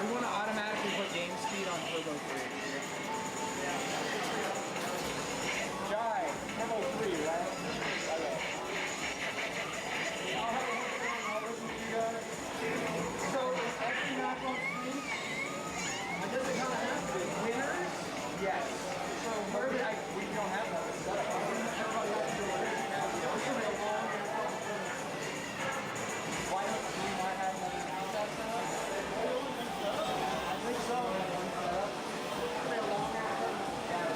we want to automatically put game speed on Turbo 3. Jai, Turbo 3, right? Okay. I'll have a look at it, I'll listen to you guys. So, is every match on screen? Does it not have to be? Winners? Yes. So, where did we don't have that set up. Everybody has to do it. This will be a long why don't we might have another concept set up? I think so. It'll be a long answer. Yeah.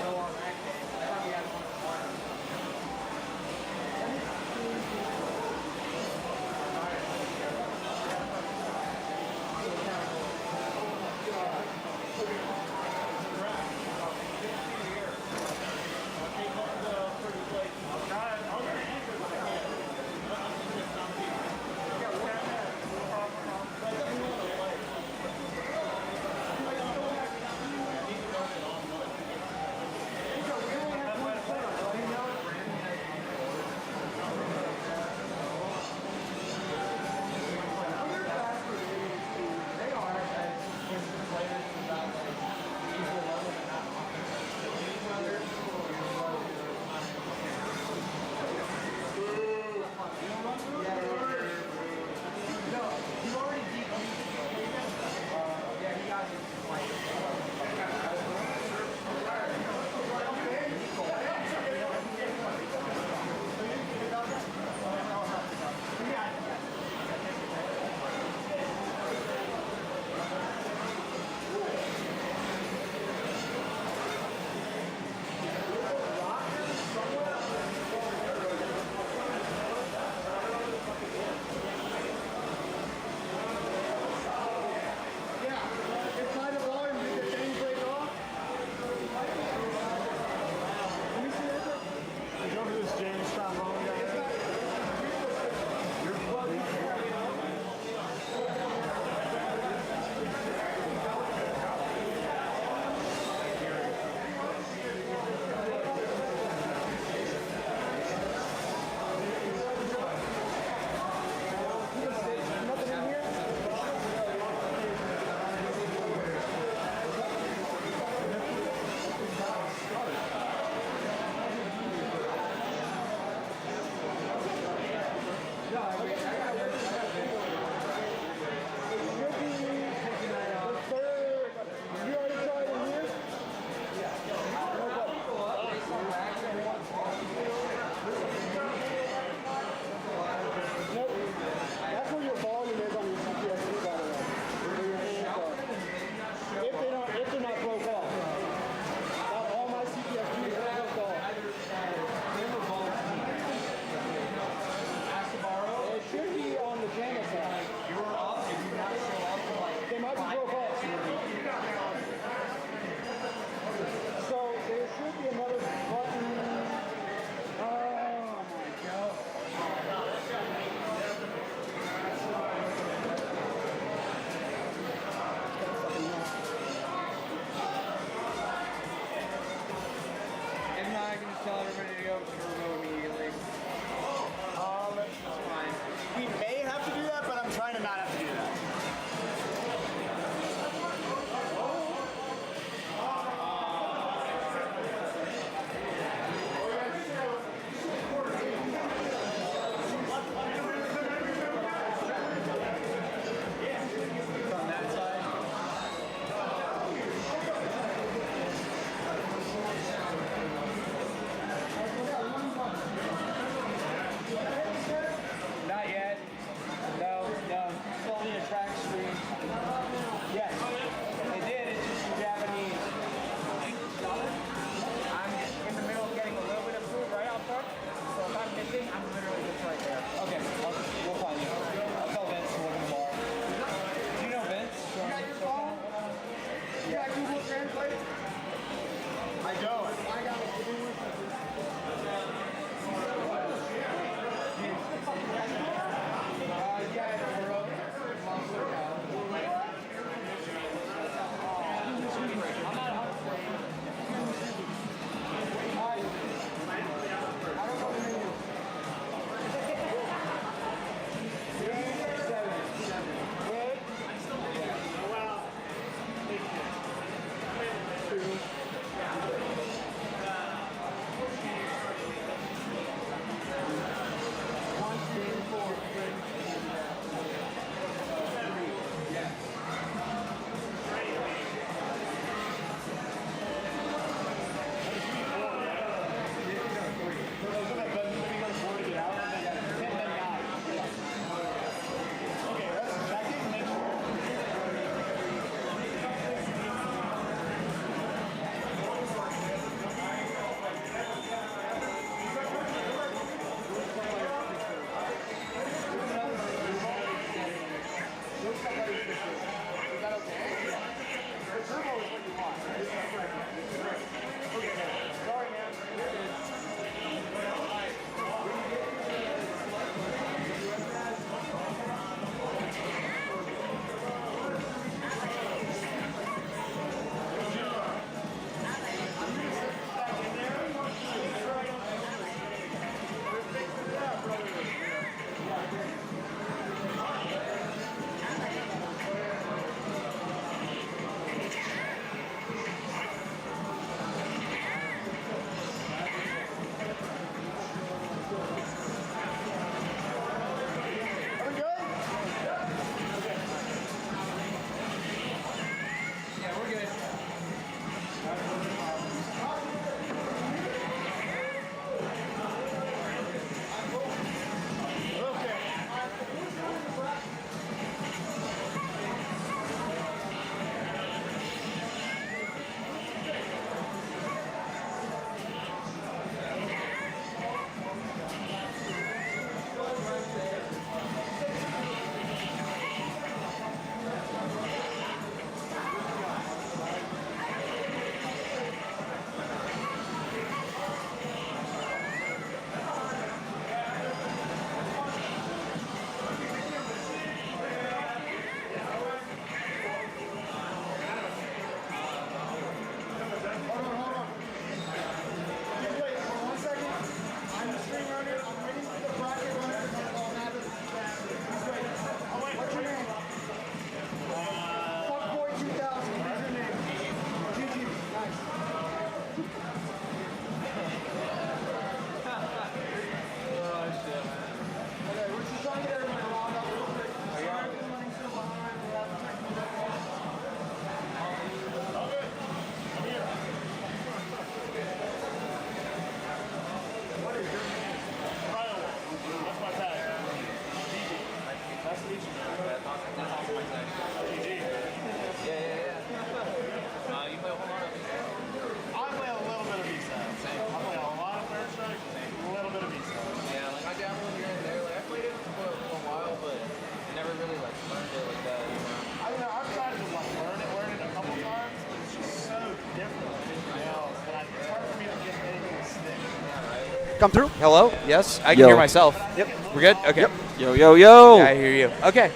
Come through. Hello? Yes? I can Yo. hear myself. Yep. We're good? Okay. Yep. Yo, yo, yo. Yeah, I hear you. Okay.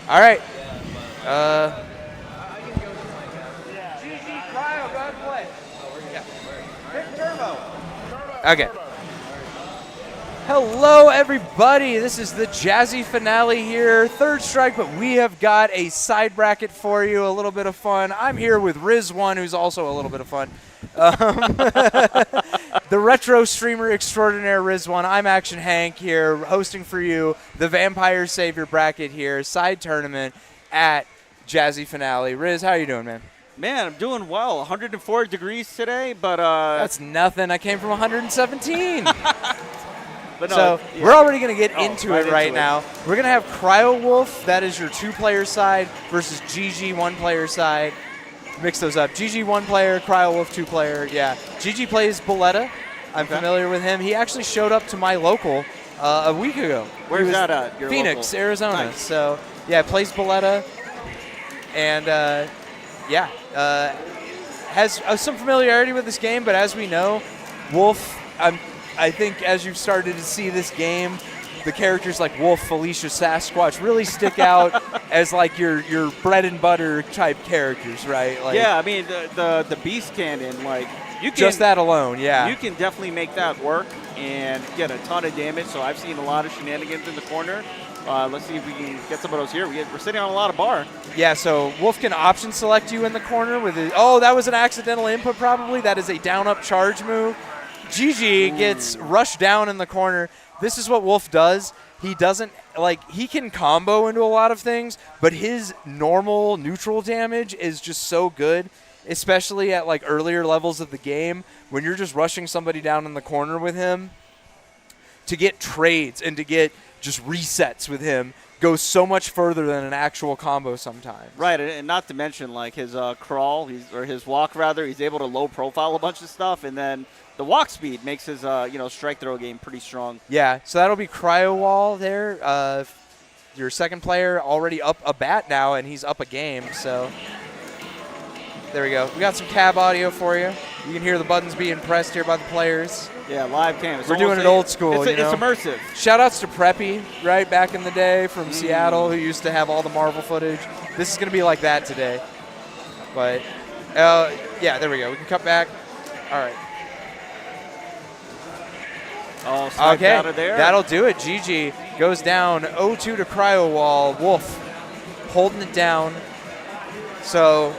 All right. Okay. Hello, everybody. This is the Jazzy finale here. Third strike, but we have got a side bracket for you. A little bit of fun. I'm here with Riz1, who's also a little bit of fun. The retro streamer extraordinaire Riz1. I'm Action Hank here, hosting for you the Vampire Savior bracket here, side tournament at Jazzy finale. Riz, how you doing, man? Man, I'm doing well. 104 degrees today, but That's nothing. I came from 117. but no, So yeah. we're already going to get into right it right into it. now. We're going to have Cryo Wolf, that is your 2-player side, versus GG 1-player side. Mix those up. GG 1-player, Cryo Wolf 2-player. Yeah. GG plays Boletta. I'm familiar with him. He actually showed up to my local a week ago. Where's that at? Your Phoenix, local? Arizona. Nice. So, yeah, plays Boletta. And, has some familiarity with this game, but as we know, Wolf, I think as you've started to see this game, the characters like Wolf, Felicia, Sasquatch really stick out as like your bread and butter type characters, right? Like, yeah, I mean the Beast Cannon, like you can just that alone, yeah. You can definitely make that work and get a ton of damage. So I've seen a lot of shenanigans in the corner. Let's see if we can get some of those here. We're sitting on a lot of bar. Yeah, so Wolf can option select you in the corner with his, oh, that was an accidental input probably. That is a down-up charge move. GG gets rushed down in the corner. This is what Wolf does. He doesn't, like, he can combo into a lot of things, but his normal neutral damage is just so good, especially at, like, earlier levels of the game when you're just rushing somebody down in the corner with him. To get trades and to get just resets with him goes so much further than an actual combo sometimes. Right, and not to mention like his crawl, or his walk rather, he's able to low profile a bunch of stuff, and then the walk speed makes his strike throw game pretty strong. Yeah, so that'll be Cryo Wall there. Your second player already up a bat now, and he's up a game. So there we go. We got some cab audio for you. You can hear the buttons being pressed here by the players. Yeah, live cam. We're doing it old school, It's you know? immersive. Shout-outs to Preppy, right, back in the day from Seattle, who used to have all the Marvel footage. This is going to be like that today. But, yeah, there we go. We can cut back. All right. Oh, snapped Okay, out of there. that'll do it. GG goes down 0-2 to Cryo Wall. Wolf holding it down. So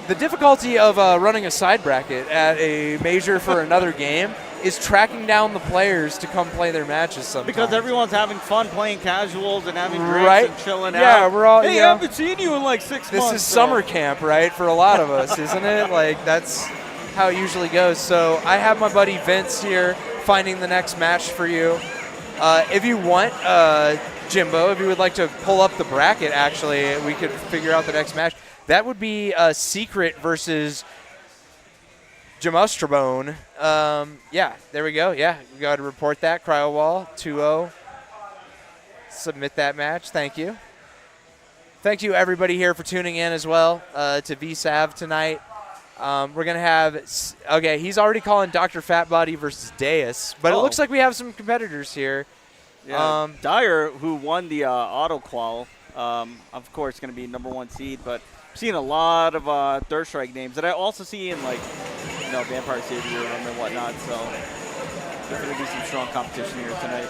the difficulty of running a side bracket at a major for another game is tracking down the players to come play their matches sometimes. Because everyone's having fun playing casuals and having drinks Right. and chilling out. Yeah, we're all, Hey, you I know, haven't seen you in like 6 this months. is summer camp, right, for a lot of us, isn't it? Like, that's how it usually goes. So I have my buddy Vince here finding the next match for you. If you want, Jimbo, if you would like to pull up the bracket, actually, we could figure out the next match. That would be Secret versus Jamustrabone. Yeah, there we go. Yeah, we got to report that. Cryo Wall, 2-0. Submit that match. Thank you. Thank you, everybody here, for tuning in as well to VSAV tonight. We're going to have, okay, he's already calling Dr. Fatbody versus Deus, but it looks like we have some competitors here. Yeah, Dyer, who won the auto qual, of course, going to be #1 seed, but I'm seeing a lot of third strike names that I also see in like, Vampire Savior and whatnot. So there's going to be some strong competition here tonight.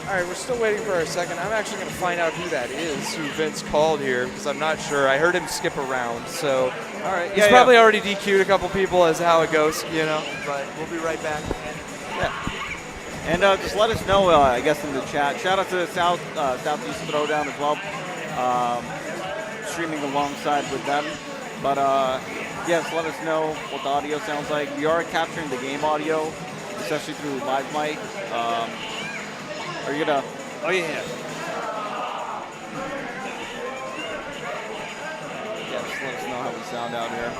All right, we're still waiting for our second. I'm actually going to find out who that is, who Vince called here, because I'm not sure. I heard him skip around, so All right, he's probably already DQ'd a couple people as how it goes, but we'll be right back. Yeah. And just let us know, I guess, in the chat. Shout out to Southeast Throwdown as well, streaming alongside with them. But, yes, let us know what the audio sounds like. We are capturing the game audio, especially through Live Mic. Are you going to... Oh, yeah. Yeah, just let us know how we sound out here.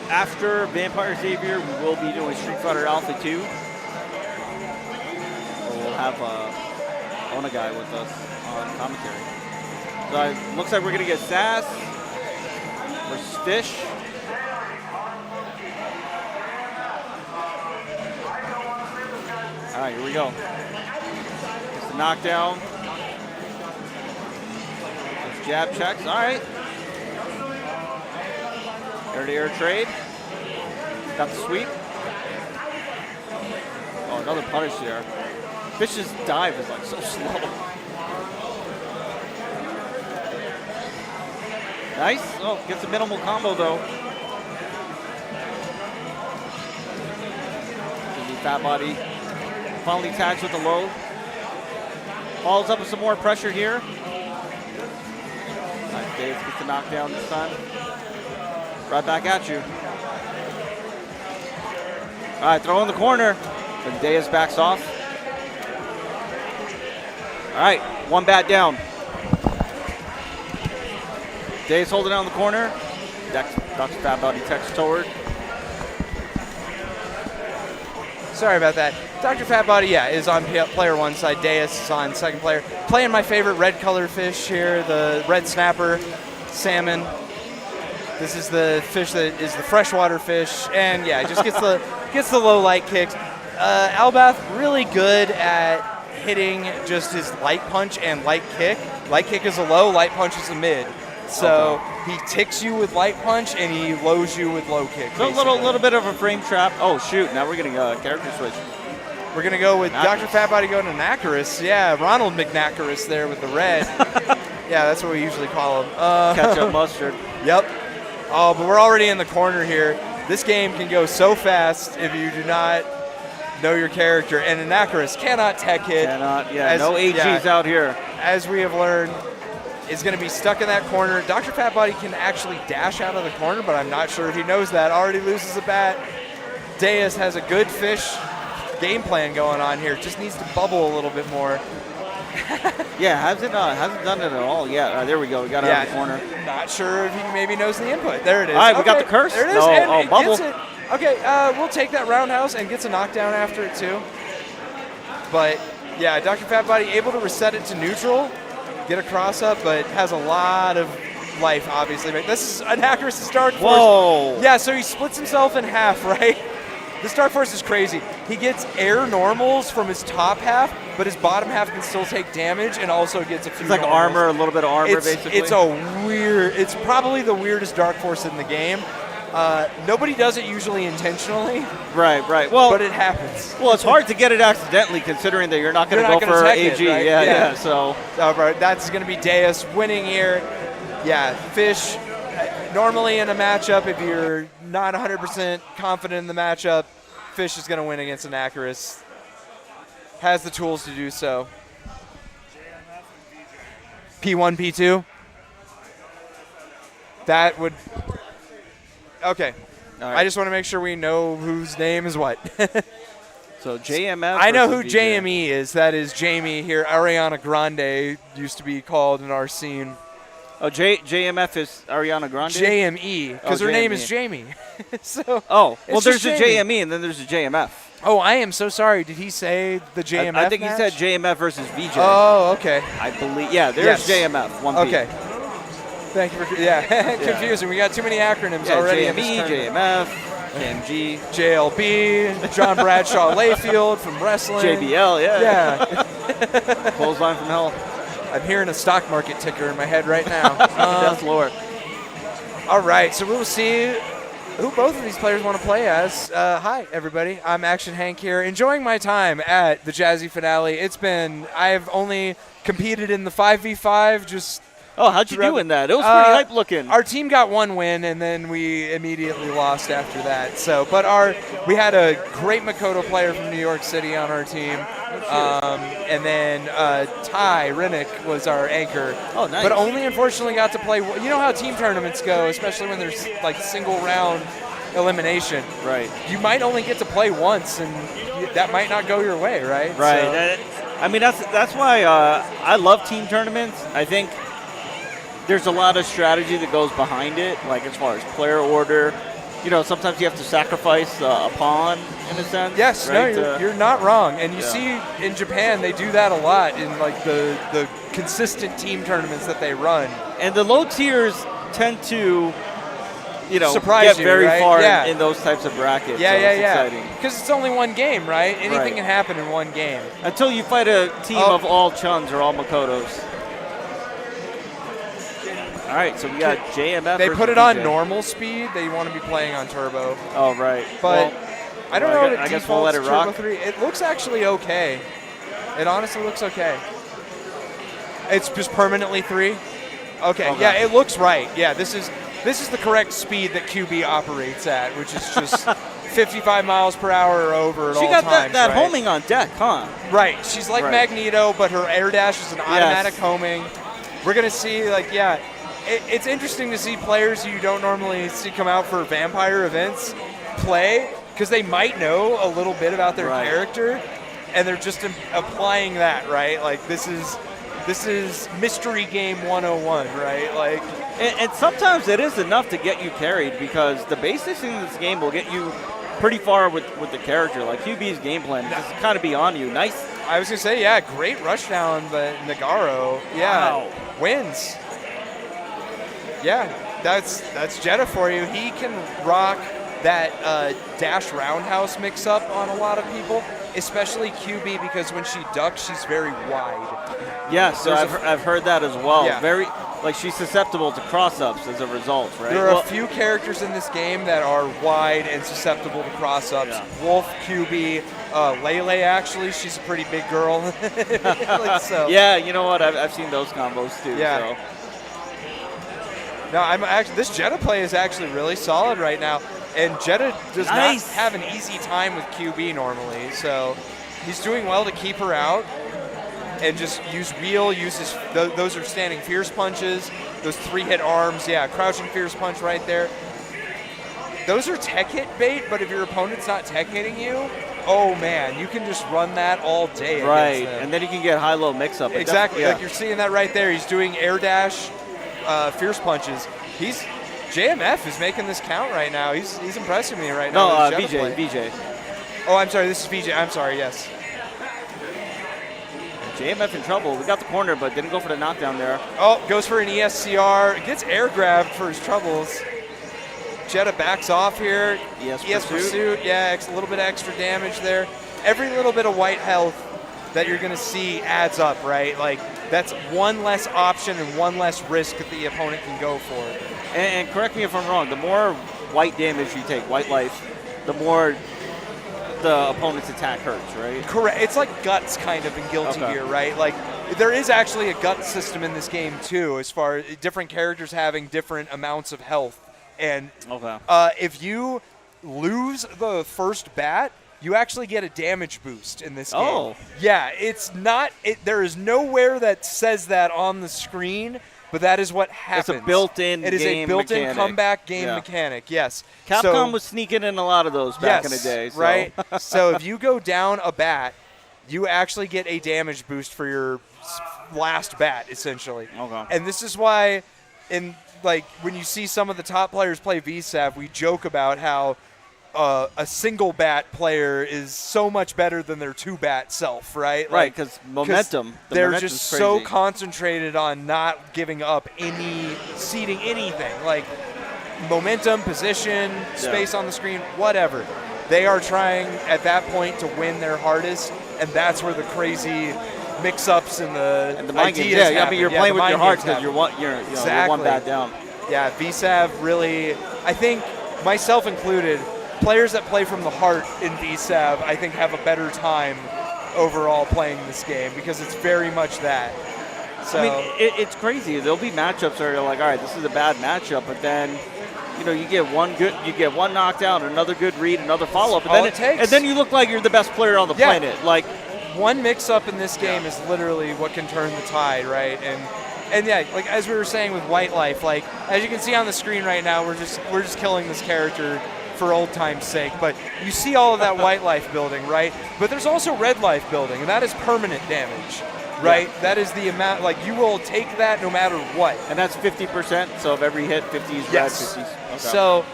After Vampire Savior, we will be doing Street Fighter Alpha 2. We'll have Ona Guy with us on commentary. Looks like we're going to get Sass versus Fish. All right, here we go. It's the knockdown. It's jab checks. All right. Air-to-air trade. Got the sweep. Oh, another punish there. Fish's dive is like so slow. Nice. Oh, gets a minimal combo though. Fat body. Finally tags with the low. Follows up with some more pressure here. Nice, Dave gets the knockdown this time. Right back at you. All right, throw in the corner. And Deus backs off. All right, one bat down. Deus holding down the corner. Dr. Fat Body texts toward. Sorry about that. Dr. Fat Body, yeah, is on player one side. Deus is on second player. Playing my favorite red color fish here, the red snapper, salmon. This is the fish that is the freshwater fish, and yeah, just gets the low light kicks. Albath really good at hitting just his light punch and light kick. Light kick is a low, light punch is a mid. So he ticks you with light punch and he lows you with low kick. So a little bit of a frame trap. Oh shoot! Now we're getting a character switch. We're gonna go with Dr. Fat Body going to Nackerus. Yeah, Ronald McNackerus there with the red. Yeah, that's what we usually call him. Ketchup mustard. Yep. Oh, but we're already in the corner here. This game can go so fast if you do not know your character. And Nackerus cannot tech hit. Cannot. Yeah. No AGs out here. As we have learned, is going to be stuck in that corner. Dr. Fat Body can actually dash out of the corner, but I'm not sure if he knows that. Already loses a bat. Deus has a good fish game plan going on here. Just needs to bubble a little bit more. Yeah, hasn't done it at all yet. There we go. We got it out of the corner. Not sure if he maybe knows the input. There it is. All right, we got the curse. There it is. No, and it bubble. gets it. Okay, we'll take that roundhouse and gets a knockdown after it too. But yeah, Dr. Fat Body able to reset it to neutral, get a cross up, but has a lot of life, obviously. But this is an Nackerus' Dark Force. Whoa. Yeah, so he splits himself in half, right? This Dark Force is crazy. He gets air normals from his top half, but his bottom half can still take damage and also gets a few It's like normals. armor, a little bit of armor, basically. It's probably the weirdest Dark Force in the game. Nobody does it usually intentionally. Right. Well, but it happens. Well, it's hard to get it accidentally, considering that you're not going to go for AG. It, right? Yeah. So that's going to be Deus winning here. Yeah, Fish. Normally in a matchup, if you're not 100% confident in the matchup, Fish is going to win against Nackerus. Has the tools to do so. P1, P2. That would. Okay. All right. I just want to make sure we know whose name is what. So JMF. I know who VJ. JME is. That is Jamie here. Ariana Grande used to be called in our scene. Oh, JMF is Ariana Grande? JME, because her name is JME. Jamie. So. Oh, well, it's there's just a Jamie. JME and then there's a JMF. Oh, I am so sorry. Did he say the JMF I think match? he said JMF versus VJ. Oh, okay. I believe. Yeah, there's Yes. JMF. 1P. Okay. Thank you for confusing. We got too many acronyms Yeah, already. JME, JMF, KMG, JLB, John Bradshaw Layfield from wrestling. JBL. Yeah. Clothesline from hell. I'm hearing a stock market ticker in my head right now. That's lower. All right, so we'll see who both of these players want to play as. Hi, everybody. I'm Action Hank here, enjoying my time at the Jazzy finale. I've only competed in the 5v5, just. Oh, how'd you do in that? It was pretty hype looking. Our team got one win, and then we immediately lost after that. So, but we had a great Makoto player from New York City on our team, and then Ty Rennick was our anchor. Oh, nice. But only unfortunately got to play. You know how team tournaments go, especially when there's like single round elimination. Right. You might only get to play once, and that might not go your way, right? Right. So, That's why I love team tournaments. I think there's a lot of strategy that goes behind it, like as far as player order. You know, sometimes you have to sacrifice a pawn in a sense. yes, right? no, you're not wrong. And you see in Japan, they do that a lot in like the consistent team tournaments that they run. And the low tiers tend to, Surprise get you, very right? far Yeah. in those types of brackets. Yeah, so yeah, it's yeah. exciting. Because it's only one game, right? Anything Right. can happen in one game. Until you fight a team of all Chuns or all Makotos. All right, so we got JMF. They versus put it on VJ. normal speed. They want to be playing on turbo. Oh, right. But Well, I don't well, know I if it guess- I guess we'll let defaults it Turbo rock. 3. It looks actually okay. It honestly looks okay. It's just permanently 3? Okay, yeah, it looks right. Yeah, this is the correct speed that QB operates at, which is just 55 miles per hour or over at all she got times. that right? homing on deck, huh? Right, she's like Right. Magneto, but her air dash is an automatic Yes. homing. We're going to see, it's interesting to see players you don't normally see come out for vampire events play, because they might know a little bit about their Right. character, and they're just applying that, right? Like, this is mystery game 101, right? Like, And sometimes it is enough to get you carried, because the basics in this game will get you pretty far with the character. Like QB's game plan just kind of be on you. Nice. I was going to say, yeah, great rush down, but Nagaro, yeah, Wow. wins. Yeah, that's Jetta for you. He can rock that dash roundhouse mix-up on a lot of people, especially QB, because when she ducks, she's very wide. Yes, so I've heard that as well. Yeah. Very, she's susceptible to cross-ups as a result, right? There are a few characters in this game that are wide and susceptible to cross-ups. Yeah. Wolf, QB, Lele, actually, she's a pretty big girl. So. Yeah, you know what? I've seen those combos too. Yeah. So. No, this Jetta play is actually really solid right now, and Jetta does Nice. not have an easy time with QB normally, so he's doing well to keep her out and just use wheel, those are standing fierce punches, those 3-hit arms, yeah, crouching fierce punch right there. Those are tech hit bait, but if your opponent's not tech hitting you, oh man, you can just run that all day Right, against them. and then you can get high-low mix-up. But Exactly, yeah. like you're seeing that right there. He's doing air dash, fierce punches. JMF is making this count right now. He's impressing me right now. No, with his Jetta play. VJ. Oh, I'm sorry. This is VJ. I'm sorry. Yes. JMF in trouble. We got the corner, but didn't go for the knockdown there. Oh, goes for an ESCR. Gets air grabbed for his troubles. Jetta backs off here. ES pursuit. Yeah, a little bit of extra damage there. Every little bit of white health that you're going to see adds up, right? Like, that's one less option and one less risk that the opponent can go for. And correct me if I'm wrong, the more white damage you take, white life, the more the opponent's attack hurts, right? Correct. It's like guts kind of in Guilty Gear, right? Like, there is actually a gut system in this game, too, as far as different characters having different amounts of health. And if you lose the first bat, you actually get a damage boost in this game. Oh. Yeah, it's not – there is nowhere that says that on the screen, but that is what happens. It's a built-in It is game a built-in mechanic. comeback game mechanic, yes. Capcom was sneaking in a lot of those back in the day. So. Right? So if you go down a bat, you actually get a damage boost for your last bat, essentially. Okay. And this is why when you see some of the top players play VSAV, we joke about how a single bat player is so much better than their 2-bat self, right? Right, because momentum. They're just so concentrated on not giving up ceding anything. Like momentum, position, space on the screen, whatever. They are trying at that point to win their hardest, and that's where the crazy mix-ups and the mind games. ideas Yeah, I mean, you're playing with your heart because you're one bat down. Yeah, VSAV really, I think, myself included, players that play from the heart in VSAV, I think, have a better time overall playing this game because it's very much that. So, I mean, it's crazy. There'll be matchups where you're like, all right, this is a bad matchup, but then, you get one knockdown, another good read, another follow-up, and then you look like you're the best player on the planet. Like, one mix-up in this game is literally what can turn the tide, right? And yeah, like as we were saying with White Life, like as you can see on the screen right now, we're just killing this character for old time's sake. But you see all of that White Life building, right? But there's also Red Life building, and that is permanent damage, right? Yeah. That is the amount, like you will take that no matter what. And that's 50%, so of every hit, 50 is red, 50s. Okay. So,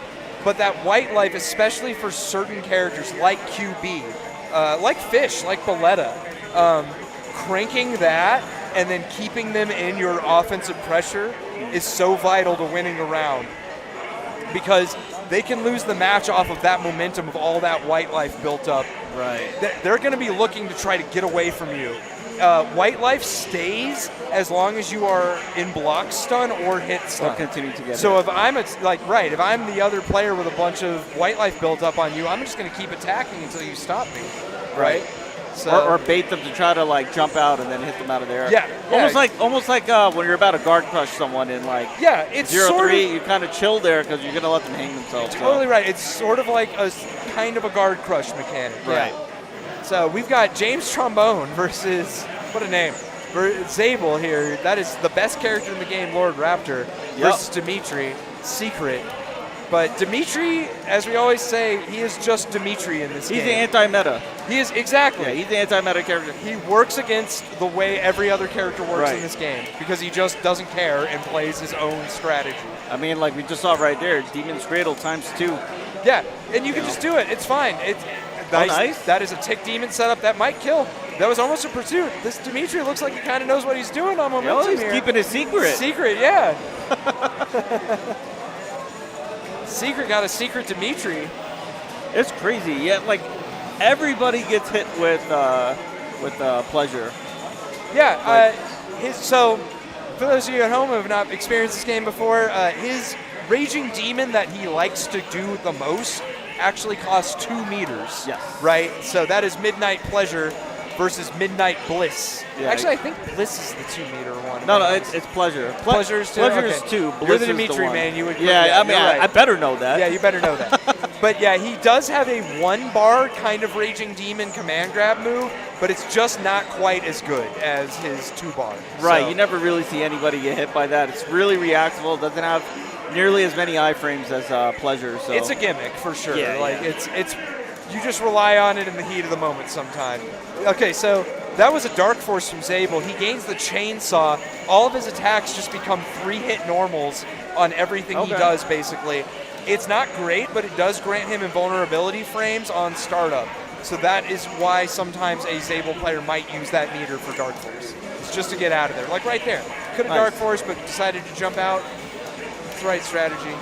but that White Life, especially for certain characters like QB, like Fish, like Balletta, cranking that and then keeping them in your offensive pressure is so vital to winning a round, because they can lose the match off of that momentum of all that white life built up. Right. They're going to be looking to try to get away from you. White life stays as long as you are in block stun or hit stun. Or continue to get So hit. if I'm if I'm the other player with a bunch of white life built up on you, I'm just going to keep attacking until you stop me. Right. So, or bait them to try to like jump out and then hit them out of there. Yeah. Almost like when you're about to guard crush someone in like it's 0-3, you kind of chill there because you're gonna let them hang themselves. Totally right. It's sort of like a kind of a guard crush mechanic. Right. Yeah. So we've got James Trombone versus, what a name, Zabel here. That is the best character in the game, Lord Raptor, versus Dimitri, Secret. But Dimitri, as we always say, he is just Dimitri in this game. He's the anti-meta. He is, exactly. Yeah, he's the anti-meta character. He works against the way every other character works in this game because he just doesn't care and plays his own strategy. I mean, like we just saw right there, Demon's Cradle ×2. Yeah, and you can just do it. It's fine. It's nice. That is a Tick Demon setup. That might kill. That was almost a pursuit. This Dimitri looks like he kind of knows what he's doing on momentum he's here. keeping his secret. Secret, yeah. Secret got a secret Dimitri. It's crazy. Yeah, like everybody gets hit with pleasure. Yeah. So for those of you at home who have not experienced this game before, his Raging Demon that he likes to do the most actually costs 2 meters. Yes. Right? So that is Midnight Pleasure versus Midnight Bliss. Yeah. Actually, I think Bliss is the 2 meter one. No, it's pleasure. Pleasure's 2? Pleasure's Okay. 2. Bliss You're the is Dimitri one. man. You would. Yeah, I mean, right. I better know that. Yeah, you better know that. But yeah, he does have a 1-bar kind of Raging Demon command grab move, but it's just not quite as good as his 2-bar. Right, So, you never really see anybody get hit by that. It's really reactable. It doesn't have nearly as many iframes as pleasure. So it's a gimmick for sure. Yeah, It's you just rely on it in the heat of the moment sometime. Okay, so that was a Dark Force from Zabel. He gains the Chainsaw. All of his attacks just become 3-hit normals on everything he does, basically. It's not great, but it does grant him invulnerability frames on startup. So that is why sometimes a Zabel player might use that meter for Dark Force. It's just to get out of there. Like right there. Could have Dark Force, but decided to jump out. It's the right strategy.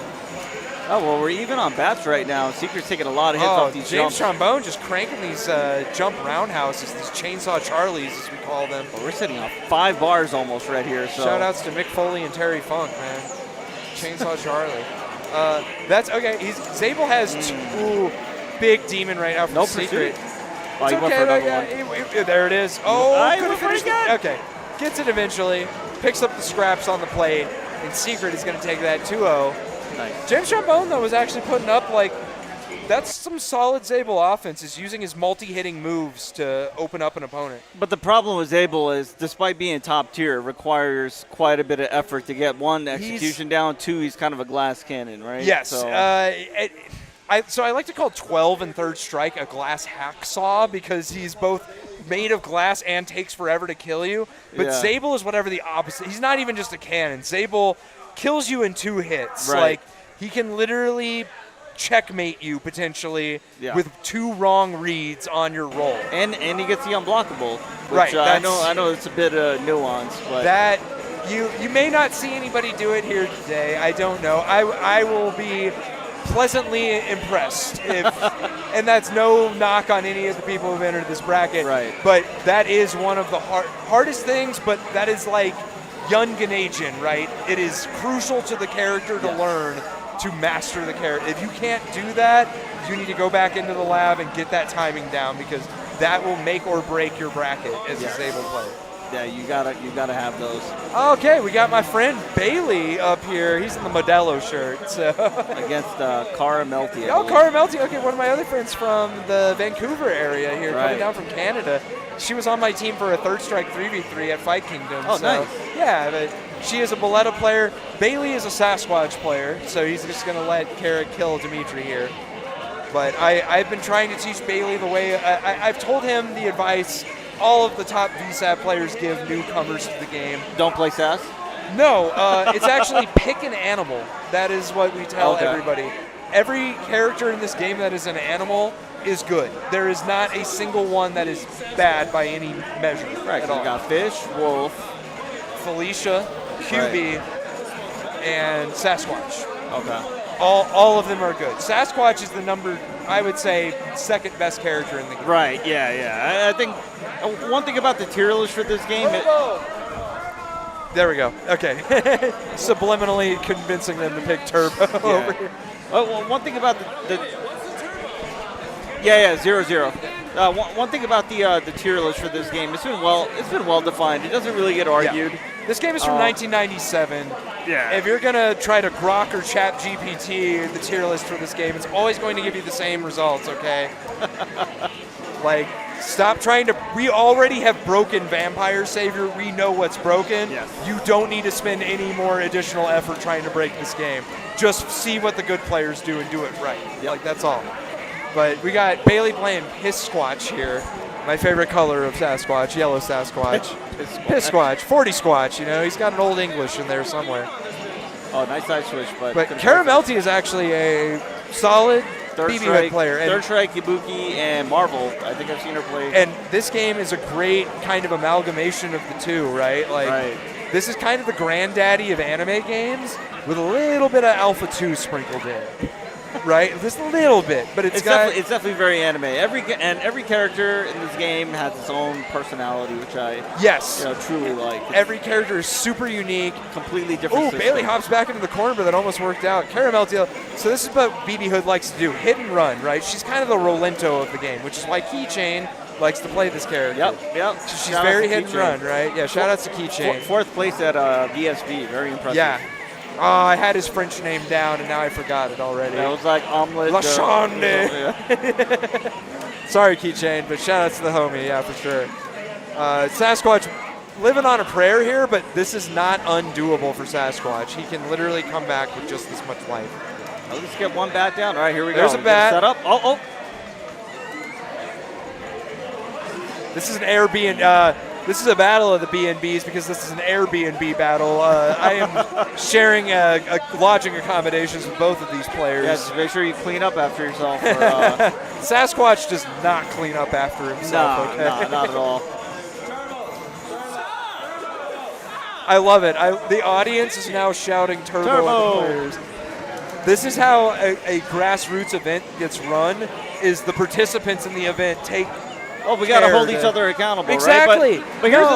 Oh, well, we're even on bats right now. Secret's taking a lot of hits off these James jumps. Trombone just cranking these jump roundhouses, these chainsaw Charlies, as we call them. Well, we're sitting on 5 bars almost right here. So. Shout outs to Mick Foley and Terry Funk, man. Chainsaw Charlie. That's okay. Zabel has 2 big demon right now from No Secret. Oh, It's okay, there it is. Oh, could have finished it. Okay, gets it eventually. Picks up the scraps on the plate, and Secret is going to take that 2-0. Nice. James Trombone, though, was actually putting up, that's some solid Zabel offense, is using his multi-hitting moves to open up an opponent. But the problem with Zabel is, despite being top tier, it requires quite a bit of effort to get 1, execution down, 2, he's kind of a glass cannon, right? Yes. So, So I like to call 12 and Third Strike a glass hacksaw because he's both made of glass and takes forever to kill you. But Zabel is whatever the opposite. He's not even just a cannon. Zabel kills you in 2 hits. Right. Like, he can literally checkmate you potentially with 2 wrong reads on your roll. And he gets the unblockable. Which, Right. I know it's a bit nuanced, but that you may not see anybody do it here today. I don't know. I will be pleasantly impressed and that's no knock on any of the people who've entered this bracket. Right. But that is one of the hardest things, but that is like Yun-Ganajian, right? It is crucial to the character to learn to master the character. If you can't do that, you need to go back into the lab and get that timing down because that will make or break your bracket as a Zabel player. Yeah, you gotta have those. Okay, we got my friend Bailey up here. He's in the Modelo shirt. So. Against Cara Melty. Cara Melty. Okay, one of my other friends from the Vancouver area here, coming down from Canada. She was on my team for a Third Strike 3v3 at Fight Kingdom. Oh, so, nice. Yeah, but she is a Boletta player. Bailey is a Sasquatch player, so he's just going to let Kara kill Dimitri here. But I've been trying to teach Bailey the way. I've told him the advice all of the top VSAT players give newcomers to the game. Don't play Sass? No, it's actually pick an animal. That is what we tell everybody. Every character in this game that is an animal is good. There is not a single one that is bad by any measure. Right, at so all. you got fish, wolf, Felicia, QB, and Sasquatch. Okay. All of them are good. Sasquatch is I would say, second best character in the game. Right, yeah. I think one thing about the tier list for this game, there we go. Okay. Subliminally convincing them to pick Turbo over here. well, one thing about the 0-0. One thing about the tier list for this game, it's been well defined. It doesn't really get argued. Yeah. This game is from 1997. Yeah. If you're gonna try to grok or chat GPT the tier list for this game, it's always going to give you the same results. Okay. Like, stop trying to. We already have broken Vampire Savior. We know what's broken. Yes. You don't need to spend any more additional effort trying to break this game. Just see what the good players do and do it right. Yep. Like, that's all. But we got Bailey playing Piss Squatch here. My favorite color of Sasquatch, yellow Sasquatch. Piss Squatch, 40 Squatch, he's got an old English in there somewhere. Oh, nice side switch, but Caramelty is actually a solid BB Hood player. Third Strike, Ibuki, and Marvel. I think I've seen her play. And this game is a great kind of amalgamation of the two, right? Like, This is kind of the granddaddy of anime games with a little bit of Alpha 2 sprinkled in. Right, just a little bit, but it's definitely very anime. Every character in this game has its own personality, which I truly like. Every character is super unique, completely different. Ooh, Bailey hops back into the corner, but that almost worked out. Caramelty. So this is what BB Hood likes to do: hit and run. Right, she's kind of the Rolento of the game, which is why Keychain likes to play this character. Yep. She's very hit and run, right? Yeah. Shout out to Keychain. Fourth place at VSB, very impressive. Yeah. Oh, I had his French name down, and now I forgot it already. It was like omelet. La Chande. Sorry, Keychain, but shout out to the homie, yeah, for sure. Sasquatch living on a prayer here, but this is not undoable for Sasquatch. He can literally come back with just this much life. Let's get one bat down. All right, here we go. There's a bat. Set up. Oh. This is an Airbnb. This is a battle of the B&Bs because this is an Airbnb battle. I am sharing lodging accommodations with both of these players. Yeah, just make sure you clean up after yourself. Sasquatch does not clean up after himself. No, not at all. I love it. The audience is now shouting Turbo at the players. This is how a grassroots event gets run, is the participants in the event take we got to hold each other accountable, exactly. Right? But here's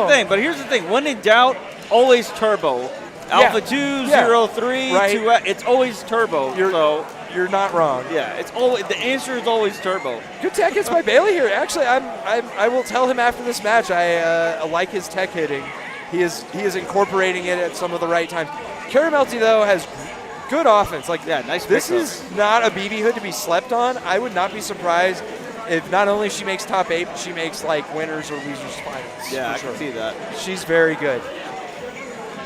the thing. When in doubt, always Turbo. Alpha 2, 0, 3, right. 2, it's always Turbo. You're not wrong. Yeah, it's always the answer is always Turbo. Good tech hits by Bailey here. Actually, I will tell him after this match I like his tech hitting. He is incorporating it at some of the right times. Caramelty though has good offense. Nice. This is not a BB Hood to be slept on. I would not be surprised if not only she makes top 8, but she makes winners or losers finals. Yeah, I can see that. She's very good.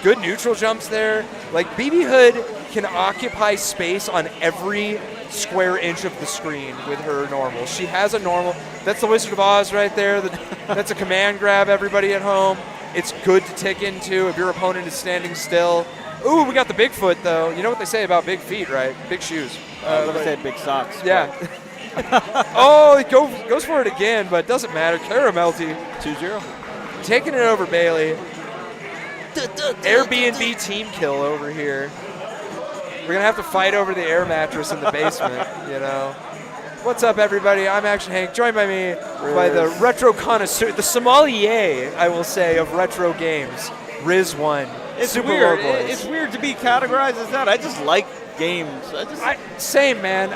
Good neutral jumps there. BB Hood can occupy space on every square inch of the screen with her normal. She has a normal. That's the Wizard of Oz right there. That's a command grab, everybody at home. It's good to tick into if your opponent is standing still. Ooh, we got the Bigfoot, though. You know what they say about big feet, right? Big shoes. I was going to say big socks. Yeah. Oh, he goes for it again, but it doesn't matter. Caramelty. 2-0. Taking it over Bailey. Airbnb team kill over here. We're going to have to fight over the air mattress in the basement, What's up, everybody? I'm Action Hank, joined by me by the retro connoisseur, the sommelier, I will say, of retro games, Riz1. It's Super weird. Bowl Boys. It's weird to be categorized as that. I just like games. Same, man.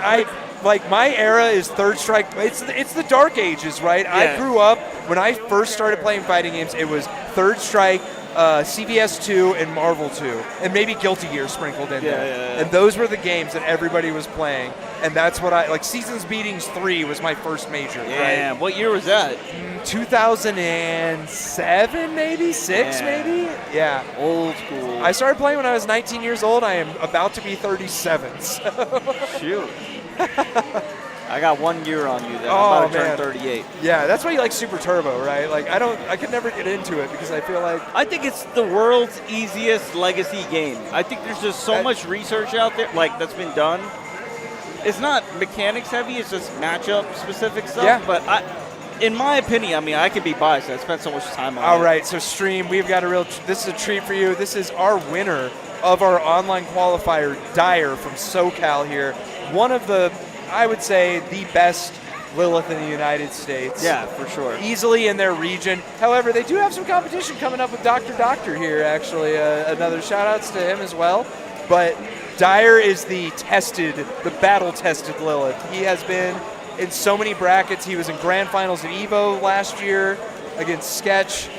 My era is Third Strike. It's the dark ages, right? Yeah. I grew up, when I first started playing fighting games, it was Third Strike, CVS 2, and Marvel 2. And maybe Guilty Gear sprinkled in there. Yeah. And those were the games that everybody was playing. And that's what Seasons Beatings 3 was my first major, right? What year was that? 2007, maybe? 6, maybe? Yeah. Old school. I started playing when I was 19 years old. I am about to be 37. So. Shoot. I got 1 year on you then. Oh, I'm about to turn 38. Yeah, that's why you like Super Turbo, right? I could never get into it because I feel like... I think it's the world's easiest legacy game. I think there's just so much research out there, that's been done. It's not mechanics heavy, it's just matchup specific stuff. Yeah. But in my opinion, I mean, I could be biased. I spent so much time on it. All right, so stream, we've got a real. This is a treat for you. This is our winner of our online qualifier, Dyer from SoCal here. One of the, I would say, the best Lilith in the United States. Yeah, for sure. Easily in their region. However, they do have some competition coming up with Dr. Doctor here, actually. Another shout-outs to him as well. But Dyer is the battle-tested Lilith. He has been in so many brackets. He was in grand finals at EVO last year against Sketch.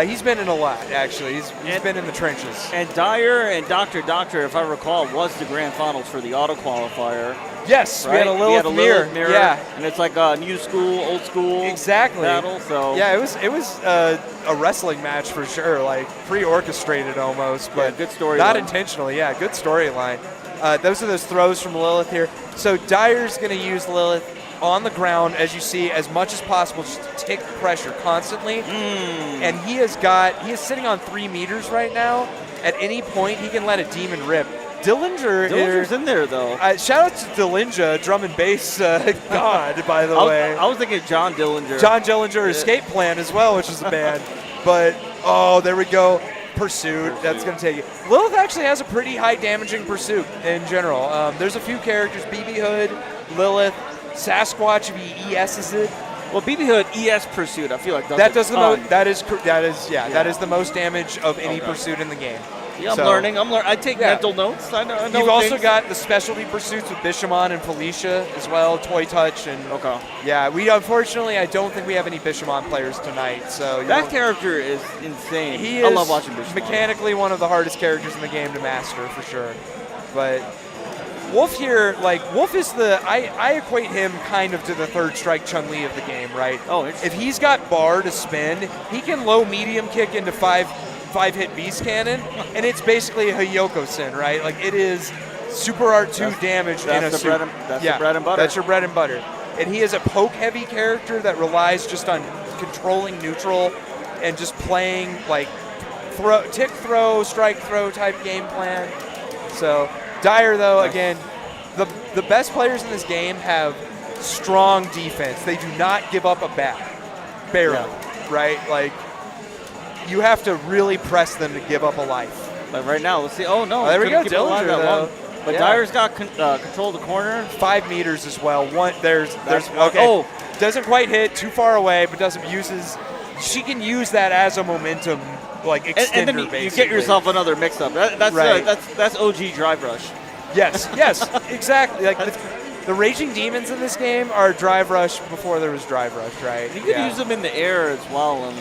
He's been in a lot, actually. He's been in the trenches. And Dyer and Dr. Doctor, if I recall, was the grand finals for the auto qualifier. Yes, right? we had a Lilith mirror. Yeah, and it's like a new school, old school battle. So yeah, it was a wrestling match for sure, like pre-orchestrated almost, but good storyline. Not intentionally. Yeah, good storyline. Those are those throws from Lilith here. So Dyer's going to use Lilith on the ground, as you see, as much as possible, just to take the pressure constantly. And he is sitting on 3 meters right now. At any point, he can let a demon rip. Dillinger's in there, though. Shout out to Dillinger, drum and bass god, by the way. I was thinking John Dillinger. John Dillinger, Escape Plan as well, which is a band. But, there we go. Pursuit, that's going to take it. Lilith actually has a pretty high damaging pursuit in general. There's a few characters, BB Hood, Lilith, Sasquatch, if he ES's it. Well, BB Hood ES Pursuit, I feel like that is the most damage of any pursuit in the game. Yeah, I'm learning. I take mental notes. I know You've also got the specialty pursuits with Bishamon and Felicia as well, Toy Touch and yeah. I don't think we have any Bishamon players tonight. So that character is insane. I love watching Bishamon. Mechanically, one of the hardest characters in the game to master for sure. But Wolf here, Wolf is I equate him kind of to the third strike Chun-Li of the game, right? Oh, if he's got bar to spin, he can low medium kick into five-hit beast cannon, and it's basically a Hyoko-Sen, right? Like, it is super art 2 damage in a suit. That's the bread and butter. That's your bread and butter. And he is a poke-heavy character that relies just on controlling neutral and just playing, tick throw, strike throw type game plan. So Dyer, though, again, the best players in this game have strong defense. They do not give up a bat, barely, right? Like, you have to really press them to give up a life. Like right now, let's see. Oh, no. There we go, Dillinger, though. But Dyer's got control of the corner. 5 meters as well. Doesn't quite hit, too far away, but she can use that as a momentum, extender, and then you get yourself another mix-up. That's OG Drive Rush. Yes, exactly. The Raging Demons in this game are Drive Rush before there was Drive Rush, right? You could use them in the air as well, and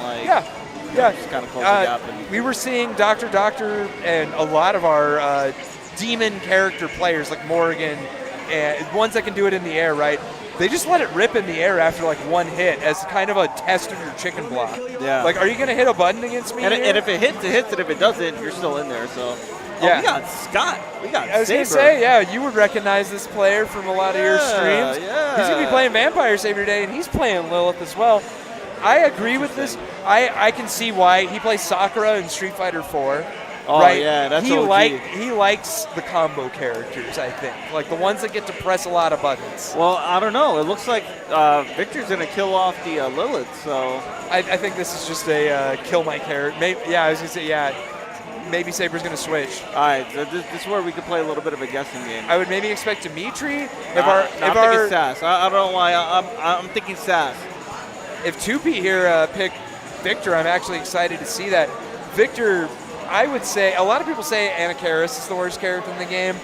just kind of close the gap. We were seeing Dr. Doctor and a lot of our demon character players, like Morgan, and ones that can do it in the air, right? They just let it rip in the air after one hit as kind of a test of your chicken block. Yeah. Are you going to hit a button against me? And if it hits, it hits. And if it doesn't, you're still in there. So. Yeah. We got Scott. We got Saber. I was going to say, you would recognize this player from a lot of your streams. Yeah. He's going to be playing Vampire Saber today, and he's playing Lilith as well. I agree with this. I can see why. He plays Sakura in Street Fighter 4. Oh, right? yeah, that's he likes the combo characters, I think. The ones that get to press a lot of buttons. Well, I don't know. It looks like Victor's going to kill off the Lilith, so. I think this is just a kill my character. I was going to say, maybe Saber's going to switch. All right, so this is where we could play a little bit of a guessing game. I would maybe expect Dimitri. I'm thinking Sass. I don't know why. I'm thinking Sass. If 2P here pick Victor, I'm actually excited to see that. Victor, I would say, a lot of people say Anakaris is the worst character in the game.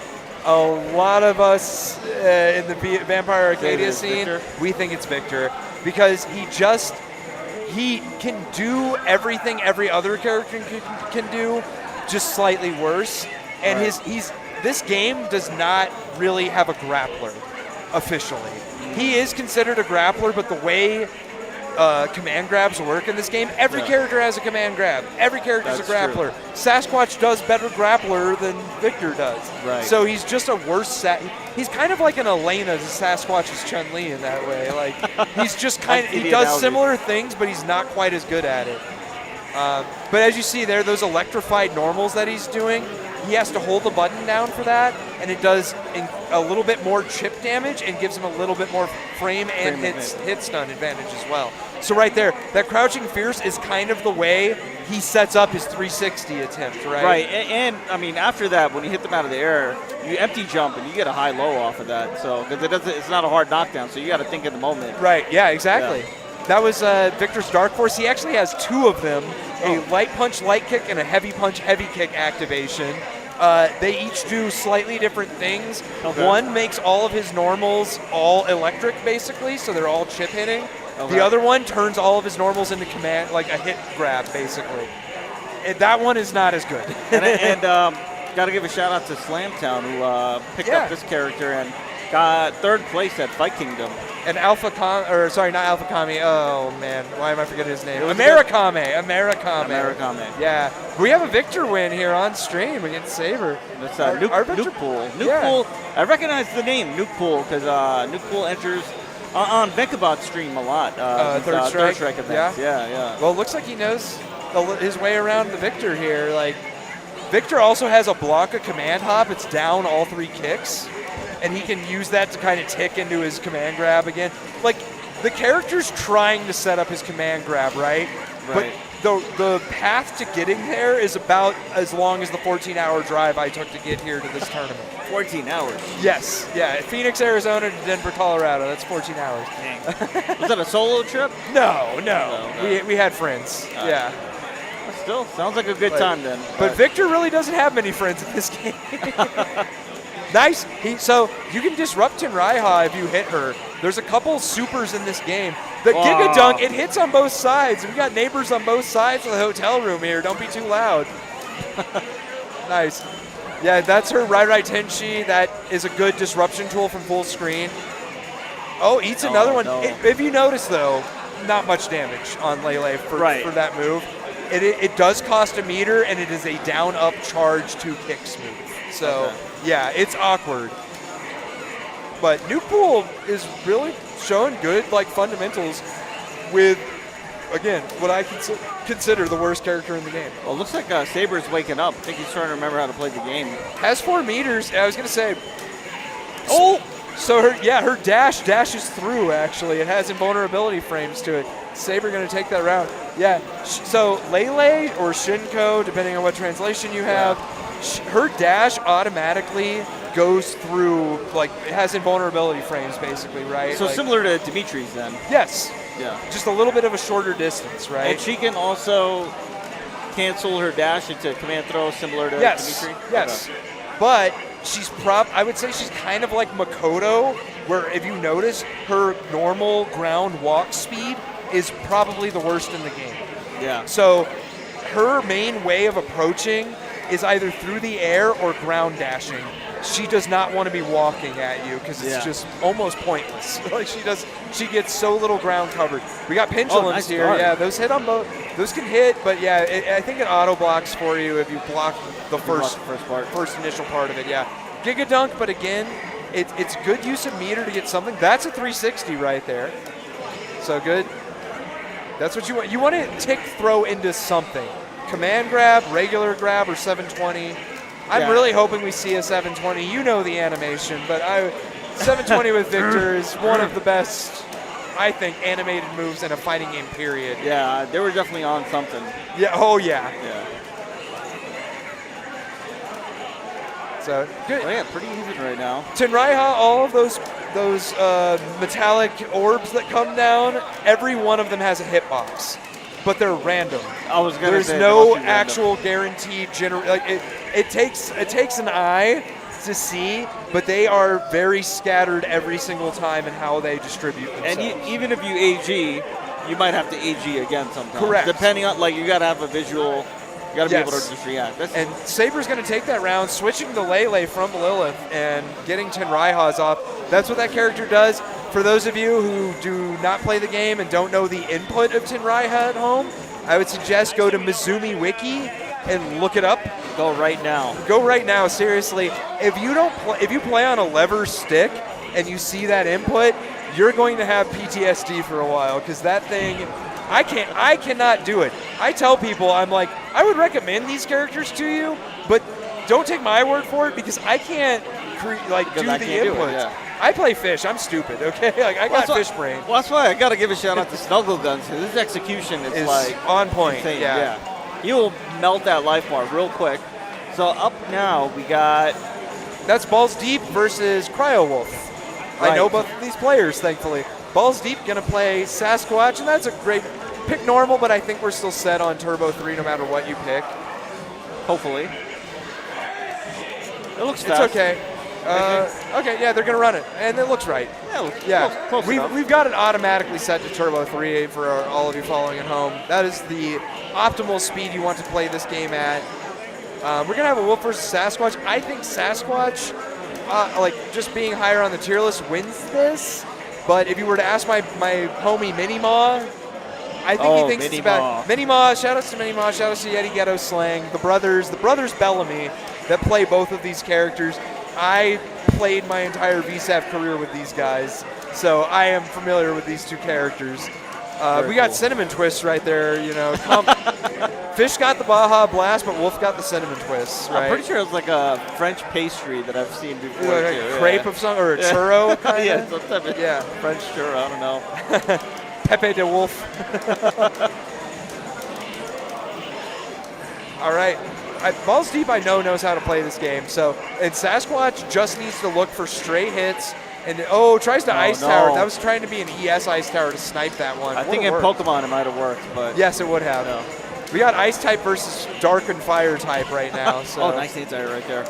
A lot of us in the Vampire Arcadia scene, we think it's Victor because he can do everything every other character can do, just slightly worse. And this game does not really have a grappler officially. He is considered a grappler, but the way command grabs work in this game, every character has a command grab. Every character is a grappler. True. Sasquatch does better grappler than Victor does. Right. So he's just a worse he's kind of like an Elena to Sasquatch's Chun-Li in that way. He's just he does similar things, but he's not quite as good at it. But as you see there, those electrified normals that he's doing, he has to hold the button down for that, and it does a little bit more chip damage and gives him a little bit more frame and hit stun advantage as well. So right there, that crouching fierce is kind of the way he sets up his 360 attempt, right? Right, and I mean, after that, when you hit them out of the air, you empty jump and you get a high-low off of that. So, because it's not a hard knockdown, so you got to think in the moment. Right, yeah, exactly. Yeah. That was Victor's Dark Force. He actually has 2 of them, a light punch, light kick, and a heavy punch, heavy kick activation. They each do slightly different things. Okay. One makes all of his normals all electric, basically, so they're all chip hitting. Okay. The other one turns all of his normals into command, like a hit grab, basically. That one is not as good. and got to give a shout out to Slamtown, who picked up this character and got 3rd place at Fight Kingdom. And not Alpha Kami. Oh man, why am I forgetting his name? Amerikame. Yeah, we have a Victor win here on stream against Saber. That's Nuke Pool. Nuke Pool. I recognize the name Nuke Pool because Nuke Pool enters on Vekabot's stream a lot. Third Strike events. Yeah. Well, it looks like he knows his way around the Victor here. Like, Victor also has a block of command hop. It's down all 3 kicks. And he can use that to kind of tick into his command grab again. Like, the character's trying to set up his command grab, right? But the path to getting there is about as long as the 14-hour drive I took to get here to this tournament. 14 hours? Yes. Yeah, Phoenix, Arizona to Denver, Colorado. That's 14 hours. Dang. Was that a solo trip? No. We had friends. Yeah. Still, sounds like a good time then. But Victor really doesn't have many friends in this game. Nice. So you can disrupt Tenraiha if you hit her. There's a couple supers in this game. The Giga Dunk, it hits on both sides. We got neighbors on both sides of the hotel room here. Don't be too loud. Nice. Yeah, that's her Rai Tenshi. That is a good disruption tool from full screen. Oh, eats another one. No. If you notice, though, not much damage on Lele for that move. It does cost a meter, and it is a down-up charge 2 kicks move. So, yeah, it's awkward. But Nuke Pool is really showing good fundamentals with, again, what I consider the worst character in the game. Well, it looks like Saber's waking up. I think he's trying to remember how to play the game. Has 4 meters. I was going to say, so her dash dashes through, actually. It has invulnerability frames to it. Saber going to take that round. Yeah, so Lele or Shinko, depending on what translation you have, her dash automatically goes through, it has invulnerability frames, basically, right? So similar to Dimitri's then? Yes. Yeah. Just a little bit of a shorter distance, right? And she can also cancel her dash into command throw, similar to Dimitri? Yes. Okay. But I would say she's kind of like Makoto, where if you notice, her normal ground walk speed is probably the worst in the game. Yeah. So her main way of approaching is either through the air or ground dashing. She does not want to be walking at you because it's just almost pointless. She gets so little ground covered. We got pendulums here. Start. Yeah, those hit on both. Those can hit, but I think it auto blocks for you if you block the first initial part of it. Yeah, Giga Dunk, but again, it's good use of meter to get something. That's a 360 right there. So good. That's what you want. You want to tick throw into something. Command grab, regular grab, or 720. I'm really hoping we see a 720. You know the animation, but 720 with Victor is one of the best, I think, animated moves in a fighting game, period. Yeah, they were definitely on something. Yeah. Oh, yeah. So, good. Oh, yeah, pretty even right now. Tenraiha, all of those metallic orbs that come down, every one of them has a hitbox. But they're random. There's no actual guaranteed it takes an eye to see, but they are very scattered every single time in how they distribute themselves. And even if you AG, you might have to AG again sometimes. Correct. Depending on, you got to have a visual. You got to be able to just react. And Saber's going to take that round, switching to Lele from Lilith and getting Tenraiha's off. That's what that character does. For those of you who do not play the game and don't know the input of Tenraiha at home, I would suggest go to Mizumi Wiki and look it up. Go right now. Go right now, seriously. If you play on a lever stick and you see that input, you're going to have PTSD for a while, because that thing, I cannot do it. I tell people, I'm like, I would recommend these characters to you, but don't take my word for it because I can't do the inputs. I play Fish. I'm stupid, okay? Like, I got Fish brain. Well, that's why I got to give a shout out to Snuggle Guns. His execution is like on point. Insane. Yeah. He will melt that life bar real quick. So up now, we got... That's Balls Deep versus Cryo Wolf. Right. I know both of these players, thankfully. Balls Deep going to play Sasquatch, and that's a great pick normal, but I think we're still set on Turbo 3 no matter what you pick. Hopefully. It looks fast. It's okay. Okay, yeah, they're going to run it, and it looks right. Yeah, close enough. We've got it automatically set to Turbo 3 for all of you following at home. That is the optimal speed you want to play this game at. We're going to have a Wolf versus Sasquatch. I think Sasquatch, just being higher on the tier list, wins this. But if you were to ask my homie Minimaw, I think he thinks it's about Minimaw. Shout outs to Minimaw. Shout outs to Yeti Ghetto Slang. The brothers Bellamy that play both of these characters. I played my entire VSAF career with these guys, so I am familiar with these two characters. We got Cinnamon Twists right there, you know. Fish got the Baja Blast, but Wolf got the Cinnamon Twists, right? I'm pretty sure it's like a French pastry that I've seen before. Like a crepe of some, or a churro, kind of? Yeah, some type of French churro, I don't know. Pepe de Wolf. All right. Balls Deep, I know, knows how to play this game. And Sasquatch just needs to look for straight hits. And tries to Ice Tower. That was trying to be an ES Ice Tower to snipe that one. I think in Pokemon it might have worked, but yes, it would have. No. We got Ice type versus Dark and Fire type right now. So. Nice anti right there.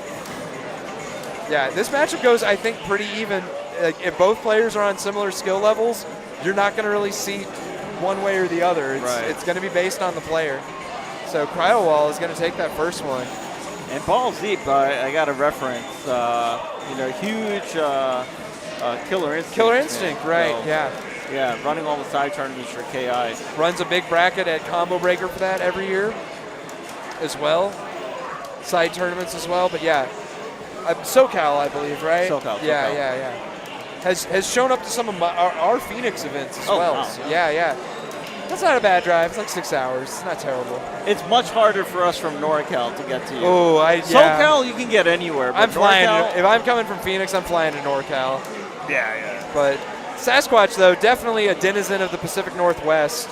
Yeah, this matchup goes, I think, pretty even. If both players are on similar skill levels, you're not going to really see one way or the other. It's going to be based on the player. So Cryo Wall is going to take that first one. And Balls Deep, I got a reference. Huge Killer Instinct. Killer Instinct, right, so, yeah, running all the side tournaments for KI. Runs a big bracket at Combo Breaker for that every year as well. Side tournaments as well, but yeah. SoCal, I believe, right? SoCal. Yeah. Has shown up to some of our Phoenix events as well. Wow, so, yeah. That's not a bad drive. It's like 6 hours. It's not terrible. It's much harder for us from NorCal to get to you. SoCal, you can get anywhere. But I'm flying. If I'm coming from Phoenix, I'm flying to NorCal. Yeah. But Sasquatch, though, definitely a denizen of the Pacific Northwest.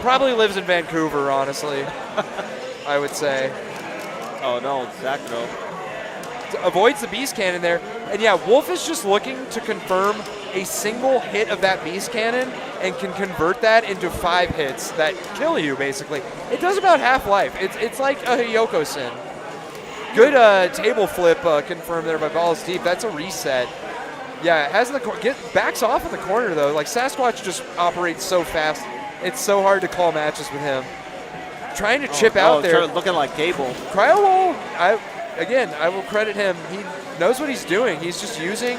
Probably lives in Vancouver, honestly, I would say. Oh, no, Zacro. Avoids the Beast Cannon there. And yeah, Wolf is just looking to confirm a single hit of that Beast Cannon and can convert that into 5 hits that kill you, basically. It does about half life. It's like a Hiyoko Sin. Good table flip confirmed there by Balls Deep. That's a reset. Yeah, backs off in the corner, though. Like, Sasquatch just operates so fast. It's so hard to call matches with him. Trying to chip out there. Looking like Cable. Cryo Wall, I will credit him. He knows what he's doing. He's just using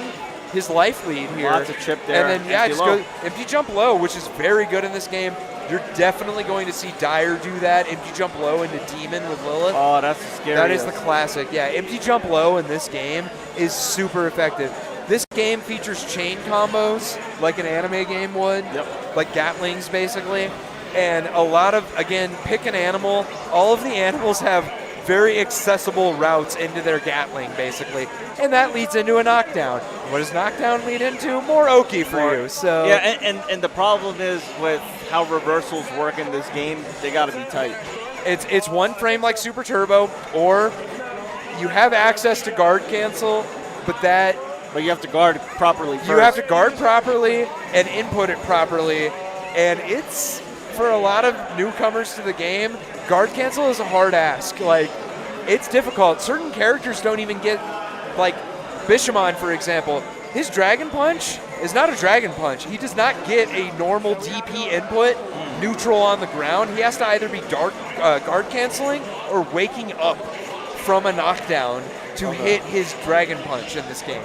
his life lead here. Lots of chip there. And then, just go empty jump low, which is very good in this game. You're definitely going to see Dyer do that. Empty jump low into Demon with Lilith. Oh, that's scary. That is the classic. Yeah, empty jump low in this game is super effective. This game features chain combos like an anime game would. Yep. Like Gatlings, basically. And a lot of, again, pick an animal. All of the animals have very accessible routes into their Gatling, basically. And that leads into a knockdown. What does knockdown lead into? More Oki for you. So yeah, and the problem is with how reversals work in this game, they got to be tight. It's one frame like Super Turbo, or you have access to guard cancel, but you have to guard properly first. You have to guard properly and input it properly. And it's, for a lot of newcomers to the game, guard cancel is a hard ask. Like, it's difficult. Certain characters don't even get, like Bishamon, for example. His Dragon Punch is not a Dragon Punch. He does not get a normal DP input, neutral on the ground. He has to either be guard canceling or waking up from a knockdown to hit his Dragon Punch in this game.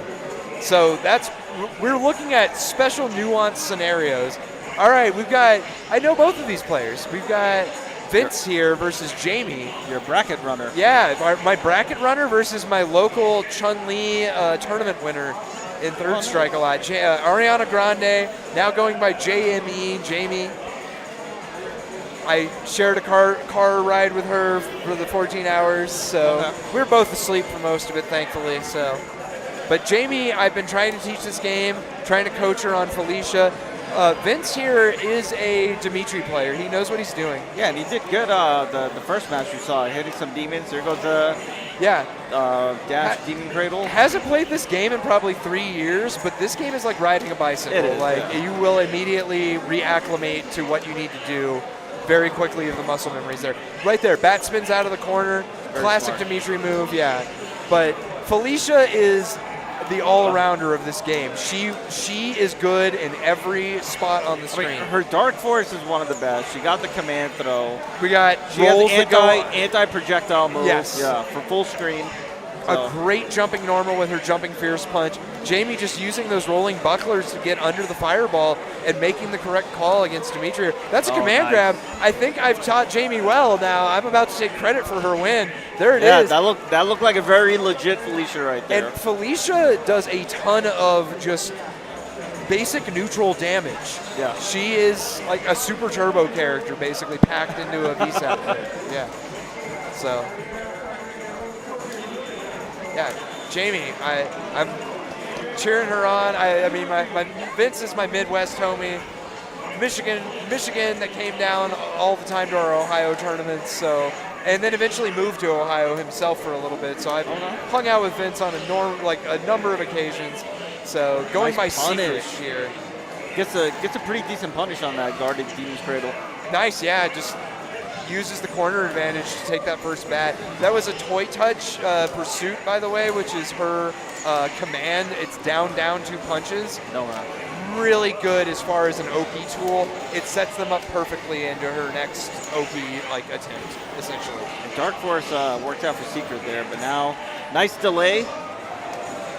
So we're looking at special nuanced scenarios. All right, I know both of these players. We've got Vince here versus Jamie. Your bracket runner. Yeah, my bracket runner versus my local Chun-Li tournament winner in Third Strike a lot. Ariana Grande, now going by JME, Jamie. I shared a car ride with her for the 14 hours, so we were both asleep for most of it, thankfully. So, but Jamie, I've been trying to teach this game, trying to coach her on Felicia. Vince here is a Dimitri player. He knows what he's doing. Yeah, and he did good the first match we saw, hitting some demons. There goes dash demon cradle. Hasn't played this game in probably 3 years, but this game is like riding a bicycle. It is, you will immediately reacclimate to what you need to do very quickly if the muscle memory's there. Right there, bat spins out of the corner. Very Classic smart. Dimitri move, yeah. But Felicia is the all-arounder of this game. She is good in every spot on the screen. Her Dark Force is one of the best. She got the command throw. We got She has rolls that go anti-projectile moves. Yes. Yeah, for full screen. a great jumping normal with her jumping fierce punch. Jamie just using those rolling bucklers to get under the fireball and making the correct call against Dimitri. That's a command grab. I think I've taught Jamie well now. I'm about to take credit for her win. There it is. That looked like a very legit Felicia right there. And Felicia does a ton of just basic neutral damage. Yeah. She is like a super turbo character basically packed into a VSAP player. Yeah. So, yeah, Jamie, I'm cheering her on. I mean, my Vince is my Midwest homie. Michigan that came down all the time to our Ohio tournaments. So, and then eventually moved to Ohio himself for a little bit. So I've hung out with Vince on a number of occasions. So going Nice by punish. secret here. Gets a pretty decent punish on that guarded Demon's Cradle. Nice, yeah, just uses the corner advantage to take that first bat. That was a Toy Touch pursuit, by the way, which is her command. It's down, 2 punches. No, Really good as far as an Oki tool. It sets them up perfectly into her next Oki attempt, essentially. and Dark Force worked out for Secret there, but now nice delay.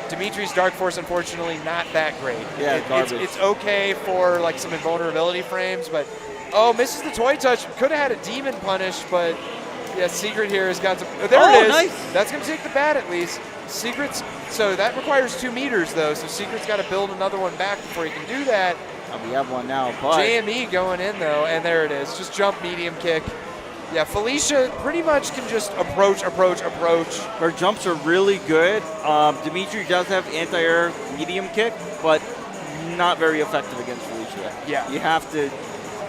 Dimitri's Dark Force, unfortunately, not that great. Yeah, garbage. It's okay for some invulnerability frames, but misses the Toy Touch. Could have had a Demon punish, but yeah, Secret here has got to. There it is. Nice. That's going to take the bat at least. Secret's so that requires 2 meters though, so Secret's got to build another one back before he can do that. We have one now, but JME going in though, and there it is. Just jump medium kick. Yeah, Felicia pretty much can just approach. her jumps are really good. Dimitri does have anti-air medium kick, but not very effective against Felicia. Yeah. You have to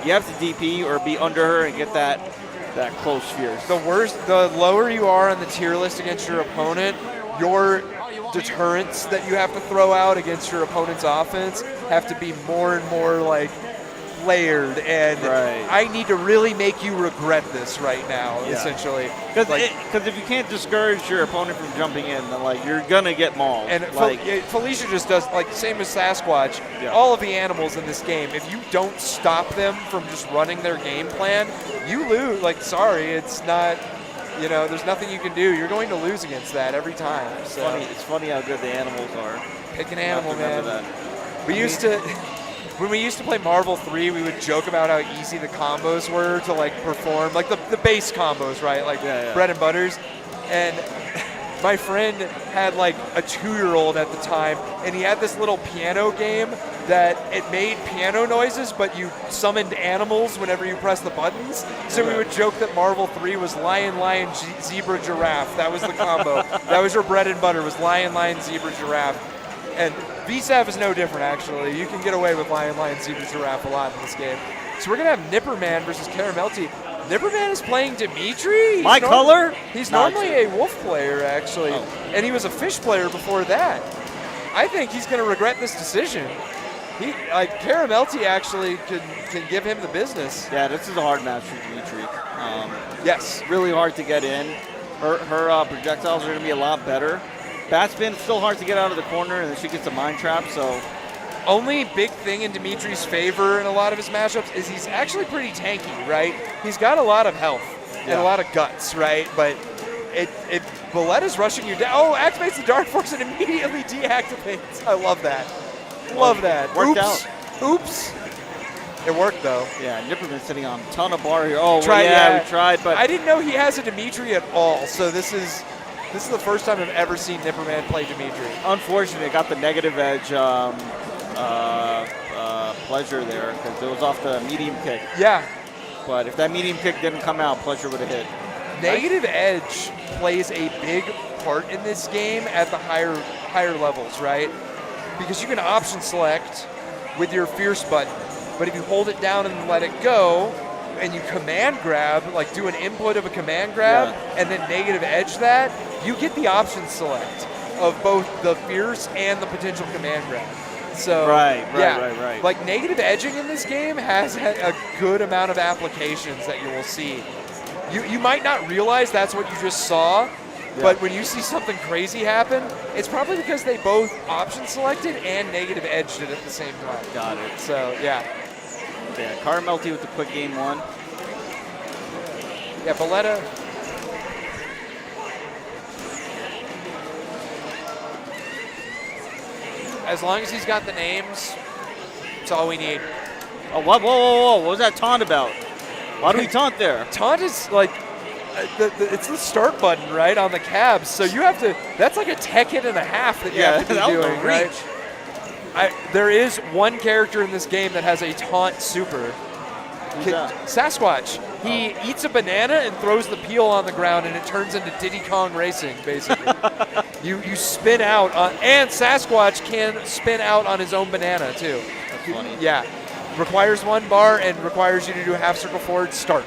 DP or be under her and get that close fierce. The lower you are on the tier list against your opponent, your deterrents that you have to throw out against your opponent's offense have to be more and more layered, and I need to really make you regret this right now, essentially. Because if you can't discourage your opponent from jumping in, then you're gonna get mauled. And Felicia just does same as Sasquatch. Yeah. All of the animals in this game, if you don't stop them from just running their game plan, you lose. Sorry, it's not. There's nothing you can do. You're going to lose against that every time. So. It's funny how good the animals are. Pick an animal, man. That. When we used to play Marvel 3, we would joke about how easy the combos were to perform, the base combos, right? Bread and butters. And my friend had a 2-year-old at the time, and he had this little piano game that it made piano noises, but you summoned animals whenever you press the buttons. So we would joke that Marvel 3 was lion, zebra, giraffe. That was the combo. That was your bread and butter, was lion, zebra, giraffe. And VSAF is no different, actually. You can get away with lion, zebra, giraffe a lot in this game. So we're going to have Nipperman versus Caramelty. Nipperman is playing Dimitri. My color? He's normally a wolf player, actually. And he was a fish player before that. I think he's going to regret this decision. Caramelty actually can give him the business. Yeah, this is a hard match for Dimitri. Yes. Really hard to get in. Her projectiles are going to be a lot better. Bat spin, still hard to get out of the corner, and then she gets a mind trap, so. Only big thing in Dimitri's favor in a lot of his matchups is he's actually pretty tanky, right? He's got a lot of health and a lot of guts, right? But if Balletta's rushing you down, activates the Dark Force and immediately deactivates. I love that. Love that. Worked out. Oops. It worked, though. Yeah, Nipperman's sitting on a ton of bar here. Oh, we tried, but. I didn't know he has a Dimitri at all, so this is the first time I've ever seen Nipperman play Dimitri. Unfortunately, got the negative edge pleasure there because it was off the medium kick. Yeah. but if that medium kick didn't come out, Pleasure would have hit. Negative edge plays a big part in this game at the higher levels, right? Because you can option select with your fierce button, but if you hold it down and let it go, and you command grab, like do an input of a command grab, and then negative edge that, you get the option select of both the fierce and the potential command grab. So Right. Like negative edging in this game has a good amount of applications that you will see. You might not realize that's what you just saw, but when you see something crazy happen, it's probably because they both option selected and negative edged it at the same time. Got it. So yeah. Yeah, Caramelty with the quick game 1. Yeah, Valletta. As long as he's got the names, that's all we need. Oh, what? Whoa. What was that taunt about? Why do we taunt there? Taunt is like, it's the start button, right, on the cabs. So you have to, that's like a tech hit and a half that you have to be that was doing, a right? reach. There is one character in this game that has a taunt super. Sasquatch. He eats a banana and throws the peel on the ground, and it turns into Diddy Kong Racing, basically. you spin out, and Sasquatch can spin out on his own banana, too. That's funny. Yeah. Requires 1 bar and requires you to do a half circle forward start.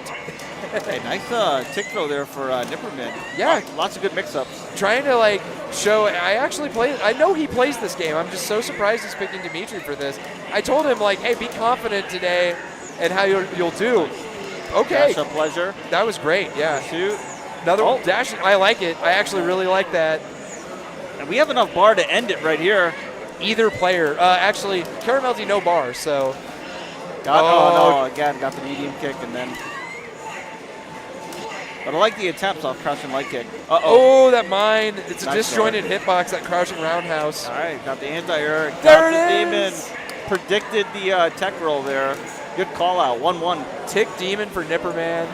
Hey, nice tick throw there for Nipperman. Yeah. Lots of good mix-ups. Trying to like show, I know he plays this game. I'm just so surprised he's picking Dimitri for this. I told him like, hey, be confident today and how you'll do. Okay. Dash of Pleasure. That was great, yeah. Shoot. Another dash, I like it. I actually really like that. And we have enough bar to end it right here. Either player. Actually, Caramelty no bar, so. No, again, got the medium kick and then. But I like the attempts off crouching light kick. Oh, that mine. It's a Nice disjointed hitbox, that crouching roundhouse. All right, got the anti-air. There got it the is. Demon. Predicted the tech roll there. Good call out. 1-1. Tick Demon for Nipperman.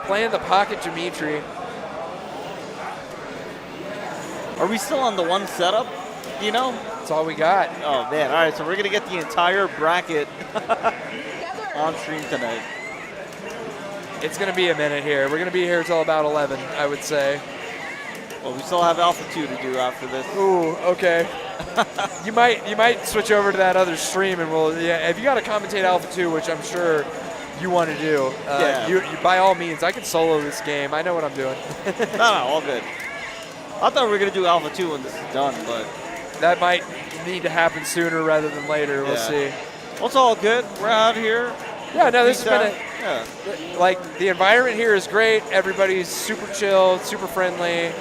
Playing the pocket Dimitri. Are we still on the 1 setup? Do you know? That's all we got. Oh, man. All right, so we're going to get the entire bracket on stream tonight. It's going to be a minute here. We're going to be here until about 11, I would say. Well, we still have Alpha 2 to do after this. Ooh, okay. you might switch over to that other stream, and if you got to commentate Alpha 2, which I'm sure you want to do, you by all means, I can solo this game. I know what I'm doing. No, all good. I thought we were going to do Alpha 2 when this is done, but that might need to happen sooner rather than later. We'll see. Well, it's all good. We're out here. Yeah, no, this has been like, the environment here is great. Everybody's super chill, super friendly.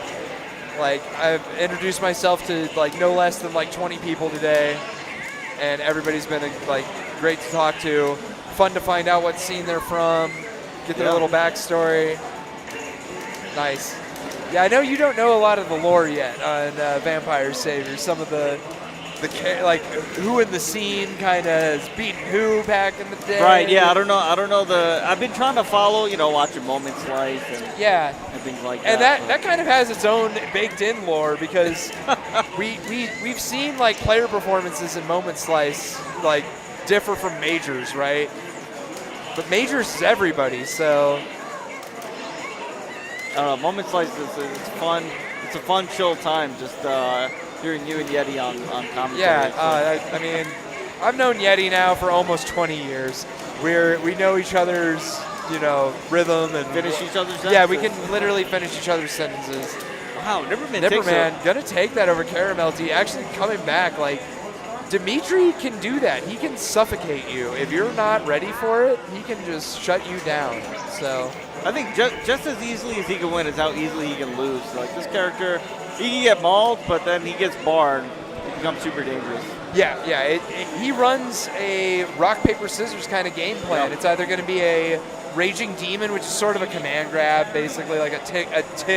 Like, I've introduced myself to like no less than like 20 people today, and everybody's been like great to talk to. Fun to find out what scene they're from, get their little backstory. Nice. Yeah, I know you don't know a lot of the lore yet on Vampire Saviors. Some of the like who in the scene kind of has beaten who back in the day. Right. Yeah. I don't know. I've been trying to follow. Watching Moment Slice and and things like that. And that kind of has its own baked-in lore because we've seen like player performances in Moment Slice like differ from Majors, right? But Majors is everybody, so. Moment Slice it's fun. It's a fun, chill time. Just hearing you and Yeti on commentary. Yeah, I mean, I've known Yeti now for almost 20 years. We know each other's, rhythm and finish each other's sentences. Yeah, we can literally finish each other's sentences. Wow, Nipperman gonna take that over Caramelty. Actually coming back, like, Dimitri can do that. He can suffocate you. If you're not ready for it, he can just shut you down. So I think just as easily as he can win is how easily he can lose. Like, this character, he can get mauled, but then he gets barred. He becomes super dangerous. Yeah. He runs a rock, paper, scissors kind of game plan. It's either going to be a Raging Demon, which is sort of a command grab, basically like a tick,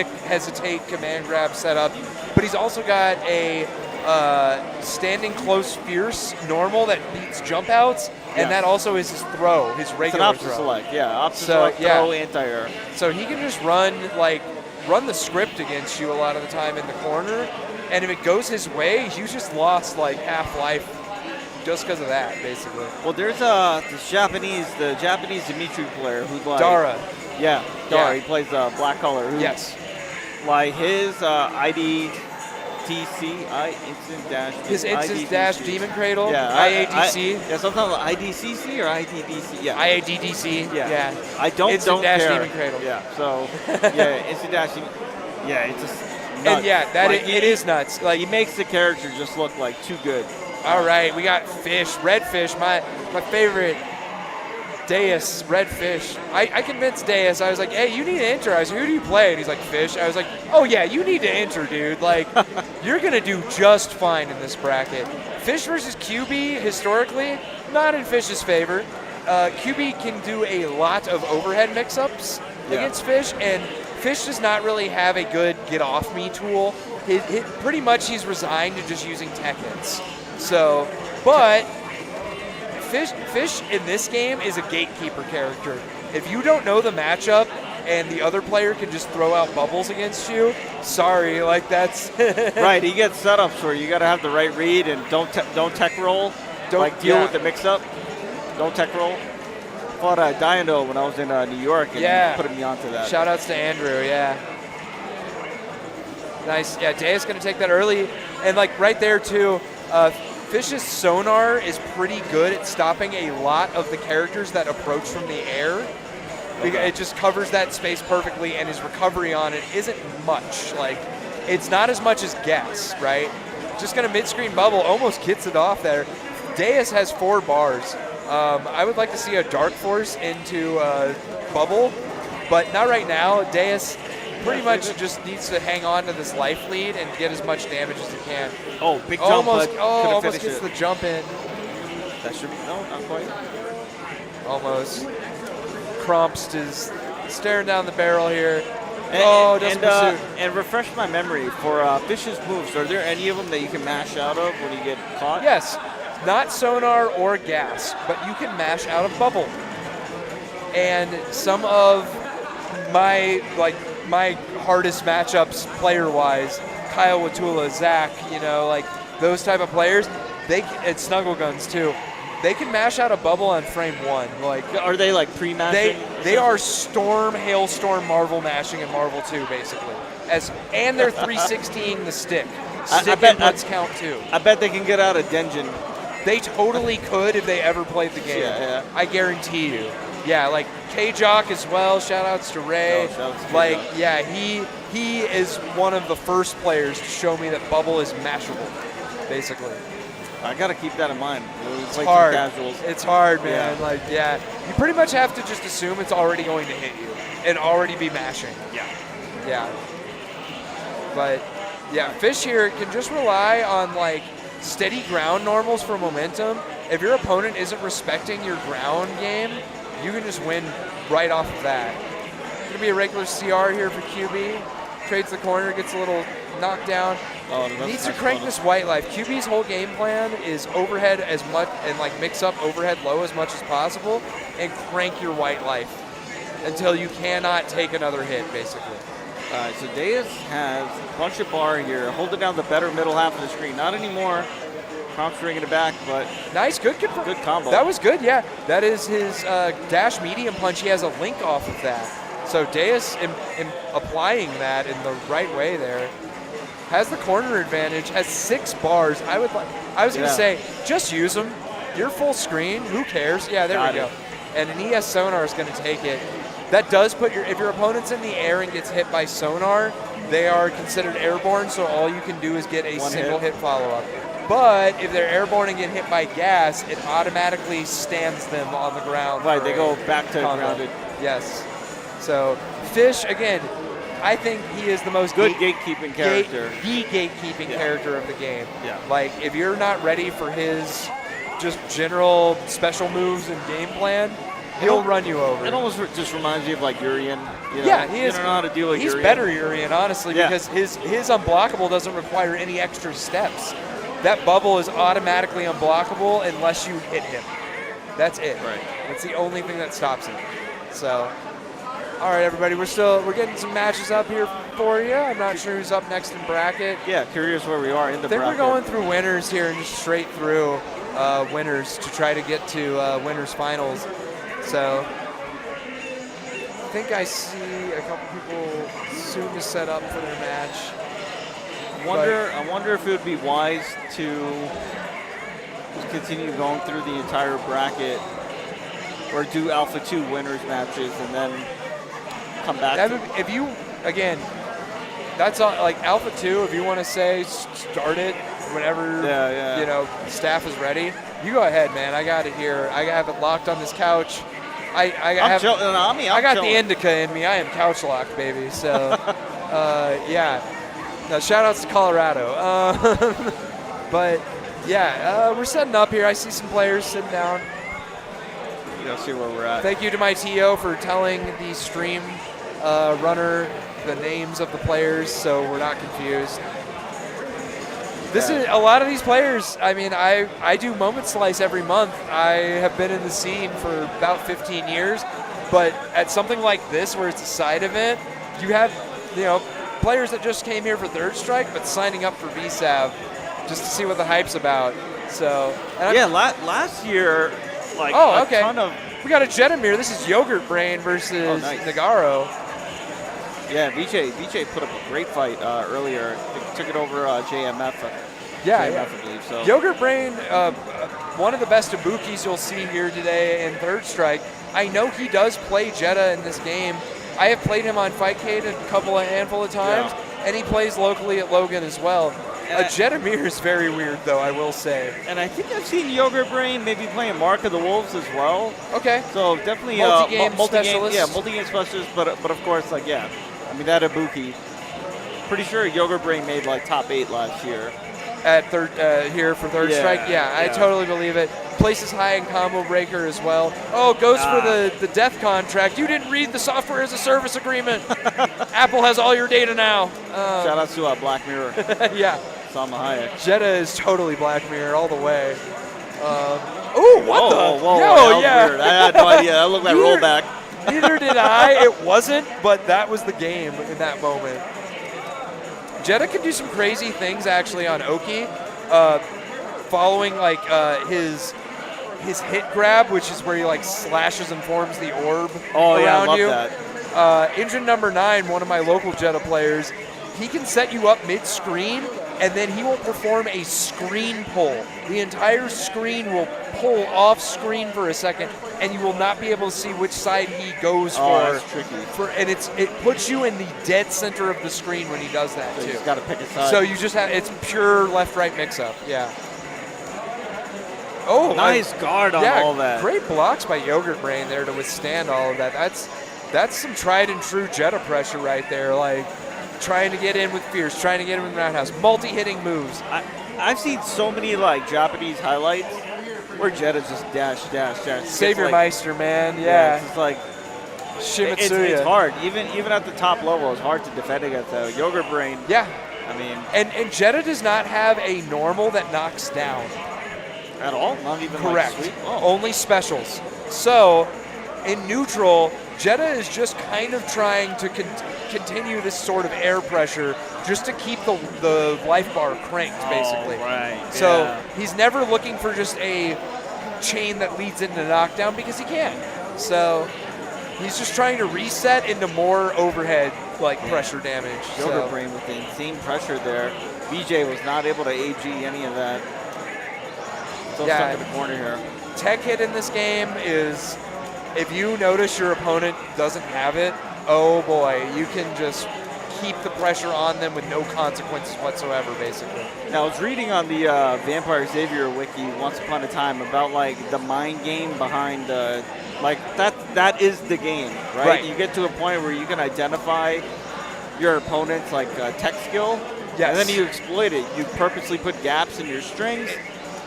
hesitate command grab setup. But he's also got a standing close fierce normal that beats jump outs, and that also is his throw, his regular it's an option throw. Select, option select, throw, anti-air. So he can just run the script against you a lot of the time in the corner, and if it goes his way, you just lost like half life just because of that, basically. Well, there's the Japanese Dimitri player who's like Dara. Yeah, Dara. Yeah. He plays black color. Who, Yes. Like his IDTC, instant dash. His instant dash Demon Cradle. Yeah, IADC. Yeah, sometimes IDCC or IDDC. Yeah. IADDC. Yeah. I don't Instant dash care. Demon Cradle. Yeah. So yeah, instant dash. Yeah, it's just nuts. And yeah, that like, it is nuts. Like he makes the character just look like too good. All right, we got Fish, Red Fish, my favorite. Deus, Red Fish. I convinced Deus. I was like, hey, you need to enter. I was like, who do you play? And he's like, Fish. I was like, oh yeah, you need to enter, dude. Like, you're gonna do just fine in this bracket. Fish versus QB, historically, not in Fish's favor. QB can do a lot of overhead mix-ups against Fish, and Fish does not really have a good get-off-me tool. Pretty much he's resigned to just using tech hits. So, but Fish in this game is a gatekeeper character. If you don't know the matchup and the other player can just throw out bubbles against you, sorry, like that's Right. He gets setups where you got to have the right read and don't tech roll. Don't deal with the mix-up. Don't tech roll. Fought Dino when I was in New York and he put me onto that. Shout outs to Andrew, yeah. Nice. Yeah, Deus going to take that early. And like right there too, Fish's sonar is pretty good at stopping a lot of the characters that approach from the air. It just covers that space perfectly, and his recovery on it isn't much. Like, it's not as much as Gas, right? Just going to mid-screen bubble, almost gets it off there. Deus has 4 bars. I would like to see a Dark Force into bubble, but not right now. Deus pretty much just needs to hang on to this life lead and get as much damage as he can. Oh, big jump. Almost gets the jump in. That should be, no, not quite. Almost. Crumpst is staring down the barrel here. And refresh my memory for Fish's moves. Are there any of them that you can mash out of when you get caught? Yes, not sonar or gas, but you can mash out of bubble. And some of my hardest matchups player-wise, Kyle Watula, Zach, like those type of players, and Snuggle Guns too. They can mash out a bubble on frame 1. Like, are they like pre-mashing? They are Storm, Hailstorm, Marvel mashing, and Marvel 2 basically. And they're 316 the stick. Stick inputs count too. I bet they can get out of Denjin. They totally could if they ever played the game. Yeah. I guarantee you. Yeah, like K-Jock as well. Shout outs to Ray. He is one of the first players to show me that bubble is mashable, basically. I gotta keep that in mind. It's hard. Casuals. It's hard, man. You pretty much have to just assume it's already going to hit you and already be mashing. Yeah. But yeah, Fish here can just rely on like steady ground normals for momentum. If your opponent isn't respecting your ground game, you can just win right off of that. It's gonna be a regular CR here for QB. Trades the corner, gets a little knocked down. Needs to crank this white life. QB's whole game plan is overhead as much and like mix up overhead low as much as possible and crank your white life until you cannot take another hit, basically. All right, so Deus has a bunch of bar here, holding down the better middle half of the screen. Not anymore. Crump's bringing it back, but nice, good combo. That was good, yeah. That is his dash medium punch. He has a link off of that. So Deus, in applying that in the right way there, has the corner advantage, has 6 bars. I was going to say, just use them. You're full screen. Who cares? Yeah, there we go. And an ES sonar is going to take it. That does put if your opponent's in the air and gets hit by sonar, they are considered airborne, so all you can do is get a single hit follow-up. But if they're airborne and get hit by gas, it automatically stands them on the ground. Right, they go back to grounded. Yes. So Fish, again, I think he is the most good gatekeeping character. The gatekeeping character of the game. Yeah. Like, if you're not ready for his just general special moves and game plan, he'll run you over. It almost just reminds me of like Urian. Yeah, he is. You don't know how to deal with Urian. He's better Urian, honestly, because his unblockable doesn't require any extra steps. That bubble is automatically unblockable unless you hit him. That's it. Right. That's the only thing that stops him. So, all right, everybody, we're getting some matches up here for you. I'm not sure who's up next in bracket. Yeah, curious where we are in the bracket. I think we're going through winners here and just straight through. winners to try to get to winners finals. So I think I see a couple people soon to set up for their match. I wonder if it would be wise to just continue going through the entire bracket, or do Alpha 2 winners matches and then come back. If you, again, that's all, like Alpha 2, if you want to say start it whenever you know staff is ready, you go ahead, man. I got it here. I have it locked on this couch. I got the indica in me. I am couch locked, baby. So yeah. No, shout outs to Colorado. But yeah, we're setting up here. I see some players sitting down. Let's see where we're at. Thank you to my TO for telling the stream runner the names of the players so we're not confused. This is a lot of these players. I mean, I do Moment Slice every month. I have been in the scene for about 15 years, but at something like this where it's a side event, you have, you know, players that just came here for Third Strike but signing up for VSAV just to see what the hype's about. So yeah, last year, like okay. We got a Jetamir. This is Yogurt Brain versus Nagaro. Yeah, VJ put up a great fight earlier. They took it over JMF. Yeah. I believe so. Yogurt Brain, one of the best Ibukis you'll see here today in Third Strike. I know he does play Jetta in this game. I have played him on Fightcade a handful of times, and he plays locally at Logan as well. Jetamir is very weird, though, I will say. And I think I've seen Yogurt Brain maybe playing Mark of the Wolves as well. Okay. So definitely multi-game specialist. Yeah, multi-game specialist, but of course, like, yeah. I mean, that Ibuki, pretty sure Yogurt Brain made, like, top 8 last year. At third here for Third Strike? Yeah, I totally believe it. Places high in Combo Breaker as well. Oh, goes for the death contract. You didn't read the software as a service agreement. Apple has all your data now. Shout out to Black Mirror. Yeah. Salma Hayek. Jetta is totally Black Mirror all the way. Oh, what the? Whoa, Yo, yeah. Weird. I had no idea. That looked like rollback. Neither did I. It wasn't, but that was the game in that moment. Jetta can do some crazy things actually on Oki, following like his hit grab, which is where he like slashes and forms the orb around you. That. Engine number 9, one of my local Jetta players, he can set you up mid-screen, and then he will perform a screen pull. The entire screen will pull off screen for a second, and you will not be able to see which side he goes for. That's tricky. And it puts you in the dead center of the screen when he does that so too. You just got to pick a side. So you just have, it's pure left-right mix-up. Yeah. Oh, nice guard on all that. Great blocks by Yogurt Brain there to withstand all of that. That's some tried and true Jetta pressure right there. Like trying to get in with Fierce, trying to get in with Roundhouse, multi-hitting moves. I've seen so many like Japanese highlights where Jetta's just dash. Savior like, Meister, man. Yeah. It's just like Shimitsuya. It's hard. Even at the top level, it's hard to defend against that. Yogurt Brain. Yeah. I mean. And Jetta does not have a normal that knocks down. At all? Not even correct. Like sweep? Oh. Only specials. So in neutral, Jetta is just kind of trying to continue this sort of air pressure just to keep the life bar cranked, basically. Oh, right. So he's never looking for just a chain that leads into knockdown because he can. So he's just trying to reset into more overhead pressure damage. Yogurt Brain with the insane pressure there. BJ was not able to AG any of that. Still stuck in the corner here. Tech hit in this game is, if you notice your opponent doesn't have it, oh boy, you can just keep the pressure on them with no consequences whatsoever, basically. Now, I was reading on the Vampire Xavier wiki once upon a time about like the mind game behind that is the game, right? You get to a point where you can identify your opponent's tech skill, and then you exploit it. You purposely put gaps in your strings.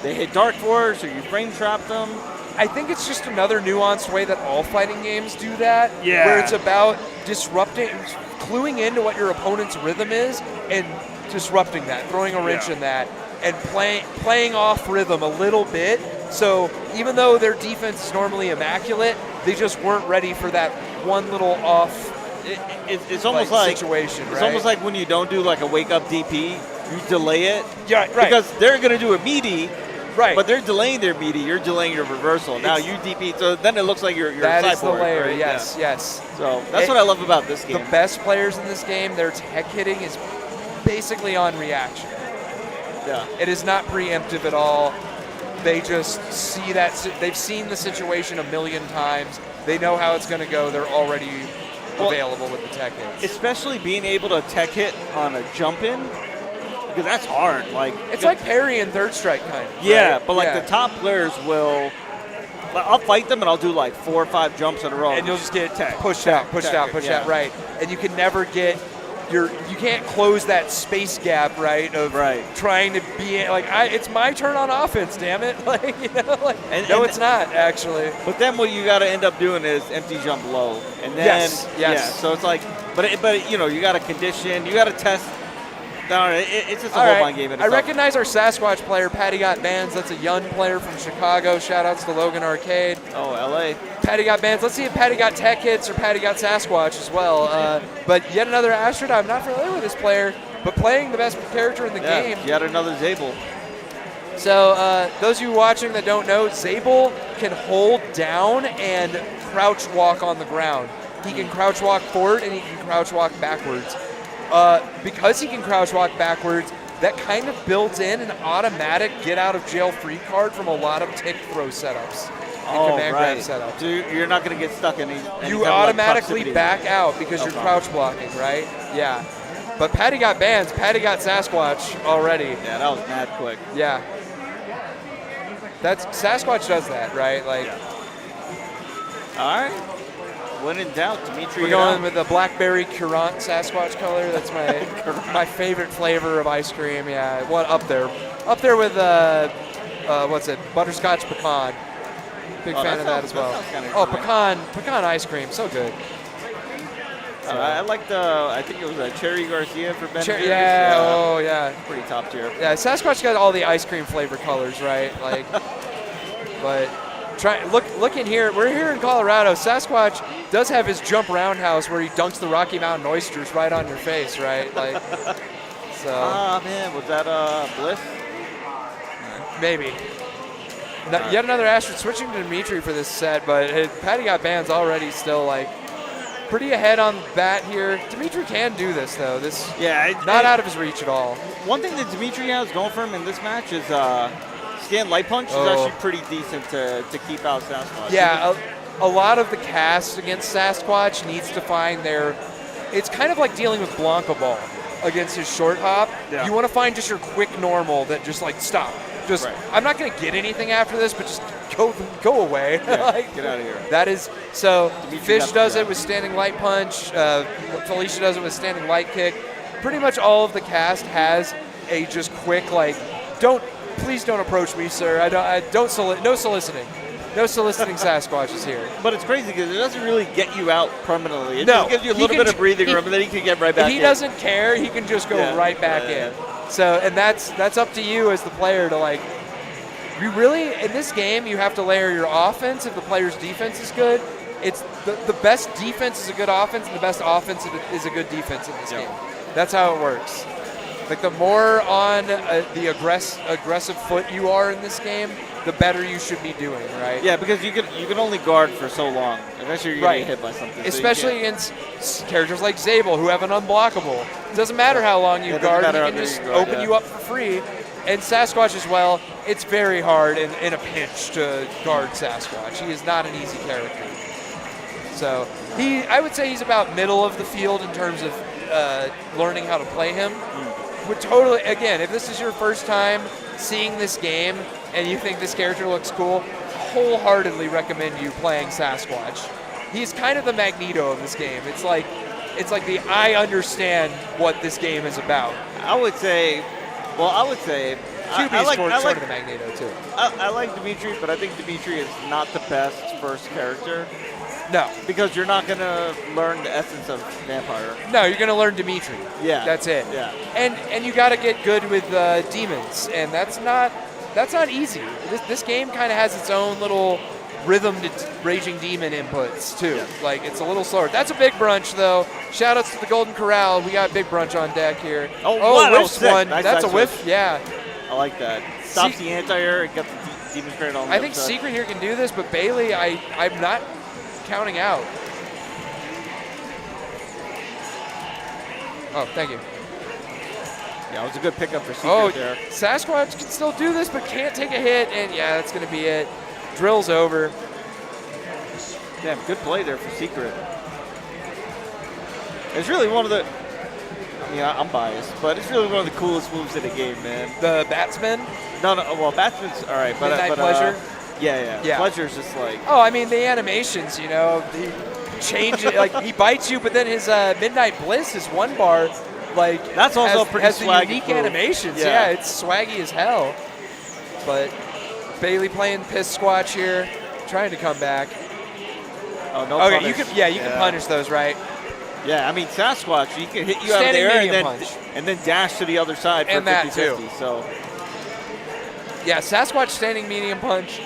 They hit Dark Force, or you frame trap them. I think it's just another nuanced way that all fighting games do that, Yeah. where it's about disrupting, cluing into what your opponent's rhythm is and disrupting that, throwing a wrench in that, and playing off rhythm a little bit. So even though their defense is normally immaculate, they just weren't ready for that one little off. It's almost like situation. It's almost like when you don't do like a wake up DP, you delay it. Yeah, right. Because they're gonna do a meaty, Right. But they're delaying their meaty. You're delaying your reversal. Now you DP. So then it looks like you're That a is the cyborg, layer. right? Yes, Yeah. yes. So that's what I love about this game. The best players in this game, their tech hitting is basically on reaction. Yeah. It is not preemptive at all. They just see that. They've seen the situation a million times. They know how it's going to go. They're already available with the tech hits. Especially being able to tech hit on a jump in, because that's hard. Like it's like parry and third strike kind of. Yeah, right? but like the top players will. I'll fight them and I'll do like 4 or 5 jumps in a row, and you'll just get tech, pushed tech, out, pushed tech, out, pushed out. Right, and you can never get. You can't close that space gap, right? Of trying to be like, it's my turn on offense, damn it! Like, no, it's not actually. But then what you got to end up doing is empty jump low, and then yes. Yeah, so it's like, but you know, you got to condition, you got to test. No, it's just a whole mind game. I recognize our Sasquatch player, Patty Got Bands. That's a young player from Chicago. Shout outs to Logan Arcade. Oh, LA. Patty Got Bands. Let's see if Patty got tech hits or Patty got Sasquatch as well. But yet another Astrid. I'm not familiar with this player, but playing the best character in the game. Yet another Zabel. So those of you watching that don't know, Zabel can hold down and crouch walk on the ground. He can crouch walk forward and he can crouch walk backwards. Because he can crouch walk backwards, that kind of built in an automatic get out of jail free card from a lot of tick throw setups. Command grab setups. So you're not going to get stuck in any you automatically back out because you're crouch blocking, right? Yeah. But Patty got bands. Patty got Sasquatch already. Yeah, that was mad quick. Yeah. Sasquatch does that, right? Like. Yeah. All right. When in doubt, Dimitri. We're going with the blackberry currant Sasquatch color. That's my favorite flavor of ice cream. Yeah, what up there with what's it? Butterscotch pecan. Big fan of that as well. Pecan ice cream, so good. I like I think it was a Cherry Garcia for Ben. Oh yeah. Pretty top tier. Yeah, Sasquatch got all the ice cream flavor colors, right? Like, but. Look in here. We're here in Colorado. Sasquatch does have his jump roundhouse where he dunks the Rocky Mountain oysters right on your face, right? Like, so. Ah man, was that Bliss? Maybe. Yet another Astrid switching to Dimitri for this set, but Patty got bands already. Still like pretty ahead on that here. Dimitri can do this though. Not out of his reach at all. One thing that Dimitri has going for him in this match is. Stand light punch is actually pretty decent to keep out Sasquatch. Yeah, a lot of the cast against Sasquatch needs to find it's kind of like dealing with Blanca Ball against his short hop. Yeah. You want to find just your quick normal that just like stop. Just I'm not going to get anything after this, but just go away. Yeah, like, get out of here. That is so. Fish does it with standing light punch. Felicia does it with standing light kick. Pretty much all of the cast has a just quick like Please don't approach me, sir. No soliciting. No soliciting Sasquatch is here. But it's crazy because it doesn't really get you out permanently. It just gives you a little bit of breathing room, and then he can get right back in. If he doesn't care, he can just go right back in. So, and that's up to you as the player to like. You really, in this game, you have to layer your offense if the player's defense is good. It's the best defense is a good offense, and the best offense is a good defense in this game. That's how it works. Like the more on the aggressive foot you are in this game, the better you should be doing, right? Yeah, because you can only guard for so long. Eventually you're going to get hit by something. Especially against characters like Zabel who have an unblockable. It doesn't matter how long you guard, he can just open you up for free. And Sasquatch as well, it's very hard in a pinch to guard Sasquatch. He is not an easy character. So I would say he's about middle of the field in terms of learning how to play him. Would totally, again, if this is your first time seeing this game and you think this character looks cool, wholeheartedly recommend you playing Sasquatch. He's kind of the Magneto of this game. It's like I understand what this game is about. I would say QB's sort of the Magneto too. I like Dimitri, but I think Dimitri is not the best first character. No. Because you're not going to learn the essence of Vampire. No, you're going to learn Dimitri. Yeah. That's it. Yeah. And you got to get good with demons, and that's not easy. This game kind of has its own little rhythm to Raging Demon inputs, too. Yeah. Like, it's a little slower. That's a big brunch, though. Shout-outs to the Golden Corral. We got big brunch on deck here. Oh, whiffs one. Nice, that's nice a whiff. Yeah. I like that. stops the anti-air and gets the Demon's Cradle on the I other think side. Secret here can do this, but Bailey, I'm not counting out. Oh, thank you. Yeah, it was a good pickup for Secret there. Sasquatch can still do this, but can't take a hit, and yeah, that's going to be it. Drill's over. Damn, good play there for Secret. It's really one of the, I mean, I'm biased, but it's really one of the coolest moves in the game, man. The Batsman? No, well, Batsman's all right, but Midnight Pleasure? Yeah. Pleasure's just like. Oh, I mean, the animations, you know, he changes, like, he bites you, but then his Midnight Bliss, his one bar, like, that's also pretty has the swaggy unique move. animations. Yeah, it's swaggy as hell. But Bailey playing piss squatch here, trying to come back. Oh, no Okay, punish. you can punish those, right? Yeah, I mean, Sasquatch, he can hit you out of Standing the air medium punch. and then dash to the other side for And that 50-50. So, Yeah, Sasquatch standing medium punch,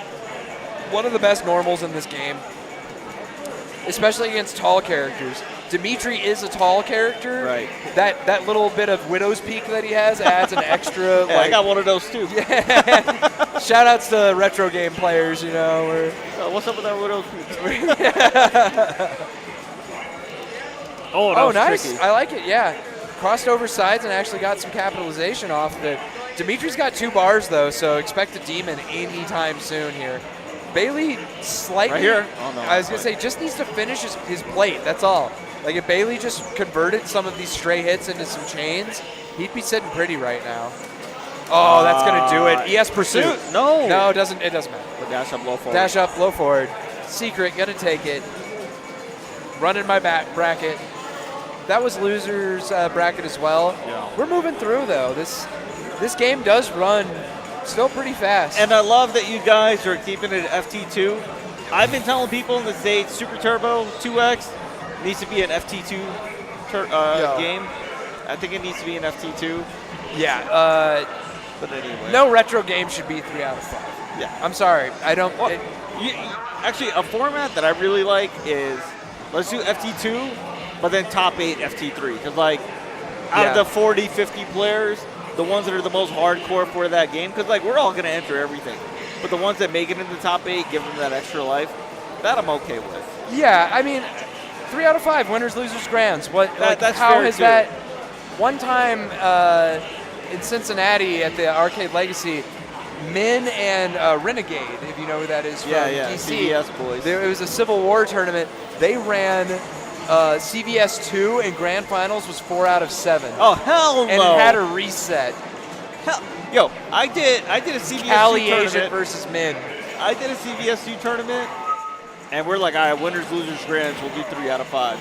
one of the best normals in this game, especially against tall characters. Dimitri is a tall character. Right. That little bit of Widow's Peak that he has adds an extra. yeah, I got one of those too. Yeah. Shout outs to retro game players, you know. What's up with that Widow's Peak? Oh, nice. Tricky. I like it, yeah. Crossed over sides and actually got some capitalization off of it. Dimitri's got 2 bars, though, so expect a demon anytime soon here. Bailey slightly. Right here? Oh, no. I was going to say, just needs to finish his plate. That's all. Like, if Bailey just converted some of these stray hits into some chains, he'd be sitting pretty right now. Oh, that's going to do it. ES Pursuit. No. No, it doesn't matter. The dash up, low forward. Dash up, low forward. Secret, going to take it. Running my back bracket. That was loser's bracket as well. Yeah. We're moving through, though. This game does run still pretty fast. And I love that you guys are keeping it at FT2. I've been telling people in the States, Super Turbo 2X needs to be an FT2 game. I think it needs to be an FT2. Yeah. But anyway. No retro game should be 3 out of 5. Yeah. I'm sorry. I don't. Well, actually, a format that I really like is let's do FT2, but then top 8 FT3. Because, like, out of the 40, 50 players, the ones that are the most hardcore for that game, because, like, we're all going to enter everything. But the ones that make it into the top 8, give them that extra life, that I'm okay with. Yeah, I mean, 3 out of 5, winners, losers, grands. That's how fair has too. that? One time in Cincinnati at the Arcade Legacy, Min and Renegade, if you know who that is from DC. CVS boys. It was a Civil War tournament. They ran CVS 2 and Grand Finals was 4 out of 7. Oh, hell no. And it had a reset. Hell, yo, I did a CVS Cali 2 Asian tournament. versus Min. I did a CVS 2 tournament, and we're like, all right, winners, losers, grands, we'll do 3 out of 5.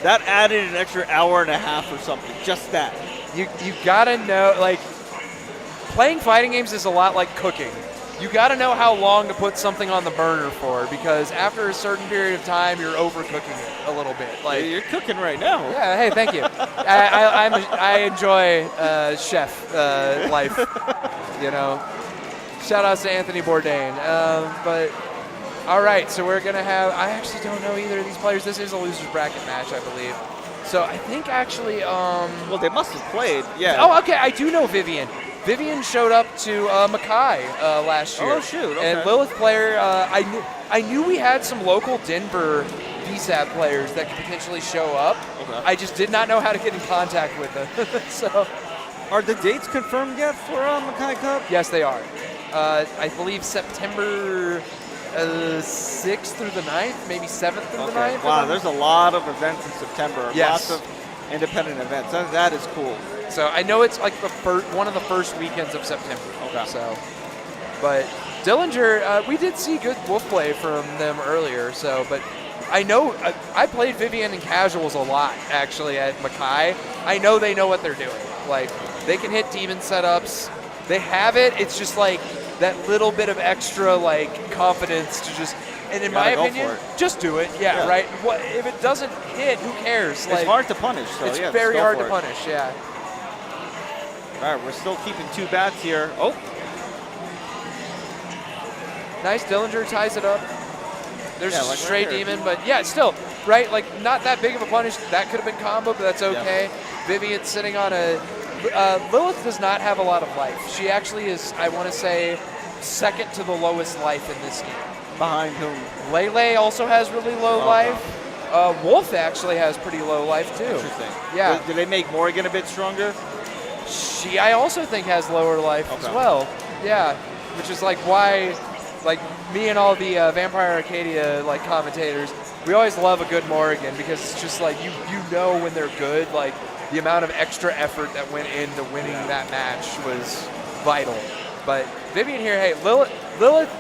That added an extra hour and a half or something, just that. You gotta know, like, playing fighting games is a lot like cooking. You gotta know how long to put something on the burner for, because after a certain period of time, you're overcooking it a little bit. Like, You're cooking right now. yeah, hey, thank you. I enjoy chef life, you know. Shout outs to Anthony Bourdain. But all right, so we're gonna have. I actually don't know either of these players. This is a losers bracket match, I believe. So I think actually. Well, they must have played. Yeah. Oh, okay. I do know Vivian. Vivian showed up to Mackay last year. Oh shoot! Okay. And Lilith player, I knew we had some local Denver VSAT players that could potentially show up. Okay. I just did not know how to get in contact with them. So, Are the dates confirmed yet for Mackay Cup? yes, they are. I believe September 6th through the 9th, maybe 7th through the 9th. Wow, there's a lot of events in September. Yes. Lots of independent events. That is cool. So I know it's like one of the first weekends of September. Okay. So, but Dillinger, we did see good wolf play from them earlier. So, but I know I played Vivian and casuals a lot actually at Mackay. I know they know what they're doing. Like they can hit demon setups. They have it. It's just like that little bit of extra like confidence to just. And in my opinion, just do it. Yeah, right. What if it doesn't hit? Who cares? It's hard to punish. So it's yeah, very just go hard for to it. punish. Yeah. All right, we're still keeping 2 bats here. Oh. Nice, Dillinger ties it up. There's Yeah, a like stray right here. demon, but yeah, still, right? Like, not that big of a punish. That could have been combo, but that's okay. Vivian sitting on a Lilith does not have a lot of life. She actually is, I want to say, second to the lowest life in this game. Behind whom? Lele also has really low life. Wolf actually has pretty low life too. Interesting. Yeah. Did they make Morgan a bit stronger? She, I also think, has lower life as well. Yeah, which is like why, like me and all the Vampire Arcadia like commentators, we always love a good Morrigan because it's just like you know when they're good, like the amount of extra effort that went into winning that match was vital. But Vivian here, hey, Lilith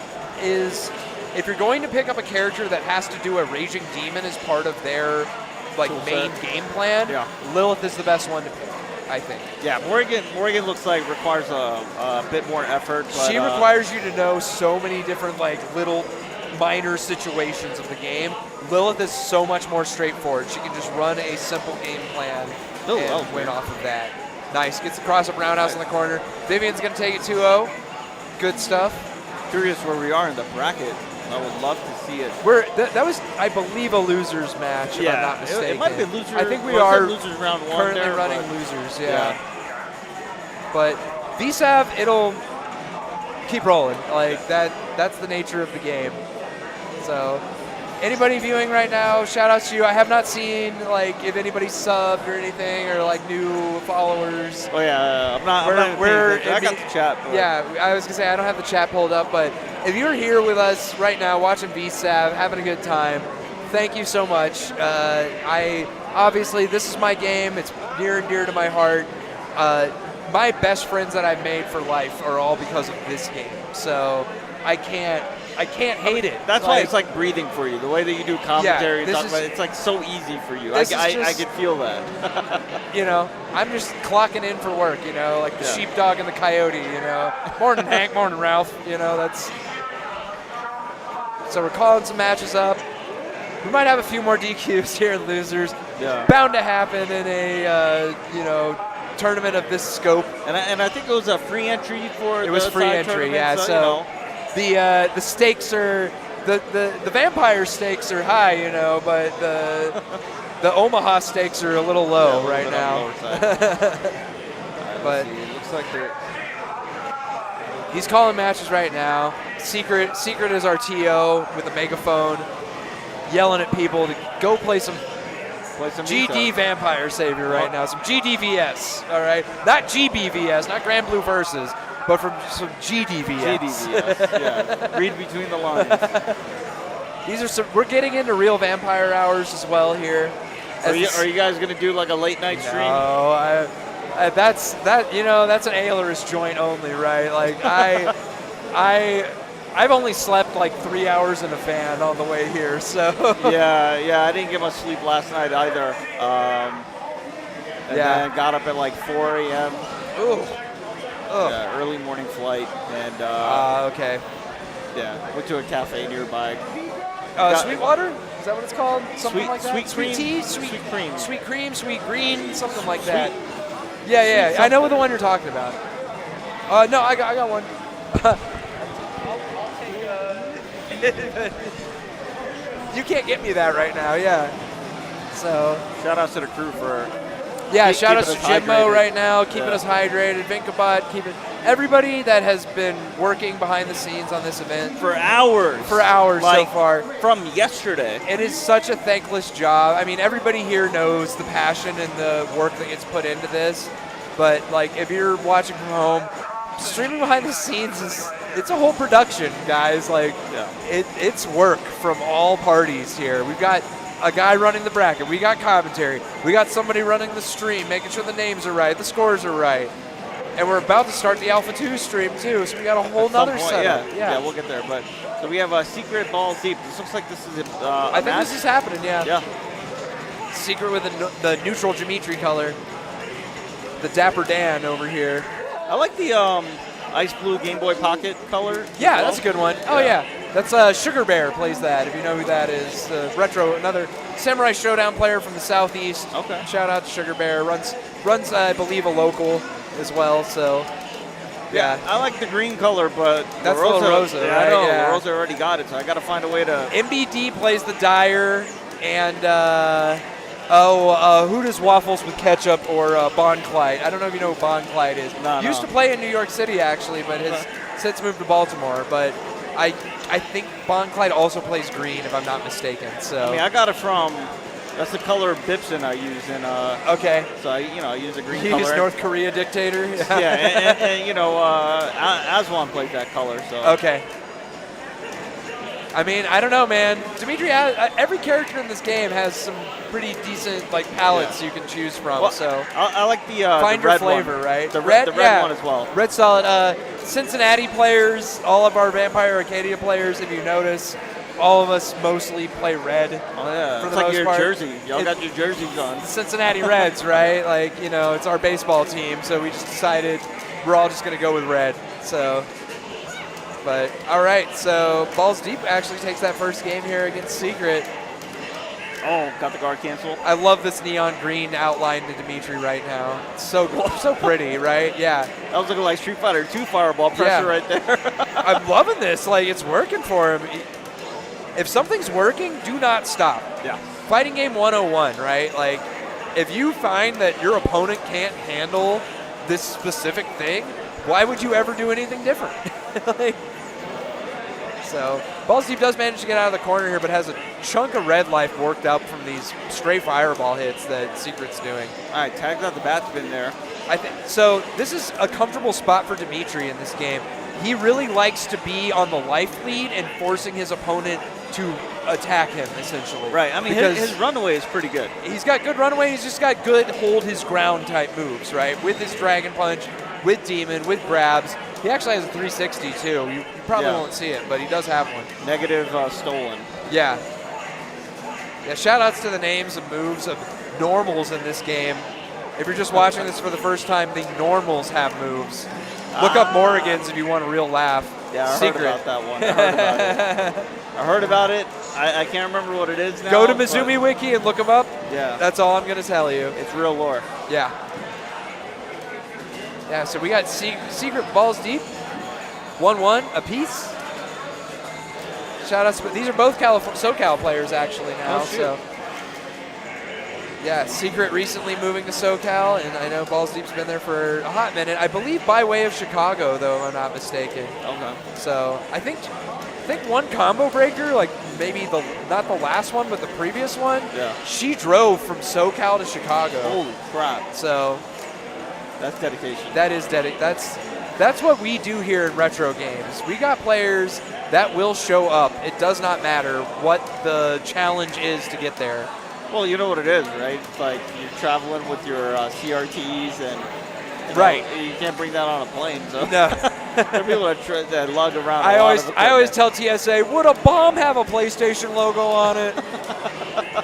is, if you're going to pick up a character that has to do a Raging Demon as part of their like main game plan, Lilith is the best one to pick, I think. Yeah, Morgan looks like requires a bit more effort. But, she requires you to know so many different like little minor situations of the game. Lilith is so much more straightforward. She can just run a simple game plan and win off of that. Nice. Gets across a roundhouse in the corner. Vivian's going to take it 2-0. Good stuff. Curious where we are in the bracket. I would love to see it. That was, I believe, a losers match, if I'm not mistaken. It might be losers. I think we are losers round one currently there, running losers, yeah. But VSAV, it'll keep rolling. Like that's the nature of the game. So anybody viewing right now, shout out to you. I have not seen like if anybody subbed or anything or like new followers. Oh yeah, I'm not I got the chat. But. Yeah, I was gonna say I don't have the chat pulled up, but if you're here with us right now watching VSAV, having a good time, thank you so much. I obviously this is my game. It's near and dear to my heart. My best friends that I've made for life are all because of this game. So I can't hate it. That's why it's like breathing for you. The way that you do commentary, it's like so easy for you. I can feel that. You know, I'm just clocking in for work, you know, like the sheepdog and the coyote, you know. Morning, Hank. Morning, Ralph. You know, that's... So we're calling some matches up. We might have a few more DQs here in losers. Yeah. Bound to happen in a, tournament of this scope. And I think it was a free entry for it was free entry, yeah. So the stakes are the vampire stakes are high, you know, but the Omaha stakes are a little low right now. But it looks like he's calling matches right now. Secret is our TO with a megaphone, yelling at people to go play some GD Vampire Savior right now. Some GDVS, all right? Not GBVS, not Grand Blue Versus, but from some GDVS. GDVS, yeah. Read between the lines. We're getting into real vampire hours as well here. Are you guys going to do like a late night stream? No, that's an Ailerist joint only, right? Like I've only slept like 3 hours in a van on the way here, so. Yeah, I didn't get much sleep last night either. And then got up at like 4 a.m. Ooh. Yeah, early morning flight, and okay. Yeah, went to a cafe nearby. Sweetwater? Is that what it's called? Something like that? Sweet tea? Sweet cream. Sweet cream, sweet green, something like that. Yeah. I know the one you're talking about. No, I got one. You can't get me that right now, yeah. So shout outs to the crew for shout outs to Jimmo right now, keeping us hydrated, Vinkabot, everybody that has been working behind the scenes on this event for hours so far. From yesterday. It is such a thankless job. I mean, everybody here knows the passion and the work that gets put into this, but like if you're watching from home, streaming behind the scenes it's a whole production, guys. Like it's work from all parties here. We've got a guy running the bracket. We got commentary. We got somebody running the stream, making sure the names are right, the scores are right. And we're about to start the Alpha 2 stream too, so we got a whole nother setup. Yeah, we'll get there. But so we have a Secret Balls Deep. This looks like this is I think this is happening, yeah. Yeah. Secret with the neutral Dimitri color. The Dapper Dan over here. I like the ice blue Game Boy Pocket color. Yeah, that's a good one. Oh yeah, that's Sugar Bear plays that. If you know who that is, retro, another Samurai Showdown player from the southeast. Okay. Shout out to Sugar Bear. Runs I believe a local as well. So yeah, I like the green color, but that's Rosa. Yeah, right? I know. Yeah. Rosa already got it, so I got to find a way to. MBD plays the Dyer, and Who does waffles with ketchup or Bon Clyde? I don't know if you know who Bon Clyde is. No, Used to play in New York City, actually, but has since moved to Baltimore. But I think Bon Clyde also plays green, if I'm not mistaken. So I mean, I got it from, that's the color Bipson I use in. okay. So I use a green He color. is North Korea dictator. Yeah, and you know, Aswan plays that color. So Okay. I mean, I don't know, man. Dimitri, every character in this game has some pretty decent like palettes you can choose from. Well, so I like the find the your red flavor, one. right? The red yeah. one as well. Red solid. Cincinnati players, all of our Vampire Arcadia players, if you notice, all of us mostly play red. Oh yeah, For it's the like most your part. jersey. Y'all got your jerseys on. Cincinnati Reds, right? Like, you know, it's our baseball team, so we just decided we're all just going to go with red. So, but all right, so Balls Deep actually takes that first game here against Secret. Oh, got the guard cancel. I love this neon green outline to Dimitri right now. It's so pretty, right? Yeah. That was looking like Street Fighter 2 fireball pressure right there. I'm loving this. Like, it's working for him. If something's working, do not stop. Yeah. Fighting game 101, right? Like, if you find that your opponent can't handle this specific thing, why would you ever do anything different? Like, so, Balls Deep does manage to get out of the corner here, but has a chunk of red life worked up from these stray fireball hits that Secret's doing. All right, tagged out the bat spin there. I think so. This is a comfortable spot for Dimitri in this game. He really likes to be on the life lead and forcing his opponent to attack him, essentially. Right. I mean, his runaway is pretty good. He's got good runaway. He's just got good hold his ground type moves, right? With his Dragon Punch, with Demon, with grabs. He actually has a 360 too. You probably won't see it, but he does have one. Negative stolen. Yeah. Yeah. Shout outs to the names and moves of normals in this game. If you're just watching this for the first time, the normals have moves. Look up Morrigan's if you want a real laugh. Yeah, I Secret. heard about that one. I heard about it. I can't remember what it is now. Go to Mizumi Wiki and look them up. Yeah. That's all I'm going to tell you. It's real lore. Yeah. Yeah, so we got Secret Balls Deep. 1-1 apiece. Shout outs, but these are both SoCal players actually now. Oh, shoot. So yeah, Secret recently moving to SoCal, and I know Balls Deep's been there for a hot minute. I believe by way of Chicago, though, if I'm not mistaken. Okay. So I think one combo breaker, like maybe not the last one, but the previous one. Yeah. She drove from SoCal to Chicago. Holy crap. So That's dedication. that is that's what we do here in retro games. We got players that will show up. It does not matter what the challenge is to get there. Well, you know what it is, right? It's like you're traveling with your CRTs and Right. You can't bring that on a plane. So No. there are people that lug around. I always tell TSA, would a bomb have a PlayStation logo on it?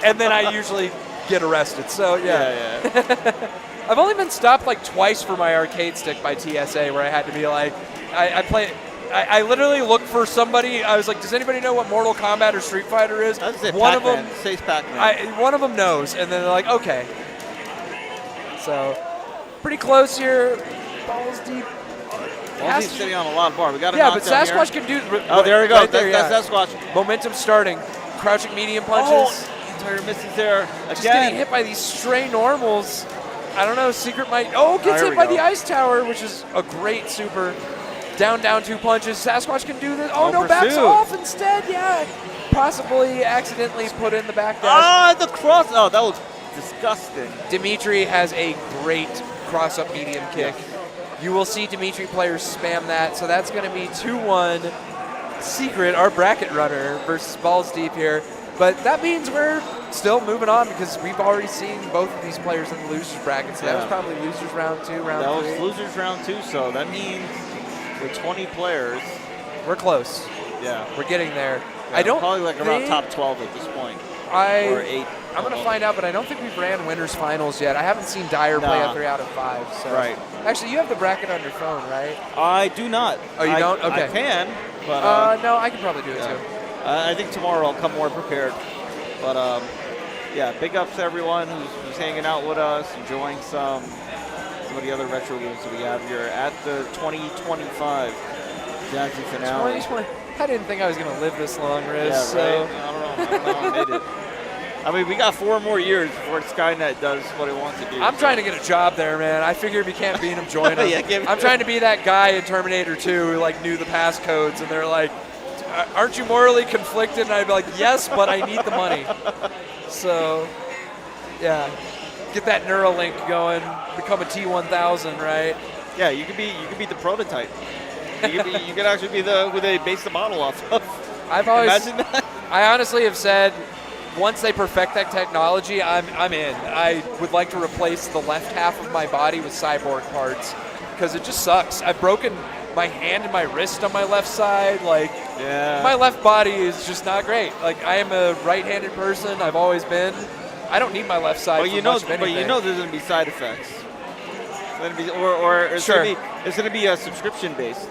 And then I usually get arrested. So yeah. I've only been stopped like twice for my arcade stick by TSA, where I had to be like, I literally looked for somebody. I was like, does anybody know what Mortal Kombat or Street Fighter is? I'd say One Pac-Man. of them, Says Pac-Man. one of them knows, and then they're like, okay. So pretty close here. Balls Deep. Well, he's sitting on a lot of bar. We got to Yeah, but Sasquatch can do. Oh, there we go. Right there, that's Sasquatch. Momentum starting. Crouching medium punches. Oh, entire misses there. Just getting hit by these stray normals. I don't know. Secret might. Oh, gets hit by the ice tower, which is a great super. Down, 2 punches. Sasquatch can do this. Oh, no, backs pursuit. off instead. Yeah. Possibly accidentally put in the back dash. Ah, the cross. Oh, that was disgusting. Dimitri has a great cross-up medium kick. You will see Dimitri players spam that. So that's going to be 2-1 Secret, our bracket runner, versus Balls Deep here. But that means we're still moving on because we've already seen both of these players in the losers bracket. So that was probably losers round 2, round 3. That was losers round 2, so that means with 20 players. We're close. Yeah. We're getting there. Yeah, I don't probably like around top 12 at this point. Or 8. I'm going to find out, but I don't think we've ran winners finals yet. I haven't seen Dyer play a 3 out of 5. So. Right. Actually, you have the bracket on your phone, right? I do not. Oh, you don't? Okay. I can, but no, I can probably do it too. I think tomorrow I'll come more prepared. But yeah, big ups to everyone who's hanging out with us, enjoying some of the other retro games that we have here at the 2025 Jazzy finale. 2020. I didn't think I was going to live this long, Riz. Yeah, so. right? I don't know. I made it. I mean, we got 4 more years before Skynet does what it wants to do. I'm trying to get a job there, man. I figure if you can't beat him, join him. Yeah, I'm trying to be that guy in Terminator 2 who like knew the passcodes, and they're like, "Aren't you morally conflicted?" And I'd be like, "Yes, but I need the money." So, yeah, get that Neuralink going, become a T1000, right? Yeah, you could be the prototype. You could actually be who they base the model off of. I've always, Imagine that. I honestly have said, once they perfect that technology, I'm in. I would like to replace the left half of my body with cyborg parts because it just sucks. I've broken my hand and my wrist on my left side. Like, my left body is just not great. Like, I am a right-handed person. I've always been. I don't need my left side for much of anything. But you know there's going to be side effects. It's going to be, or it's Sure. going to be a subscription based.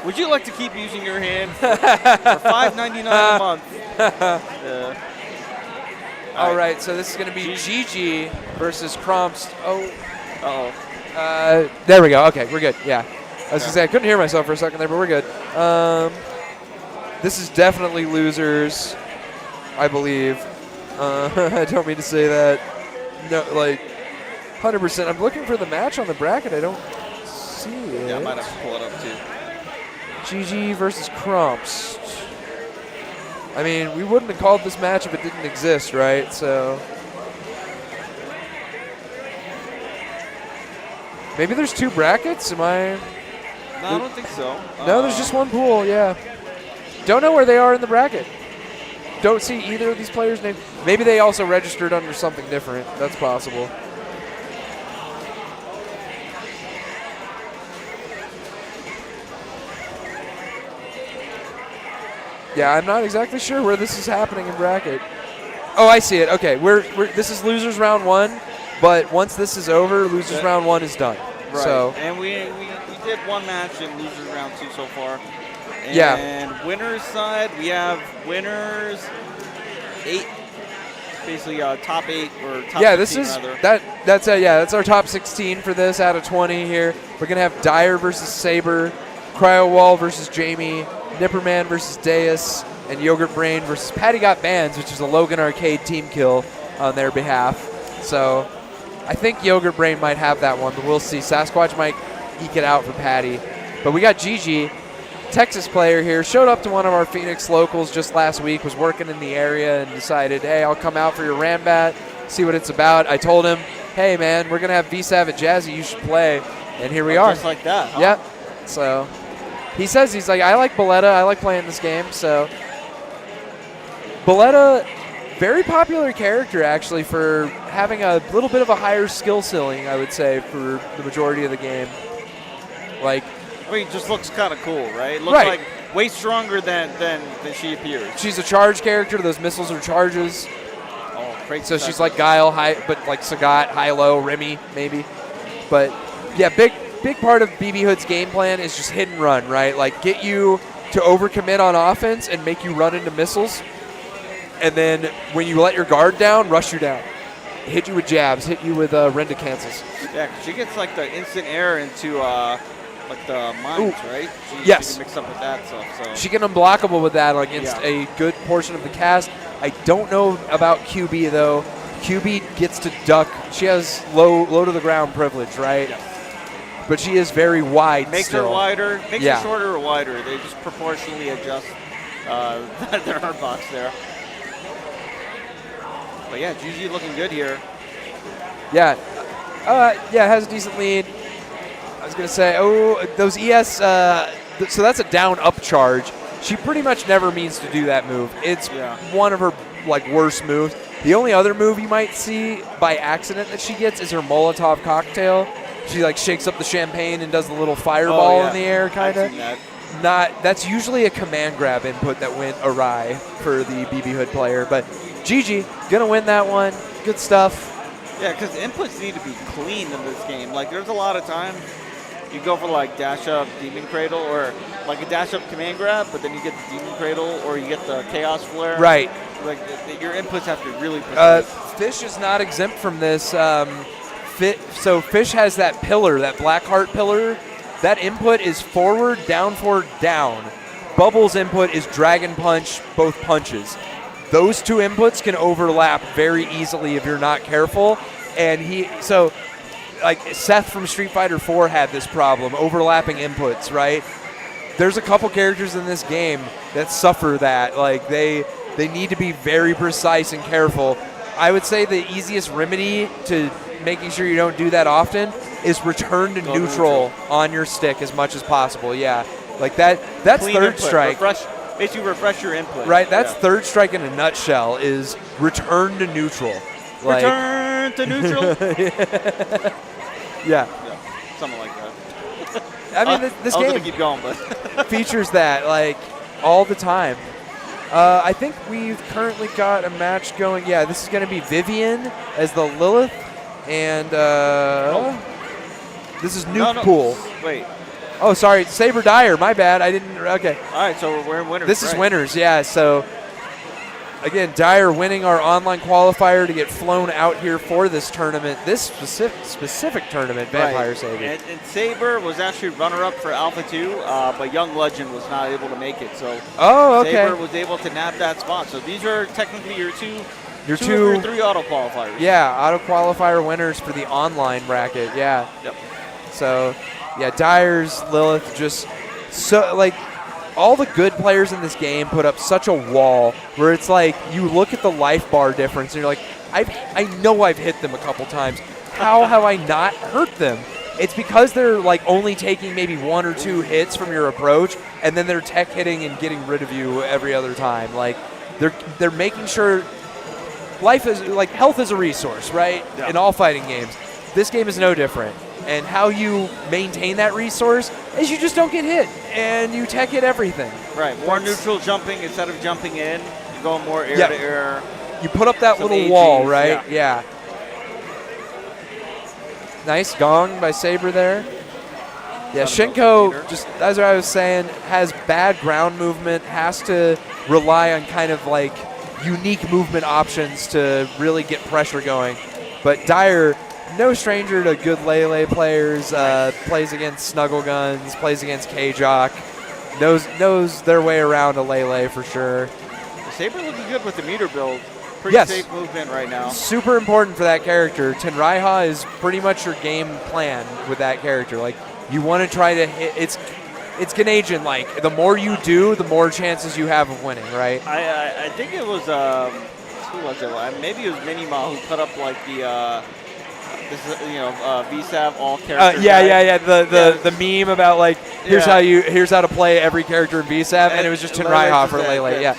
Would you like to keep using your hand for $5.99 a month? All right, so this is going to be Gigi versus Kromst. There we go. Okay, we're good. Yeah. I was going to say, I couldn't hear myself for a second there, but we're good. This is definitely losers, I believe. I don't mean to say that. No, like, 100%. I'm looking for the match on the bracket. I don't see it. Yeah, I might have to pull it up, too. Gigi versus Kromst. I mean, we wouldn't have called this match if it didn't exist, right? So maybe there's 2 brackets. Am I? No, I don't think so. No, there's just one pool. Yeah. Don't know where they are in the bracket. Don't see either of these players' names. Maybe they also registered under something different. That's possible. Yeah, I'm not exactly sure where this is happening in bracket. Oh, I see it. Okay, this is losers round 1, but once this is over, losers round 1 is done. Right. So and we did one match in losers round 2 so far. And yeah. Winners side, we have winners 8, basically top 8 or top 16 rather. That's our top 16 for this out of 20 here. We're gonna have Dyer versus Saber, Cryo Wall versus Jamie, Nipperman versus Deus, and Yogurt Brain versus Patty Got Bands, which is a Logan Arcade team kill on their behalf. So I think Yogurt Brain might have that one, but we'll see. Sasquatch might eke it out for Patty. But we got Gigi, Texas player here, showed up to one of our Phoenix locals just last week, was working in the area and decided, hey, I'll come out for your Rambat, see what it's about. I told him, hey, man, we're going to have VSAV at Jazzy, you should play. And here we are. Just like that, huh? Yep. So he says, he's like, I like Boletta. I like playing this game. So Boletta, very popular character, actually, for having a little bit of a higher skill ceiling, I would say, for the majority of the game. Like, I mean, it just looks kind of cool, right? Looks right. like way stronger than she appears. She's a charge character. Those missiles are charges. Oh, crazy. So she's like Guile, high, but like Sagat, high-low, Remy, maybe. But, yeah, big part of BB Hood's game plan is just hit and run, right? Like, get you to overcommit on offense and make you run into missiles. And then when you let your guard down, rush you down. Hit you with jabs, hit you with Renda cancels. Yeah, 'cause she gets like the instant air into like the mines, right? Yes. She can mix up with that stuff. So She can unblockable with that against a good portion of the cast. I don't know about QB though. QB gets to duck. She has low to the ground privilege, right? Yeah. But she is very wide. Makes still. her wider, makes her shorter or wider. They just proportionally adjust their hard box there. But yeah, Gigi looking good here. Yeah. Has a decent lead. I was going to say, those ES, so that's a down-up charge. She pretty much never means to do that move. It's one of her like worst moves. The only other move you might see by accident that she gets is her Molotov cocktail. She like shakes up the champagne and does the little fireball in the air, kind of. That's usually a command grab input that went awry for the BB Hood player, but Gigi gonna win that one. Good stuff. Yeah, because inputs need to be clean in this game. Like, there's a lot of times you go for like dash up Demon Cradle or like a dash up command grab, but then you get the Demon Cradle or you get the Chaos Flare. Right. Like your inputs have to be really precise. Fish is not exempt from this. So Fish has that pillar, that Black Heart pillar. That input is forward, down, forward, down. Bubbles input is Dragon Punch, both punches. those two inputs can overlap very easily if you're not careful. And like Seth from Street Fighter 4 had this problem, overlapping inputs, right? There's a couple characters in this game that suffer that. Like they need to be very precise and careful. I would say the easiest remedy to making sure you don't do that often is return to neutral on your stick as much as possible. Yeah, like that's Clean third input. strike. Basically refresh your input. Right, that's third strike in a nutshell, is return to neutral. Like, return to neutral. yeah, something like that. I mean, this I was game gonna keep going, but features that like all the time. I think we've currently got a match going. Yeah, this is going to be Vivian as the Lilith, and this is Nuke Pool. Wait. Oh, sorry, Saber Dyer. My bad. I didn't. Okay. All right, so we're in winners. This is winners. Yeah. So again, Dyer winning our online qualifier to get flown out here for this tournament. This specific tournament, Vampire Saber. And Saber was actually runner-up for Alpha 2, but Young Legend was not able to make it. So Saber was able to nab that spot. So these are technically your two of your three auto qualifiers. Yeah, auto qualifier winners for the online bracket. Yeah. Yep. So, yeah, Dyer's, Lilith, just so, like, all the good players in this game put up such a wall where it's like you look at the life bar difference and you're like, I know I've hit them a couple times. How have I not hurt them? It's because they're like only taking maybe 1 or 2 hits from your approach, and then they're tech hitting and getting rid of you every other time. Like they're making sure life is like health is a resource, right? Yeah. In all fighting games. This game is no different. And how you maintain that resource is you just don't get hit, and you tech hit everything. Right, more neutral jumping instead of jumping in. You're going more air to air. You put up that little wall, right? Yeah. Nice gong by Saber there. Yeah, Shinko, just as I was saying, has bad ground movement, has to rely on kind of like unique movement options to really get pressure going. But Dyer, no stranger to good Lele players, plays against Snuggle Guns, plays against K-Jock, knows their way around a Lele for sure. Saber looking good with the meter build. Pretty safe movement right now. Super important for that character. Tenraiha is pretty much your game plan with that character. Like, you want to try to hit. It's Ganagin. Like, the more you do, the more chances you have of winning, right? I think it was who was it? Maybe it was Minima who put up like the VSAV all characters. The meme about like here's how to play every character in VSAV, and it was just Tenraiha for Lele. Yeah,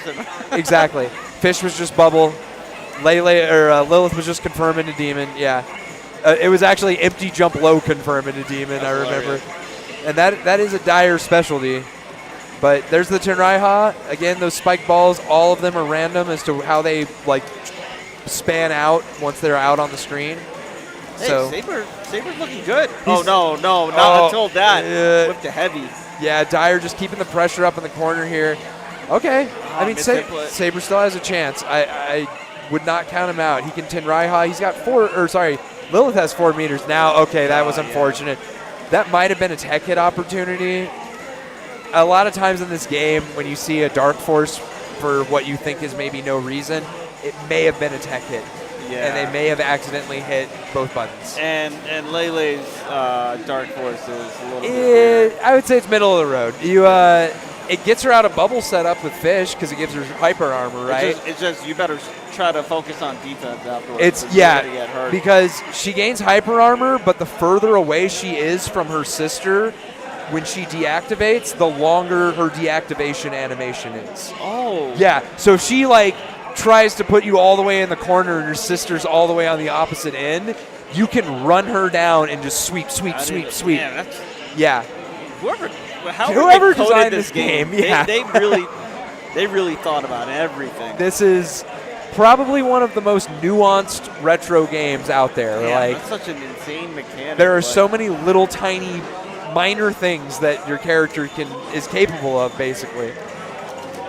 exactly. Fish was just bubble. Lilith was just confirm into demon. Yeah, it was actually empty jump low confirm into demon. That's I remember, and that is a Dyer specialty. But there's the Tenraiha again. Those spike balls, all of them are random as to how they like span out once they're out on the screen. Hey, so Saber's looking good. Oh no, not until that. Whipped to heavy. Yeah, Dyer just keeping the pressure up in the corner here. Okay, I mean Saber still has a chance. I would not count him out. He can Tenraiha. He's got Lilith has 4 meters now. Okay, that was unfortunate. That might have been a tech hit opportunity. A lot of times in this game, when you see a Dark Force for what you think is maybe no reason, it may have been a tech hit. Yeah. And they may have accidentally hit both buttons. And Lele's Dark Force is a little bit. I would say it's middle of the road. It gets her out of bubble setup with Fish because it gives her hyper armor, right? It's just you better try to focus on defense afterwards. Because she gains hyper armor, but the further away she is from her sister when she deactivates, the longer her deactivation animation is. Oh. Yeah, so she tries to put you all the way in the corner and your sister's all the way on the opposite end, you can run her down and just sweep. Yeah. Whoever designed this game, they really thought about everything. This is probably one of the most nuanced retro games out there. Yeah, that's such an insane mechanic. There are so many little tiny minor things that your character is capable of, basically.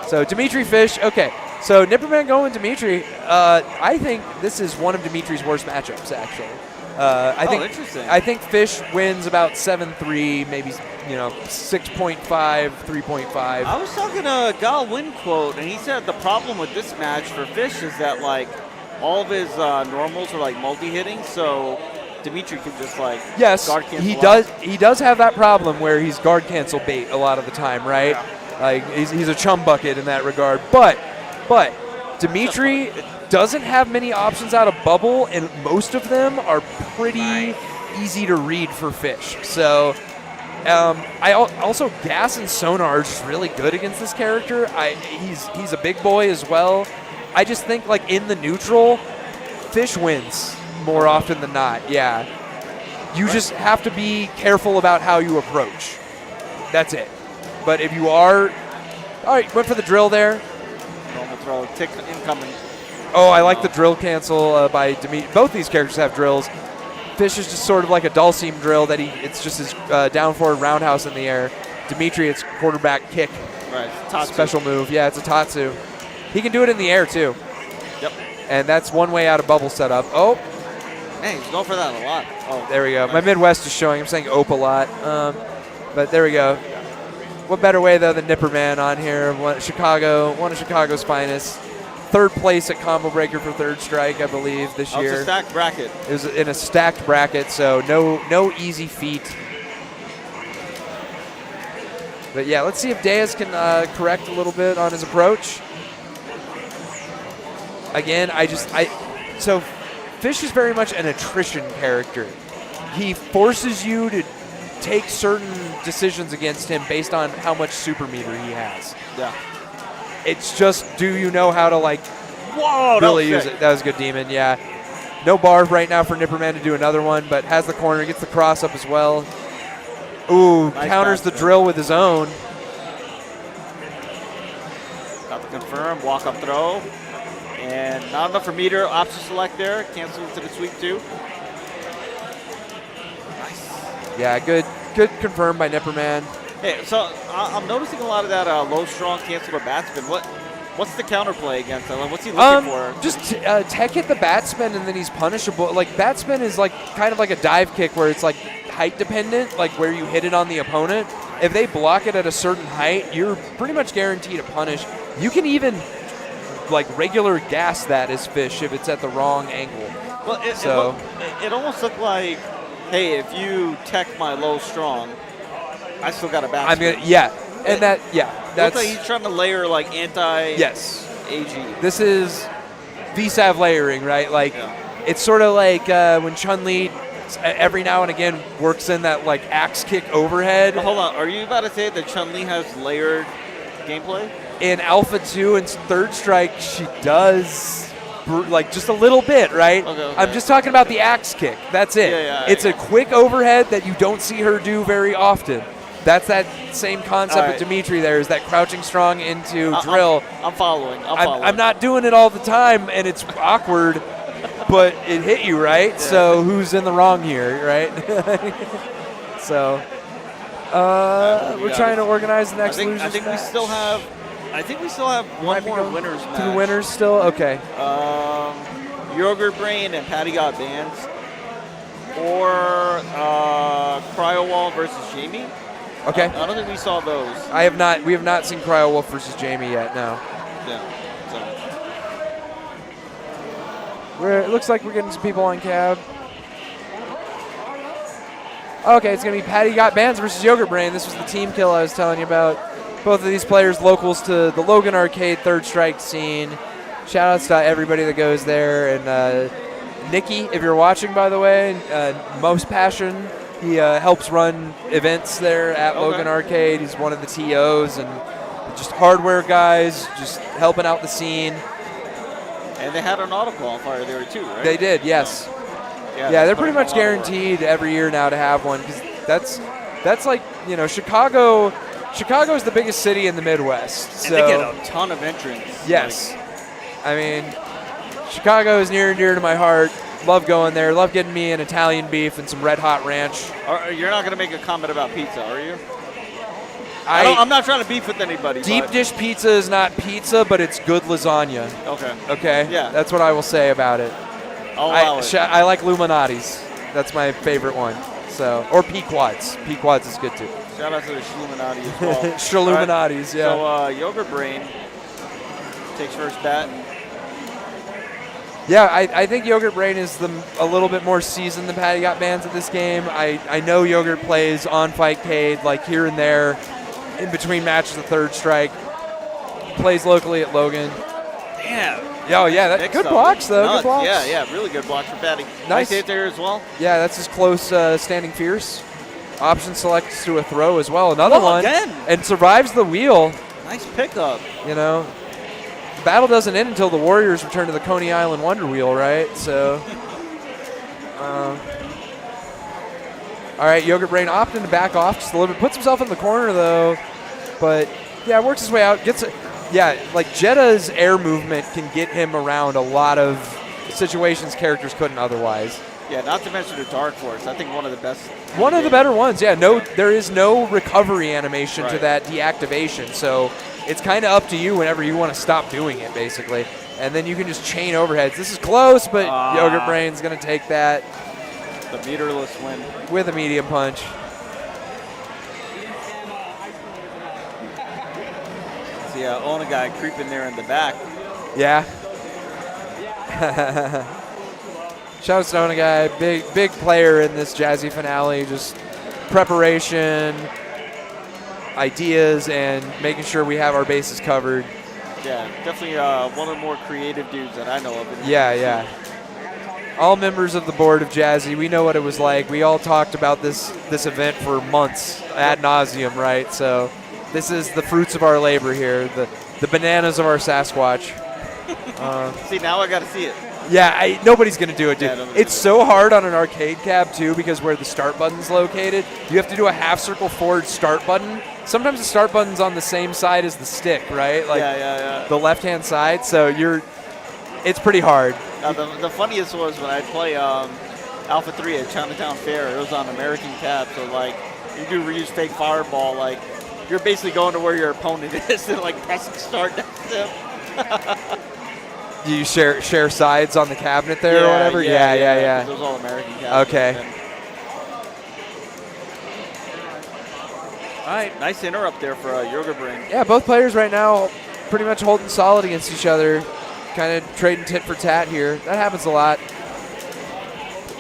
So Dimitri Fish, okay. So Nipperman going Dimitri. I think this is one of Dimitri's worst matchups, actually. Interesting. I think Fish wins about 7-3, maybe 6.5, 3.5. I was talking to Gal Win quote, and he said the problem with this match for Fish is that like all of his normals are like multi-hitting, so Dimitri can just like guard cancel. He does have that problem where he's guard cancel bait a lot of the time, right? Yeah. Like he's a chum bucket in that regard. But Dimitri doesn't have many options out of bubble, and most of them are pretty easy to read for Fish. So also Gas and Sonar are just really good against this character. He's a big boy as well. I just think like in the neutral, Fish wins more often than not. Yeah, you just have to be careful about how you approach. That's it. But if you are, all right, went for the drill there. Normal throw, tick incoming. Oh, I like the drill cancel by Dimitri. Both these characters have drills. Fish is just sort of like a Dulcim drill that it's just his down forward roundhouse in the air. Dimitri, it's quarterback kick. Right, Tatsu. Special move. Yeah, it's a Tatsu. He can do it in the air too. Yep. And that's one way out of bubble setup. Oh. Hey, he's going for that a lot. Oh, there we go. Nice. My Midwest is showing. I'm saying ope a lot. But there we go. What better way, though, than Nipper Man on here? One of Chicago's finest. Third place at Combo Breaker for Third Strike, I believe, this year. It's a stacked bracket. It was in a stacked bracket, so no easy feat. But yeah, let's see if Deus can correct a little bit on his approach. Again, so Fish is very much an attrition character. He forces you to take certain decisions against him based on how much super meter he has. Yeah. It's just, do you know how to whoa, really use it? That was a good demon, yeah. No bar right now for Nipperman to do another one, but has the corner, gets the cross up as well. Ooh, nice counters the drill with his own. Got the confirm, walk up throw. And not enough for meter, option select there, cancel to the sweep too. Nice. Yeah, good confirm by Nipperman. Hey, so I'm noticing a lot of that low strong cancel to batsman. What's the counterplay against him? What's he looking for? Just tech hit the batsman and then he's punishable. Like batsman is like kind of like a dive kick where it's like height dependent, like where you hit it on the opponent. If they block it at a certain height, you're pretty much guaranteed to punish. You can even like regular gas that as Fish if it's at the wrong angle. Well, it almost looked like, hey, if you tech my low strong, I still got a batsman. That's like he's trying to layer like anti-AG. This is VSAV layering, right? Like it's sort of like when Chun-Li every now and again works in that like axe kick overhead. Hold on, are you about to say that Chun-Li has layered gameplay? In Alpha 2 and Third Strike, she does like just a little bit, right? Okay. I'm just talking about the axe kick. That's it. It's a quick overhead that you don't see her do very often. That's that same concept with Dimitri there, is that crouching strong into drill. I'm following. I'm not doing it all the time, and it's awkward, but it hit you, right? Yeah. So who's in the wrong here, right? So we're trying to organize the next losers I think match. we still have one more winners match. Two winners still? Okay. Yogurt Brain and Patty Got Bands. Or Cryo Wall versus Jamie. Okay. I don't think we saw those. We have not seen Cryo Wolf versus Jamie yet, no. Yeah. So. It looks like we're getting some people on cab. Okay, it's going to be Patty Got Bands versus Yogurt Brain. This was the team kill I was telling you about. Both of these players locals to the Logan Arcade Third Strike scene. Shout outs to everybody that goes there. And Nikki, if you're watching, by the way, Most Passion. He helps run events there at Logan Arcade. He's one of the TOs and just hardware guys, just helping out the scene. And they had an auto qualifier there too, right? They did, yes. Yeah, they're pretty much guaranteed every year now to have one, because that's like, Chicago is the biggest city in the Midwest. And they get a ton of entrants. Yes. I mean, Chicago is near and dear to my heart. Love going there. Love getting me an Italian beef and some Red Hot Ranch. You're not going to make a comment about pizza, are you? I'm not trying to beef with anybody. Deep dish pizza is not pizza, but it's good lasagna. Okay. Okay? Yeah. That's what I will say about it. I'll allow it. I like Illuminati's. That's my favorite one. So, or Pequods. Pequods is good too. Shout out to the Shluminati as well. Shluminatis, yeah. So Yogurt Brain takes first bat. Yeah, I think Yogurt Brain is a little bit more seasoned than Patty Got Bands at this game. I know Yogurt plays on Fightcade, like here and there, in between matches of Third Strike. Plays locally at Logan. Damn. Oh, yeah, good blocks, though. Nuts. Good blocks. Yeah, really good blocks for Patty. Nice hit there as well. Yeah, that's his close standing fierce. Option selects to a throw as well. Another one. Again. And survives the wheel. Nice pickup. You know, the battle doesn't end until the Warriors return to the Coney Island Wonder Wheel, right? So, all right, Yogurt Brain opting to back off just a little bit. Puts himself in the corner, though. But, yeah, works his way out. Gets it. Yeah, like Jetta's air movement can get him around a lot of situations characters couldn't otherwise. Yeah, not to mention the Dark Force. I think one of the best. One of the better ones, yeah. No, there is no recovery animation to Right. that deactivation, so it's kind of up to you whenever you want to stop doing it, basically. And then you can just chain overheads. This is close, but Yogurt Brain's going to take that. The meterless win. With a medium punch. See, Onagai creeping there in the back. Yeah. Shout out to Onagai, big player in this Jazzy finale. Just preparation, ideas, and making sure we have our bases covered. Yeah, definitely one of the more creative dudes that I know of. Yeah. All members of the board of Jazzy, we know what it was like. We all talked about this event for months ad nauseum, right? So this is the fruits of our labor here, the bananas of our Sasquatch. See, now I got to see it. Yeah, nobody's going to do it, dude. Yeah, It's so hard on an arcade cab, too, because where the start button's located, you have to do a half circle forward start button. Sometimes the start button's on the same side as the stick, right? Like yeah. the left-hand side, so it's pretty hard. The funniest was when I play Alpha 3 at Chinatown Fair. It was on American Cab, so like you do reuse fake fireball, like you're basically going to where your opponent is and like pressing start next to him. Do you share sides on the cabinet there or whatever? Yeah. It was all American Cab. Okay. All right, nice interrupt there for Yogurt Brain. Yeah, both players right now pretty much holding solid against each other, kind of trading tit for tat here. That happens a lot.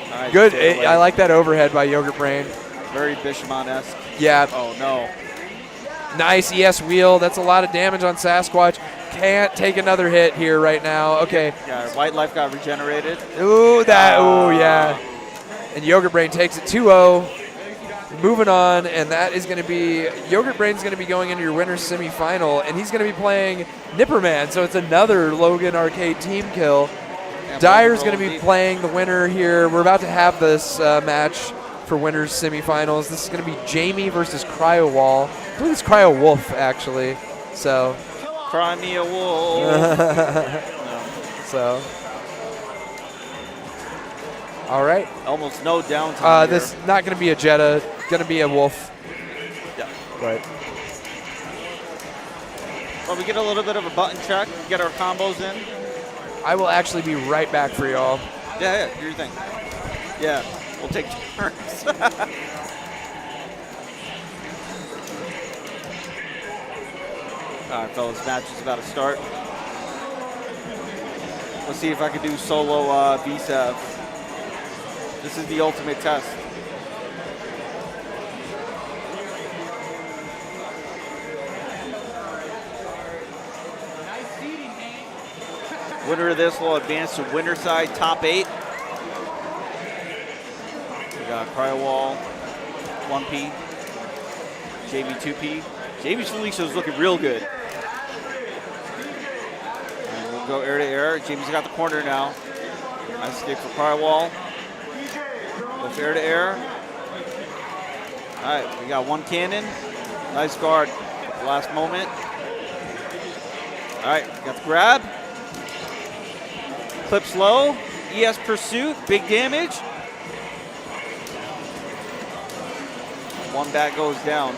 Nice. Good. I like that overhead by Yogurt Brain. Very Bishamon-esque. Yeah. Oh, no. Nice ES wheel. That's a lot of damage on Sasquatch. Can't take another hit here right now. Okay. Yeah, White Life got regenerated. Ooh, yeah. And Yogurt Brain takes it 2-0. Moving on, and that is going to be Yogurt Brain's going to be going into your winner's semifinal, and he's going to be playing Nipperman. So it's another Logan Arcade team kill. Yeah, Dyer's going to be playing the winner here. We're about to have this match for winners semifinals. This is going to be Jamie versus Cryo Wall. I believe it's Cryo Wolf, actually. So. Cry me a wolf. So. All right. Almost no downtime. This not going to be a Jetta. Going to be a Wolf. Yeah. Right. Well, we get a little bit of a button check, get our combos in. I will actually be right back for y'all. Yeah, do your thing. Yeah, we'll take turns. All right, fellas, match is about to start. Let's see if I can do solo VSAV. This is the ultimate test. Winner of this will advance to winner side, top 8. We got Cryowall, 1P, JV 2P. JV Felicia is looking real good. And we'll go air to air. Jamie's got the corner now. Nice stick for Cryowall. Goes air to air. All right, we got one cannon. Nice guard. Last moment. All right, got the grab. Clips low. ES pursuit. Big damage. One bat goes down.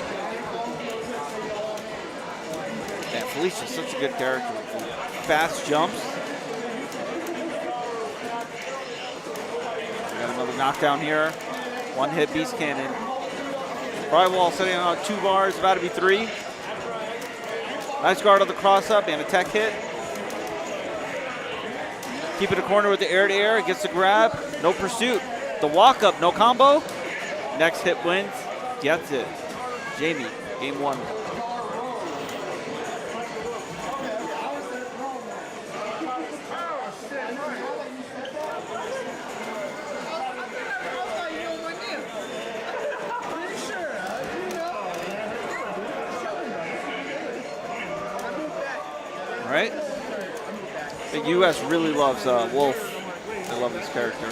Man, Felicia's such a good character. Fast jumps. We got another Knockdown here. One hit Beast Cannon. Brightwall sitting on 2 bars, about to be 3. Nice guard on the cross up and a tech hit. Keep it a corner with the air to air. Gets the grab. No pursuit. The walk up, no combo. Next hit wins. Gets it. Jamie, game 1. All right. The U.S. really loves Wolf. They love this character.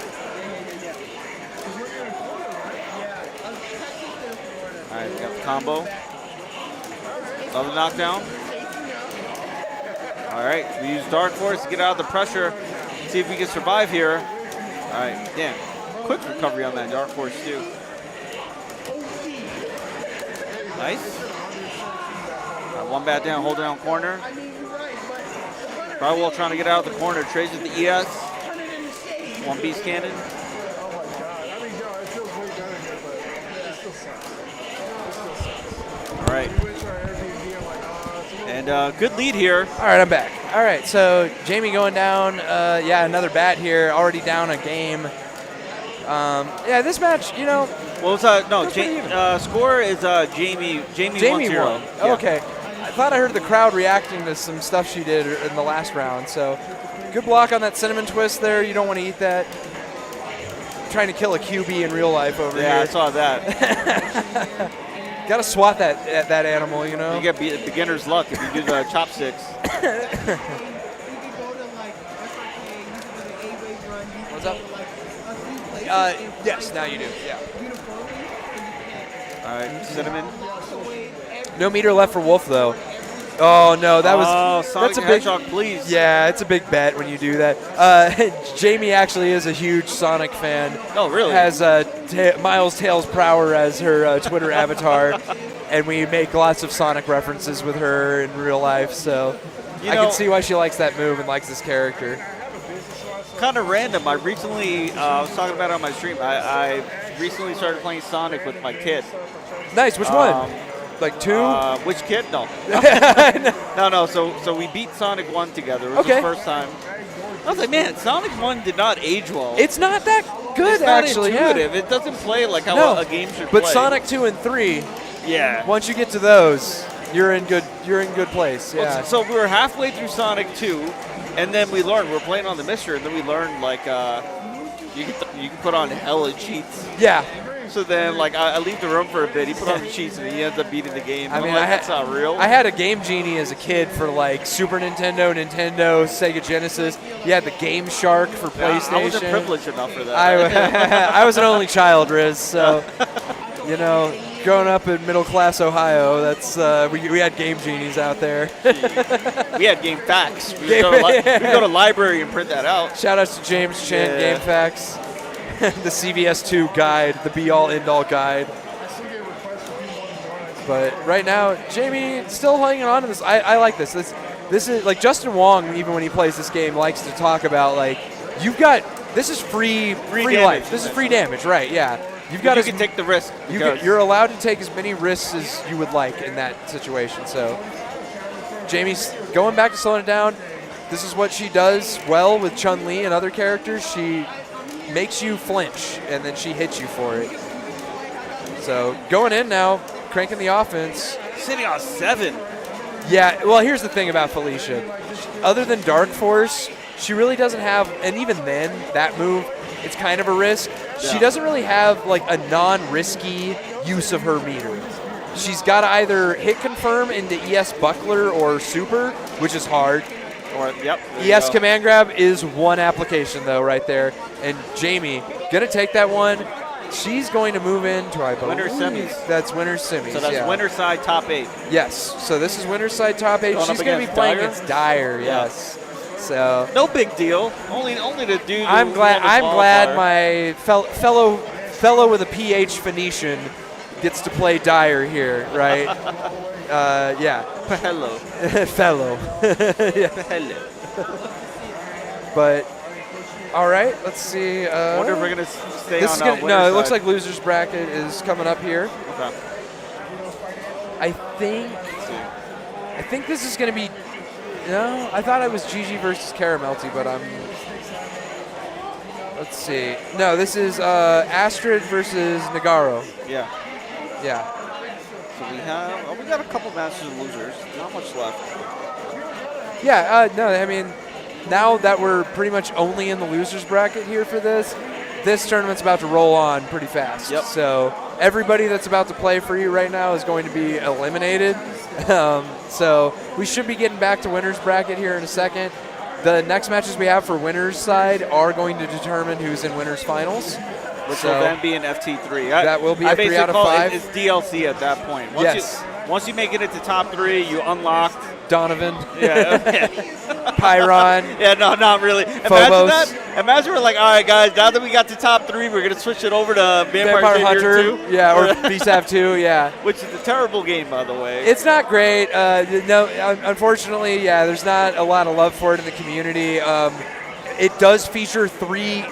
All right, we got the combo. Another knockdown. All right, we use Dark Force to get out of the pressure. See if we can survive here. All right, damn. Quick recovery on that Dark Force too. Nice. All right, one bat down, hold down corner. Brightwall trying to get out of the corner. Trades with the ES. One Beast Cannon. All right. And good lead here. All right, I'm back. All right, so Jamie going down. Yeah, another bat here. Already down a game. Yeah, this match, you know. What was that? No, score is Jamie 1-0. won. Yeah. Okay. I thought I heard the crowd reacting to some stuff she did in the last round. So good block on that cinnamon twist there. You don't want to eat that. Trying to kill a QB in real life over here. Yeah, I saw that. Got to swat that animal, you know. You get beginner's luck if you do the chopsticks. What's up? Yes, now you do. Yeah. All right, Cinnamon. No meter left for Wolf though. Oh no, Sonic that's a the big. Hedgehog, please. Yeah, it's a big bet when you do that. Jamie actually is a huge Sonic fan. Oh, really? Has Miles Tails Prower as her Twitter avatar, and we make lots of Sonic references with her in real life. So I can see why she likes that move and likes this character. Kind of random. I recently was talking about it on my stream. I recently started playing Sonic with my kid. Nice. Which one? Like 2? Which kid? No. No. So we beat Sonic 1 together. It was the first time. I was like, man, Sonic 1 did not age well. It's not that good, it's not actually. intuitive. Yeah. It doesn't play like how a game should play. But Sonic 2 and 3, yeah. Once you get to those, you're in good place. Yeah. Well, so we were halfway through Sonic 2, and then we learned we're playing on the Mystery, and then we learned like you can put on hella cheats. Yeah. So then, like, I leave the room for a bit. He put on the cheats, and he ends up beating the game. I mean, that's not real. I had a Game Genie as a kid for, like, Super Nintendo, Sega Genesis. You had the Game Shark for PlayStation. I wasn't privileged enough for that. I was an only child, Riz, so, you know, growing up in middle-class Ohio, that's we had Game Genies out there. We had Game Facts. We'd go to library and print that out. Shout out to James Chen, Game Facts. The CVS2 guide, the be-all, end-all guide. But right now, Jamie still hanging on to this. I like this. This is like Justin Wong, even when he plays this game, likes to talk about, like, this is free life. This is free damage, right? Yeah. You can take the risk. You're allowed to take as many risks as you would like in that situation. So Jamie's going back to slowing it down. This is what she does well with Chun-Li and other characters. She makes you flinch, and then she hits you for it. So going in now, cranking the offense. Sitting on 7. Yeah, well, here's the thing about Felicia. Other than Dark Force, she really doesn't have, and even then, that move, it's kind of a risk. Yeah. She doesn't really have, like, a non-risky use of her meter. She's got to either hit confirm into ES Buckler or Super, which is hard. ES Command Grab is one application, though, right there. And Jamie, going to take that one. She's going to move into, I believe, winner semis. That's winner semis. So that's winner side top 8. Yes. So this is winner side top 8. She's going to be playing against Dyer. Yes. So no big deal. Only the dude. I'm glad my fellow with a PH Phoenician gets to play Dyer here, right? Yeah. Hello. Fellow. Yeah. Hello. But All right, let's see. I wonder if we're gonna stay this on. is gonna, winner's no, it looks side. like losers bracket is coming up here. Okay. I think Let's see. this is gonna be. No, I thought it was Gigi versus Caramelty, but I'm. Let's see. No, this is Astrid versus Nagaro. Yeah. Yeah. So we got a couple masters and losers. Not much left. Yeah. No, I mean, now that we're pretty much only in the losers bracket here for this tournament's about to roll on pretty fast. Yep. So everybody that's about to play for you right now is going to be eliminated. So we should be getting back to winners bracket here in a second. The next matches we have for winners side are going to determine who's in winners finals. Which will then be an FT3. That will be a 3 out of call 5. It's DLC at that point. Once you make it into top 3, you unlock Donovan. Yeah. Pyron. Yeah, no, not really. Imagine Phobos. that. Imagine we're like, all right, guys, now that we got to top 3, we're going to switch it over to Vampire Hunter. 2. Yeah, or BSAV 2, yeah. Which is a terrible game, by the way. It's not great. No, unfortunately, yeah, there's not a lot of love for it in the community. It does feature 3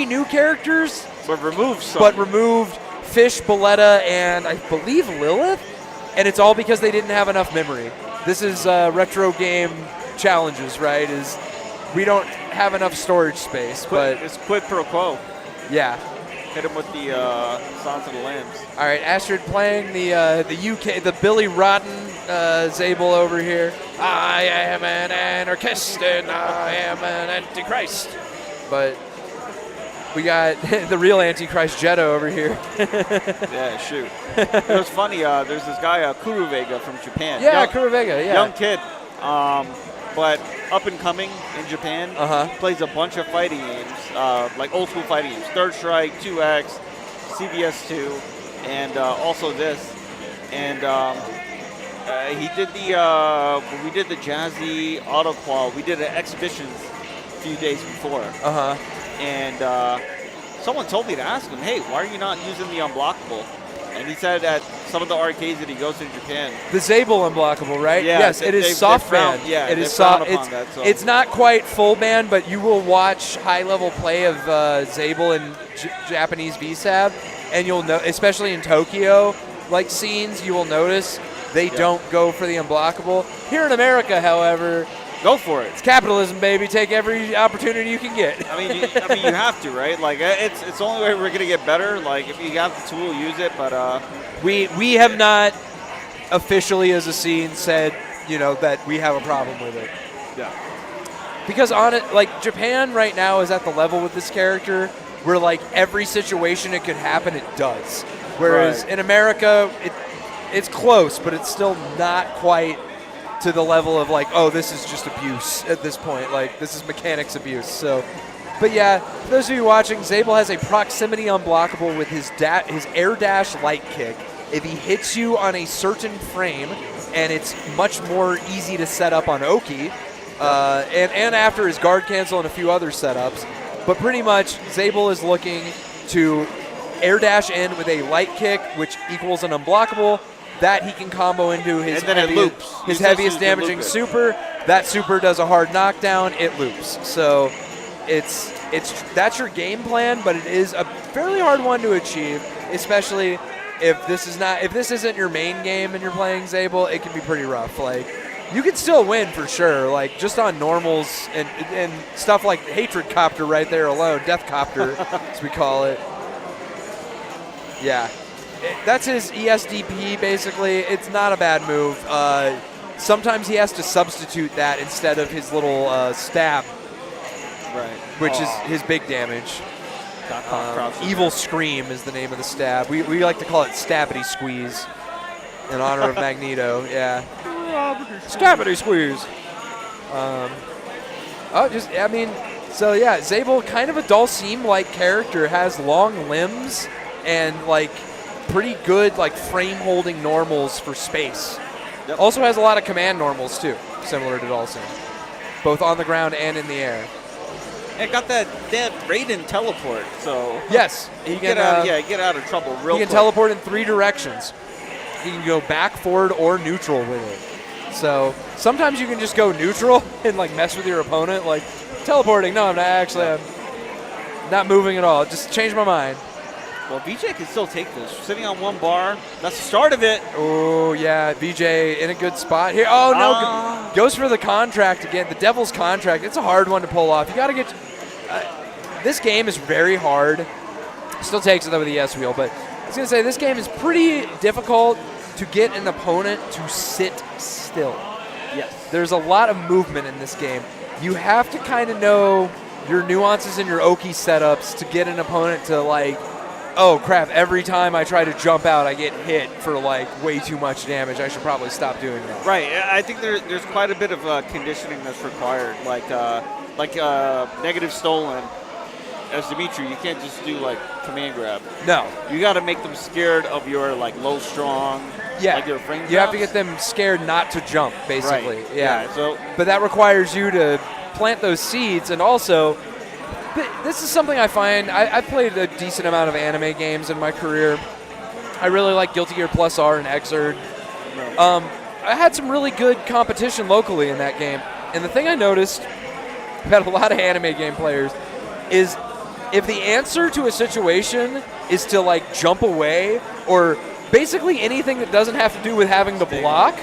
new characters. But removed some. But removed Fish, Boletta, and I believe Lilith. And it's all because they didn't have enough memory. This is retro game challenges, right? Is we don't have enough storage space, but it's quid pro quo. Yeah. Hit him with the Silence of the Lambs. All right, Astrid playing the UK, the Billy Rotten Zabel over here. I am an anarchist and I am an antichrist. But we got the real Antichrist Jetto over here. Yeah, shoot. It was funny. There's this guy, Kuru Vega from Japan. Yeah, Kuru Vega, yeah. Young kid, but up and coming in Japan. Plays a bunch of fighting games, like old school fighting games. Third Strike, 2X, CBS2, and also this. And he did we did the Jazzy auto qual. We did an exhibition a few days before. And someone told me to ask him, hey, why are you not using the unblockable? And he said that some of the arcades that he goes to in Japan. The Zabel unblockable, right? Yeah, yes, it is soft band. Yeah, it is soft. It's not quite full band, but you will watch high level play of Zabel in Japanese VSAB, and you'll know, especially in Tokyo, like scenes, you will notice they don't go for the unblockable. Here in America, however, go for it. It's capitalism, baby. Take every opportunity you can get. I mean, you have to, right? Like, it's the only way we're gonna get better. Like, if you have the tool, use it. But we have not officially, as a scene, said that we have a problem with it. Yeah. Because on it, like Japan right now is at the level with this character where like every situation it could happen, it does. Whereas in America, it's close, but it's still not quite to the level of like, oh, this is just abuse at this point. Like, this is mechanics abuse. So, but yeah, for those of you watching, Zabel has a proximity unblockable with his air dash light kick. If he hits you on a certain frame, and it's much more easy to set up on Oki, and after his guard cancel and a few other setups. But pretty much, Zabel is looking to air dash in with a light kick, which equals an unblockable. That he can combo into his heaviest damaging super. That super does a hard knockdown. It loops. So that's your game plan, but it is a fairly hard one to achieve, especially if this isn't your main game and you're playing Zabel. It can be pretty rough. Like, you can still win for sure. Like, just on normals and stuff like Hatred Copter right there alone, Death Copter as we call it. Yeah. That's his ESDP, basically. It's not a bad move. Sometimes he has to substitute that instead of his little stab, which is his big damage. Evil Scream is the name of the stab. We like to call it Stabbity Squeeze in honor of Magneto. Yeah. Stabbity Squeeze. So yeah, Zabel, kind of a Dulcim-like character, has long limbs and like pretty good like frame holding normals for space. Yep. Also has a lot of command normals too, similar to Dulcim, both on the ground and in the air. And got that Raiden teleport, so yes, he can get out of trouble real quick. He can teleport in 3 directions. He can go back, forward, or neutral with it. So sometimes you can just go neutral and like mess with your opponent, like teleporting. No, I'm not actually. I'm not moving at all. Just change my mind. Well, VJ can still take this. Sitting on one bar. That's the start of it. Oh, yeah. VJ in a good spot here. Oh, no. Goes for the contract again. The Devil's contract. It's a hard one to pull off. You got to get. This game is very hard. Still takes it though with the S wheel, but I was going to say this game is pretty difficult to get an opponent to sit still. Yes. There's a lot of movement in this game. You have to kind of know your nuances and your Oki setups to get an opponent to like, oh crap, every time I try to jump out, I get hit for like way too much damage. I should probably stop doing that. Right. I think there's quite a bit of conditioning that's required. Like negative stolen as Dimitri, you can't just do like command grab. No. You got to make them scared of your like low strong. Yeah. Like your frame you have drops. to get them scared not to jump, basically. Right. Yeah. So, but that requires you to plant those seeds, and also this is something I find. I played a decent amount of anime games in my career. I really like Guilty Gear Plus R and Xrd. I had some really good competition locally in that game. And the thing I noticed about a lot of anime game players is if the answer to a situation is to like jump away or basically anything that doesn't have to do with having to block,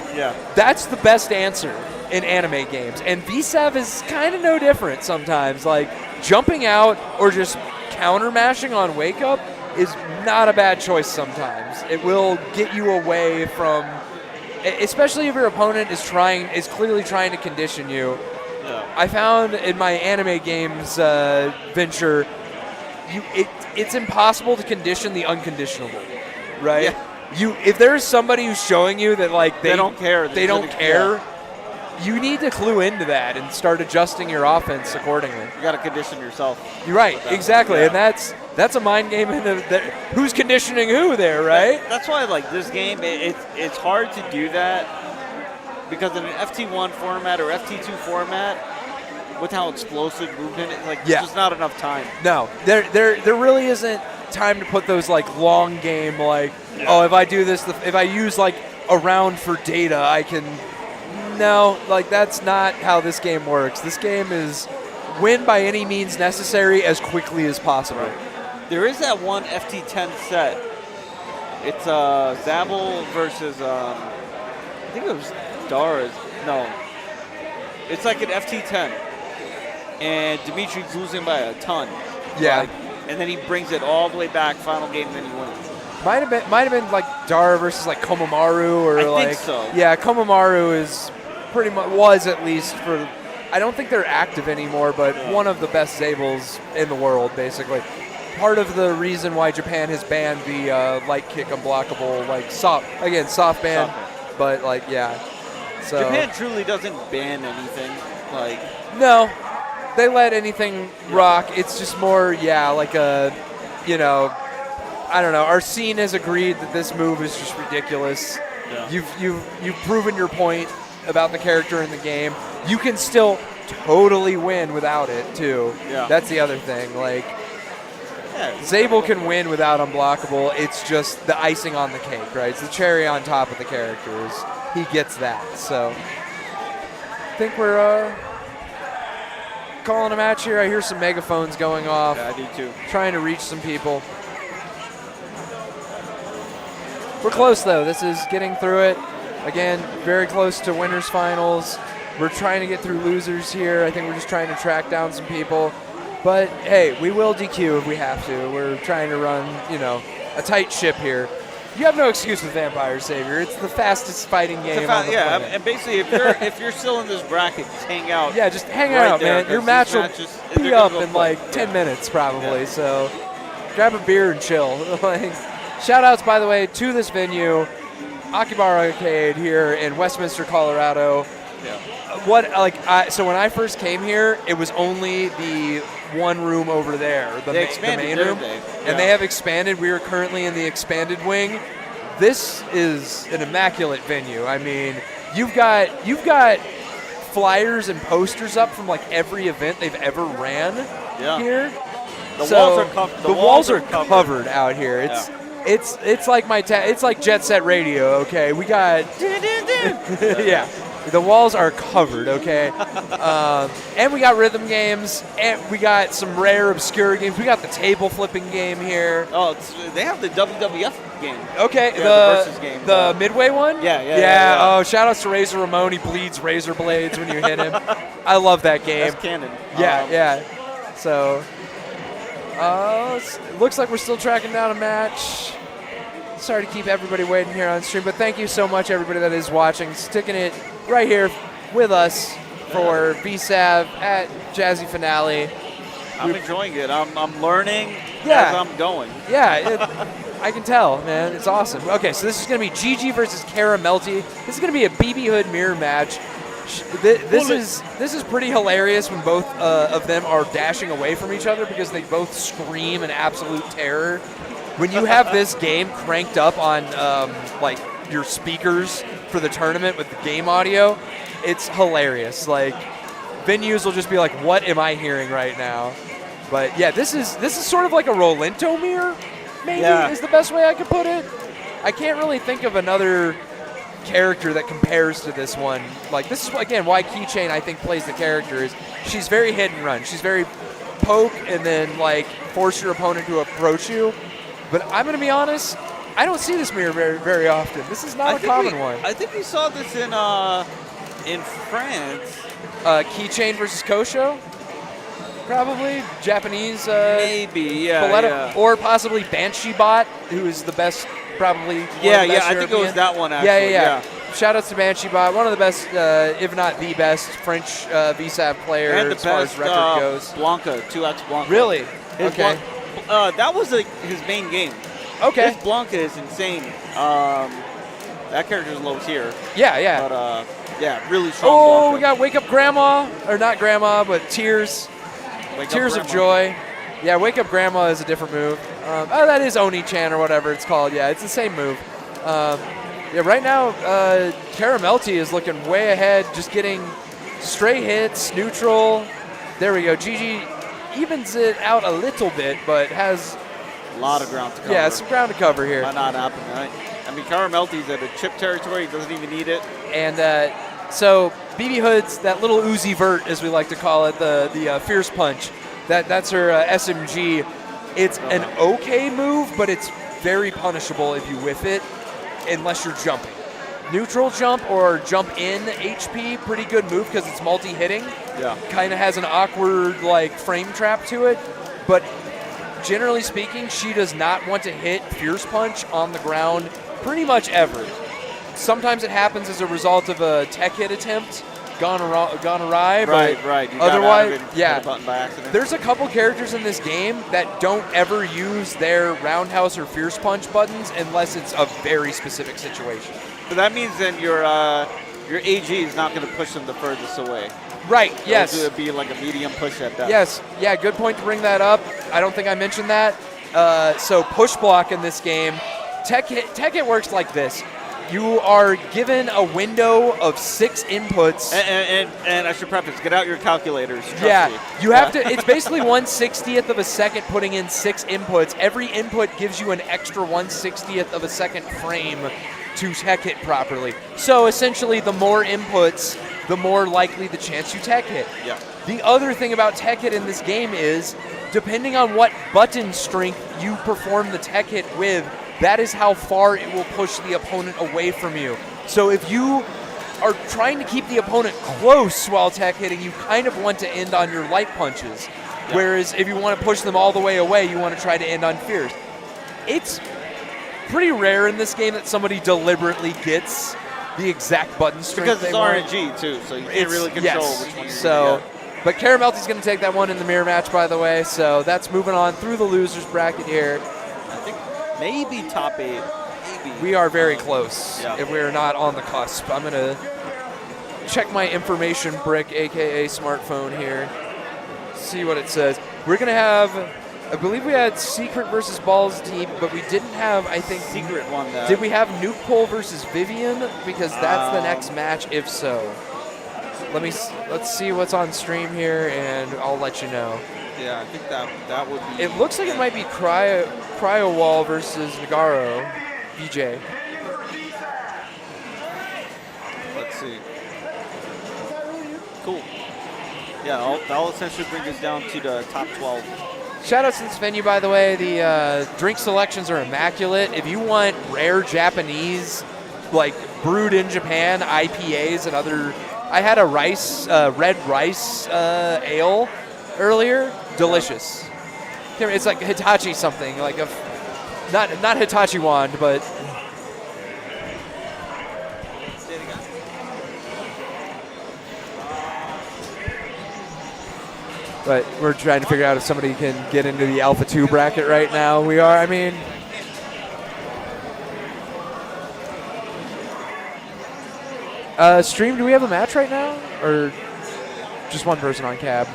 that's the best answer in anime games. And VSEV is kind of no different sometimes. Like jumping out or just counter mashing on wake up is not a bad choice sometimes. It will get you away from, especially if your opponent is clearly trying to condition you. yeah. I found in my anime games venture, it's impossible to condition the unconditionable, right? Yeah. If there's somebody who's showing you that like They don't care. they don't care. You need to clue into that and start adjusting your offense accordingly. You got to condition yourself. You're right, exactly, Yeah. and that's a mind game. Who's conditioning who there, right? That's why, like this game, it's hard to do that because in an FT1 format or FT2 format, with how explosive movement, there's just not enough time. No, there really isn't time to put those like long game oh, if I do this, if I use like a round for data, I can. No, like that's not how this game works. This game is win by any means necessary as quickly as possible. Right. There is that one FT10 set. It's Zabel versus I think it was Dara's. No, it's like an FT10, and Dimitri's losing by a ton. Yeah, and then he brings it all the way back, final game, and then he wins. Might have been like Dara versus like Komomaru or I think so. Yeah, Komomaru is pretty much was at least for. I don't think they're active anymore, but one of the best Zabels in the world, basically. Part of the reason why Japan has banned the light kick unblockable, like soft ban, but like So Japan truly doesn't ban anything. Like no, they let anything rock. It's just more like a, I don't know. Our scene has agreed that this move is just ridiculous. Yeah. You've proven your point about the character in the game. You can still totally win without it too. Yeah. That's the other thing. Like Zabel can win without unblockable. It's just the icing on the cake, right? It's the cherry on top of the characters. He gets that. So I think we're calling a match here. I hear some megaphones going off. Yeah, I do too. Trying to reach some people. We're close though. This is getting through it. Again, very close to winners finals. We're trying to get through losers here. I think we're just trying to track down some people. But hey, we will DQ if we have to. We're trying to run, a tight ship here. You have no excuse with Vampire Savior. It's the fastest fighting game on the planet. And basically, if you're still in this bracket, just hang out. Yeah, just hang right out, there, man. Your match will be they're up gonna in go like quick. 10 minutes probably. Yeah. So grab a beer and chill. Shout outs, by the way, to this venue, Akibar Arcade here in Westminster, Colorado. Yeah. So when I first came here, it was only the one room over there, the main room, and they have expanded. We are currently in the expanded wing. This is an immaculate venue. I mean, you've got flyers and posters up from like every event they've ever ran here. The walls are covered out here. It's like it's like Jet Set Radio. Okay, we got The walls are covered, okay? And we got rhythm games, and we got some rare, obscure games. We got the table flipping game here. Oh, they have the WWF game. Okay, Yeah, the versus game. The Midway one? Yeah. Oh, shout outs to Razor Ramon. He bleeds razor blades when you hit him. I love that game. That's canon. Yeah. So, it looks like we're still tracking down a match. Sorry to keep everybody waiting here on stream, but thank you so much, everybody that is watching, sticking it right here with us for BSAV at Jazzy Finale. I'm enjoying it. I'm learning Yeah. as I'm going. Yeah, I can tell, man. It's awesome. Okay, so this is going to be Gigi versus Caramelty. This is going to be a BB Hood mirror match. This is pretty hilarious when both of them are dashing away from each other because they both scream in absolute terror. When you have this game cranked up on like your speakers for the tournament with the game audio, it's hilarious. Like venues will just be like, "What am I hearing right now?" But yeah, this is sort of like a Rolento mirror, maybe is the best way I could put it. I can't really think of another character that compares to this one. Like this is again why Keychain I think plays the character is she's very hit and run. She's very poke and then like force your opponent to approach you. But I'm going to be honest, I don't see this mirror very, very often. This is not a common one. I think we saw this in France. Keychain versus Kosho? Probably. Japanese. Maybe, yeah. Or possibly Banshee Bot, who is the best, probably. Yeah, I think it was that one, actually. Yeah. Shout out to Banshee Bot, one of the best, if not the best, French VSAV player and the as far as record goes. Blanca, 2x Blanca. Really? Okay. That was his main game. Okay. His Blanca is insane. That character's low tier. Yeah. But, really strong Blanca. We got Wake Up Grandma, or not Grandma, but Tears. Tears of Joy. Yeah, Wake Up Grandma is a different move. That is Oni-chan or whatever it's called. Yeah, it's the same move. Right now, Caramelty is looking way ahead, just getting straight hits, neutral. There we go. Gigi evens it out a little bit, but has a lot of ground to cover. Yeah, some ground to cover here. Might not happen, right? I mean, Caramelty's at a chip territory. He doesn't even need it. And so BB Hood's, that little Uzi Vert, as we like to call it, the Fierce Punch, that's her SMG. It's an okay move, but it's very punishable if you whiff it, unless you're jumping. Neutral jump or jump in HP, pretty good move because it's multi-hitting. Yeah. Kind of has an awkward like frame trap to it, but generally speaking, she does not want to hit Fierce Punch on the ground pretty much ever. Sometimes it happens as a result of a tech hit attempt gone awry. Right. You otherwise, got hit the button by accident. There's a couple characters in this game that don't ever use their roundhouse or Fierce Punch buttons unless it's a very specific situation. So that means then your AG is not going to push them the furthest away. Right, yes. It would be like a medium push at that. Yes, yeah, good point to bring that up. I don't think I mentioned that. So push block in this game, tech hit works like this. You are given a window of 6 inputs. And I should preface, get out your calculators. Trust me. You have to, it's basically 1/60th of a second putting in 6 inputs. Every input gives you an extra 1/60th of a second frame to tech hit properly. So essentially, the more inputs, the more likely the chance you tech hit. Yeah. The other thing about tech hit in this game is, depending on what button strength you perform the tech hit with, that is how far it will push the opponent away from you. So if you are trying to keep the opponent close while tech hitting, you kind of want to end on your light punches. Yeah. Whereas if you want to push them all the way away, you want to try to end on fierce. It's pretty rare in this game that somebody deliberately gets the exact button strength because it's RNG too, so you can't really control which one you're going to get. But Caramelty's going to take that one in the mirror match, by the way, so that's moving on through the losers bracket here. I think maybe top 8. Maybe. We are very close yeah. if we're not on the cusp. I'm going to check my information brick, a.k.a. smartphone here, see what it says. We're going to have, I believe we had Secret versus Balls team, but we didn't have, I think. Secret won that. Did we have Nuke Pole versus Vivian? Because that's the next match, if so. Let's see what's on stream here, and I'll let you know. Yeah, I think that would be. It looks like it might be Cryo Wall versus Nagaro, VJ. Let's see. Yeah, that'll essentially bring us down to the top 12. Shout out to this venue, by the way. The drink selections are immaculate. If you want rare Japanese, like brewed in Japan, IPAs and other, I had a red rice ale earlier. Delicious. It's like Hitachi something, like not Hitachi wand, but. But we're trying to figure out if somebody can get into the Alpha 2 bracket right now. We are, I mean. Stream, do we have a match right now? Or just one person on cab?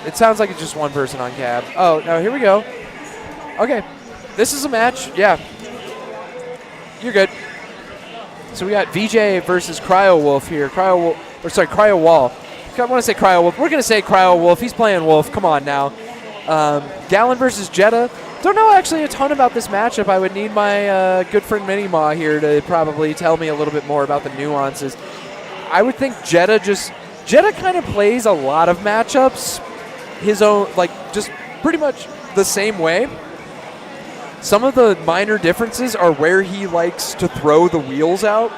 It sounds like it's just one person on cab. Oh, no, here we go. Okay. This is a match. Yeah. You're good. So we got VJ versus Cryo Wolf here. Cryo Wall. I want to say Cryo Wolf. We're going to say Cryo Wolf. He's playing Wolf. Come on now. Gallon versus Jetta. Don't know actually a ton about this matchup. I would need my good friend Minimaw here to probably tell me a little bit more about the nuances. I would think Jetta kind of plays a lot of matchups his own, like just pretty much the same way. Some of the minor differences are where he likes to throw the wheels out.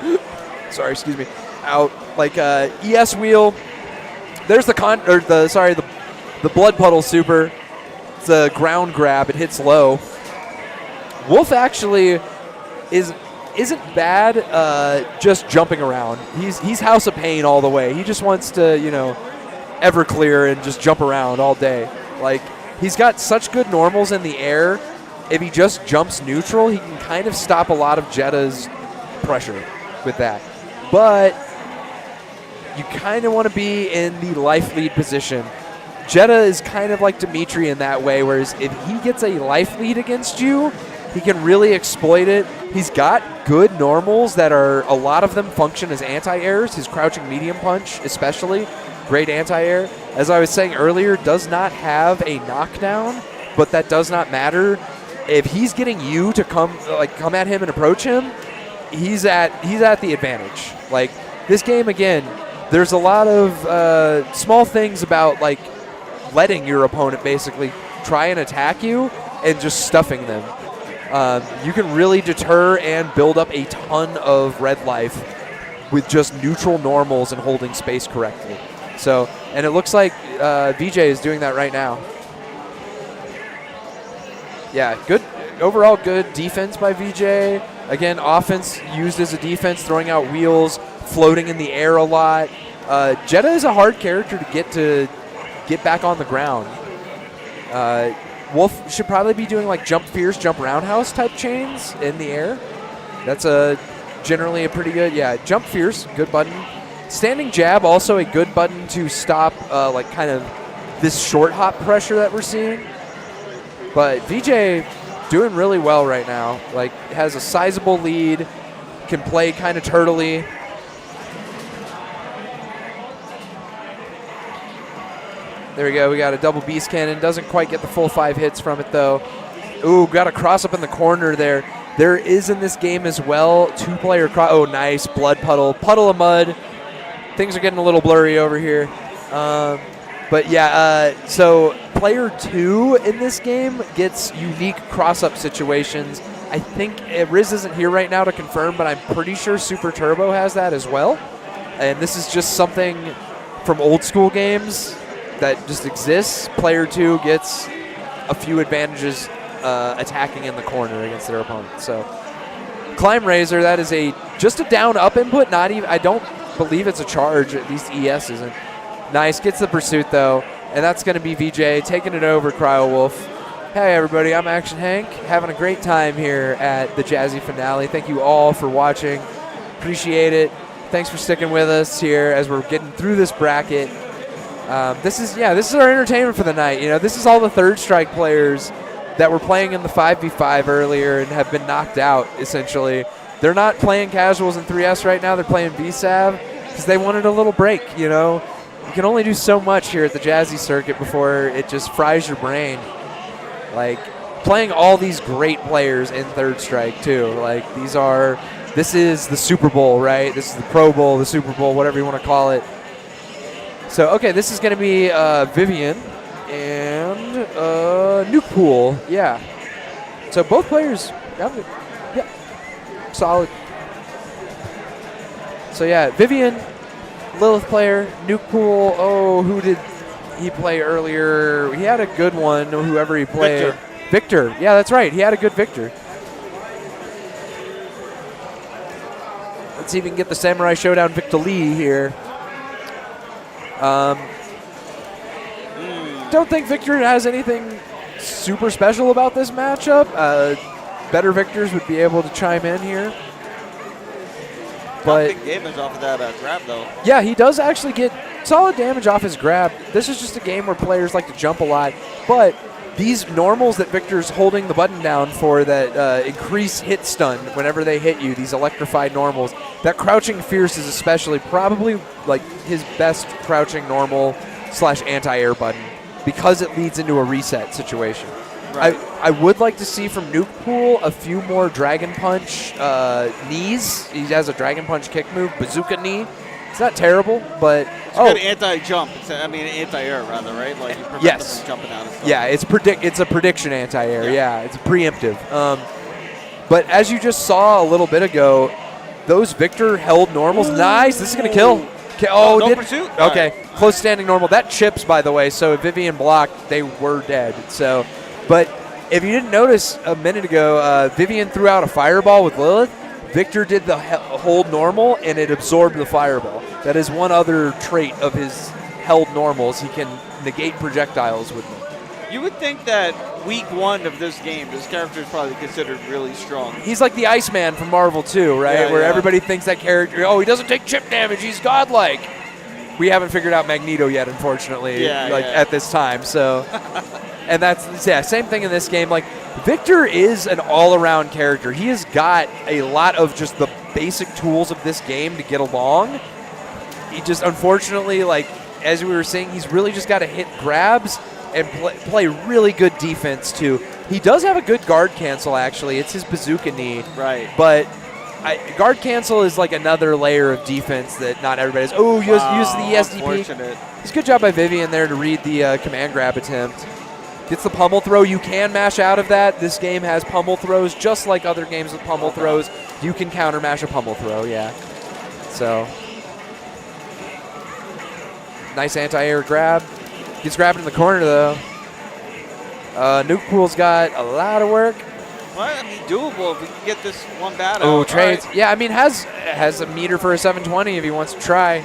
Sorry, excuse me. Out like ES wheel. There's the blood puddle super. It's a ground grab. It hits low. Wolf actually isn't bad just jumping around. He's House of Pain all the way. He just wants to, Everclear and just jump around all day. Like, he's got such good normals in the air. If he just jumps neutral, he can kind of stop a lot of Jetta's pressure with that. But you kind of want to be in the life lead position. Jetta is kind of like Dimitri in that way, whereas if he gets a life lead against you, he can really exploit it. He's got good normals that are, a lot of them function as anti-airs. His crouching medium punch especially, great anti-air. As I was saying earlier, does not have a knockdown, but that does not matter. If he's getting you to come at him and approach him, he's at the advantage. Like, this game, again, there's a lot of small things about like letting your opponent basically try and attack you and just stuffing them. You can really deter and build up a ton of red life with just neutral normals and holding space correctly. So, and it looks like VJ is doing that right now. Yeah, good. Overall good defense by VJ. Again, offense used as a defense, throwing out wheels, floating in the air a lot. Jetta is a hard character to get back on the ground. Wolf should probably be doing like jump fierce, jump roundhouse type chains in the air. That's generally a pretty good, jump fierce, good button. Standing jab, also a good button to stop like kind of this short hop pressure that we're seeing. But VJ doing really well right now. Like, has a sizable lead, can play kind of turtley. There we go. We got a double beast cannon. Doesn't quite get the full 5 hits from it, though. Ooh, got a cross up in the corner there. There is in this game as well 2-player cross. Oh, nice. Blood puddle. Puddle of mud. Things are getting a little blurry over here. But yeah, so player 2 in this game gets unique cross-up situations. I think Riz isn't here right now to confirm, but I'm pretty sure Super Turbo has that as well. And this is just something from old school games that just exists. Player 2 gets a few advantages attacking in the corner against their opponent. So Climb Razor, that is just a down-up input. Not even, I don't believe it's a charge. At least ES isn't. Nice, gets the pursuit though, and that's going to be VJ taking it over Cryo Wolf. Hey everybody, I'm Action Hank, having a great time here at the Jazzy finale. Thank you all for watching, appreciate it. Thanks for sticking with us here as we're getting through this bracket. This is our entertainment for the night. This is all the Third Strike players that were playing in the 5v5 earlier and have been knocked out essentially. They're not playing casuals in 3S right now. They're playing VSAV because they wanted a little break. You can only do so much here at the Jazzy circuit before it just fries your brain. Like, playing all these great players in Third Strike, too. Like, this is the Super Bowl, right? This is the Pro Bowl, the Super Bowl, whatever you want to call it. So, okay, this is going to be Vivian and Nuke Pool. Yeah. So both players, yeah, solid. So, yeah, Vivian, Lilith player, Nuke Pool. Oh, who did he play earlier? He had a good one, whoever he played. Victor. Yeah, that's right. He had a good Victor. Let's see if we can get the Samurai Showdown Victor Lee here. Don't think Victor has anything super special about this matchup. Better Victors would be able to chime in here. But big damage off of that grab, though. Yeah, he does actually get solid damage off his grab. This is just a game where players like to jump a lot. But these normals that Victor's holding the button down for that increase hit stun whenever they hit you, these electrified normals, that crouching fierce is especially probably like his best crouching normal / anti-air button because it leads into a reset situation. Right. I would like to see from Nuke Pool a few more Dragon Punch knees. He has a Dragon Punch kick move, Bazooka knee. It's not terrible, but it's good anti-jump. Anti-air rather, right? Like you prevent them from jumping out of stuff. Yeah, it's a prediction anti-air. Yeah, it's preemptive. But as you just saw a little bit ago, those Victor held normals. Nice. This is gonna kill. Oh, no pursuit. Okay, close standing normal. That chips, by the way. So if Vivian blocked, they were dead. So, but if you didn't notice a minute ago, Vivian threw out a fireball with Lilith. Victor did the hold normal, and it absorbed the fireball. That is one other trait of his held normals. He can negate projectiles with them. You would think that week 1 of this game, this character is probably considered really strong. He's like the Iceman from Marvel 2, right? Yeah, where everybody thinks that character, oh, he doesn't take chip damage, he's godlike. We haven't figured out Magneto yet, unfortunately, at this time. So, and that's same thing in this game. Like, Victor is an all-around character. He has got a lot of just the basic tools of this game to get along. He just, unfortunately, like, as we were saying, he's really just got to hit grabs and play really good defense, too. He does have a good guard cancel, actually. It's his bazooka knee. Right. But guard cancel is like another layer of defense that not everybody has. Oh, use the ESDP. It's a good job by Vivian there to read the command grab attempt. Gets the pummel throw. You can mash out of that. This game has pummel throws, just like other games with pummel throws. You can counter mash a pummel throw, yeah. So, nice anti-air grab. Gets grabbed in the corner, though. Nuke Pool's got a lot of work. Well, I mean, doable if we can get this one bat out. Oh, trades. Right. Yeah, I mean, has a meter for a 720 if he wants to try.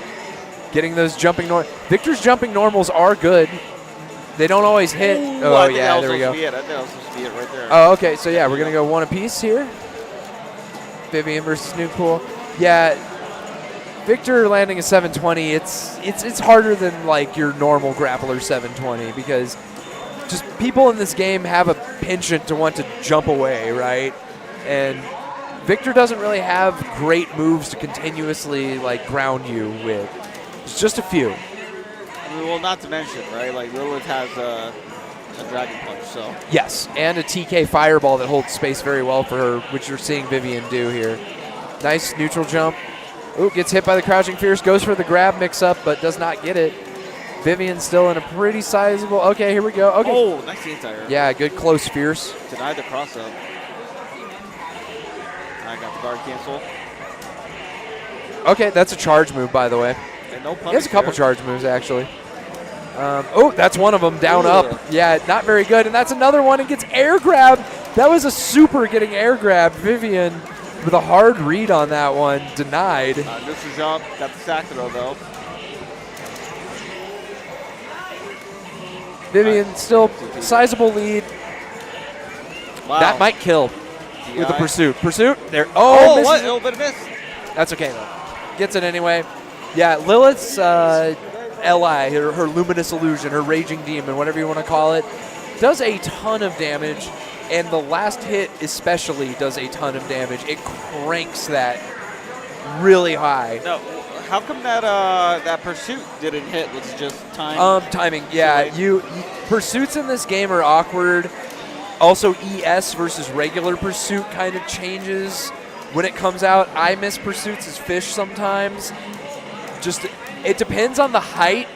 Getting those jumping Victor's jumping normals are good. They don't always hit. Ooh, oh, yeah, there we go. I think that was supposed to be it right there. Oh, okay, so yeah, we're going to go one apiece here. Vivian versus Nuke Pool. Yeah, Victor landing a 720, it's harder than like your normal grappler 720 because just people in this game have a penchant to want to jump away, right? And Victor doesn't really have great moves to continuously like ground you with. It's just a few. Well, not to mention, right? Like Lilith has a Dragon Punch, so. Yes, and a TK Fireball that holds space very well for her, which you're seeing Vivian do here. Nice neutral jump. Ooh, gets hit by the Crouching Fierce, goes for the grab mix-up, but does not get it. Vivian's still in a pretty sizable. Okay, here we go. Okay. Oh, nice anti-air. Yeah, good close Fierce. Denied the cross-up. I got the guard cancel. Okay, that's a charge move, by the way. And no he has a couple charge moves, actually. Oh, that's one of them. Down, up. Yeah, not very good. And that's another one. It gets air grab. That was a super getting air grab. Vivian with a hard read on that one. Denied. Neutral jump. Got the sack throw, though. Vivian still sizable lead. Wow. That might kill with the pursuit. Pursuit. There. Oh, what? A little bit of miss. That's okay, though. Gets it anyway. Yeah, Lilith's LI, her Luminous Illusion, her Raging Demon, whatever you want to call it, does a ton of damage, and the last hit especially does a ton of damage. It cranks that really high. No, how come that pursuit didn't hit? Was it just time? Timing, yeah. Pursuits in this game are awkward. Also, ES versus regular pursuit kind of changes when it comes out. I miss pursuits as fish sometimes. Just it depends on the height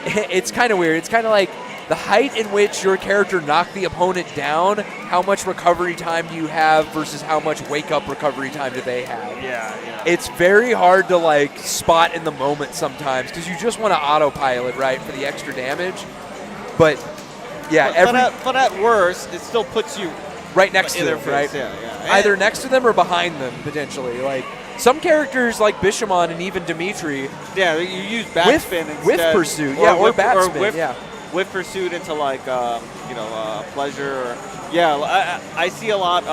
it's kind of weird. It's kind of like the height in which your character knocked the opponent down, how much recovery time do you have versus how much wake-up recovery time do they have. Yeah. It's very hard to, like, spot in the moment sometimes because you just want to autopilot, right, for the extra damage. But, yeah, but at worst, it still puts you right next to in their them, face, right? Yeah. Either next to them or behind them, potentially. Like, some characters like Bishamon and even Dimitri Yeah, you use backspin instead. with pursuit, or backspin, with pursuit into like pleasure. Or, I see a lot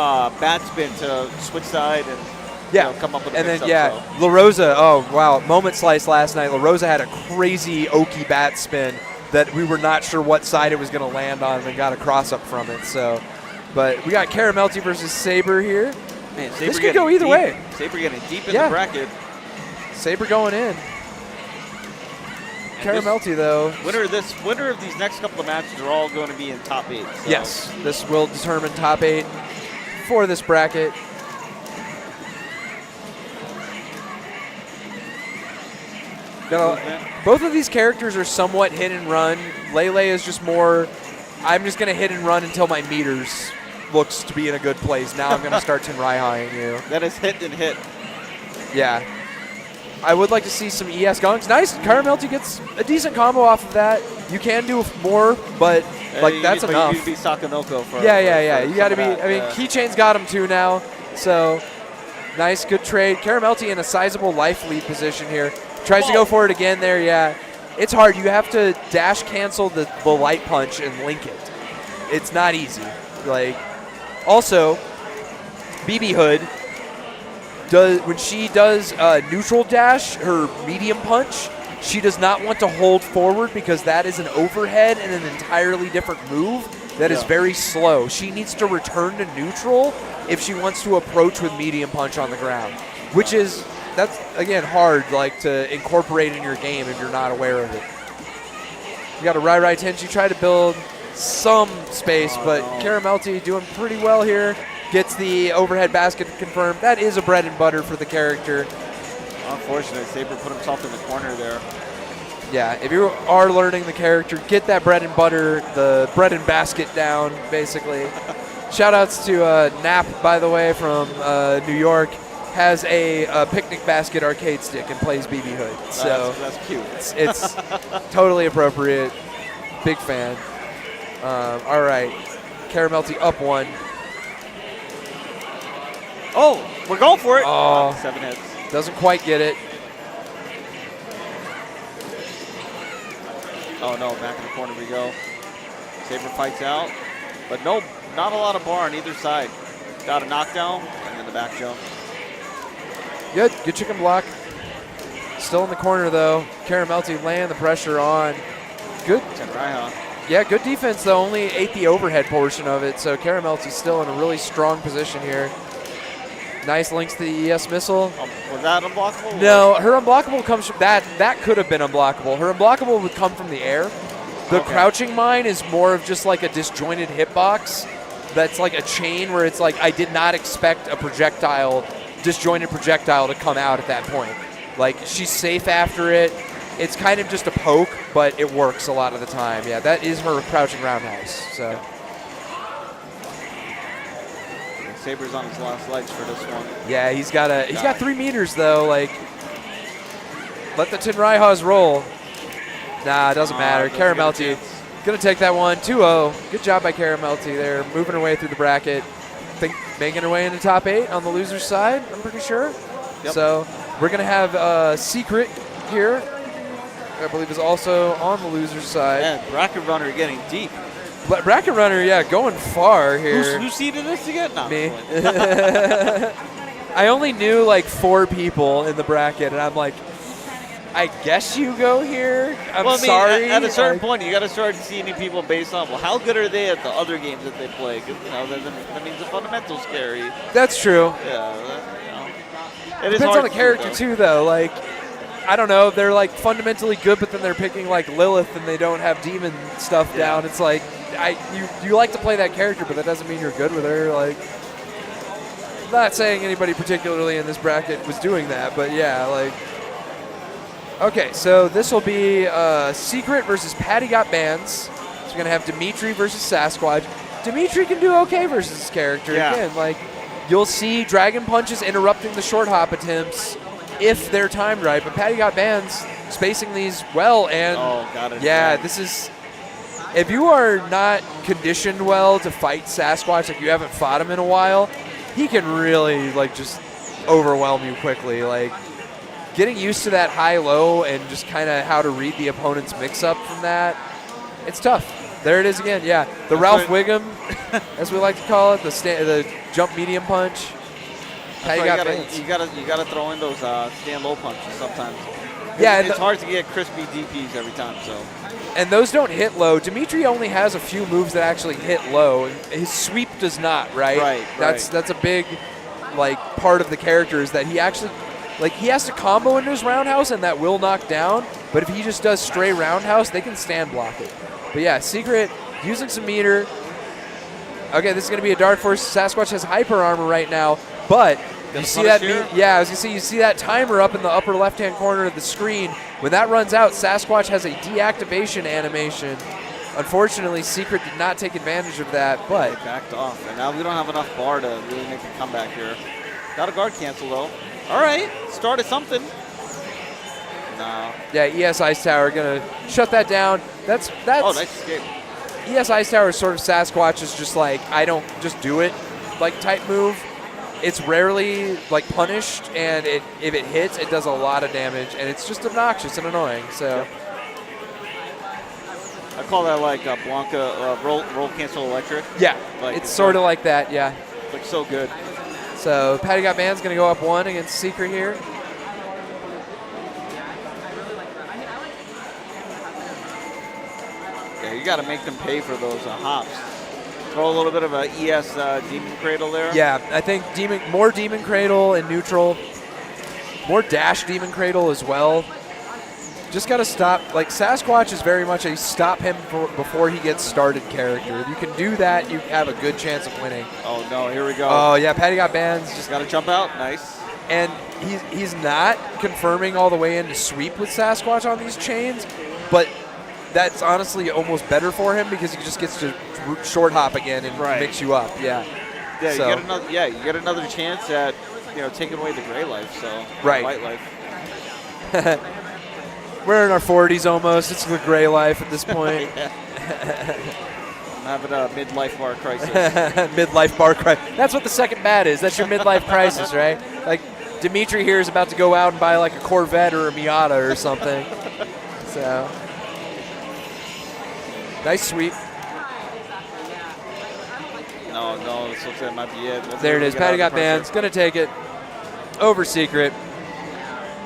backspin to switch side and come up with a and then mix-up, La Rosa. Oh wow, Moment Slice last night. La Rosa had a crazy oaky bat spin that we were not sure what side it was going to land on, and got a cross up from it. So, but we got Caramelty versus Saber here. Man, Saber this could go either way. Saber getting deep in the bracket. Saber going in. Caramelty, though. Winner of these next couple of matches are all going to be in top 8. So. Yes, this will determine top 8 for this bracket. Now, both of these characters are somewhat hit and run. Lele is just more, I'm just going to hit and run until my meters looks to be in a good place. Now I'm going to start Tenrai-High-ing you. That is hit and hit. Yeah. I would like to see some ES gongs. Nice. Caramelty gets a decent combo off of that. You can do more, but that's enough. You need to be Sakanoko for Yeah. You got to be. I mean, Keychain's got him too now. So nice, good trade. Caramelty in a sizable life lead position here. Tries to go for it again there. Yeah. It's hard. You have to dash cancel the light punch and link it. It's not easy. Also, BB Hood. When she does neutral dash, her medium punch, she does not want to hold forward because that is an overhead and an entirely different move that is very slow. She needs to return to neutral if she wants to approach with medium punch on the ground, that's again hard to incorporate in your game if you're not aware of it. You got a Rai Tenchi, try to build some space, but Caramelty doing pretty well here. Gets the overhead basket confirmed. That is a bread and butter for the character. Unfortunately, Saber put himself in the corner there. Yeah, if you are learning the character, get that bread and butter, the bread and basket down, basically. Shout-outs to Nap, by the way, from New York. Has a picnic basket arcade stick and plays BB Hood. So that's cute. It's totally appropriate. Big fan. All right, Caramelty up 1. Oh, we're going for it. Oh, 7 hits. Doesn't quite get it. Oh, no, back in the corner we go. Saber fights out, but no, not a lot of bar on either side. Got a knockdown, and then the back jump. Good chicken block. Still in the corner, though. Caramelty laying the pressure on. Good. Tenrai-Ha. Yeah, good defense, though. Only ate the overhead portion of it, so Caramelty's still in a really strong position here. Nice links to the ES missile. Was that unblockable? No, her unblockable comes from that. That could have been unblockable. Her unblockable would come from the air. The crouching mine is more of just like a disjointed hitbox. That's like a chain where it's like I did not expect a disjointed projectile to come out at that point. Like she's safe after it. It's kind of just a poke, but it works a lot of the time. Yeah, that is her crouching roundhouse. So. Saber's on his last legs for this one. Yeah, he's got 3 meters though. Like, let the Tenrai-Ha's roll. Nah, it doesn't matter. Caramelty gonna take that one. 2-0. Good job by Caramelty there, moving her way through the bracket. Think making her way into top 8 on the loser's side. I'm pretty sure. Yep. So we're gonna have Secret here. I believe is also on the loser's side. Yeah, bracket runner getting deep. Bracket runner, yeah, going far here. Who seeded this again? No, me. I only knew like 4 people in the bracket, and I'm like, I guess you go here. I'm sorry. At a certain point, you got to start seeding people based on, well, how good are they at the other games that they play? Because that means the fundamentals carry. That's true. Yeah, it depends on the character too, though. Like, I don't know. They're like fundamentally good, but then they're picking like Lilith, and they don't have demon stuff down. It's like. You like to play that character, but that doesn't mean you're good with her. Like, not saying anybody particularly in this bracket was doing that, but yeah, like Okay, so this will be Secret versus Patty Got Bands. So you're going to have Dimitri versus Sasquatch. Dimitri can do okay versus his character. Yeah. Again, like, you'll see Dragon Punches interrupting the short hop attempts if they're timed right, but Patty Got Bands spacing these well, and got it. yeah, this is, if you are not conditioned well to fight Sasquatch, like you haven't fought him in a while, he can really like just overwhelm you quickly. Like getting used to that high-low and just kind of how to read the opponent's mix-up from that, it's tough. There it is again, yeah. The Ralph Wiggum, as we like to call it, the jump medium punch. Patty Got Bands. You gotta throw in those stand low punches sometimes. Yeah, it's hard to get crispy DPs every time. So. And those don't hit low. Dimitri only has a few moves that actually hit low. His sweep does not, right? Right. That's a big like part of the character is that he actually like he has to combo into his roundhouse and that will knock down. But if he just does stray roundhouse, they can stand block it. But yeah, Secret using some meter. Okay, this is gonna be a Dark Force. Sasquatch has hyper armor right now, but you see that? Yeah, I was gonna say you see that timer up in the upper left-hand corner of the screen. When that runs out, Sasquatch has a deactivation animation. Unfortunately, Secret did not take advantage of that, but they backed off, and now we don't have enough bar to really make a comeback here. Got a guard cancel though. All right, started something. No. Yeah, ES Ice Tower gonna shut that down. That's. Oh, nice escape. ES Ice Tower is sort of Sasquatch is just like I don't just do it like type move. It's rarely like punished, and if it hits, it does a lot of damage, and it's just obnoxious and annoying. So I call that like a Blanca roll cancel electric. Yeah, like, it's sort of like that. Yeah, it's like so good. So Patty Got Band's gonna go up 1 against Secret here. Yeah, you got to make them pay for those hops. Throw a little bit of a ES Demon Cradle there. Yeah, I think more Demon Cradle in neutral, more dash Demon Cradle as well. Just got to stop. Like Sasquatch is very much a stop him before he gets started character. If you can do that, you have a good chance of winning. Oh no, here we go. Oh yeah, Patty Got Bands. Just got to jump out. Nice. And he's not confirming all the way into sweep with Sasquatch on these chains, but that's honestly almost better for him because he just gets to short hop again and mix you up. Yeah. Yeah. So. You get another chance at taking away the gray life. So white life. We're in our 40s almost. It's the gray life at this point. I'm having a midlife bar crisis. Midlife bar crisis. That's what the second bat is. That's your midlife crisis, right? Like Dimitri here is about to go out and buy like a Corvette or a Miata or something. So. Nice sweep. No, this looks like it might be it. There it is. Patty Got Bands. Going to take it over Secret.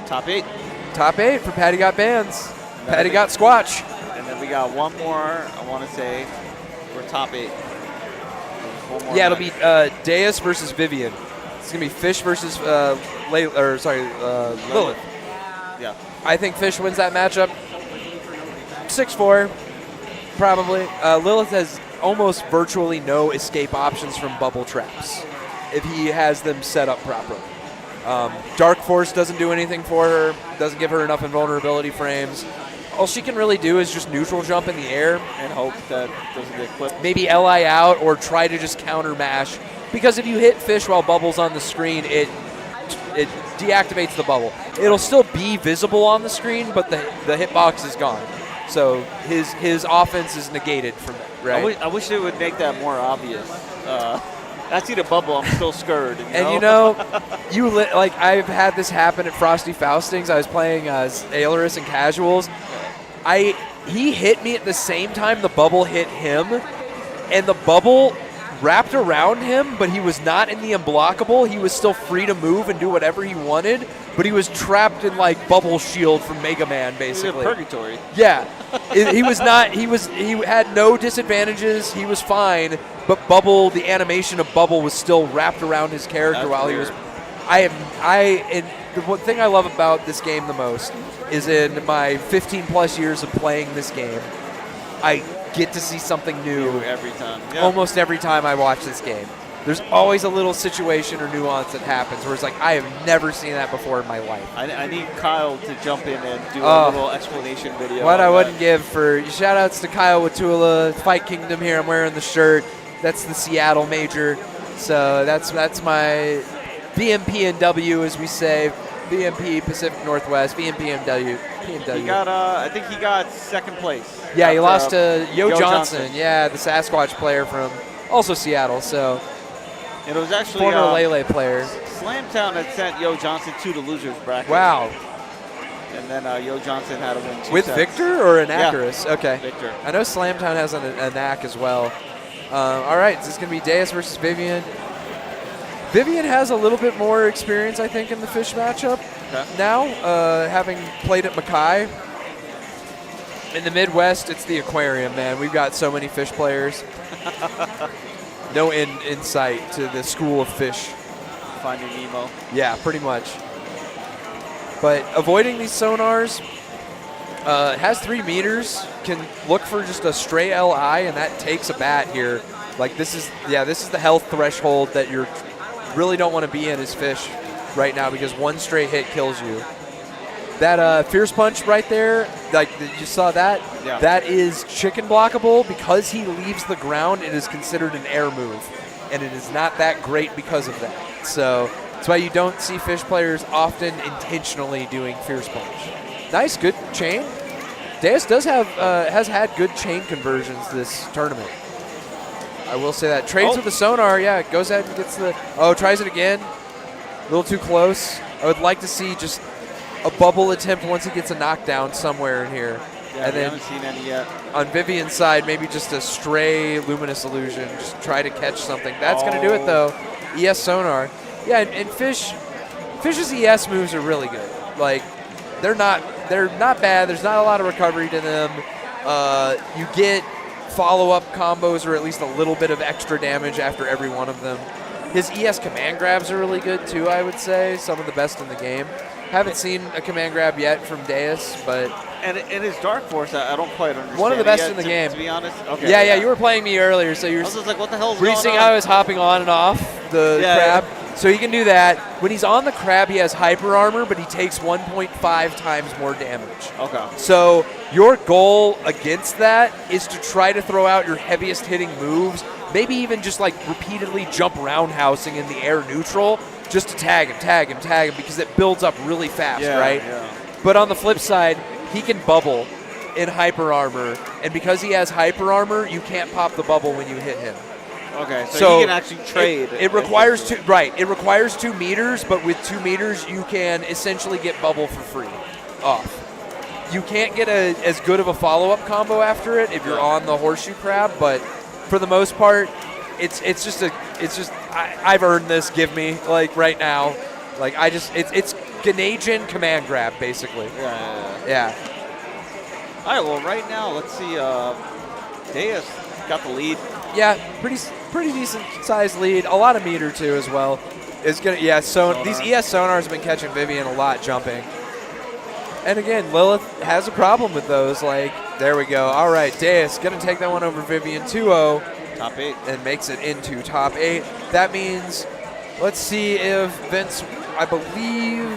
Top 8. Top 8 for Patty Got Bands. Patty Got Squatch. And then we got one more, I want to say, for top 8. Yeah, it'll be Deus versus Vivian. It's going to be Fish versus Lilith. Yeah. I think Fish wins that matchup. 6-4. Probably. Lilith has almost virtually no escape options from bubble traps if he has them set up properly. Dark Force doesn't do anything for her, doesn't give her enough invulnerability frames. All she can really do is just neutral jump in the air and hope that doesn't get clipped. Maybe LI out or try to just counter mash. Because if you hit Fish while bubble's on the screen, it deactivates the bubble. It'll still be visible on the screen, but the hitbox is gone. So his offense is negated from it, right? I wish it would make that more obvious. I see the bubble, I'm still scared. I've had this happen at Frosty Faustings. I was playing Ailerus and Casuals. He hit me at the same time the bubble hit him, and the bubble wrapped around him, but he was not in the unblockable. He was still free to move and do whatever he wanted, but he was trapped in like bubble shield from Mega Man, basically. He was in purgatory. Yeah, he was not. He had no disadvantages. He was fine, but bubble, the animation of bubble was still wrapped around his character while he was. And the one thing I love about this game the most is in my 15 plus years of playing this game, I get to see something new every time. Yeah. Almost every time I watch this game. there's always a little situation or nuance that happens where it's like, I have never seen that before in my life. I need Kyle to jump in and do a little explanation video. What I wouldn't give for shout outs to Kyle Watula, Fight Kingdom here. I'm wearing the shirt. That's the Seattle major. So that's my VMP and W, as we say. VMP Pacific Northwest, VMP and W. He got, I think he got second place. Yeah, he lost to Yo Johnson. Yeah, the Sasquatch player from also Seattle. So it was actually former Lele player. Slamtown had sent Yo Johnson to the losers bracket. Wow. And then Yo Johnson had to win 2 with sets. Victor or Anacris? Yeah, okay. Victor. I know Slamtown has a NAC as well. All right, this is going to be Deus versus Vivian. Vivian has a little bit more experience, I think, in the fish matchup now, having played at Mackay. In the Midwest, it's the aquarium, man. We've got so many fish players. No insight to the school of fish. Finding Nemo. Yeah, pretty much. But avoiding these sonars, has 3 meters, can look for just a stray LI, and that takes a bat here. Like this is the health threshold that you really don't want to be in as fish right now, because one stray hit kills you. That Fierce Punch right there, like you saw that? Yeah. That is chicken blockable. Because he leaves the ground, it is considered an air move. And it is not that great because of that. So that's why you don't see fish players often intentionally doing Fierce Punch. Nice, good chain. Deus does have has had good chain conversions this tournament. I will say that. Trades with the sonar, yeah, goes ahead and gets the... Oh, tries it again. A little too close. I would like to see just a bubble attempt once he gets a knockdown somewhere in here. Yeah, and we then haven't seen any yet. On Vivian's side, maybe just a stray luminous illusion. Just try to catch something. That's going to do it, though. ES sonar. Yeah, and Fish's ES moves are really good. Like, they're not bad. There's not a lot of recovery to them. You get follow-up combos or at least a little bit of extra damage after every one of them. His ES command grabs are really good, too, I would say. Some of the best in the game. Haven't seen a command grab yet from Deus, but... And his Dark Force, I don't quite understand. One of the best yet, in the game. To be honest. Okay. Yeah, you were playing me earlier, so you're... I was just like, what the hell is Were you going seeing on? how I was hopping on and off the crab? Yeah. So he can do that. When he's on the crab, he has hyper armor, but he takes 1.5 times more damage. Okay. So your goal against that is to try to throw out your heaviest hitting moves, maybe even just like repeatedly jump roundhousing in the air neutral, just to tag him, because it builds up really fast, right? Yeah. But on the flip side, he can bubble in hyper armor, and because he has hyper armor, you can't pop the bubble when you hit him. Okay, so he can actually trade. It requires two, right? It requires 2 meters, but with 2 meters, you can essentially get bubble for free off. You can't get as good of a follow-up combo after it if you're on the horseshoe crab, but for the most part, it's just I've earned this. Give me like right now, like it's Ganajin command grab basically. Yeah. All right, well, right now, let's see. Deus got the lead. Yeah, pretty decent sized lead. A lot of meter too as well. It's gonna these ES sonars have been catching Vivian a lot jumping. And again, Lilith has a problem with those. Like, there we go. All right, Deus gonna take that one over Vivian 2-0. Top 8. And makes it into top 8. That means, let's see if Vince, I believe,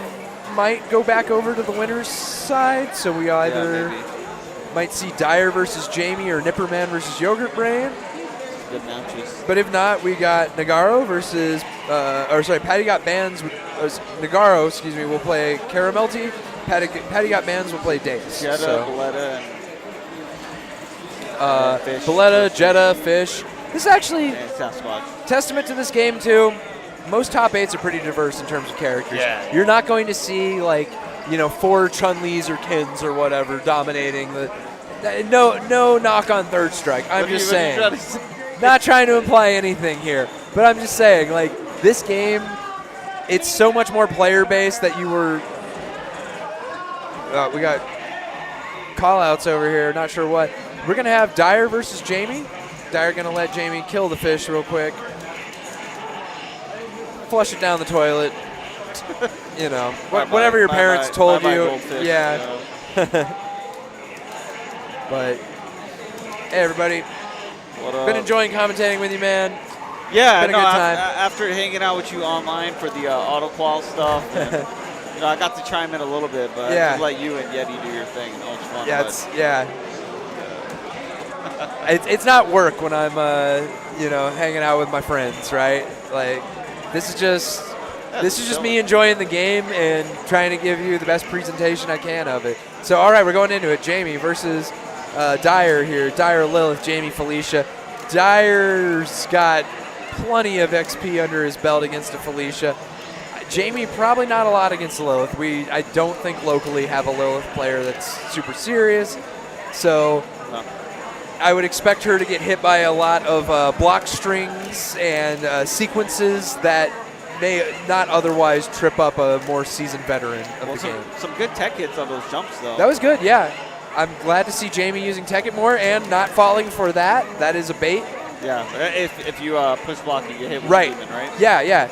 might go back over to the winner's side. So we either might see Dyer versus Jamie or Nipperman versus Yogurt Brain. Good matches. But if not, we got Nagaro versus, Patty Got Bands. Nagaro, will play Caramelty. Patty Got Bands will play Deus. Jetta, Boletta, and Fish. Boletta, Jetta, Fish. This is actually and Sasquatch. Testament to this game, too. Most top 8s are pretty diverse in terms of characters. Yeah. You're not going to see, 4 Chun-Li's or Kins or whatever dominating the... No knock on Third Strike. I'm just saying. Not trying to imply anything here. But I'm just saying, this game, it's so much more player-based that you were... we got call-outs over here. Not sure what. We're going to have Dyer versus Jamie. Dyer going to let Jamie kill the fish real quick. Flush it down the toilet. Whatever your parents told you. Goldfish, yeah. But, hey, everybody. Been enjoying commentating with you, man. Yeah, Been a no, good time. after hanging out with you online for the auto qual stuff, and, I got to chime in a little bit, but Yeah. I just let you and Yeti do your thing. And it was fun. Yeah, it's not work when I'm hanging out with my friends, right? Like this is just me enjoying the game and trying to give you the best presentation I can of it. So all right, we're going into it. Jamie versus Dyer here. Dyer, Lilith, Jamie, Felicia. Dyer's got plenty of XP under his belt against a Felicia. Jamie, probably not a lot against Lilith. I don't think locally have a Lilith player that's super serious. So I would expect her to get hit by a lot of block strings and sequences that may not otherwise trip up a more seasoned veteran of the game. Some good tech hits on those jumps, though. That was good, yeah. I'm glad to see Jamie using tech it more and not falling for that. That is a bait. Yeah, if you push block, you get hit with right. a demon, right? Yeah.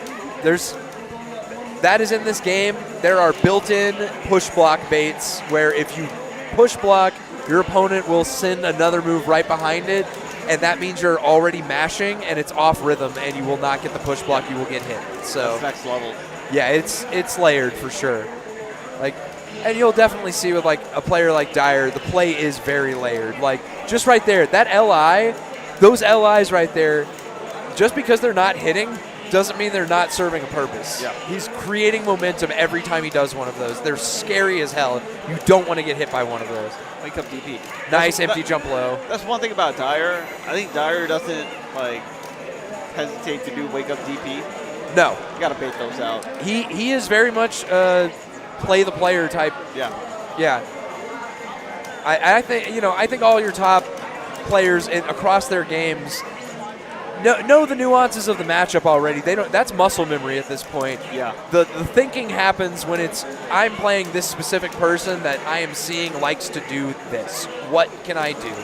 That is in this game. There are built-in push block baits where if you push block, your opponent will send another move right behind it, and that means you're already mashing and it's off rhythm and you will not get the push block, you will get hit. So that's next level. Yeah, it's layered for sure. And you'll definitely see with like a player like Dyer, the play is very layered. Like just right there, that LI, those LIs right there, just because they're not hitting doesn't mean they're not serving a purpose. Yeah. He's creating momentum every time he does one of those. They're scary as hell. You don't want to get hit by one of those. Wake up DP. Nice empty jump low. That's one thing about Dyer. I think Dyer doesn't hesitate to do wake up DP. No. You gotta bait those out. He is very much play the player type. Yeah. Yeah. I think all your top players across their games know the nuances of the matchup already. That's muscle memory at this point. Yeah. The thinking happens when I'm playing this specific person that I am seeing likes to do this. What can I do?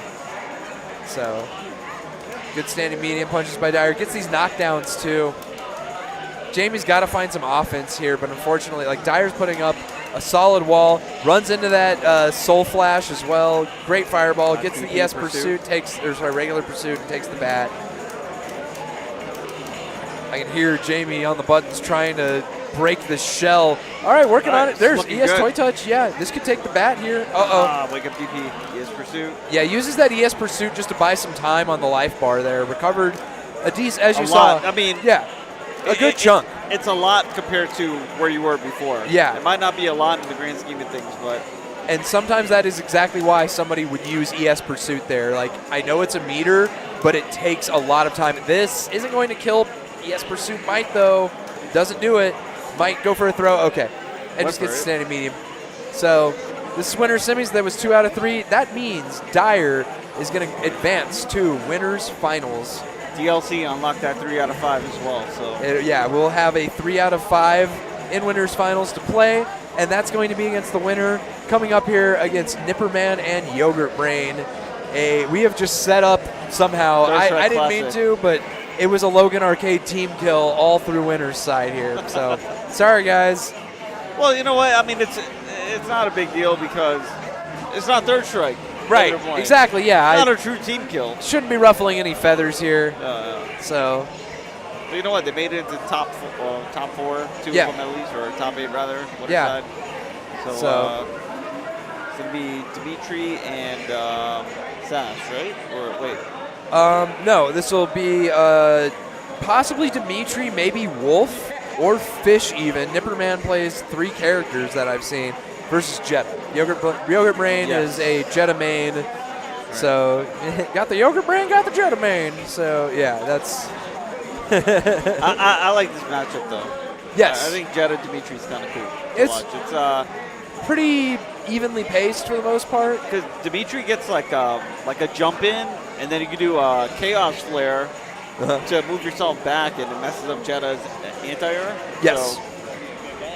So good standing medium punches by Dyer. Gets these knockdowns too. Jamie's got to find some offense here, but unfortunately, Dyer's putting up a solid wall, runs into that soul flash as well. Great fireball, gets the ES pursuit, regular pursuit, and takes the bat. I can hear Jamie on the buttons trying to break the shell. All right, working on it. There's ES good. Toy Touch. Yeah, this could take the bat here. Wake up DP, ES pursuit. Yeah, uses that ES pursuit just to buy some time on the life bar there. Recovered a decent, as you lot. saw. I mean, yeah. A good chunk. It's a lot compared to where you were before. Yeah. It might not be a lot in the grand scheme of things, but. And sometimes that is exactly why somebody would use ES Pursuit there. I know it's a meter, but it takes a lot of time. This isn't going to kill. ES Pursuit might, though. Doesn't do it. Might go for a throw. Okay. And just gets a standing medium. So this is winner's semis. That was 2 out of 3. That means Dyer is going to advance to winners finals. DLC unlocked that 3 out of 5 as well. So we'll have a 3 out of 5 in winners finals to play, and that's going to be against the winner coming up here against Nipperman and Yogurt Brain. We have just set up somehow. I didn't mean to, but it was a Logan Arcade team kill all through winners side here. So sorry guys. Well, you know what? I mean, it's not a big deal because it's not third strike. Right, exactly, yeah. It's not a true team kill. Shouldn't be ruffling any feathers here. So. But you know what? They made it into top 4, 2 of them at least, or top 8 rather. Side. So it's going to be Dimitri and Sash, right? Or wait. No, this will be possibly Dimitri, maybe Wolf, or Fish even. Nipperman plays 3 characters that I've seen. Versus Jetta. Yogurt Brain is a Jetta main. Right. So, got the Yogurt Brain, got the Jetta main. So, yeah, that's... I like this matchup, though. Yes. I think Jetta Dimitri's kind of cool to watch. It's pretty evenly paced for the most part. Because Dimitri gets like a jump in, and then you can do a Chaos Flare to move yourself back, and it messes up Jetta's anti-air. Yes. So,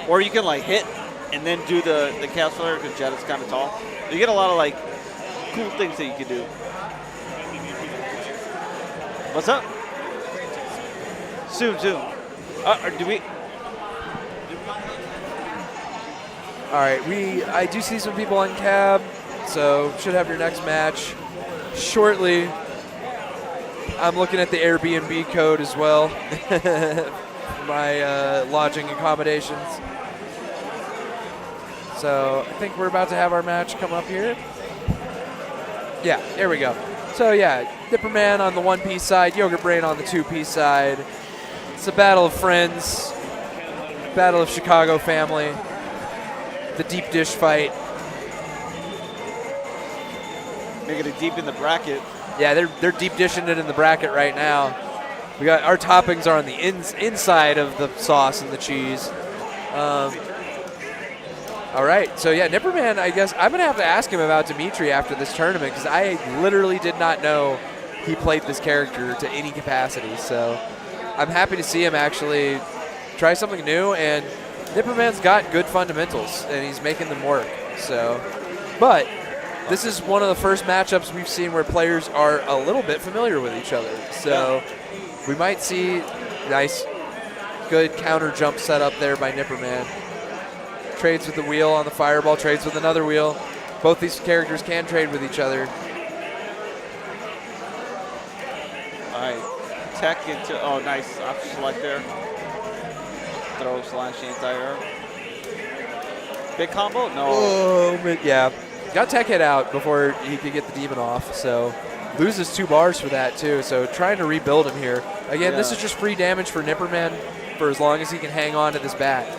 or you can hit and then do the Chaos Flare because Jetta's kind of tall. You get a lot of cool things that you can do. What's up? Soon. Do we? All right, I do see some people on cab, so should have your next match shortly. I'm looking at the Airbnb code as well. My lodging accommodations. So I think we're about to have our match come up here. Yeah, there we go. So yeah, Nipperman on the one-piece side, Yogurt Brain on the two-piece side. It's a battle of friends, battle of Chicago family, the deep dish fight. Making it deep in the bracket. Yeah, they're deep dishing it in the bracket right now. We got our toppings are on the inside of the sauce and the cheese. All right, so yeah, Nipperman, I guess I'm going to have to ask him about Dimitri after this tournament because I literally did not know he played this character to any capacity. So I'm happy to see him actually try something new, and Nipperman's got good fundamentals, and he's making them work. So, but this is one of the first matchups we've seen where players are a little bit familiar with each other. So we might see nice, good counter jump set up there by Nipperman. Trades with the wheel on the fireball, trades with another wheel. Both these characters can trade with each other. All right, tech into, oh, nice option select there. Throw slash anti-air. Big combo? No. Oh, yeah. Got tech hit out before he could get the demon off, so loses 2 bars for that too. So trying to rebuild him here. Again, this is just free damage for Nipperman for as long as he can hang on to this bat.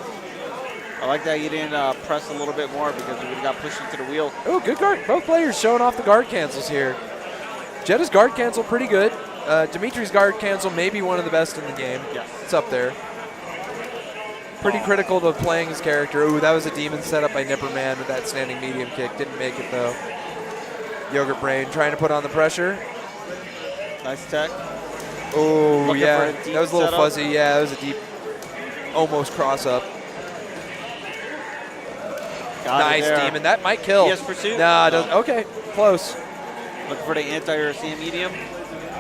I like that you didn't press a little bit more because we would have got pushed into the wheel. Oh, good guard. Both players showing off the guard cancels here. Jetta's guard cancel pretty good. Dimitri's guard cancel may be one of the best in the game. Yes. It's up there. Pretty critical to playing his character. Ooh, that was a demon set up by Nipperman with that standing medium kick. Didn't make it though. Yogurt Brain trying to put on the pressure. Nice tech. Oh, yeah. That was a little fuzzy. Yeah, that was a deep, almost cross up. Nice demon. That might kill. Yes, pursuit. Nah, it doesn't. Okay, close. Looking for the anti-air sand medium.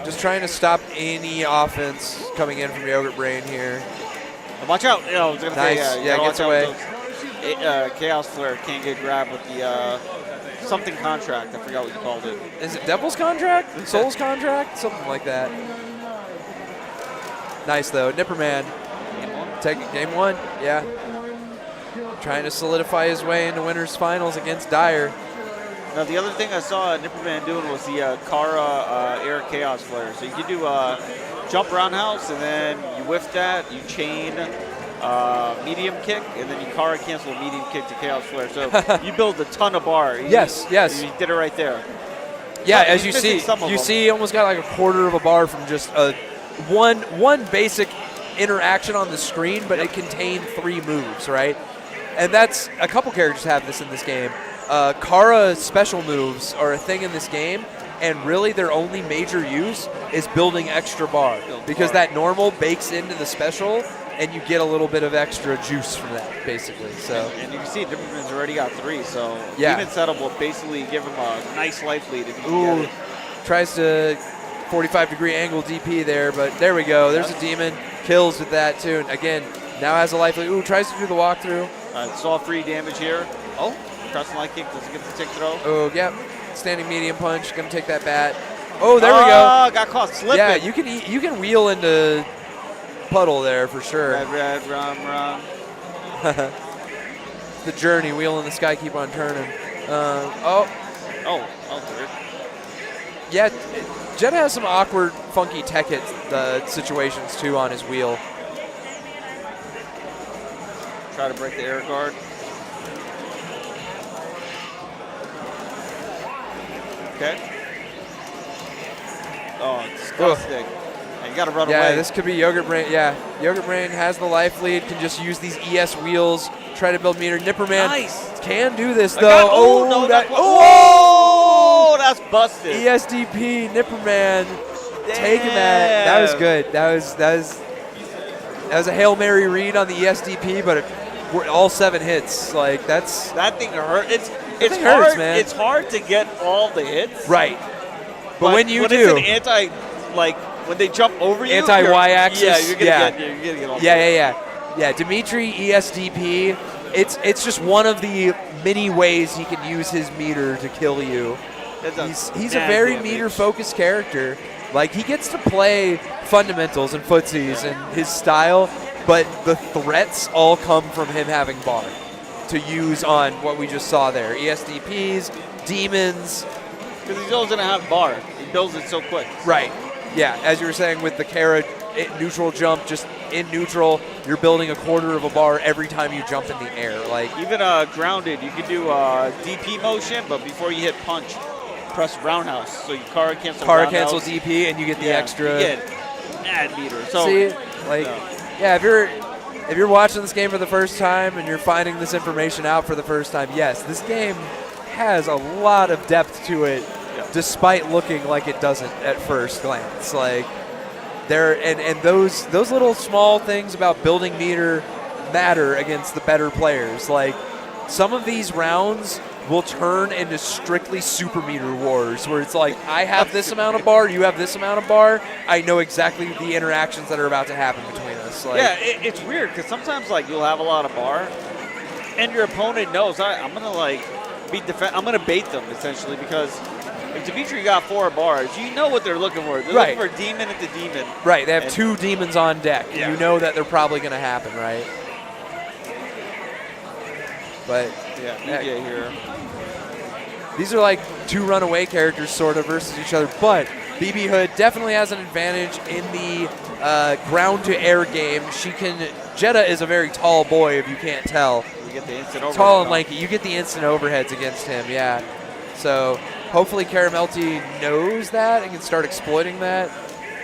Just trying to stop any offense coming in from Yogurt Brain here. Watch out. I was gonna nice. say, yeah, gets away. Chaos Flare can't get grabbed with the something contract. I forgot what you called it. Is it Devil's Contract? Soul's Contract? Something like that. Nice, though. Nipperman. Game one. Yeah. Trying to solidify his way into winners finals against Dyer. Now, the other thing I saw Nipperman doing was the Kara Air Chaos Flare. So you can do jump roundhouse, and then you whiff that, you chain medium kick, and then you Kara cancel a medium kick to Chaos Flare. So you build a ton of bar. Yes. You did it right there. Yeah, as you see, he almost got like a quarter of a bar from just a one basic interaction on the screen, but it contained 3 moves, right? And that's a couple characters have this in this game. Kara special moves are a thing in this game, and really their only major use is building extra bar because that normal bakes into the special, and you get a little bit of extra juice from that, basically. So and you can see Nipperman's already got 3, so yeah. Demon setup will basically give him a nice life lead if he can get it. Tries to 45-degree angle DP there, but there we go. There's a demon. Kills with that, too. And again, now has a life lead. Ooh, tries to do the walkthrough. Saw free damage here. Oh, press light kick. Does it get the tick throw? Oh, yep. Standing medium punch. Going to take that bat. Oh, there we go. Got caught slipping. Yeah, you can wheel into puddle there for sure. Red, run. The journey, wheel in the sky, keep on turning. Weird. Yeah, Jetta has some awkward, funky tech hit situations too on his wheel. Try to break the air guard. Okay. Oh, disgusting. You got to run away. Yeah, this could be Yogurt Brain. Yeah, Yogurt Brain has the life lead, can just use these ES wheels, try to build meter. Nipperman can do this, though. That's busted. ESDP, Nipperman taking that. That was good. That was a Hail Mary read on the ESDP, but all 7 hits. Like, that thing hurt. It's hard, hurts, man. It's hard to get all the hits. Right. But when you do, it's an when they jump over you, anti-Y-axis. Yeah, you're gonna get all. Yeah. Dimitri ESDP. It's just one of the many ways he can use his meter to kill you. He's a very meter-focused character, Like, he gets to play fundamentals and footsies and his style, but the threats all come from him having bar to use on what we just saw there. ESDPs, demons. Because he's always going to have bar. He builds it so quick. Right. Yeah, as you were saying with the Kara neutral jump, just in neutral, you're building a quarter of a bar every time you jump in the air. Like, even grounded, you could do DP motion, but before you hit punch, press roundhouse. So you Kara cancel roundhouse. DP, and you get the extra. You get ad meter. So, see, like, yeah, if you're watching this game for the first time and you're finding this information out for the first time, yes, this game has a lot of depth to it, despite looking like it doesn't at first glance. Like, and those little small things about building meter matter against the better players. Like, some of these rounds will turn into strictly super meter wars, where it's like, I have this amount of bar, you have this amount of bar. I know exactly the interactions that are about to happen between us. Like, yeah, it's weird because sometimes like you'll have a lot of bar, and your opponent knows I'm gonna like I'm gonna bait them essentially, because if Dimitri got 4 bars, you know what they're looking for. They're looking for demon into demon. Right, they have 2 demons on deck. Yeah. You know that they're probably going to happen, right? But yeah, BJ here. These are like 2 runaway characters sort of versus each other, but BB Hood definitely has an advantage in the ground to air game. Jetta is a very tall boy, if you can't tell. You get the instant overhead. Tall and lanky. You get the instant overheads against him, yeah. So hopefully Caramelty knows that and can start exploiting that.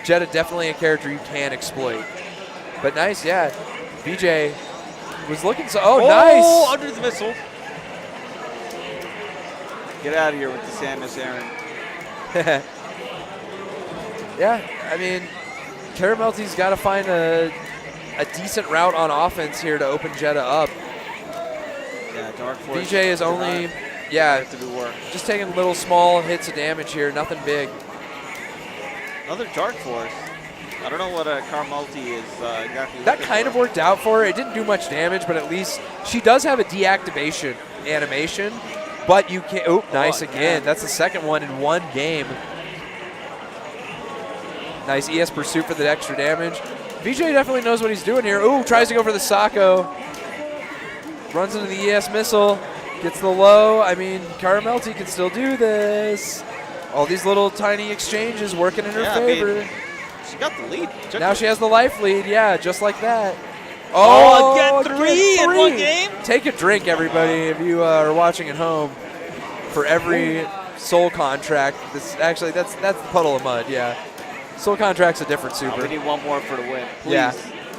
Jetta definitely a character you can exploit. But nice, yeah. BJ was looking so. Oh, nice. Under the missile. Get out of here with the Samus Aaron. Yeah, I mean, Caramelty's got to find a decent route on offense here to open Jetta up. Yeah, Dark Force. BJ is only, yeah, to do work. just taking little small hits of damage here, nothing big. Another Dark Force. I don't know what a Caramelty is exactly. That kind of worked out for her. It didn't do much damage, but at least she does have a deactivation animation. But you can't. Oh, nice again. That's the second one in one game. Nice ES pursuit for the extra damage. BJ definitely knows what he's doing here. Ooh, tries to go for the Sako. Runs into the ES missile. Gets the low. I mean, Caramelty can still do this. All these little tiny exchanges working in her favor. I mean, she got the lead. Now she has the life lead. Yeah, just like that. Oh, again, three in one game? Take a drink, everybody, if you are watching at home. For every soul contract, that's the puddle of mud, yeah. Soul contract's a different super. We need one more for the win, please. Yeah.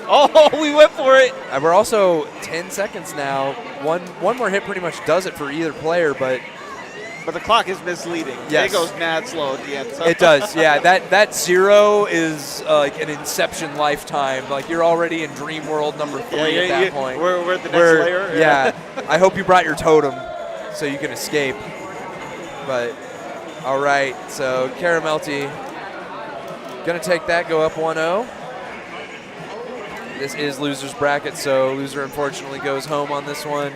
Oh, we went for it. We're also 10 seconds now. One more hit pretty much does it for either player, but the clock is misleading. Yes. It goes mad slow at the end. So. It does, yeah. That 0 is like an Inception lifetime. Like, you're already in Dream World number 3 at that point. We're at the next layer. Yeah. I hope you brought your totem so you can escape. But, all right, so Caramelty going to take that, go up 1-0. This is loser's bracket, so loser unfortunately goes home on this one.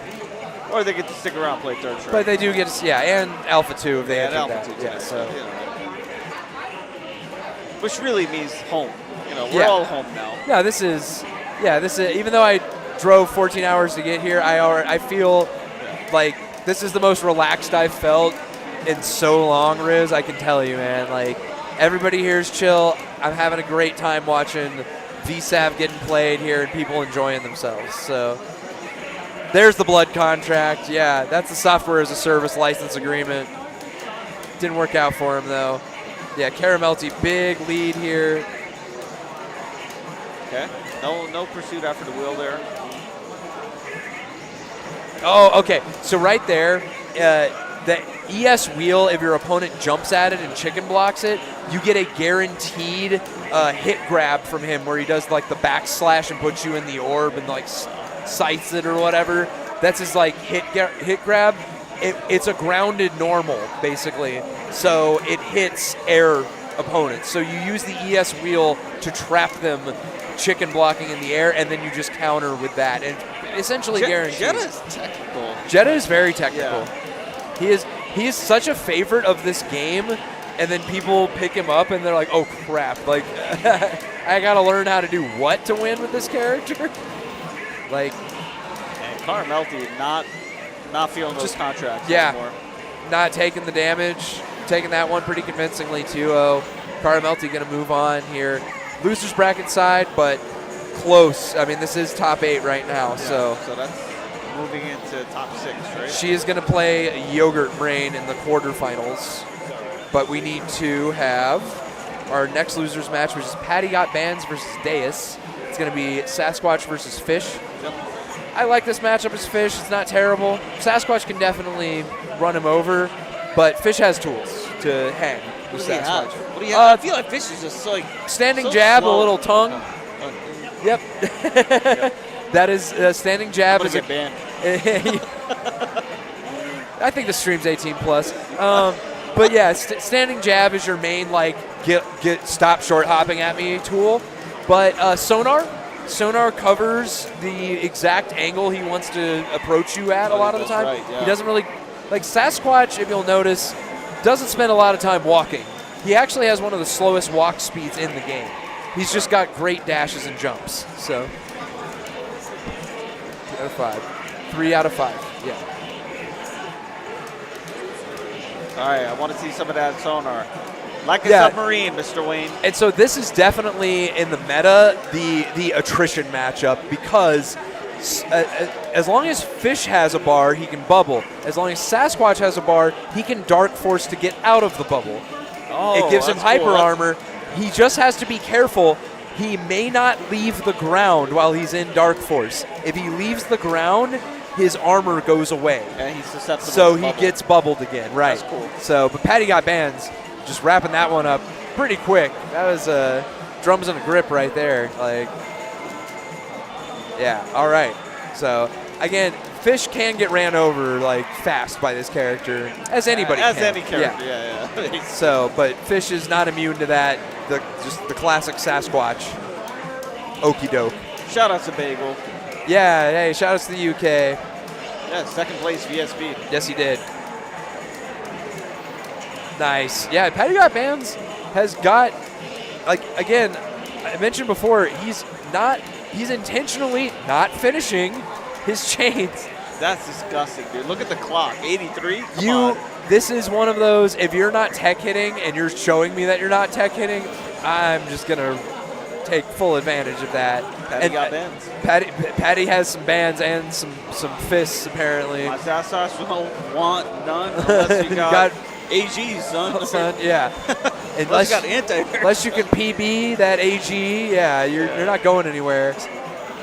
Or they get to stick around, play third strike. But they do get to, yeah, and Alpha 2 if they enter that. Alpha 2, yeah, so. Which really means home. You know, we're all home now. Yeah, this is, even though I drove 14 hours to get here, I feel like this is the most relaxed I've felt in so long, Riz. I can tell you, man. Like, everybody here is chill. I'm having a great time watching VSAV getting played here and people enjoying themselves. So there's the blood contract. Yeah, that's the software as a service license agreement. Didn't work out for him, though. Yeah, Caramelty, big lead here. Okay. No pursuit after the wheel there. Oh, okay. So right there, the ES wheel, if your opponent jumps at it and chicken blocks it, you get a guaranteed hit grab from him where he does like the backslash and puts you in the orb and like sights it or whatever. That's his like hit grab. It's a grounded normal basically, so it hits air opponents. So you use the ES wheel to trap them chicken blocking in the air, and then you just counter with that, and essentially guaranteed. Jetta's technical. Jetta is very technical. Yeah. He is such a favorite of this game, and then people pick him up and they're like, oh crap, like I gotta learn how to do what to win with this character. Like, and Caramelty not feeling those contracts anymore. Not taking the damage, taking that one pretty convincingly 2-0. Caramelty gonna move on here. Losers bracket side, but close. I mean, this is top 8 right now, so that's moving into top 6, right? she is gonna play Yogurt Brain in the quarterfinals. But we need to have our next losers match, which is Patty Got Bands versus Deus. It's going to be Sasquatch versus Fish. Yep. I like this matchup as Fish. It's not terrible. Sasquatch can definitely run him over, but Fish has tools to hang with Sasquatch. What do you have? I feel like Fish is just like standing so jab, slow. a little tongue. Yep. That is standing jab. I'm Is gonna get banned. I think the stream's 18 plus. But yeah, standing jab is your main like get stop short hopping at me tool. But sonar covers the exact angle he wants to approach you at a lot of the time. Right, yeah. He doesn't really like Sasquatch, if you'll notice, doesn't spend a lot of time walking. He actually has one of the slowest walk speeds in the game. He's just got great dashes and jumps. So 3 out of 5. 3 out of 5. Yeah. All right, I want to see some of that sonar. Like a Yeah. submarine, Mr. Wayne. And so this is definitely in the meta the attrition matchup because as long as Fish has a bar, he can bubble. As long as Sasquatch has a bar, he can Dark Force to get out of the bubble. Oh, it gives him that's hyper cool. armor. He just has to be careful. He may not leave the ground while he's in Dark Force. If he leaves the ground, his armor goes away. And he's susceptible So to he bubble. gets bubbled again, right? That's cool. So, but Patty Got Bands, just wrapping that one up pretty quick. That was drums and a grip right there. Like, yeah, all right. So, again, Fish can get ran over like fast by this character, as anybody As can. any character, yeah. So, but Fish is not immune to that. Just the classic Sasquatch. Okie doke. Shout out to Bagel. Yeah, hey, shout outs to the UK. Yeah, second place VSB. Yes, he did. Nice. Yeah, Patty Got Bands has got, like, again, I mentioned before, he's intentionally not finishing his chains. That's disgusting, dude. Look at the clock. 83? Come on. This is one of those, if you're not tech hitting and you're showing me that you're not tech hitting, I'm just going to take full advantage of that. Patty got bands. Patty has some bands and some fists, apparently. My Sasquatch don't want none unless you got AGs, son. Yeah. Unless you got anti-air. Unless you can PB that AG, yeah, you're not going anywhere.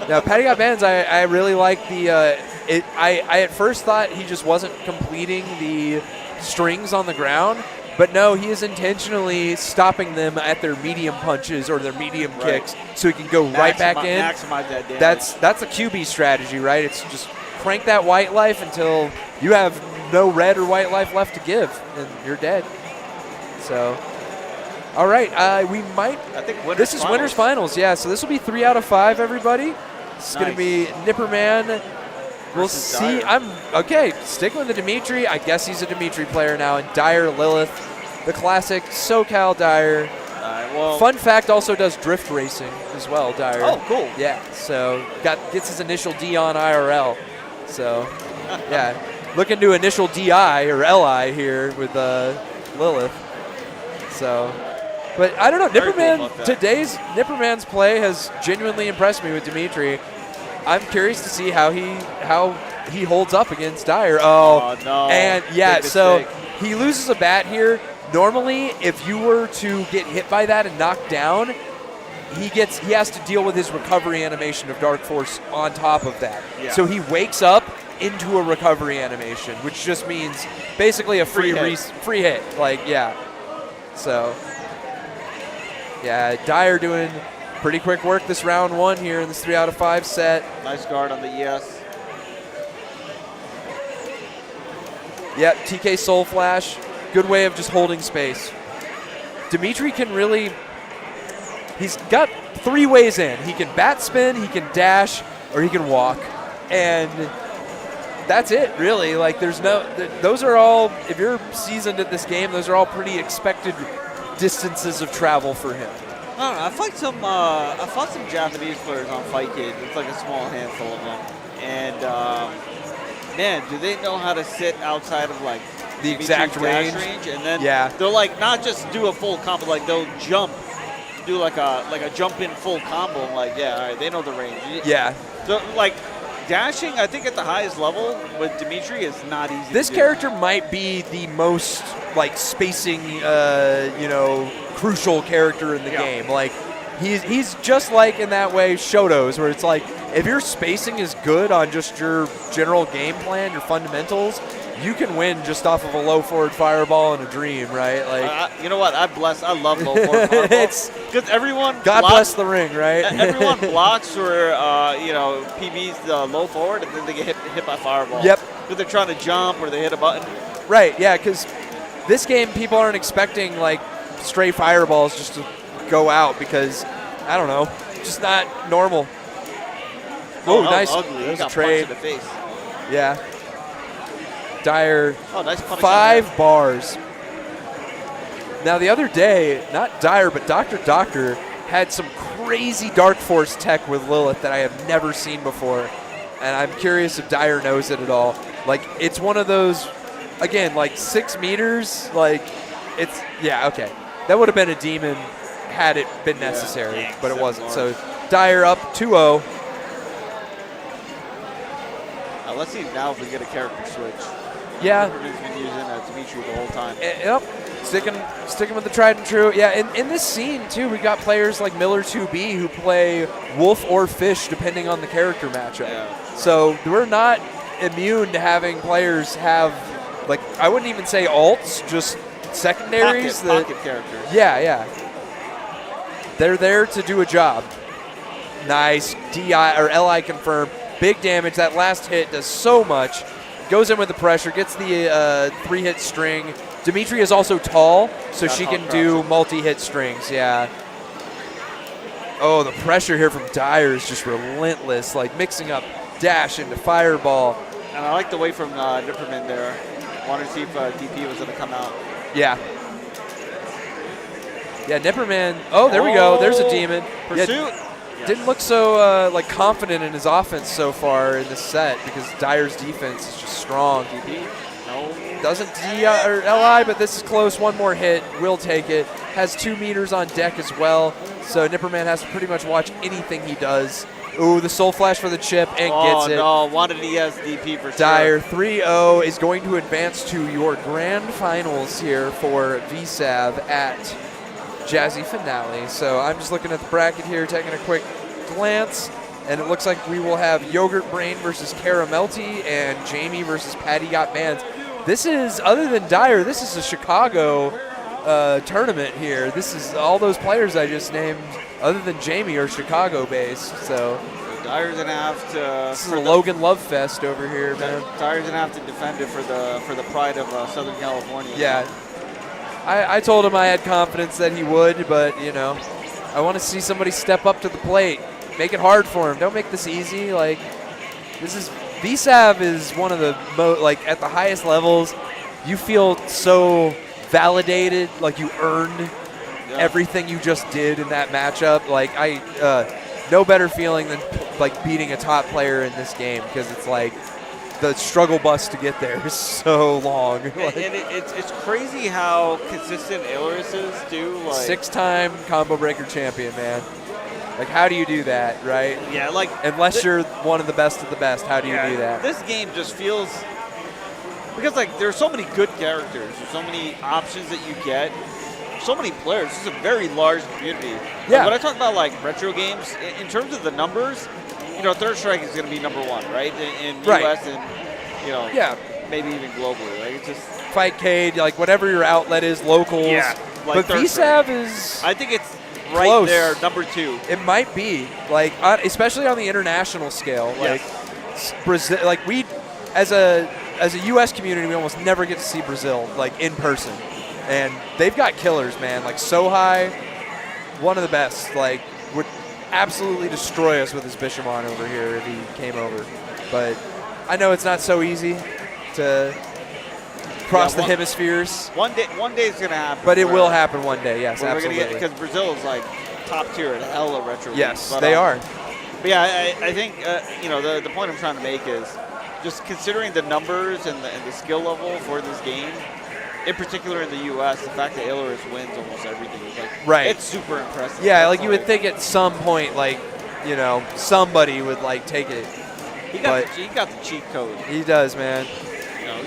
Now, Patty Got Bands, I really like the I at first thought he just wasn't completing the strings on the ground, but no, he is intentionally stopping them at their medium punches or their medium kicks so he can go right back in. Maximize that damage. That's a QB strategy, right? It's just crank that white life until you have no red or white life left to give, and you're dead. So, all right, we might. I think this is winners finals, yeah. So this will be 3 out of 5, everybody. It's going to be Nipperman. We'll see. Dyer. Sticking with the Dimitri. I guess he's a Dimitri player now. And Dyer Lilith, the classic SoCal Dyer. Fun fact, also does drift racing as well, Dyer. Oh, cool. Yeah, so gets his initial D on IRL. So, yeah, looking to initial DI or LI here with Lilith. So, but I don't know. Today's Nipperman's play has genuinely impressed me with Dimitri. I'm curious to see how he holds up against Dyer. Oh no! And yeah, so he loses a bat here. Normally, if you were to get hit by that and knocked down, he has to deal with his recovery animation of Dark Force on top of that. Yeah. So he wakes up into a recovery animation, which just means basically a free hit. Like, yeah. So, yeah, Dyer doing pretty quick work this round one here in this 3 out of 5 set. Nice guard on the ES. Yep, TK Soul Flash. Good way of just holding space. Dimitri can really, he's got 3 ways in. He can bat spin, he can dash, or he can walk. And that's it, really. Like, there's no, those are all, if you're seasoned at this game, those are all pretty expected distances of travel for him. I don't know. I fought some Japanese players on Fight Kid. It's like a small handful of them, and man, do they know how to sit outside of like The exact range, and then they'll like not just do a full combo, like they'll jump, do like a jump in full combo. And like, yeah, all right, they know the range. Yeah. Like dashing, I think at the highest level with Dimitri is not easy. This to do. character might be the most like spacing, crucial character in the game. Like, he's just like in that way Shoto's, where it's like if your spacing is good on just your general game plan, your fundamentals, you can win just off of a low forward fireball and a dream, right? Like, you know what? I love low forward fireball. Because everyone God blocks, bless the ring, right? Everyone blocks or PBs the low forward, and then they get hit by fireball. Yep. Because they're trying to jump or they hit a button. Right. Yeah. Because this game, people aren't expecting like stray fireballs just to go out because I don't know, just not normal. Oh, nice. Ugly. There's He got a trade. punched in the face. Yeah. Dyer, Nice punish 5 bars. Now the other day, not Dyer, but Dr. had some crazy Dark Force tech with Lilith that I have never seen before. And I'm curious if Dyer knows it at all. Like, it's one of those, again, like 6 meters, like, it's, yeah, okay. That would have been a demon had it been necessary, but it wasn't. So Dyer up 2-0. Let's see now if we get a character switch. Yeah. He's been using Dimitri the whole time. Yep. Sticking with the tried and true. Yeah, in this scene, too, we got players like Miller 2B who play wolf or fish depending on the character matchup. Yeah. So we're not immune to having players have, like, I wouldn't even say alts, just secondaries. Pocket characters. Yeah. They're there to do a job. Nice. DI or LI confirm. Big damage. That last hit does so much. Goes in with the pressure, gets the 3-hit string. Dimitri is also tall, so she can do multi-hit strings, yeah. Oh, the pressure here from Dyer is just relentless, like mixing up dash into fireball. And I like the way from Nipperman there. Wanted to see if DP was going to come out. Yeah. Yeah, Nipperman. Oh, there we go. There's a demon. Pursuit. Yeah, didn't look so confident in his offense so far in this set because Dyer's defense is just strong. DP? No. Doesn't DI or LI, but this is close. One more hit. Will take it. Has 2 meters on deck as well. So Nipperman has to pretty much watch anything he does. Ooh, the soul flash for the chip and gets it. Oh, no. Wanted ES DP for sure. Dyer 3-0 is going to advance to your grand finals here for VSAV at Jazzy Finale. So I'm just looking at the bracket here, taking a quick glance, and it looks like we will have Yogurt Brain versus Caramelty and Jamie versus Patty Got Bands. This is, other than Dyer, this is a Chicago tournament here. This is all those players I just named, other than Jamie, are Chicago-based. So Dyer's gonna have to. This is a Logan Love Fest over here, man. Dyer's gonna have to defend it for the pride of Southern California. Yeah. I told him I had confidence that he would, but, you know, I want to see somebody step up to the plate. Make it hard for him. Don't make this easy. Like, this is, VSAV is one of the like, at the highest levels, you feel so validated, like you earned everything you just did in that matchup. Like, no better feeling than, like, beating a top player in this game, because it's like, the struggle bus to get there is so long. And it's crazy how consistent Ailerus is, too. Like, 6-time combo breaker champion, man. Like, how do you do that, right? Yeah, like, unless you're one of the best of the best, how do you do that? This game just feels, because like there's so many good characters, there's so many options that you get, so many players. This is a very large community. Yeah. Like, when I talk about like retro games, in terms of the numbers, you know, Third Strike is going to be number 1, right? In US and, you know, maybe even globally. Like, it's just Fightcade, like whatever your outlet is, locals. Yeah. Like, but VSAV is, I think it's right close. there, number 2. It might be, like, especially on the international scale. Like, Brazil, like, we, as a U.S. community, we almost never get to see Brazil, like, in person. And they've got killers, man. Like, Sohai, one of the best. Like, would absolutely destroy us with his Bishamon over here if he came over. But I know it's not so easy to cross the one- hemispheres, One day it's gonna happen. but it where- will happen one day. Yes, where we're absolutely. gonna get, because Brazil is like top tier at hella retro. Yes, games. But, they are. But yeah, I think the point I'm trying to make is just considering the numbers and the skill level for this game. In particular in the U.S., the fact that Ailerus wins almost everything is like Right. It's super impressive. Yeah, That's like you would think at some point, like, somebody would like take it. he got the cheat code. He does, man.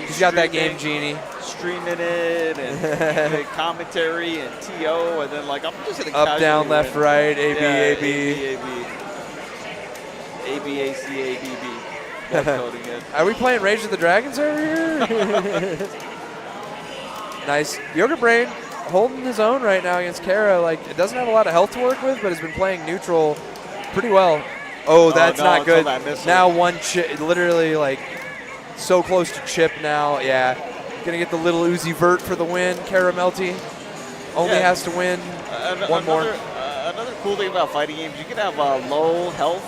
He's got that game genie. Streaming it and the commentary and TO, and then like I'm just gonna Up, down, casually left, win. right, A, B, Yeah, A, B. A B A C A B B. That's coding it. Are we playing Rage of the Dragons over here? Nice. Yogurt Brain holding his own right now against Kara. Like, it doesn't have a lot of health to work with, but has been playing neutral pretty well. Oh, that's no, not good. that missile. Now one chip, literally like so close to chip now. Yeah, gonna get the little Uzi Vert for the win. Kara Melty only has to win one more. Another cool thing about fighting games, you can have low health.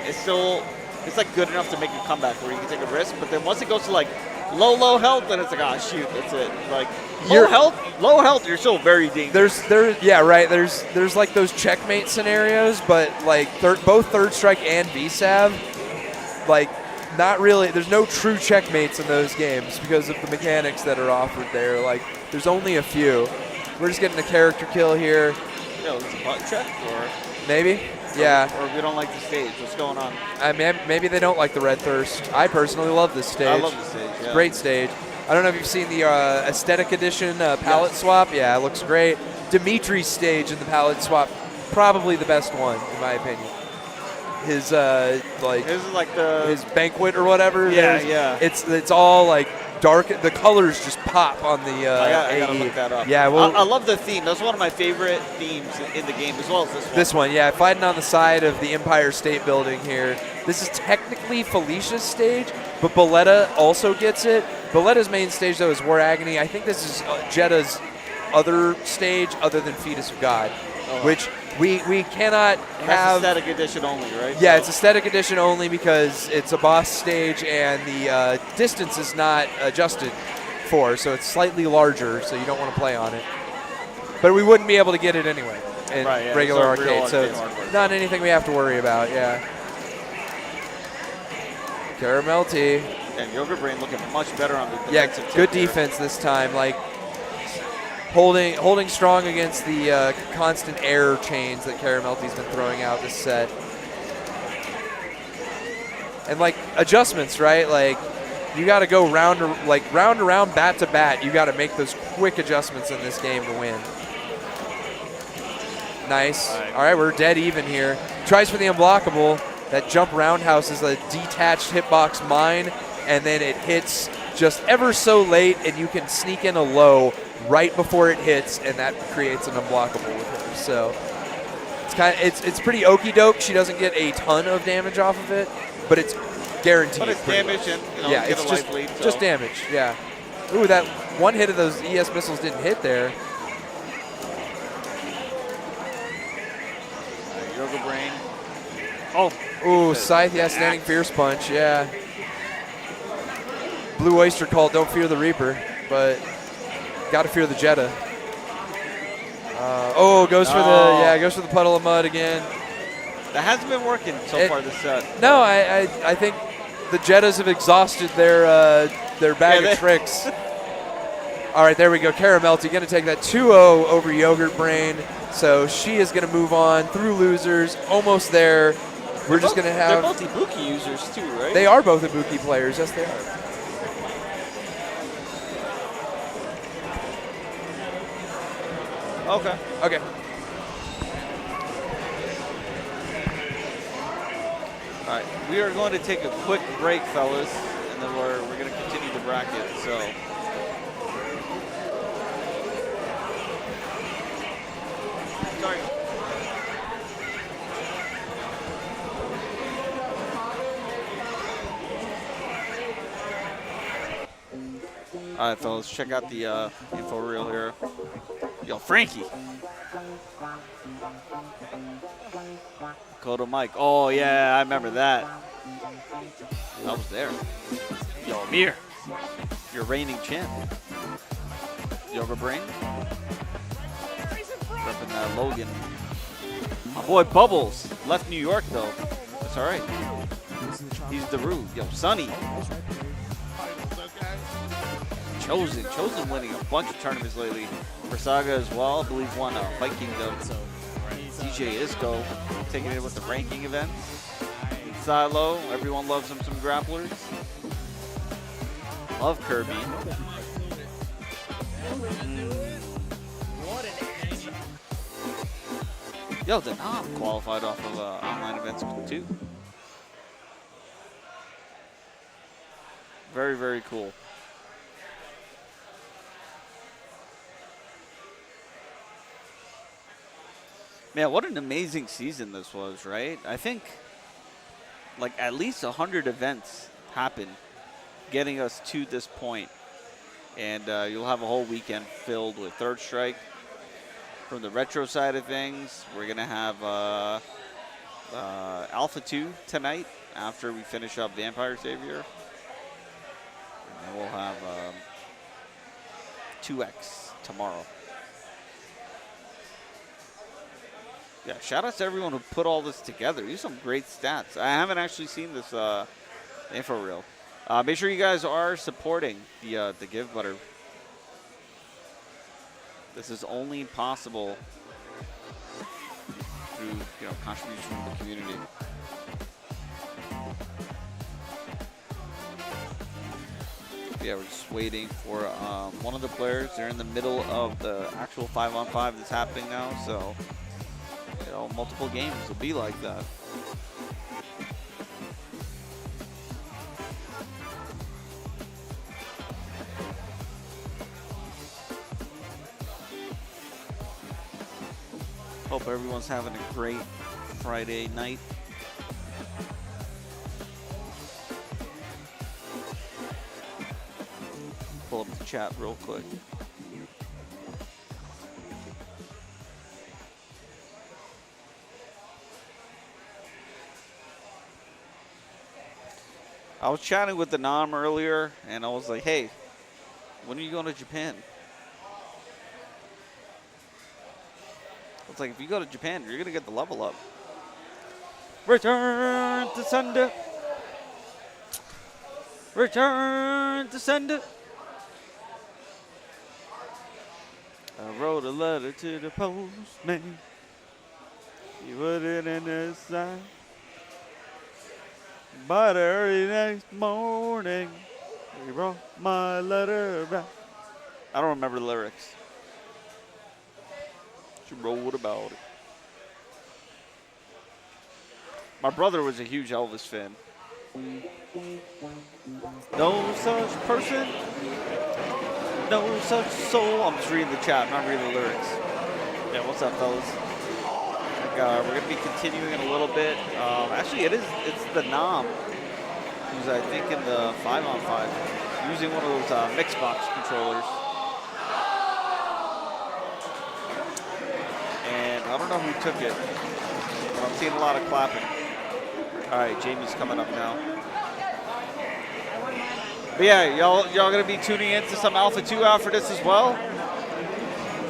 It's like good enough to make a comeback where you can take a risk, but then once it goes to like low health, then it's like, oh shoot, that's it. Like low health, you're still very dangerous. There's like those checkmate scenarios, but like both Third Strike and VSAV, like not really. There's no true checkmates in those games because of the mechanics that are offered there. Like there's only a few. We're just getting a character kill here. Is it a button check or maybe? Yeah. Or we don't like the stage. What's going on? Maybe they don't like the Red Thirst. I personally love this stage. I love the stage. Yeah. Great stage. I don't know if you've seen the aesthetic edition palette swap. Yeah, it looks great. Dimitri's stage in the palette swap, probably the best one in my opinion. His This is like his banquet or whatever. Yeah. It's all like dark. The colors just pop on the I gotta AE. look that up. Yeah, well, I love the theme. That's one of my favorite themes in the game, as well as this one. This one, yeah, fighting on the side of the Empire State Building here. This is technically Felicia's stage, but Boletta also gets it. Boletta's main stage, though, is War Agony. I think this is Jetta's other stage other than Fetus of God, which we cannot have. That's aesthetic edition only, right? Yeah, it's aesthetic edition only because it's a boss stage and the distance is not adjusted for, so it's slightly larger, so you don't want to play on it. But we wouldn't be able to get it anyway in regular arcade, so it's not anything we have to worry about, yeah. Caramelty. And Yogurt Brain looking much better on the defensive tip good here. defense this time, like holding strong against the constant air chains that Caramelty's been throwing out this set. And like adjustments, right? Like you got to go round to round, bat to bat. You got to make those quick adjustments in this game to win. Nice. All right, we're dead even here. Tries for the unblockable. That jump roundhouse is a detached hitbox mine, and then it hits just ever so late, and you can sneak in a low right before it hits, and that creates an unblockable with her. So it's pretty okey doke. She doesn't get a ton of damage off of it, but it's guaranteed. But it's damage and yeah, get it's a life lead, so. just damage. Yeah. Ooh, that one hit of those ES missiles didn't hit there. Yoga Brain. Ooh, Scythe, yeah, standing fierce punch, yeah. Blue Oyster called, don't fear the Reaper, but gotta fear the Jetta. Goes for the puddle of mud again. That hasn't been working so far this set. No, I think the Jettas have exhausted their bag of tricks. All right, there we go. Caramelty going to take that 2-0 over Yogurt Brain. So she is going to move on through losers, almost there. We're just going to have. They're both Ibuki users too, right? They are both Ibuki players. Yes, they are. Okay. Okay. All right, we are going to take a quick break, fellas, and then we're going to continue the bracket. So. Sorry. All right, fellas, check out the info reel here. Yo, Frankie. Kodo Mike. Oh, yeah, I remember that. I was there. Yo, Amir. Your reigning champ. Yoga Brain. Repping that Logan. My boy Bubbles. Left New York, though. That's all right. He's the Rue. Yo, Sonny. Chosen winning a bunch of tournaments lately. For Saga as well. I believe won Fight Kingdom. DJ Isco taking it with the ranking event. Silo. Everyone loves him some grapplers. Love Kirby. Yo, the Nom qualified off of online events too. Very, very cool. Man, what an amazing season this was, right? I think like at least 100 events happened getting us to this point. And you'll have a whole weekend filled with Third Strike. From the retro side of things, we're going to have Alpha 2 tonight after we finish up Vampire Savior. And then we'll have 2X tomorrow. Yeah, shout out to everyone who put all this together. These are some great stats. I haven't actually seen this info reel. Make sure you guys are supporting the Give Butter. This is only possible through contribution from the community. Yeah, we're just waiting for one of the players. They're in the middle of the actual 5-on-5 that's happening now, so multiple games will be like that. Hope everyone's having a great Friday night. Pull up the chat real quick. I was chatting with the Nom earlier, and I was like, hey, when are you going to Japan? It's like, if you go to Japan, you're going to get the level up. Return to sender. Return to sender. I wrote a letter to the postman. He put it in his sign. But early next morning, he brought my letter back. I don't remember the lyrics. She wrote about it. My brother was a huge Elvis fan. No such person, no such soul. I'm just reading the chat, I'm not reading the lyrics. Yeah, what's up, fellas? We're going to be continuing in a little bit. Actually, it's the Nom, who's I think in the 5-on-5, using one of those Mixbox controllers. And I don't know who took it, but I'm seeing a lot of clapping. All right, Jamie's coming up now. But yeah, y'all going to be tuning in to some Alpha 2 after this as well?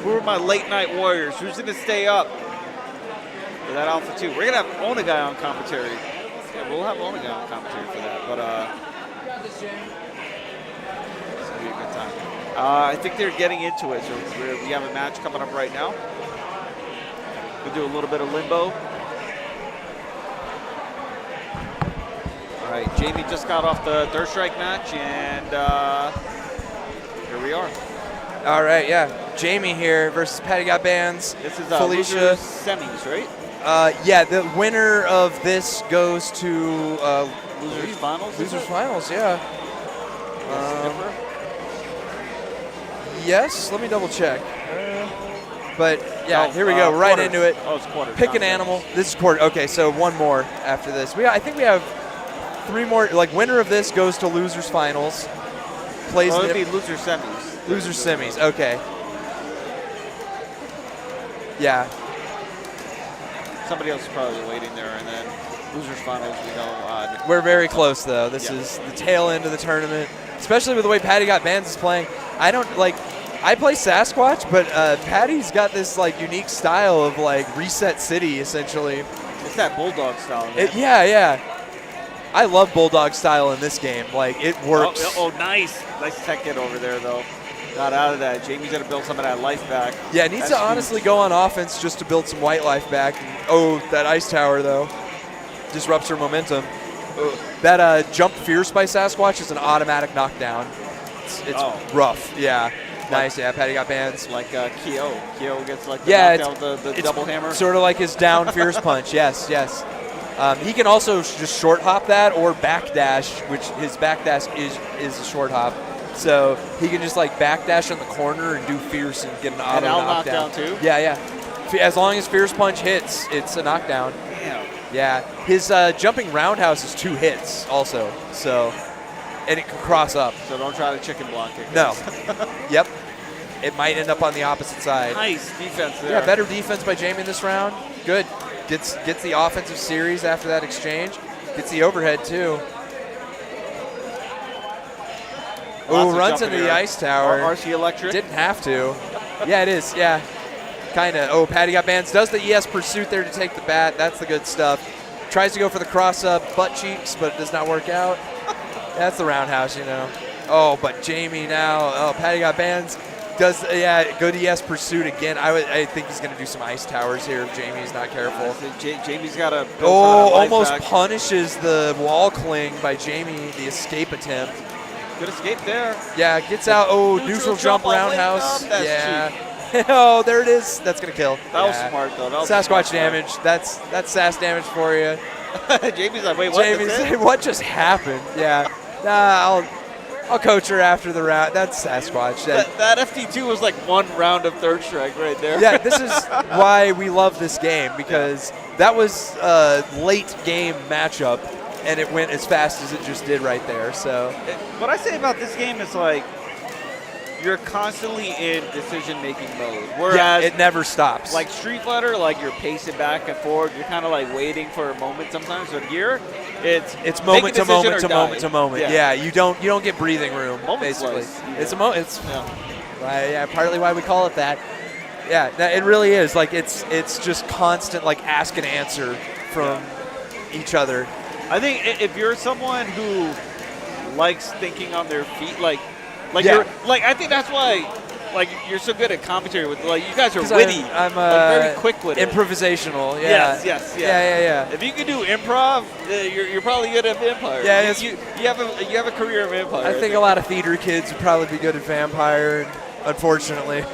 Who are my late night warriors? Who's going to stay up for that Alpha 2? We're going to have Onagai on commentary. Yeah, we'll have Onagai on commentary for that. But it's going to be a good time. I think they're getting into it. So we have a match coming up right now. We'll do a little bit of limbo. All right, Jamie just got off the Third Strike match, and here we are. All right, yeah. Jamie here versus Patty Got Bands. This is Felicia. Semis, right? Yeah, the winner of this goes to Losers Finals? Losers Finals, yeah. Yes, let me double check. But yeah, here we go, right quarters. into it. Oh, it's quarters. Pick an animal. This is quarter. Okay, so one more after this. I think we have 3 more. Like, winner of this goes to Losers Finals. Plays it'd be Losers Semis. Losers Semis. Okay. Yeah. Somebody else is probably waiting there, and then losers finals, you know. We're very close, though. This Yeah. is the tail end of the tournament, especially with the way Patty Got Bands is playing. I don't like. I play Sasquatch, but Patty's got this like unique style of like reset city, essentially. It's that bulldog style. Man. Yeah. I love bulldog style in this game. Like it works. Oh, nice tech hit over there though. Got out of that. Jamie's gonna build some of that life back. Yeah, it needs to honestly go on offense just to build some white life back. Oh, that ice tower though disrupts her momentum. That jump fierce by Sasquatch is an automatic knockdown. It's rough. Yeah. Nice, yeah. Patty Got Bands. Like Kyo. Kyo gets like the knockdown, the double hammer. Sort of like his down fierce punch. Yes. He can also just short hop that or backdash, which his backdash is a short hop. So he can just like backdash in the corner and do fierce and get an auto knockdown too. Yeah. As long as fierce punch hits, it's a knockdown. Damn. Yeah. His jumping roundhouse is 2 hits also. So. And it can cross up. So don't try to chicken block it. No. Yep. It might end up on the opposite side. Nice defense there. Yeah, better defense by Jamie this round. Good. Gets the offensive series after that exchange. Gets the overhead too. Oh, runs into the ice tower. RC Electric. Didn't have to. Yeah, it is. Yeah. Kind of. Oh, Patty Got Bands. Does the ES pursuit there to take the bat. That's the good stuff. Tries to go for the cross-up butt cheeks, but it does not work out. That's the roundhouse, you know. Oh, but Jamie now. Oh, Patty Got Bands does, good ES pursuit again. I think he's going to do some ice towers here if Jamie's not careful. Jamie's got a. Almost punishes the wall cling by Jamie, the escape attempt. Good escape there. Yeah, gets out. Oh, neutral jump roundhouse. Yeah. Oh, there it is. That's going to kill. That was smart, though. That was Sasquatch damage. That's Sass damage for you. Jamie's like, wait, what? Jamie's what just happened? Yeah. Nah, I'll coach her after the round. That's Sasquatch. That FT2 was like 1 round of third strike right there. Yeah, this is why we love this game, because that was a late game matchup, and it went as fast as it just did right there. So what I say about this game is like you're constantly in decision-making mode. Whereas it never stops. Like Street Fighter, like you're pacing back and forth. You're kind of like waiting for a moment sometimes. But here, it's moment to moment to moment to moment. Yeah, you don't get breathing room. Basically, it's a moment. It's partly why we call it that. Yeah, it really is. Like it's just constant like ask and answer from each other. I think if you're someone who likes thinking on their feet, I think that's why you're so good at commentary with you guys are witty. I'm very quick with it. Improvisational. Yeah. Yes. Yeah. If you can do improv, you're probably good at Vampire. Yeah, you have a career in Vampire. I think a lot of theater kids would probably be good at Vampire, unfortunately.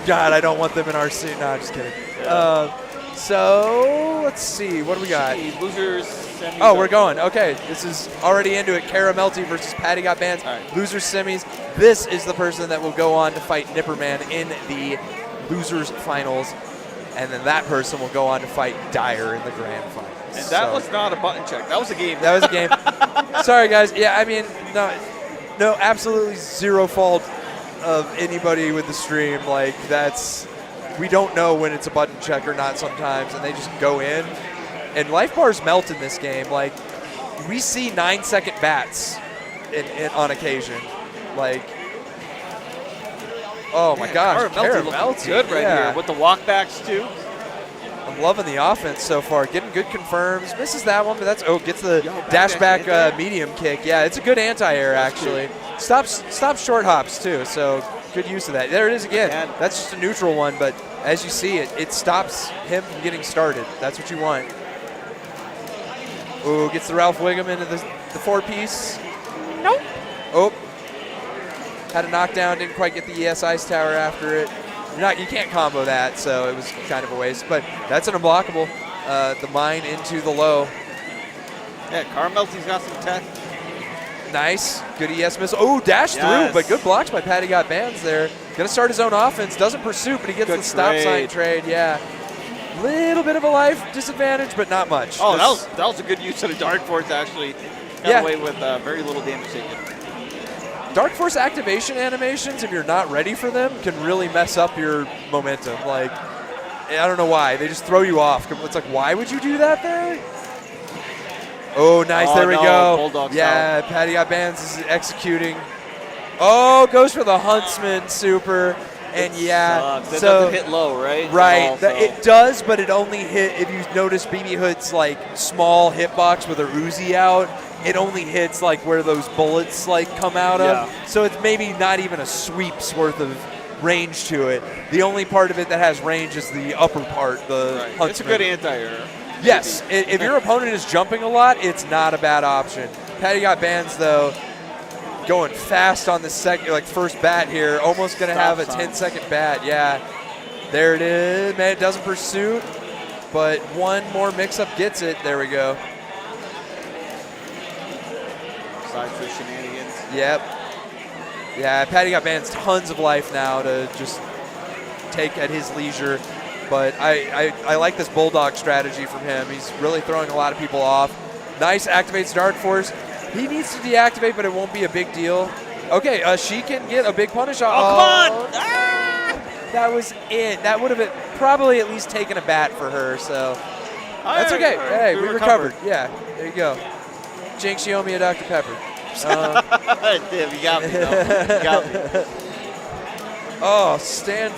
God, I don't want them in our scene. No, I'm just kidding. Yeah. So let's see, what do we got? Losers semis. Oh, we're going. Okay, this is already into it. Caramelty versus Patty Got Bands. Right. Losers semis. This is the person that will go on to fight Nipperman in the losers finals, and then that person will go on to fight Dyer in the grand finals. And that was not a button check. That was a game. That was a game. Sorry, guys. Yeah, I mean, no, absolutely zero fault of anybody with the stream. Like we don't know when it's a button check or not sometimes, and they just go in. And life bars melt in this game. Like, we see 9-second bats on occasion. Like, oh my gosh, Caramelty good right here with the walkbacks too. I'm loving the offense so far. Getting good confirms. Misses that one, but gets the dash back medium kick. Yeah, it's a good anti-air actually. Stops short hops too, so good use of that. There it is again. That's just a neutral one, but as you see it stops him from getting started. That's what you want. Ooh, gets the Ralph Wiggum into the 4-piece. Nope. Oh. Had a knockdown, didn't quite get the ES Ice Tower after it. You can't combo that, so it was kind of a waste. But that's an unblockable. The mine into the low. Yeah, Caramelty's got some tech. Nice. Good ES missile. Oh, dash through, but good blocks by Patty Got Bands there. Going to start his own offense. Doesn't pursue, but he gets the stop sign trade. Yeah. Little bit of a life disadvantage, but not much. Oh, that was a good use of the Dark Force, actually. Got away with very little damage taken. Dark Force activation animations, if you're not ready for them, can really mess up your momentum. Like, I don't know why. They just throw you off. It's like, why would you do that there? Oh, nice. There we go. Bulldog yeah, Patty got bands is executing. Oh, goes for the Huntsman super. And yeah, that so doesn't hit low, right? Right, it does, but it only hit, if you notice BB Hood's like small hitbox with a Uzi out, it only hits like where those bullets like come out of. So it's maybe not even a sweep's worth of range to it. The only part of it that has range is the upper part, the Huntsman. It's a good anti-air. Yes, if your opponent is jumping a lot, it's not a bad option. Patty got bands though. Going fast on the first bat here. Almost going to have a 10-second bat. Yeah, there it is. Man, it doesn't pursue, but one more mix-up gets it. There we go. Side for shenanigans. Yep. Yeah, Patty got bands tons of life now to just take at his leisure. But I like this Bulldog strategy from him. He's really throwing a lot of people off. Nice activates Dark Force. He needs to deactivate, but it won't be a big deal. Okay, she can get a big punish. Oh, come on! Ah! That was it. That would have probably at least taken a bat for her, so that's okay. Hey, we recovered. Yeah, there you go. Jinx, you owe me a Dr. Pepper. Damn, you got me, though. You got me. Oh, Stan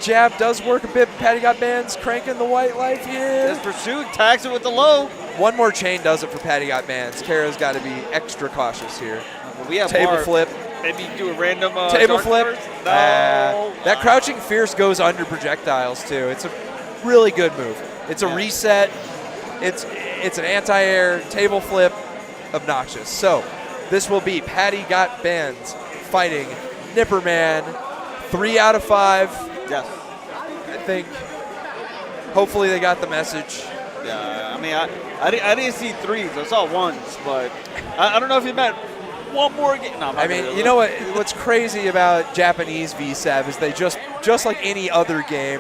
jab does work a bit. Patty got bands, cranking the white life here. This pursuit tags it with the low. One more chain does it for Patty got bands. Kara's got to be extra cautious here. We have table flip. Maybe do a random table flip. No. That crouching fierce goes under projectiles too. It's a really good move. It's a reset. It's an anti-air table flip. Obnoxious. So this will be Patty got bands fighting Nipperman. 3 out of 5. Yes. I think. Hopefully they got the message. Yeah, I mean, I didn't see 3s. I saw 1s, but I don't know if he meant one more game. No, I mean, you know what's crazy about Japanese VSAV is they just like any other game,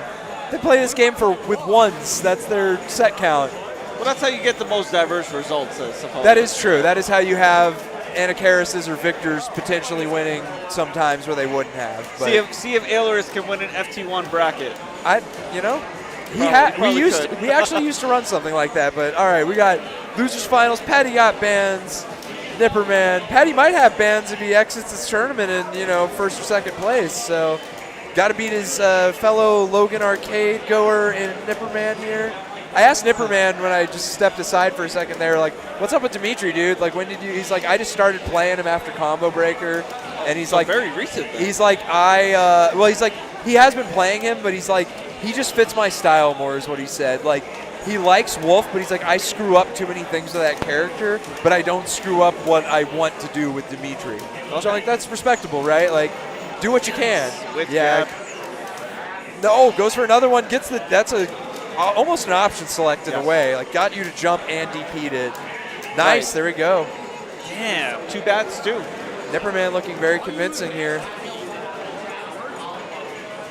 they play this game with 1s. That's their set count. Well, that's how you get the most diverse results, I suppose. That is true. That is how you have Anakarases or Victors potentially winning sometimes where they wouldn't have. But see if Ailers can win an FT1 bracket. We actually used to run something like that, but all right, we got losers finals. Patty got bands. Nipperman. Patty might have bands if he exits this tournament in first or second place. So, got to beat his fellow Logan Arcade goer in Nipperman here. I asked Nipperman when I just stepped aside for a second there, like, what's up with Dimitri, dude? Like, when did you? He's like, I just started playing him after Combo Breaker, and he's like, very recent. Then. He's like, he's like, he has been playing him, but he's like, he just fits my style more, is what he said. Like, he likes Wolf, but he's like, I screw up too many things with that character, but I don't screw up what I want to do with Dimitri. Okay. So I'm like, that's respectable, right? Like, do what you can. No, goes for another one. Gets that's almost an option select in a way. Like, got you to jump and DP'd it. Nice, there we go. Damn, 2 bats too. Nipperman looking very convincing here.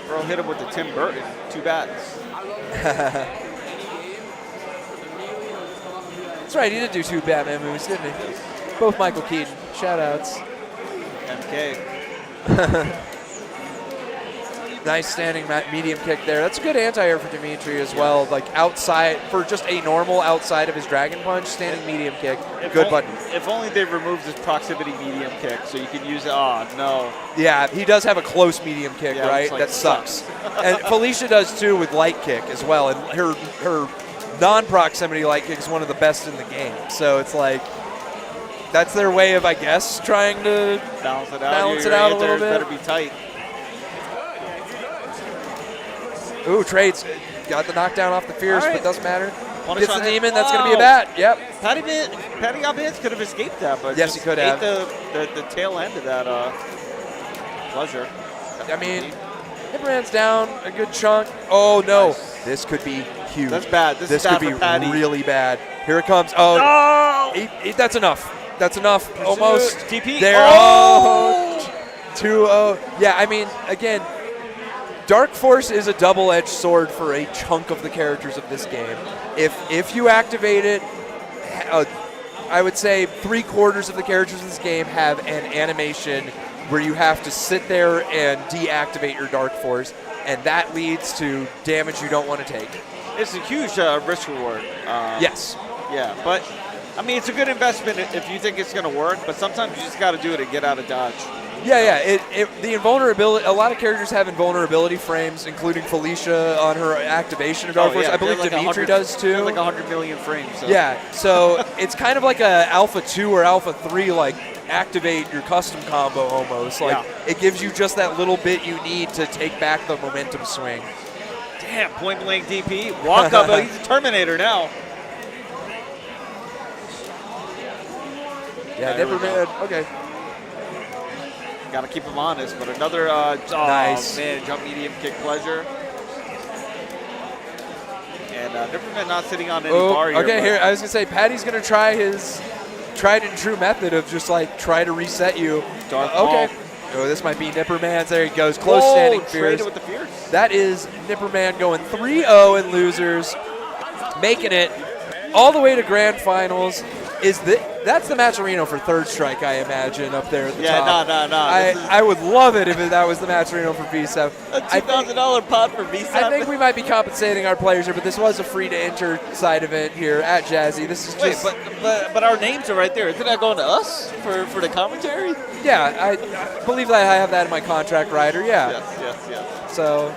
Bro hit him with the Tim Burton, 2 bats. That's right, he did do 2 Batman movies, didn't he? Both Michael Keaton. Shout outs. MK. Nice standing medium kick there. That's a good anti-air for Dimitri as well. Like outside, for just a normal outside of his Dragon Punch, standing medium kick. Good button. If only they removed this proximity medium kick so you could use it. Oh, no. Yeah, he does have a close medium kick, right? Like, that sucks. And Felicia does too with light kick as well. And her non-proximity light kick is one of the best in the game. So it's like, that's their way of, I guess, trying to balance it out a little bit. Better be tight. Ooh, trades. Got the knocktail off the Fierce, but doesn't matter. Gets the Demon. Wow. That's going to be a bat. Yep. Patty got bands could have escaped that, but yes, he could have. The tail end of that pleasure. I mean, Nipperman's down a good chunk. Oh, no. Nice. This could be huge. That's bad. This is bad could be Patty. Really bad. Here it comes. Oh, no! That's enough. That's enough. Pursuit. Almost. TP. There. Oh! 2-0. Yeah, I mean, again, Dark Force is a double-edged sword for a chunk of the characters of this game. If you activate it, I would say 3/4 of the characters in this game have an animation where you have to sit there and deactivate your Dark Force. and that leads to damage you don't want to take. It's a huge risk reward. Yes. Yeah, but I mean, it's a good investment if you think it's going to work, but sometimes you just got to do it to get out of dodge. Yeah. The invulnerability. A lot of characters have invulnerability frames, including Felicia on her activation of Dark Force. I believe like Dimitri does too. Like 100 million frames. So. Yeah. So it's kind of like a Alpha 2 or Alpha 3, like activate your custom combo almost. Like it gives you just that little bit you need to take back the momentum swing. Damn, point blank DP. Walk up. He's a Terminator now. Yeah, Nipperman. Okay. Got to keep him honest, but another nice. Man, jump medium kick pleasure. And Nipperman not sitting on any bar here. Okay, here I was gonna say Patty's gonna try his tried and true method of just like try to reset you. Okay. Oh, this might be Nipperman's. There he goes. Close standing fierce. With the fierce. That is Nipperman going 3-0 in losers, making it all the way to grand finals. That's the Matcherino for third strike, I imagine, up there at the top. No. I would love it if that was the Matcherino for V7. A $2,000 pot for V7. I think we might be compensating our players here, but this was a free-to-enter side event here at Jazzy. This is just... but our names are right there. Isn't that going to us for the commentary? Yeah, I believe that I have that in my contract rider, yeah. Yes. So...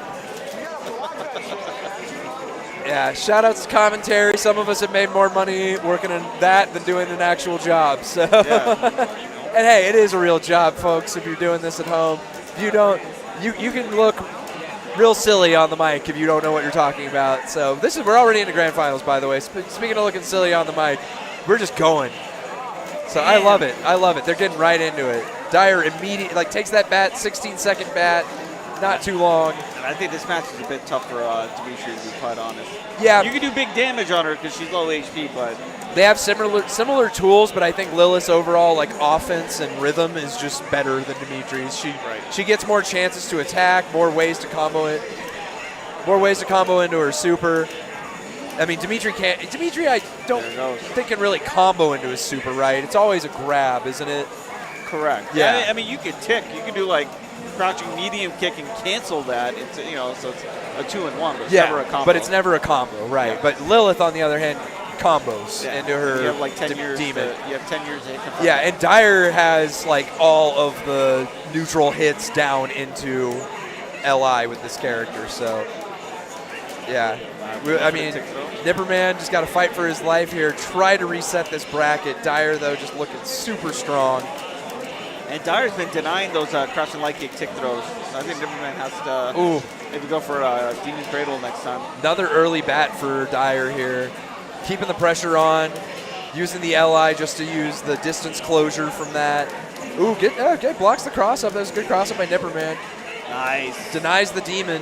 Yeah, shout outs to commentary. Some of us have made more money working on that than doing an actual job. So, and hey, it is a real job, folks. If you're doing this at home, if you don't, you can look real silly on the mic if you don't know what you're talking about. So we're already in the grand finals, by the way. Speaking of looking silly on the mic, we're just going. So I love it. They're getting right into it. Dyer immediately takes that bat, 16-second bat. Not too long. And I think this match is a bit tough for Dimitri, to be quite honest. Yeah. You can do big damage on her because she's low HP, but... They have similar tools, but I think Lilith's overall offense and rhythm is just better than Dimitri's. She gets more chances to attack, more ways to combo into her super. I mean, Dimitri, I don't think can really combo into his super, right? It's always a grab, isn't it? Correct. Yeah. I mean, you could tick. You could do crouching medium kick and cancel that. It's so it's a 2-in-1, but it's never a combo. But it's never a combo, right? Yeah. But Lilith, on the other hand, combos into her. You have 10 years. Demon. You have 10 years. Yeah, and Dyer has all of the neutral hits down into LI with this character. So yeah, I mean, Nipperman just got to fight for his life here. Try to reset this bracket. Dyer though just looking super strong. And Dyer's been denying those crouch and light kick tick throws. So I think Nipperman has to maybe go for Demon's Cradle next time. Another early bat for Dyer here. Keeping the pressure on. Using the LI just to use the distance closure from that. Ooh, good. Blocks the cross up. That was a good cross up by Nipperman. Nice. Denies the Demon.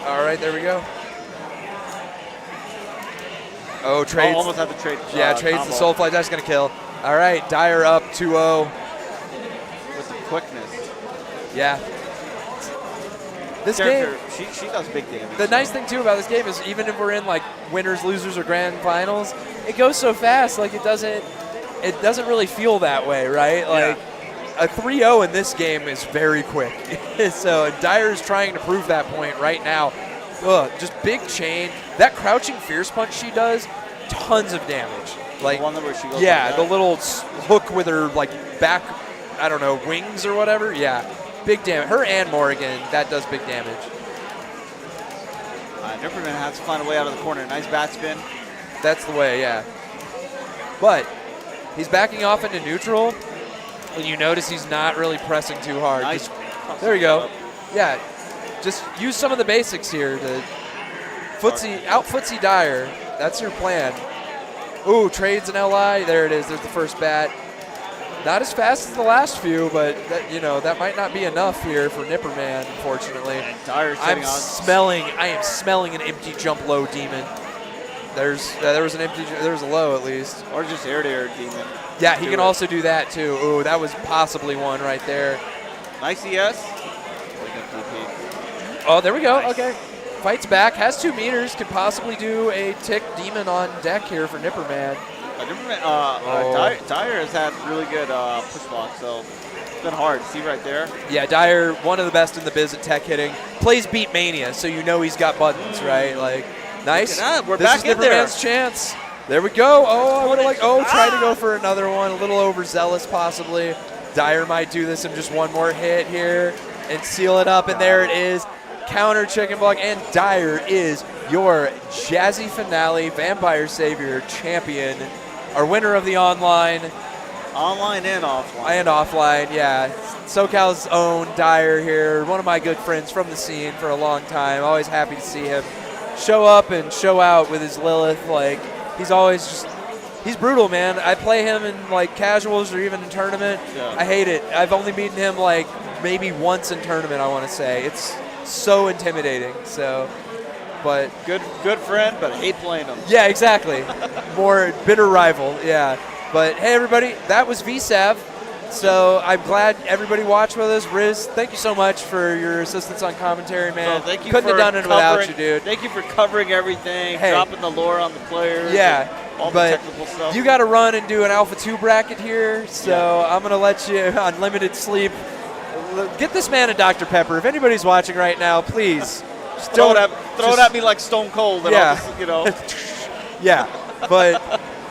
All right, there we go. Oh, trades. Almost had the trade. Yeah, trades combo. the Soul Flight. That's going to kill. All right, Dyer up 2-0. With the quickness. Yeah. This character, game, she does big damage. The nice thing, too, about this game is even if we're in, winners, losers, or grand finals, it goes so fast, it doesn't really feel that way, right? A 3-0 in this game is very quick. So Dyer is trying to prove that point right now. Just big chain. That crouching fierce punch she does, tons of damage. The one where she goes the little hook with her back, I don't know, wings or whatever. Yeah, big damage. Her and Morrigan, that does big damage. Nipperman has to find a way out of the corner. Nice bat spin. That's the way, yeah. But he's backing off into neutral, and you notice he's not really pressing too hard. Nice. There you go. Yeah. Just use some of the basics here to out-footsie Dyer. That's your plan. Ooh, trades an LI. There it is. There's the first bat. Not as fast as the last few, but that might not be enough here for Nipperman, unfortunately. I am smelling an empty jump low Demon. There was a low at least. Or just air-to-air Demon. Yeah, he can also do that too. Ooh, that was possibly one right there. Nice ES. Oh, there we go. Nice. Okay. Fights back. Has 2 meters. Could possibly do a tick Demon on deck here for Nipperman. Dyer has had really good push block, so It's been hard. See right there? Yeah, Dyer, one of the best in the biz at tech hitting. Plays Beat Mania, so you know he's got buttons, right? Like, nice. We're this back is in there. Nipperman's chance. There we go. Oh, I would have tried to go for another one. A little overzealous, possibly. Dyer might do this in just one more hit here and seal it up, and there it is. Counter chicken block, and Dyer is your Jazzy Finale Vampire Savior champion. Our winner of the online. Online and offline. And offline, yeah. SoCal's own Dyer here, one of my good friends from the scene for a long time. Always happy to see him show up and show out with his Lilith. Like, he's always just, he's brutal, man. I play him in like casuals or even in tournament. Yeah. I hate it. I've only beaten him like maybe once in tournament, I want to say. It's so intimidating. So, but Good friend, but I hate playing him. yeah, exactly. More bitter rival, yeah. But hey, everybody, that was VSAV. So I'm glad everybody watched with us. Riz, thank you so much for your assistance on commentary, man. So thank you Couldn't for have done it without you, dude. Thank you for covering everything, Hey. dropping the lore on the players. Yeah, and all the but technical stuff. you got to run and do an Alpha 2 bracket here, so Yeah. I'm going to let you on limited sleep. Get this man a Dr. Pepper. If anybody's watching right now, please. Just throw don't- it at me like Stone Cold. And Yeah. I'll just, you know. Yeah, but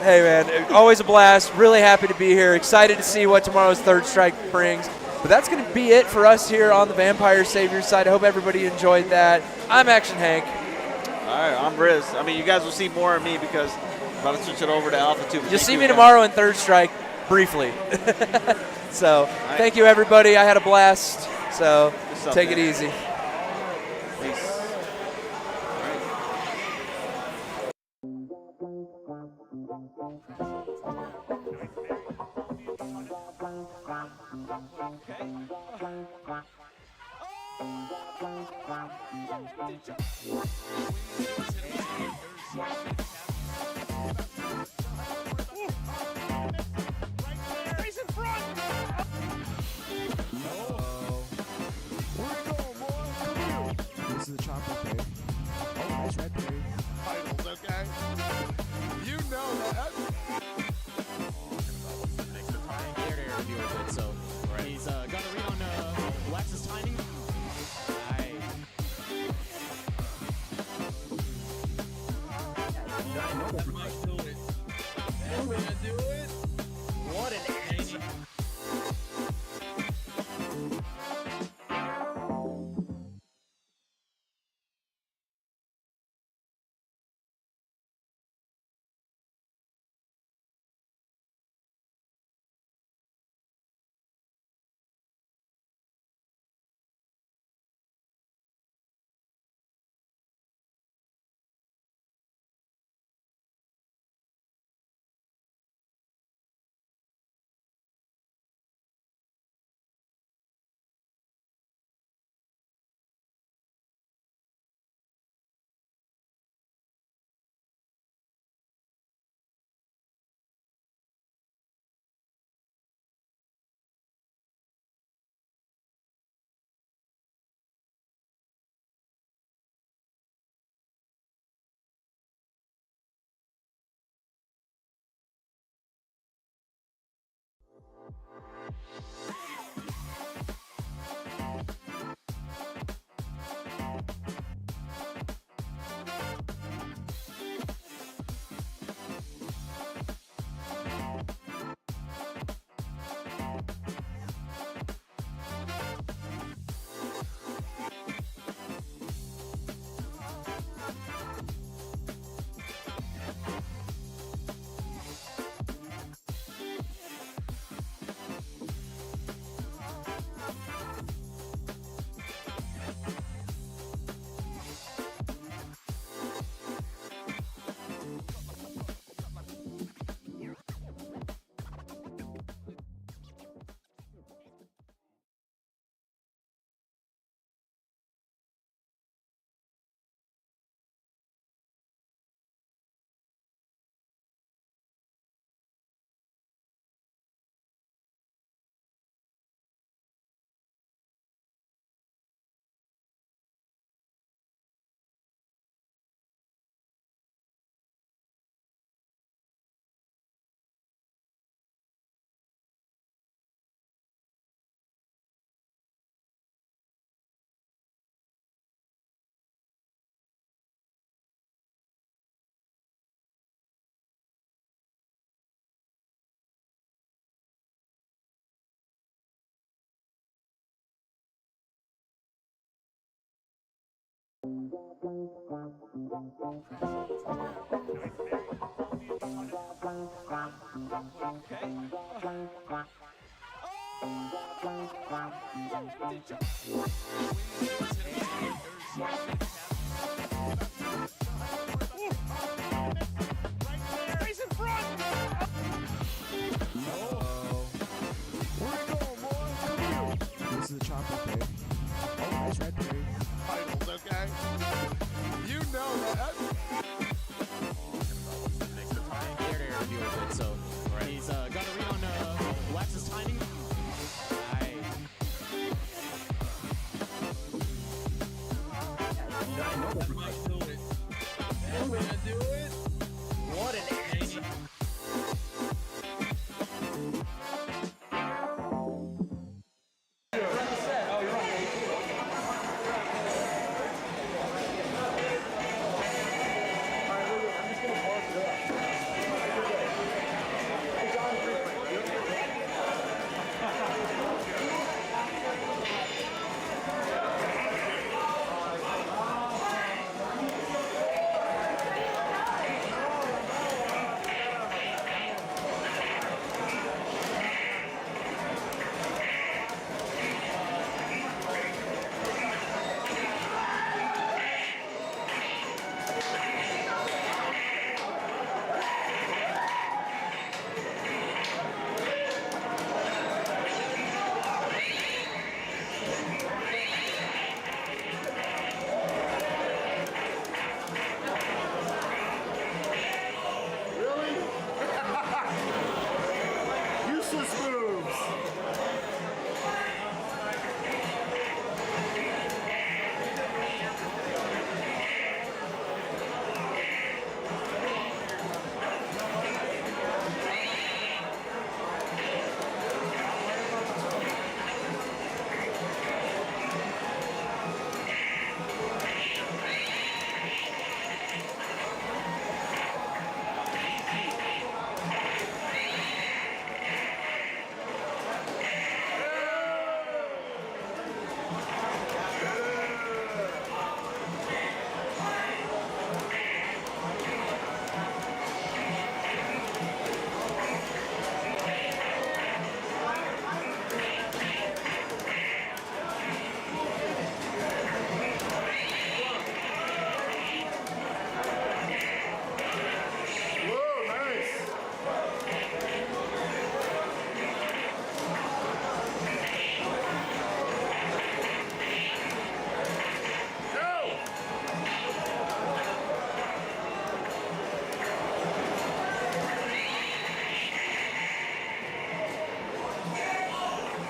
hey, man, always a blast. Really happy to be here. Excited to see what tomorrow's Third Strike brings. But that's going to be it for us here on the Vampire Savior side. I hope everybody enjoyed that. I'm Action Hank. All right, I'm Riz. I mean, you guys will see more of me because I'm about to switch it over to Alpha 2. You'll see me tomorrow in Third Strike briefly. So thank you, everybody. I had a blast. So What's up, take man? it easy. Peace. This is the chocolate cake. Oh, nice red berry. Titles, okay? You know that. Makes the timing air deal with it, so he's got to read on Wax's timing. This is a chocolate parry. Oh, nice red parry. Titles, okay? You know that. Makes the trying air to air deal with it. So he's got to read on Wax's timing.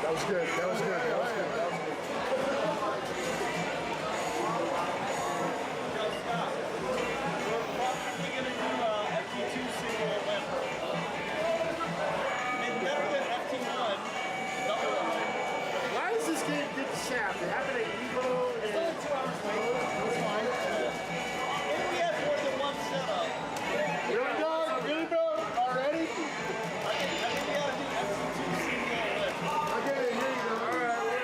That was good. That was good. That was good. That was good. We're going to do FT2 single limp. It's better than FT1 double limp. Why does this game get shaft? It happened at Evo. It's only 2 hours late. That's fine. If we had more than one setup, Really, dog? Really, dog? Already? I think we ought to do FT2 single limp. Okay, here you go. All right.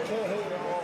can't hate it at all.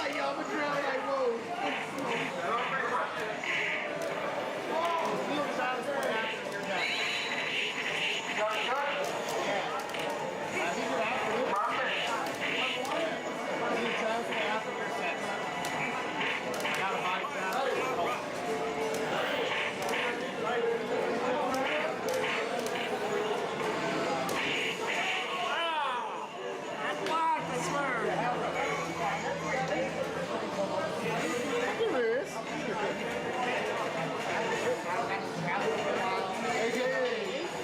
like, yo, I'm a drill. Like, whoa. Feel satisfied after you're done. Yeah. These are after you. Feel satisfied after you're set. I got a body down.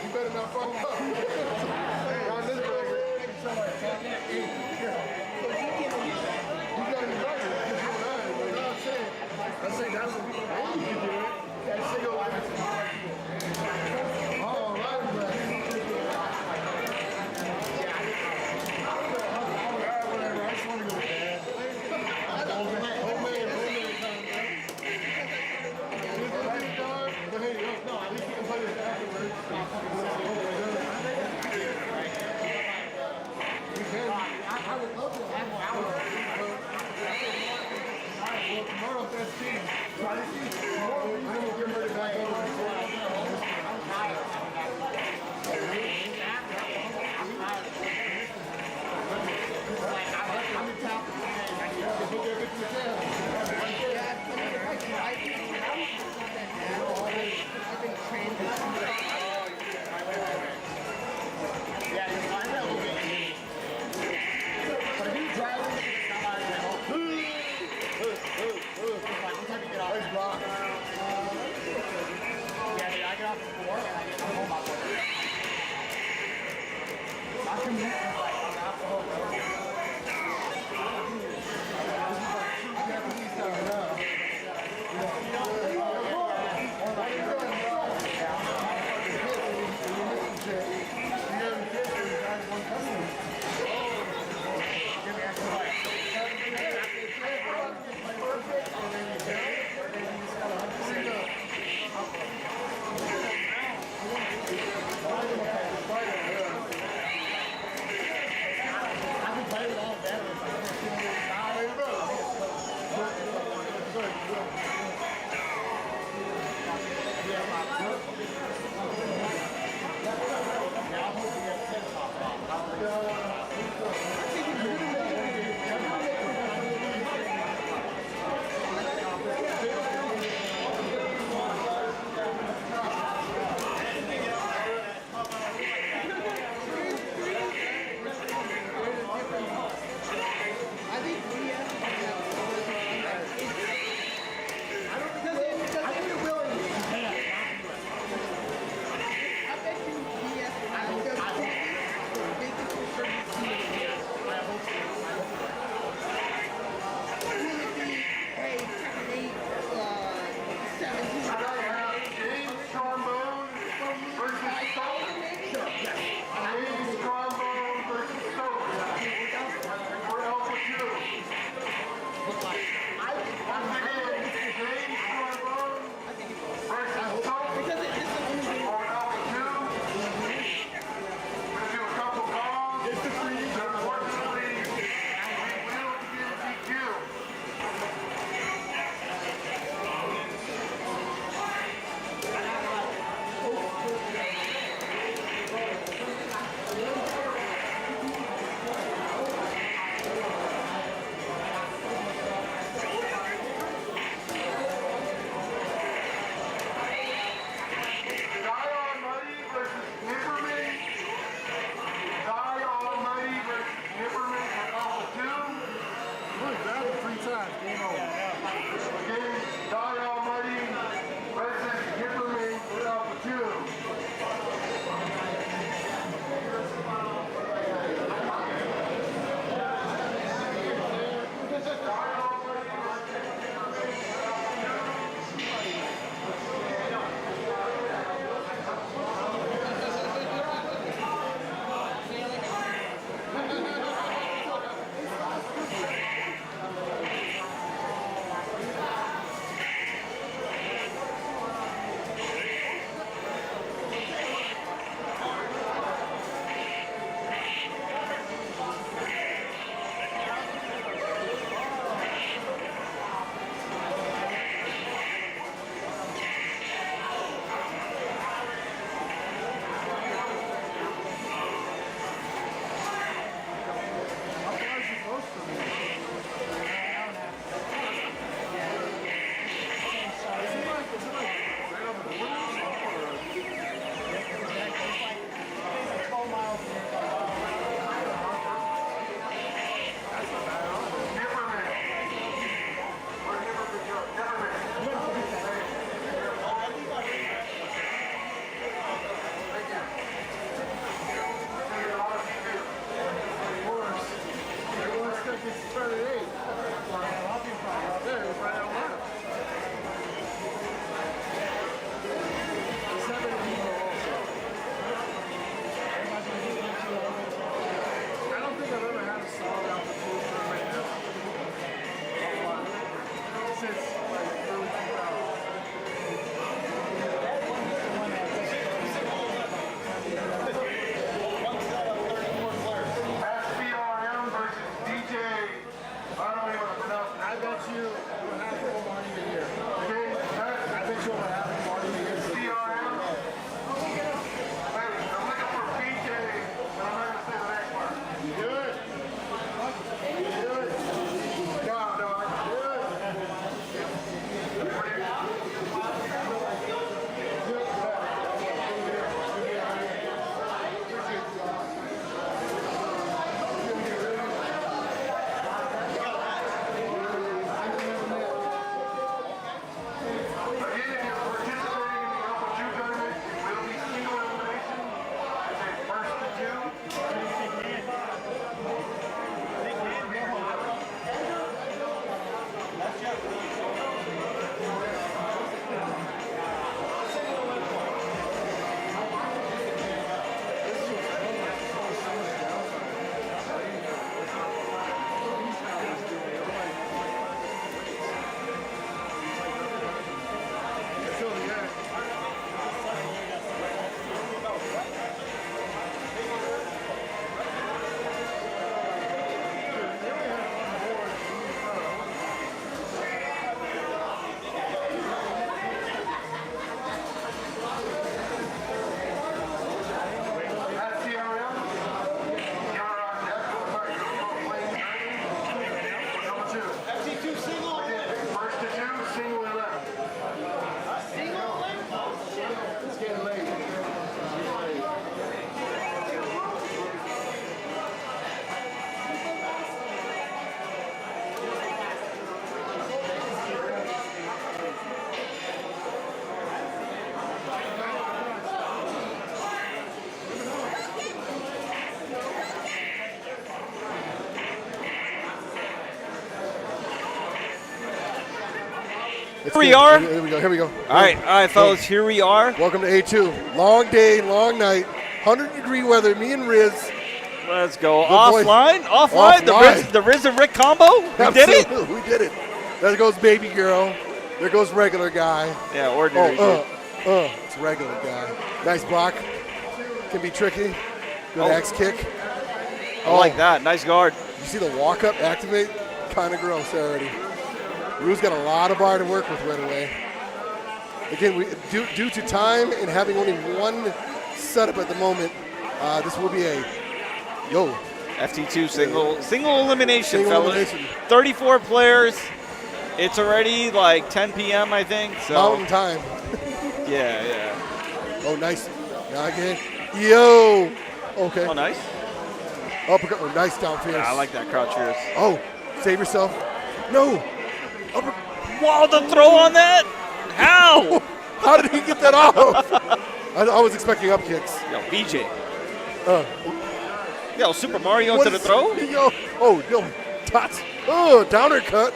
You better not fuck up. On this burger. You got any burger? I say that's what you can do it. That shit go like oh, right, man. Whatever. I just want to go to bed. Homemade. No, at least you can play this afterwards. I would love to have more hours. Well, tomorrow's that team. So I think tomorrow we're going to get ready back over. I'm tired. I'm in top of the game. I need to look at it Yeah, you find out a little bit. But if you drive into the somebody and go, what time do you get off? Nice block. Yeah, dude, I get off at 4 and I get It's Here we good. are. Here we go. Here we go. All right, fellas, here we are. Welcome to A2. Long day, long night. 100-degree weather. Me and Riz. Let's go. boy. Offline? Offline. The Riz and Rick combo? We did it? Absolutely, we did it. There goes baby girl. There goes regular guy. Yeah, ordinary. It's regular guy. Nice block. Can be tricky. Good axe kick. I like that. Nice guard. You see the walk-up activate? Kind of gross already. Rue's got a lot of bar to work with right away. Again, due to time and having only one setup at the moment, this will be a FT2 single elimination, Single fellas. elimination. 34 players. It's already like 10 p.m., I think. So mountain time. yeah. Oh, nice. Now again. Yo. Okay. Oh, nice. Uppercut. Oh, nice down fierce. Yeah, I like that crouch fierce. Oh, save yourself. No. Upper. Wow, the throw on that? How? How did he get that off? I was expecting up kicks. Yo, VJ. Uh, Yo, Super Mario what into the is- throw? Yo. Oh, yo. Tots. Oh, downer cut.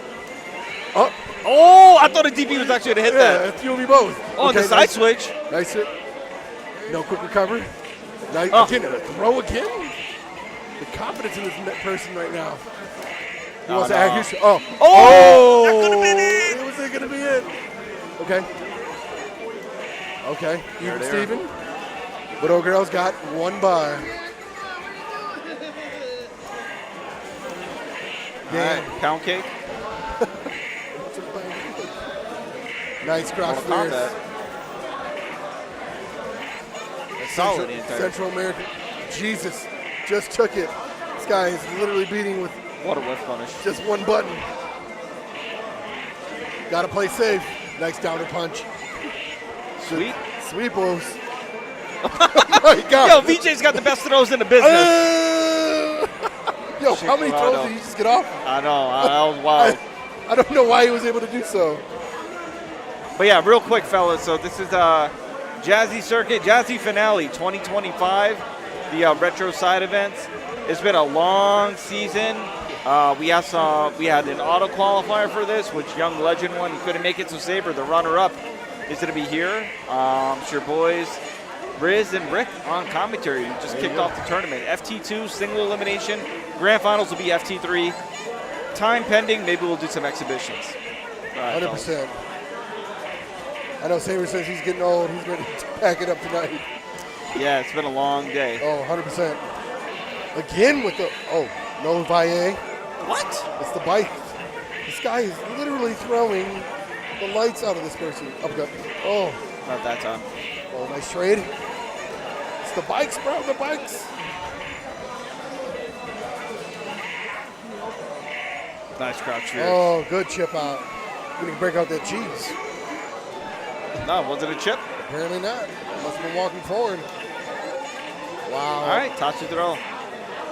Up. Oh, I thought a DP was actually going to hit Yeah, that. it's you and me both. Oh, Okay, the side nice. switch. Nice hit. No quick recovery. Nice. Oh. Again, a throw again. The confidence in this person right now. He No, wants no. to accuracy. Oh. Oh, that could have been it. It was going to be it. Okay. Okay. Even there. Steven. Widow Girl's got one bar. All right, pound cake. Nice cross Mortal fierce. Kombat. That's solid the entire. Central American. Jesus. Just took it. This guy is literally beating with What a whiff punish. just one button. Gotta play safe. Nice downer punch. Sweet. Sweet blows. Oh my God. Yo, VJ's got the best throws in the business. Yo, how many throws did he just get off? I know. That was wild. I don't know why he was able to do so. But yeah, real quick, fellas. So this is Jazzy Circuit, Jazzy Finale 2025, the retro side events. It's been a long season. We had an auto qualifier for this, which Young Legend won. He couldn't make it, so Saber, the runner-up, is going to be here. It's your boys, Riz and Rick on commentary. We just kicked off the tournament. FT2, single elimination. Grand finals will be FT3. Time pending, maybe we'll do some exhibitions. All right, fellas. 100%. I know Saber says he's getting old. He's ready to pack it up tonight. Yeah, it's been a long day. Oh, 100%. Again with the, no valle. What? It's the bike. This guy is literally throwing the lights out of this person. Uppercut. Oh, Not that time. oh, nice trade. It's the bikes, bro, the bikes. Nice crouch here. Oh, good chip out. We can break out that cheese. No, was it a chip? Apparently not. Must have been walking forward. Wow. All right, touch the throw.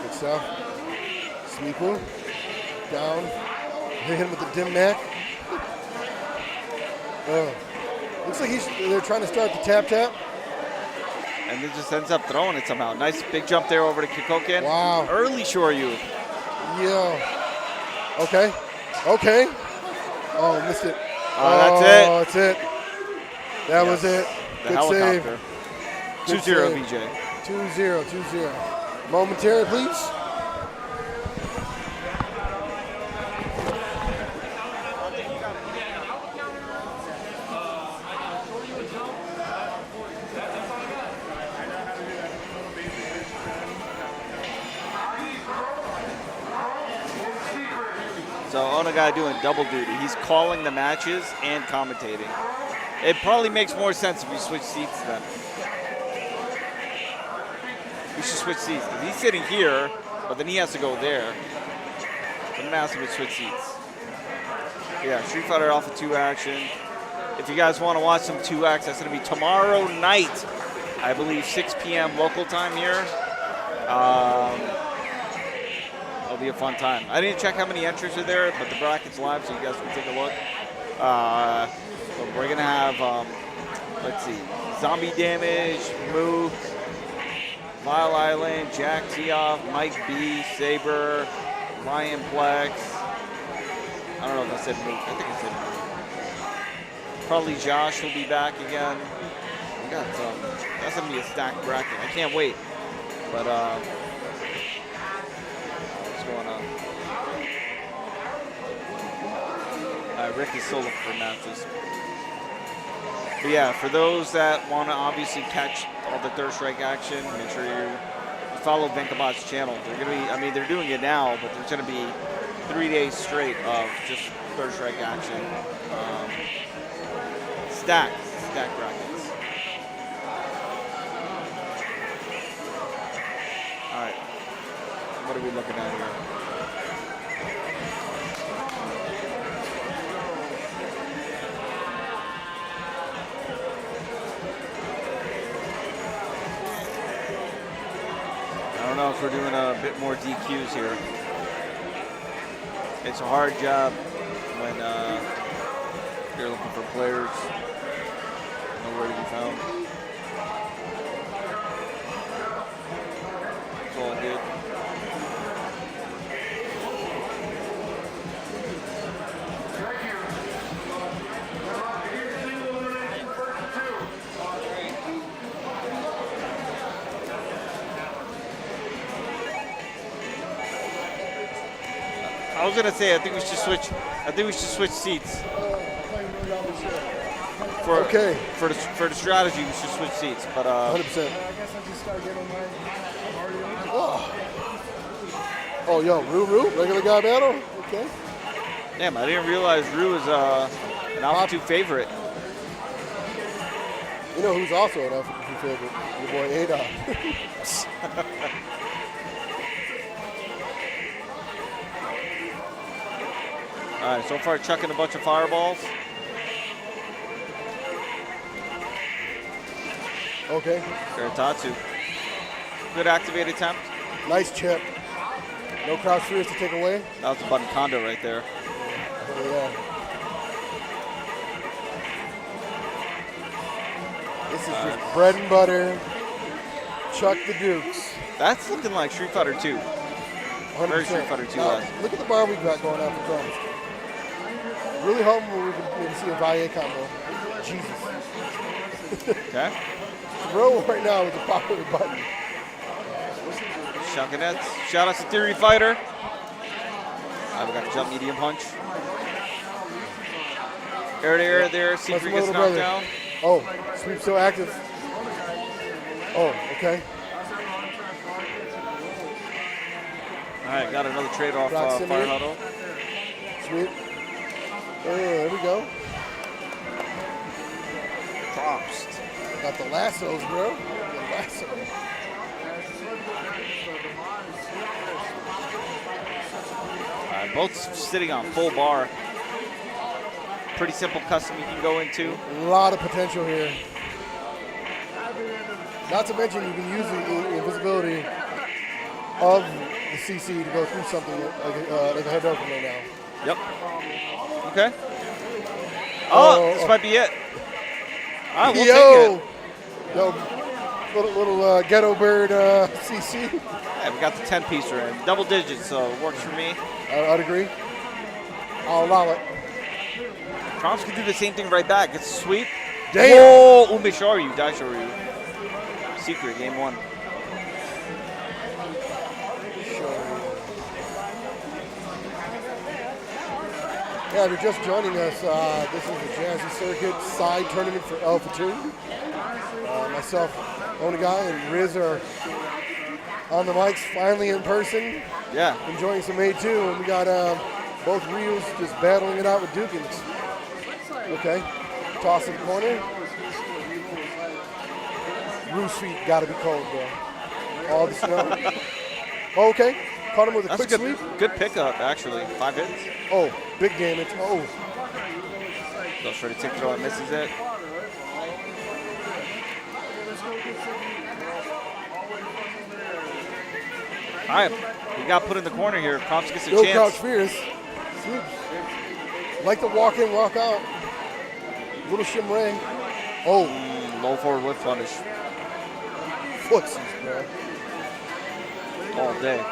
Good stuff. Sweeper. Down. Hit him with the dim neck. Oh. Looks like they're trying to start the tap. And it just ends up throwing it somehow. Nice big jump there over to Kikoken. Wow. Early Shoryu. Yeah. Okay. Okay. Oh, missed it. That's it. Oh, that's it. That was it. The Good helicopter. save. 2-0 save. VJ. 2-0. Momentary, please. So Onagai doing double duty. He's calling the matches and commentating. It probably makes more sense if we switch seats then. We should switch seats. 'Cause he's sitting here, but then he has to go there. I'm gonna ask him to switch seats. Yeah, Street Fighter Alpha 2 action. If you guys want to watch some 2X, that's gonna be tomorrow night. I believe 6 p.m. local time here. It'll be a fun time. I didn't check how many entries are there, but the bracket's live, so you guys can take a look. But we're gonna have, let's see, Zombie Damage, Mook, Vile Island, Jack Tioff, Mike B, Saber, Lion Plex. I don't know if I said Mook. I think I said Mook. Probably Josh will be back again. We got that's gonna be a stacked bracket. I can't wait. But what's going on? Rick is still looking for matches. But yeah, for those that want to obviously catch all the Third Strike action, make sure you follow Venkabot's channel. They're gonna be, I mean, they're doing it now, but there's gonna be 3 days straight of just Third Strike action. Stacked brackets. All right, what are we looking at here? I don't know if we're doing a bit more DQs here. It's a hard job when you're looking for players. Nowhere to be found. It's all good. I was gonna say I think we should switch seats. For the strategy, we should switch seats. But 100%. Oh, yo, Rue, regular guy battle. Okay. Damn, I didn't realize Rue is an Alpha 2 favorite. You know who's also an Alpha 2 favorite? Your boy Ada. All right, so far chucking a bunch of fireballs. Okay. Karatatsu. Good activate attempt. Nice chip. No crouch fears to take away. That was a button condo right there. Oh, yeah. This is just bread and butter. Chuck the Dukes. That's looking like Street Fighter 2. 100%. Very Street Fighter 2. Look at the bar we got going on for drums. Really hoping we can see a Valle combo. Jesus. Okay. Throw right now with the popular button. Shotgunettes. Shout out to Theory Fighter. We got the jump medium punch. Air to air there. Secret gets knocked down. Oh, sweep so active. Oh, okay. All right, got another trade off Fire Huddle. Sweep. There we go. Props. Got the lassos, bro. The lasso. Both sitting on full bar. Pretty simple custom you can go into. A lot of potential here. Not to mention you can use the invisibility of the CC to go through something like a head open right now. Yep. Okay. Oh, this might be it. All right, we'll take it. Yo, little ghetto bird CC. Yeah, we got the 10-piece in. Double digits, so it works for me. I'd agree. I'll allow it. Prompts can do the same thing right back. It's a sweep. Damn. Whoa, Umeshoryu, Daishoryu. Secret, game 1. Yeah, if you're just joining us, this is the Jazzy Circuit side tournament for Alpha 2. Myself, Onagai, and Riz are on the mics, finally in person. Yeah. Enjoying some A2, and we got both Ryus just battling it out with Dukins. Okay, toss in the corner. Roo's feet gotta be cold, bro. All the snow. Okay, caught him with a quick sweep. Good pickup, actually. 5 hits. Oh, big damage. Oh. Goes for the tick throw and misses it. All right, we got put in the corner here. Prompts gets a Bill chance. Crouch fierce. Sweeps. Like to walk in, walk out. Little shimray. Oh. Low forward whip punish. Footsies, bro. All day.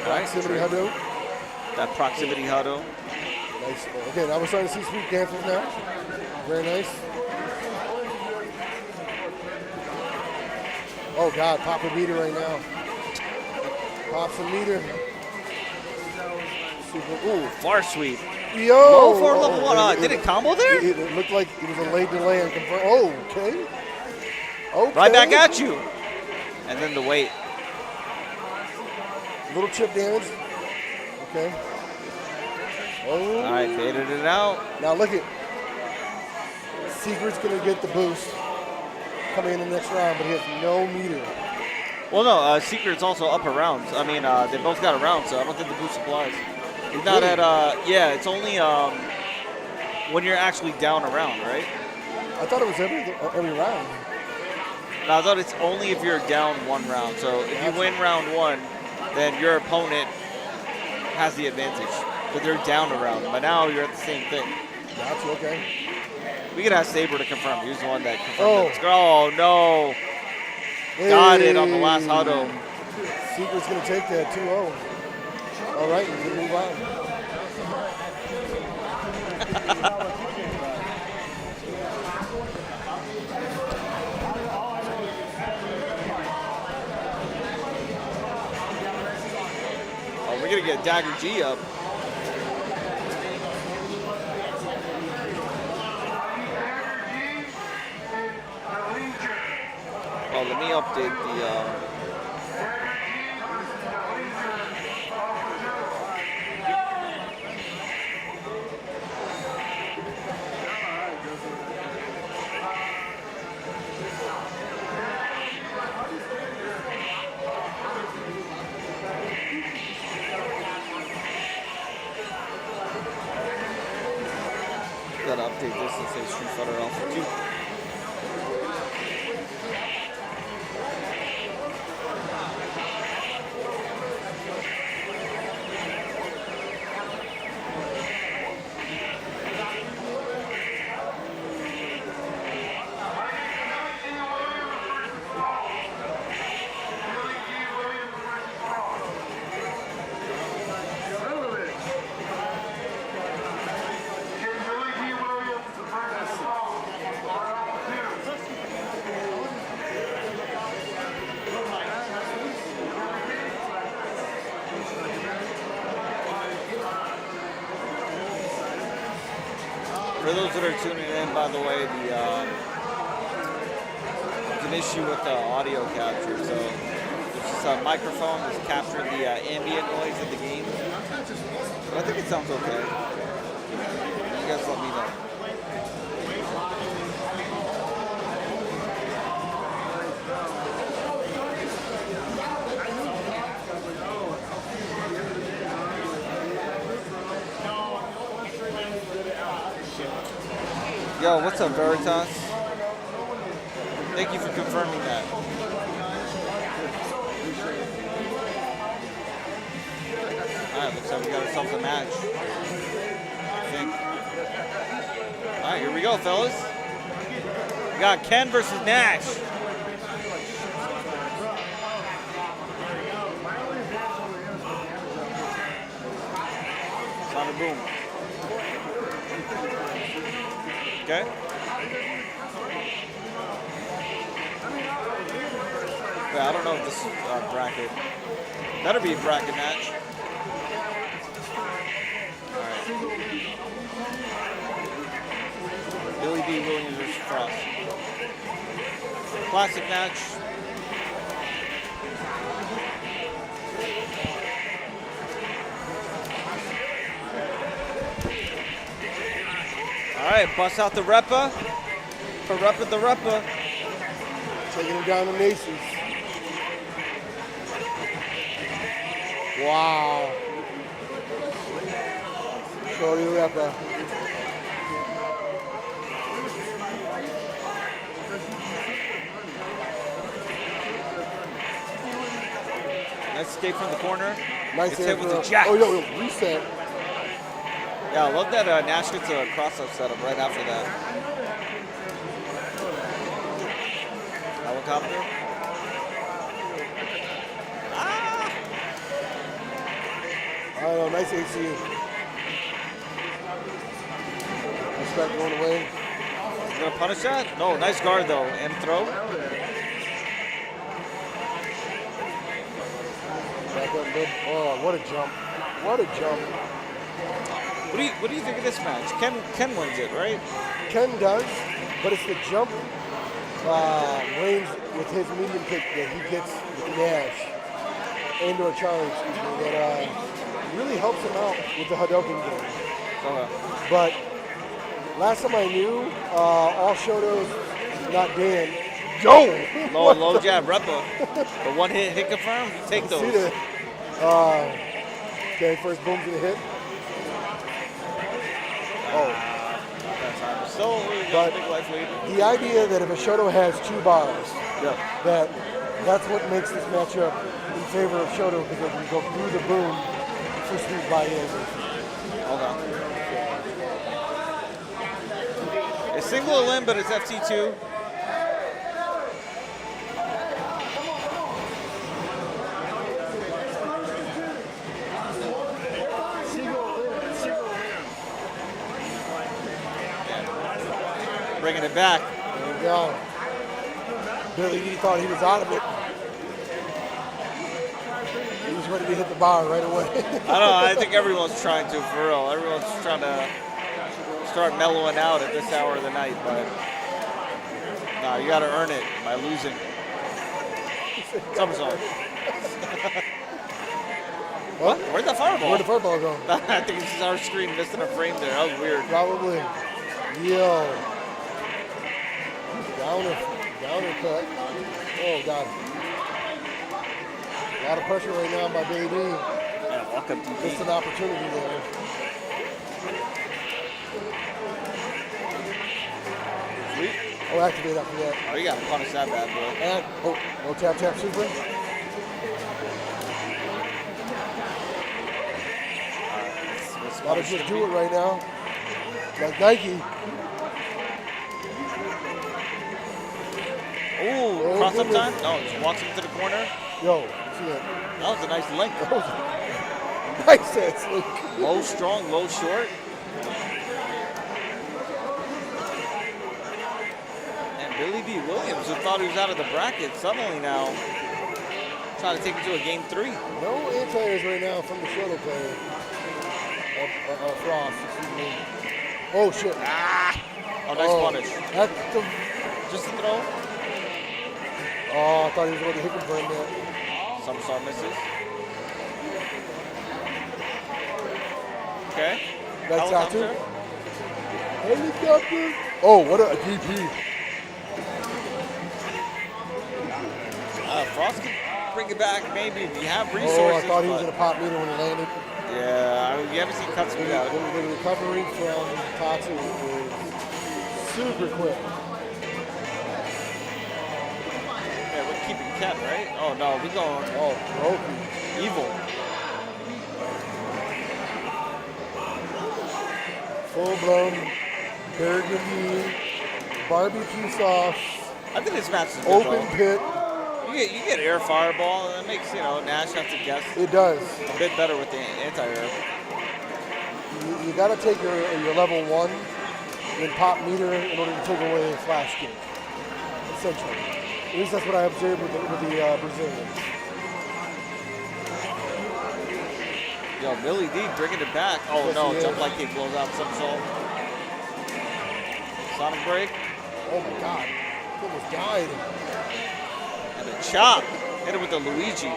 Proximity Hadou. That proximity huddle. Nice. Again, I was starting to see sweep cancels now. Very nice. Oh God, pop a meter right now. Pops a meter. Super. Ooh. Far sweep. Yo! Low for level 1. Did it combo there? It looked like it was a late delay and confirm. Oh, okay. Okay. Right back at you. And then the weight. Little chip damage. Okay. Oh. All right, baited it out. Now look at. Secret's going to get the boost coming in the next round, but he has no meter. Well, no, Secret's also up around. I mean, they both got around, so I don't think the boost applies. He's not at, yeah, it's only when you're actually down around, right? I thought it was every round. No, I thought it's only if you're down 1 round. So if you win round 1, then your opponent has the advantage. But they're down a round. But now you're at the same thing. Gotcha, okay. We could ask Saber to confirm. He was the one that confirmed Oh. it. Oh, no. Got it on the last huddle. Secret's going to take that 2-0. All right, we can move on. Oh, we're going to get Dagger G up. Oh, let me update the... Gotta update this and say Street Fighter Alpha 2. For those that are tuning in, by the way, there's an issue with the audio capture. So there's just a microphone that's capturing the ambient noise of the game. But I think it sounds okay. You guys let me know. Yo, what's up, Veritas? Thank you for confirming that. Alright, looks like we got ourselves a match. I think. Alright, here we go, fellas. We got Ken versus Nash. Sound of boom. Okay. Yeah, I don't know if this bracket. Better be a bracket match. All right. Billy D. Williams versus Frost. Classic match. All right, bust out the Repa. For Repa the Repa. Taking him down to Macy's. Wow. Shorty Repa. Nice escape from the corner. Nice Gets hit with the throw. jack. Oh, yo, reset. Yeah, I love that Nash gets a cross-up setup right after that. Helicopter. All I know, nice AC. Respect going away. He's gonna punish that? No, nice guard though, and throw. Back up good. Oh, what a jump. What a jump. What do you think of this match? Ken wins it, right? Ken does, but it's the jump range with his medium kick that he gets with Nash, and/or Charlie, excuse me, that really helps him out with the Hadouken game. Okay. But last time I knew, all Shoto's, not Dan. Yo! Low jab, Repa. The one hit confirm, you take those. See that? Okay, first boom's gonna hit. So we got a big life lead. The idea that if a Shoto has 2 bars, Yeah. that's what makes this matchup in favor of Shoto, because they can go through the boom for speed by in. Okay. It's single elim, but it's FT2. Bringing it back. There you go. Billy D thought he was out of it. He was ready to hit the bar right away. I don't know. I think everyone's trying to, for real. Everyone's trying to start mellowing out at this hour of the night, but no, you got to earn it by losing. Somersault. What? Where'd the fireball? Where'd the fireball go? I think it's our screen missing a frame there. That was weird. Probably. Yo. Downer cut. Oh, God. A lot of pressure right now by Billy D. Yeah, walk up DP. Just an opportunity there. Sweet. Oh, activate after that. Oh, you got to punish that bad boy. And, oh, no tap super. Gotta just do it right now. Like Nike. Ooh, cross up time? No, just walks into the corner. Yo, see that? That was a nice link. Nice ass link. Low strong, low short. And Billy D. Williams, who thought he was out of the bracket, suddenly now trying to take it to a game 3. No anti-airs right now from the Shoto player. Frost, excuse me. Oh, shit. Oh, nice punish. That's the... Just a throw. Oh, I thought he was going to hit him for him there. Somersault misses. Okay. That's Helicopter. tattoo. Helicopter. Oh, what a DP. Frost can bring it back maybe if you have resources. Oh, I thought he was going to pop meter when he landed. Yeah, I mean, you haven't seen cuts with that. The recovery from Tatsu is super quick. Yeah, we're keeping Ken, right? Oh, no, we're going broken. evil. Full-blown burgundy, barbecue sauce, I think this match is good, open though. pit. You get air fireball, and it makes, Nash have to guess It does. a bit better with the anti-air. You got to take your level 1 and pop meter in order to take away flash kick, essentially. At least that's what I observed with the Brazilians. Yo, Billy D bringing it back. Oh, Yes, no, he jump is. like he blows out somersault. Sonic break. Oh my God, he almost died. And a chop. Hit it with the Luigi.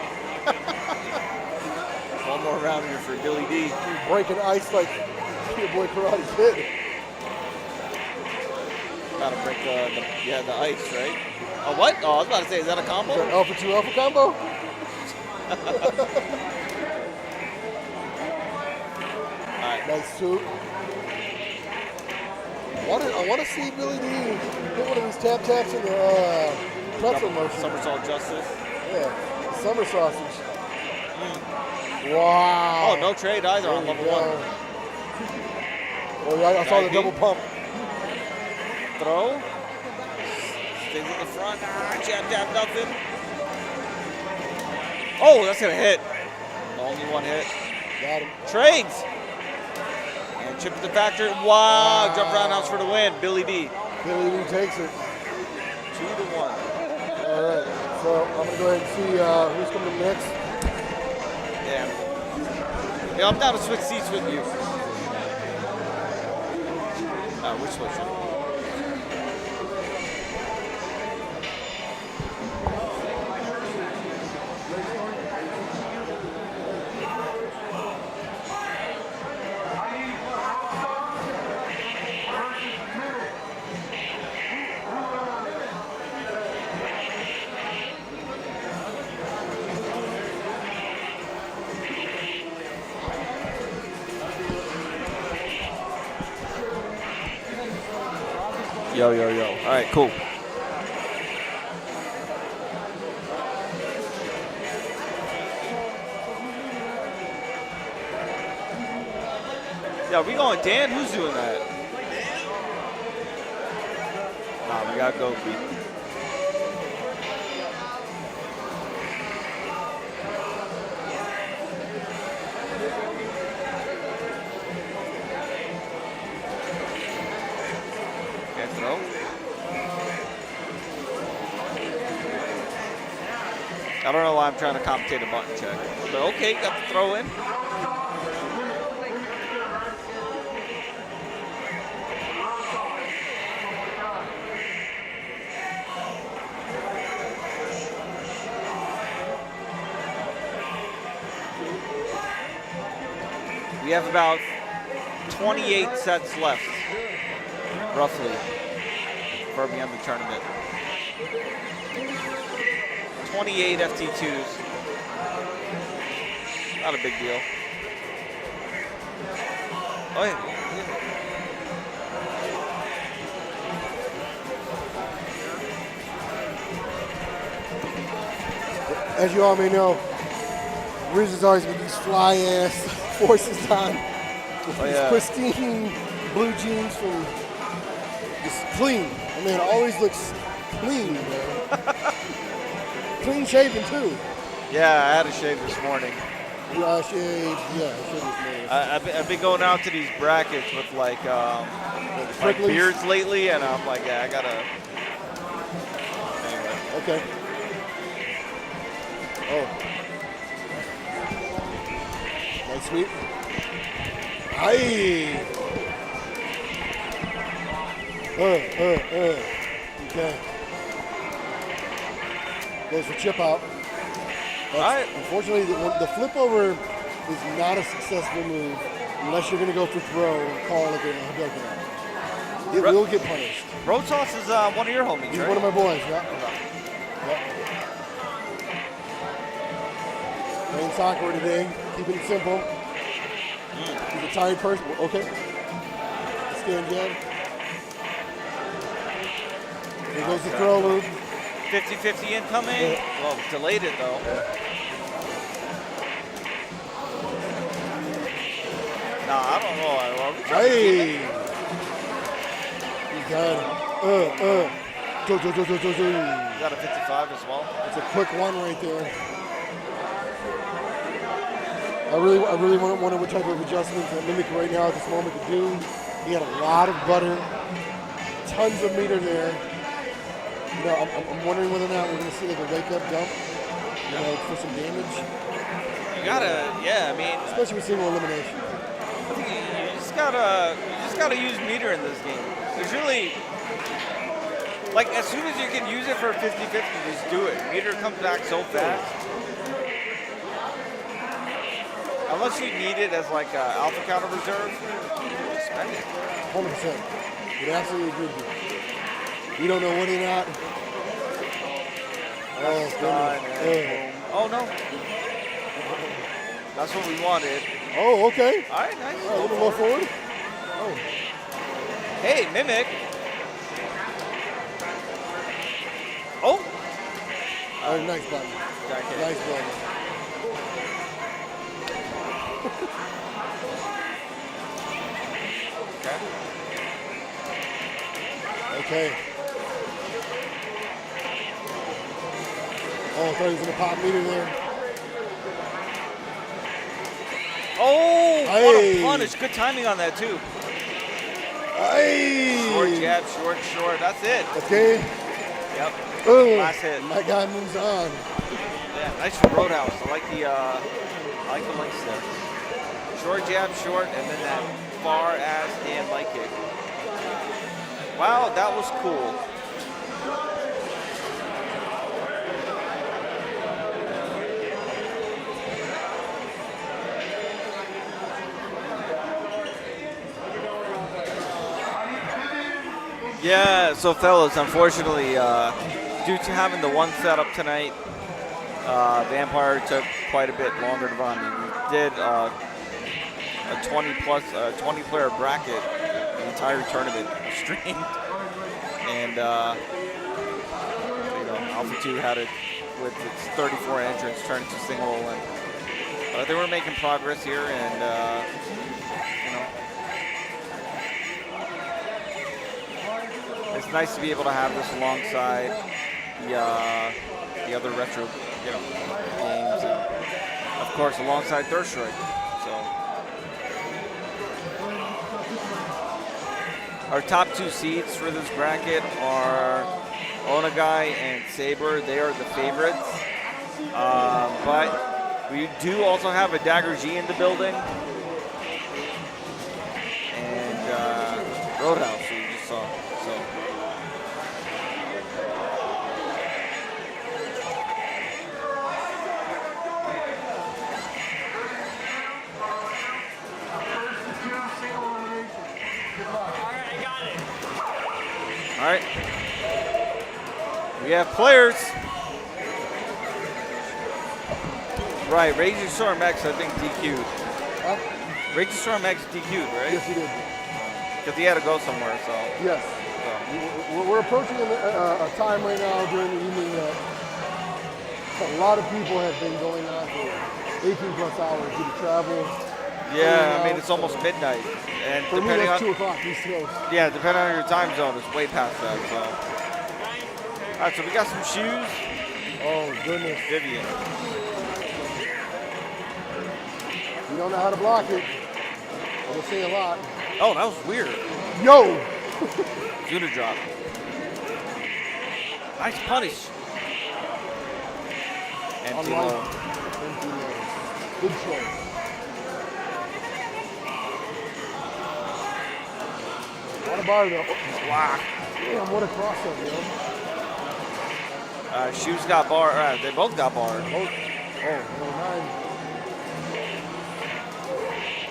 One more round here for Billy D. Breaking ice like your boy Karate Kid. Gotta break the ice, right? Oh, what? Oh, I was about to say, is that a combo? Is that Alpha 2 Alpha combo? Alright. Nice soup. I want to see Billy D hit one of these taps in the pretzel motion. Somersault justice. Yeah, summer sausage. Wow. Oh, no trade either on There level you 1. go. Oh, yeah, I saw the Guy double beat. pump. Throw. Stays in the front. Jab, nothing. Oh, that's going to hit. Only one hit. Got him. Trades. And chip to the factory. Wow. Jump roundhouse for the win. Billy D. Billy Lee takes it. 2-1. All right. So I'm going to go ahead and see who's coming next. Yeah, I'm down to switch seats with you. We're switching. Yo. All right, cool. Yeah, we going Dan? Who's doing that? Nah, we got Goki. Can't throw. I don't know why I'm trying to compensate a button check. But okay, got the throw in. We have about 28 sets left, roughly, for the end of the tournament. 28 FT2s. Not a big deal. Oh, yeah. As you all may know, Riz has always been these fly-ass forces on with these pristine blue jeans from just clean. I mean, it always looks clean, man. Clean shaven, too. Yeah, I had a shave this morning. You shaved, yeah, I shaved this morning. I've been going out to these brackets with like beards lately, and I'm like, yeah, I gotta. Anyway. Okay. Oh. Nice sweep. Aye. Okay. Goes for chip out. Alright. Unfortunately, the flip over is not a successful move unless you're going to go for throw and call it a. It will get punished. Road Sauce is one of your homies, He's right? one of my boys, yeah. Yep. Playing soccer today, keeping it simple. He's a tired person. Okay. Stand jab. Here goes the throw move. 50-50 incoming. Yeah. Well, delayed it though. Nah, I don't know. Are we trying to keep Hey. it? You got it. Go. You got a 55 as well. It's a quick one right there. I really wonder what type of adjustments that Mimic right now at this moment to do. He had a lot of butter, tons of meter there. You know, I'm wondering whether or not we're going to see like a wake-up dump, you know, for some damage. You gotta, yeah. I mean, Especially with single elimination. you just gotta use meter in this game. There's really, like, as soon as you can use it for 50-50, just do it. Meter comes back so fast. Unless you need it as like an alpha counter reserve, spend it. 100%. Would absolutely agree with you. We don't know what he not. Oh, goodness. Oh no. That's what we wanted. Oh, okay. All right, nice. All right, a little more forward. Oh. Hey, Mimic. Oh. Oh, nice button. Jack hit. Nice button. Okay. Oh, I thought he was going to pop meter there. Oh, what Aye. a punish. Good timing on that, too. Aye. Short jab, short. That's it. Okay. Yep. Oh, Last hit. my guy moves on. Yeah, nice from Roadhouse. I like the links there. Short jab, short, and then that far ass damn light kick. Wow, that was cool. Yeah, so fellas, unfortunately, due to having the one setup tonight, Vampire took quite a bit longer to run. We did a 20 player bracket the entire tournament streamed, and Alpha 2 had it with its 34 entrants turn to single, and they were making progress here, and it's nice to be able to have this alongside the other retro, games, and of course alongside Third Strike. So our top 2 seeds for this bracket are Onagai and Saber. They are the favorites, but we do also have a Dagger G in the building, and Roadhouse, who you just saw. So. All right, we have players. Right, Raging Storm X, I think DQ'd. Huh? Raging Storm X DQ'd, right? Yes, he did. Because he had to go somewhere, so. Yes. We're approaching a time right now during the evening that a lot of people have been going on for 18 plus hours due to travel. Yeah, I mean, it's almost midnight. And For me, depending that's on 2 o'clock East Coast. Yeah, depending on your time zone, it's way past that. So, all right, so we got some shoes. Oh, goodness. Vivian. You don't know how to block it. We'll say a lot. Oh, that was weird. Yo! Zuna drop. Nice punish. Empty Unlike- low. Empty low. Good choice. Not a bar though. Wow. Damn, what a cross up, yo. Shoes got bar. They both got bar. Oh, number 9.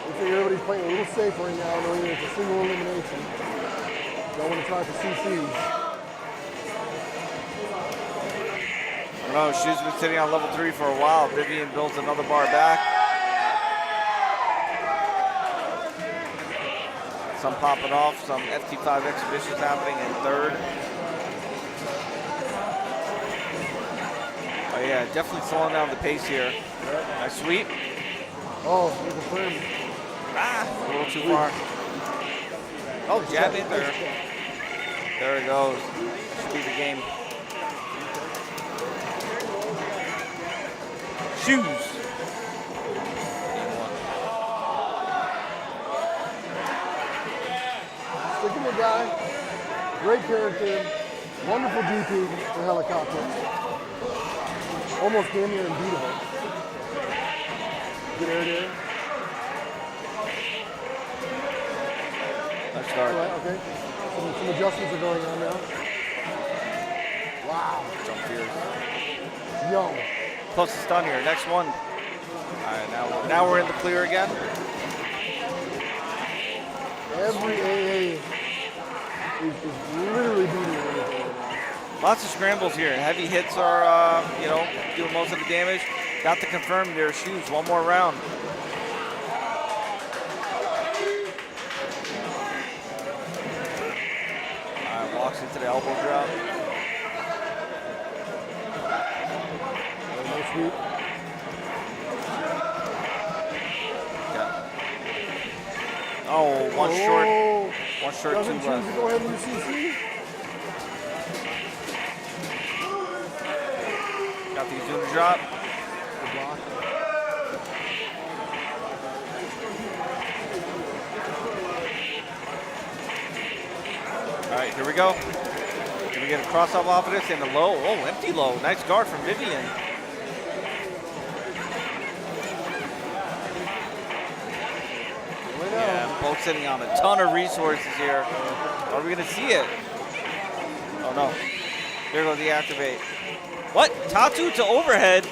Looks like everybody's playing a little safe right now, knowing that it's a single elimination. Don't want to try for CCs. I don't know. Shoes been sitting on level 3 for a while. Vivian builds another bar back. Some popping off. Some FT5 exhibitions happening in third. Oh yeah, definitely slowing down the pace here. Nice sweep. Oh, he's a firm. A little too far. Oh, jab in there. There it goes. Should be the game. Shoes. Sticking the guy. Great character. Wonderful DP for helicopter. Almost damn near unbeatable. Good air there. Nice start. All right, okay. Some adjustments are going on now. Wow. Jump fierce. Yo. Plus the stun here. Next one. All right, now we're in the clear again. Every AA is literally beating everything. Lots of scrambles here. Heavy hits are, doing most of the damage. Got to confirm their shoes. One more round. All right, walks into the elbow drop. No sweep. Yeah. Oh, one short. One short, Doesn't two choose left. to go ahead and use CC. Got the Zuna drop. Good block. Here we go. Can we get a cross up off of this and a low? Oh, empty low. Nice guard from Vivian. Yeah, both sitting on a ton of resources here. Are we going to see it? Oh, no. There goes the activate. What? Tatu to overhead.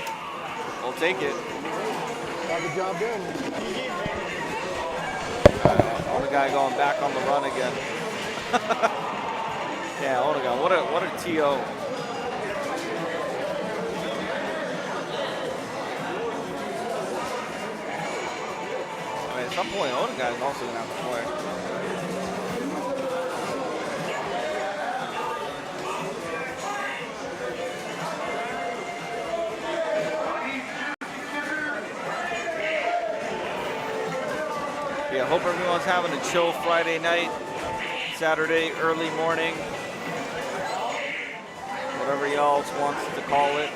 We'll take it. Got the job done. The guy going back on the run again. Yeah, oh my God, what a TO. I mean, at some point, Oda guy's also gonna have to play. Yeah, hope everyone's having a chill Friday night, Saturday early morning, whatever y'all wants to call it.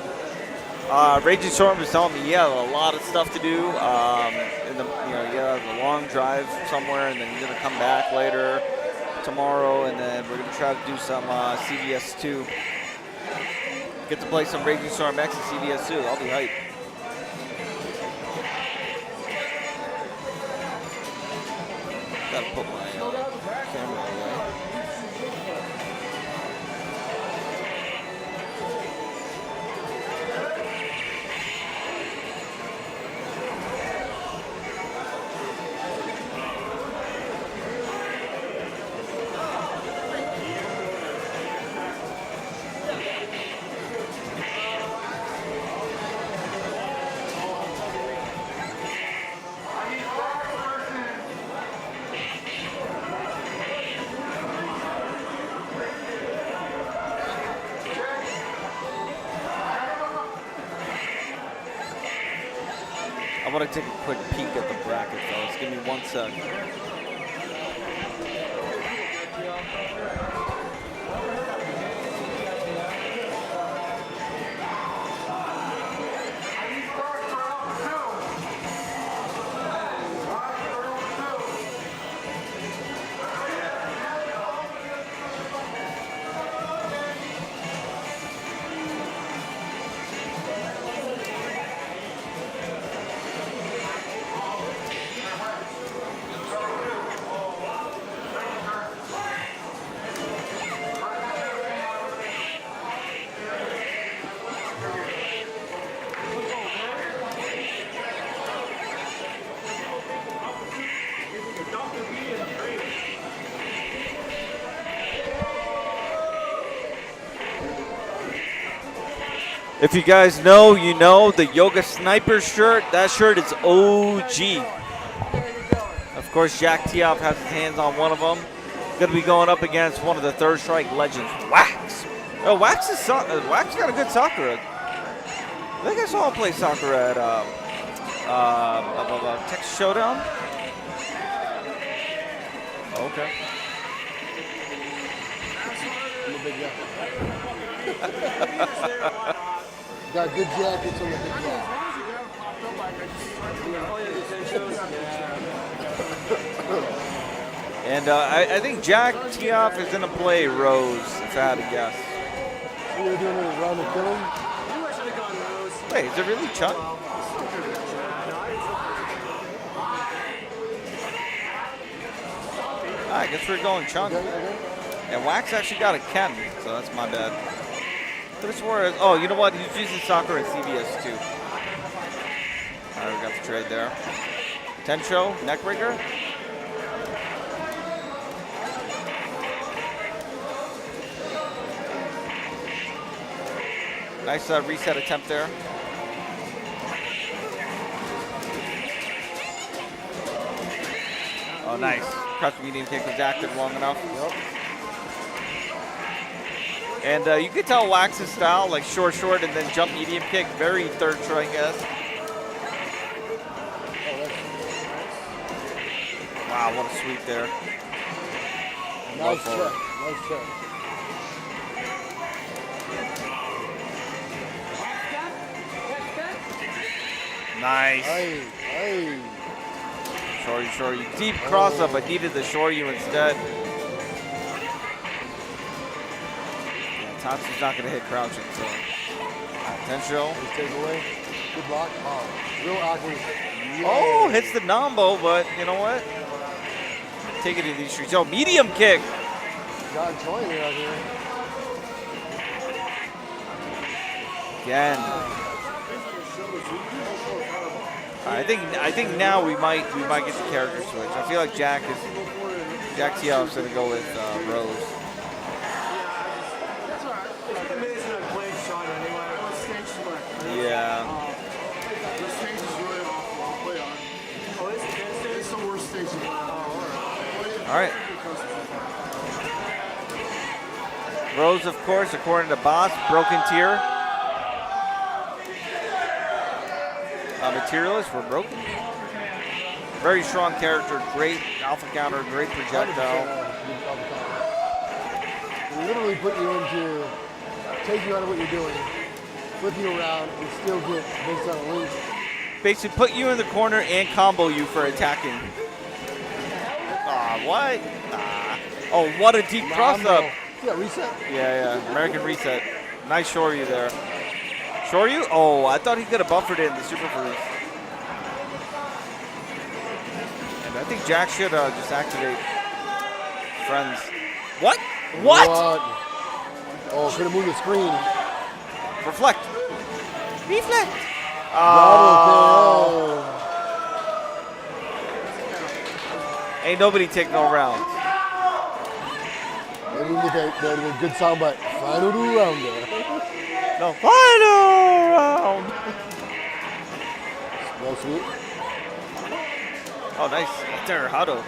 Raging Storm was telling me, yeah, a lot of stuff to do. The long drive somewhere, and then you're gonna come back later tomorrow, and then we're gonna try to do some CVS 2. Get to play some Raging Storm X and CVS 2. I'll be hyped. Gotta put my camera away. I want to take a quick peek at the bracket, fellas. Give me 1 sec. If you guys know, you know, the Yoga Sniper shirt, that shirt is OG. Of course, Jack Tioff has his hands on one of them. Going to be going up against one of the Third Strike legends, Wax. Oh, Wax got a good soccer. I think I saw him play soccer at Texas Showdown. Okay. I'm a big guy. Got good jackets on the big guy. And I think Jack Tioff is going to play Rose, if I had to guess. We were doing it around the killing. Wait, is it really Chuck? I guess we're going Chunk. Okay. And Wax actually got a Ken, so that's my bad. Could have swore, oh, you know what? He's using soccer at CBS too. All right, we got the trade there. Tencho, neck rigger. Nice reset attempt there. Oh, nice. Crouch medium kick was active long enough. Yep. And you could tell Wax's style, like short, and then jump medium kick, very Third Strike-esque. Wow, what a sweep there. Nice check. Nice check. Nice. Hey. Shorty. Deep cross up. I needed the Shorty instead. Tatsu's not going to hit crouching, so. Potential. Take away. Good block. Oh, real awkward. Oh, hits the Nambo, but you know what? Take it to these streets. Oh, medium kick. Got joint out here. Again. I think now we might get the character switch. I feel like Jack Tiof's gonna go with Rose. Yeah. All right. Rose, of course, according to Boss, broken tier. Materialists were broken. Very strong character, great alpha counter, great projectile. Literally put you into, take you out of what you're doing, flip you around, and still get based on a link. Basically put you in the corner and combo you for attacking. What? Oh, what a deep cross up. Yeah, reset. Yeah, American reset. Nice Shoryu there. Shoryu? Oh, I thought he could have buffered it in the super freeze. And I think Jack should just activate friends. What? What? Oh, could have moved the screen. Reflect. Reflect. Oh. Ain't nobody take no round. Maybe we get that good sound bite. Final round there. No, final round. No sweet. Oh, nice. Terrahado.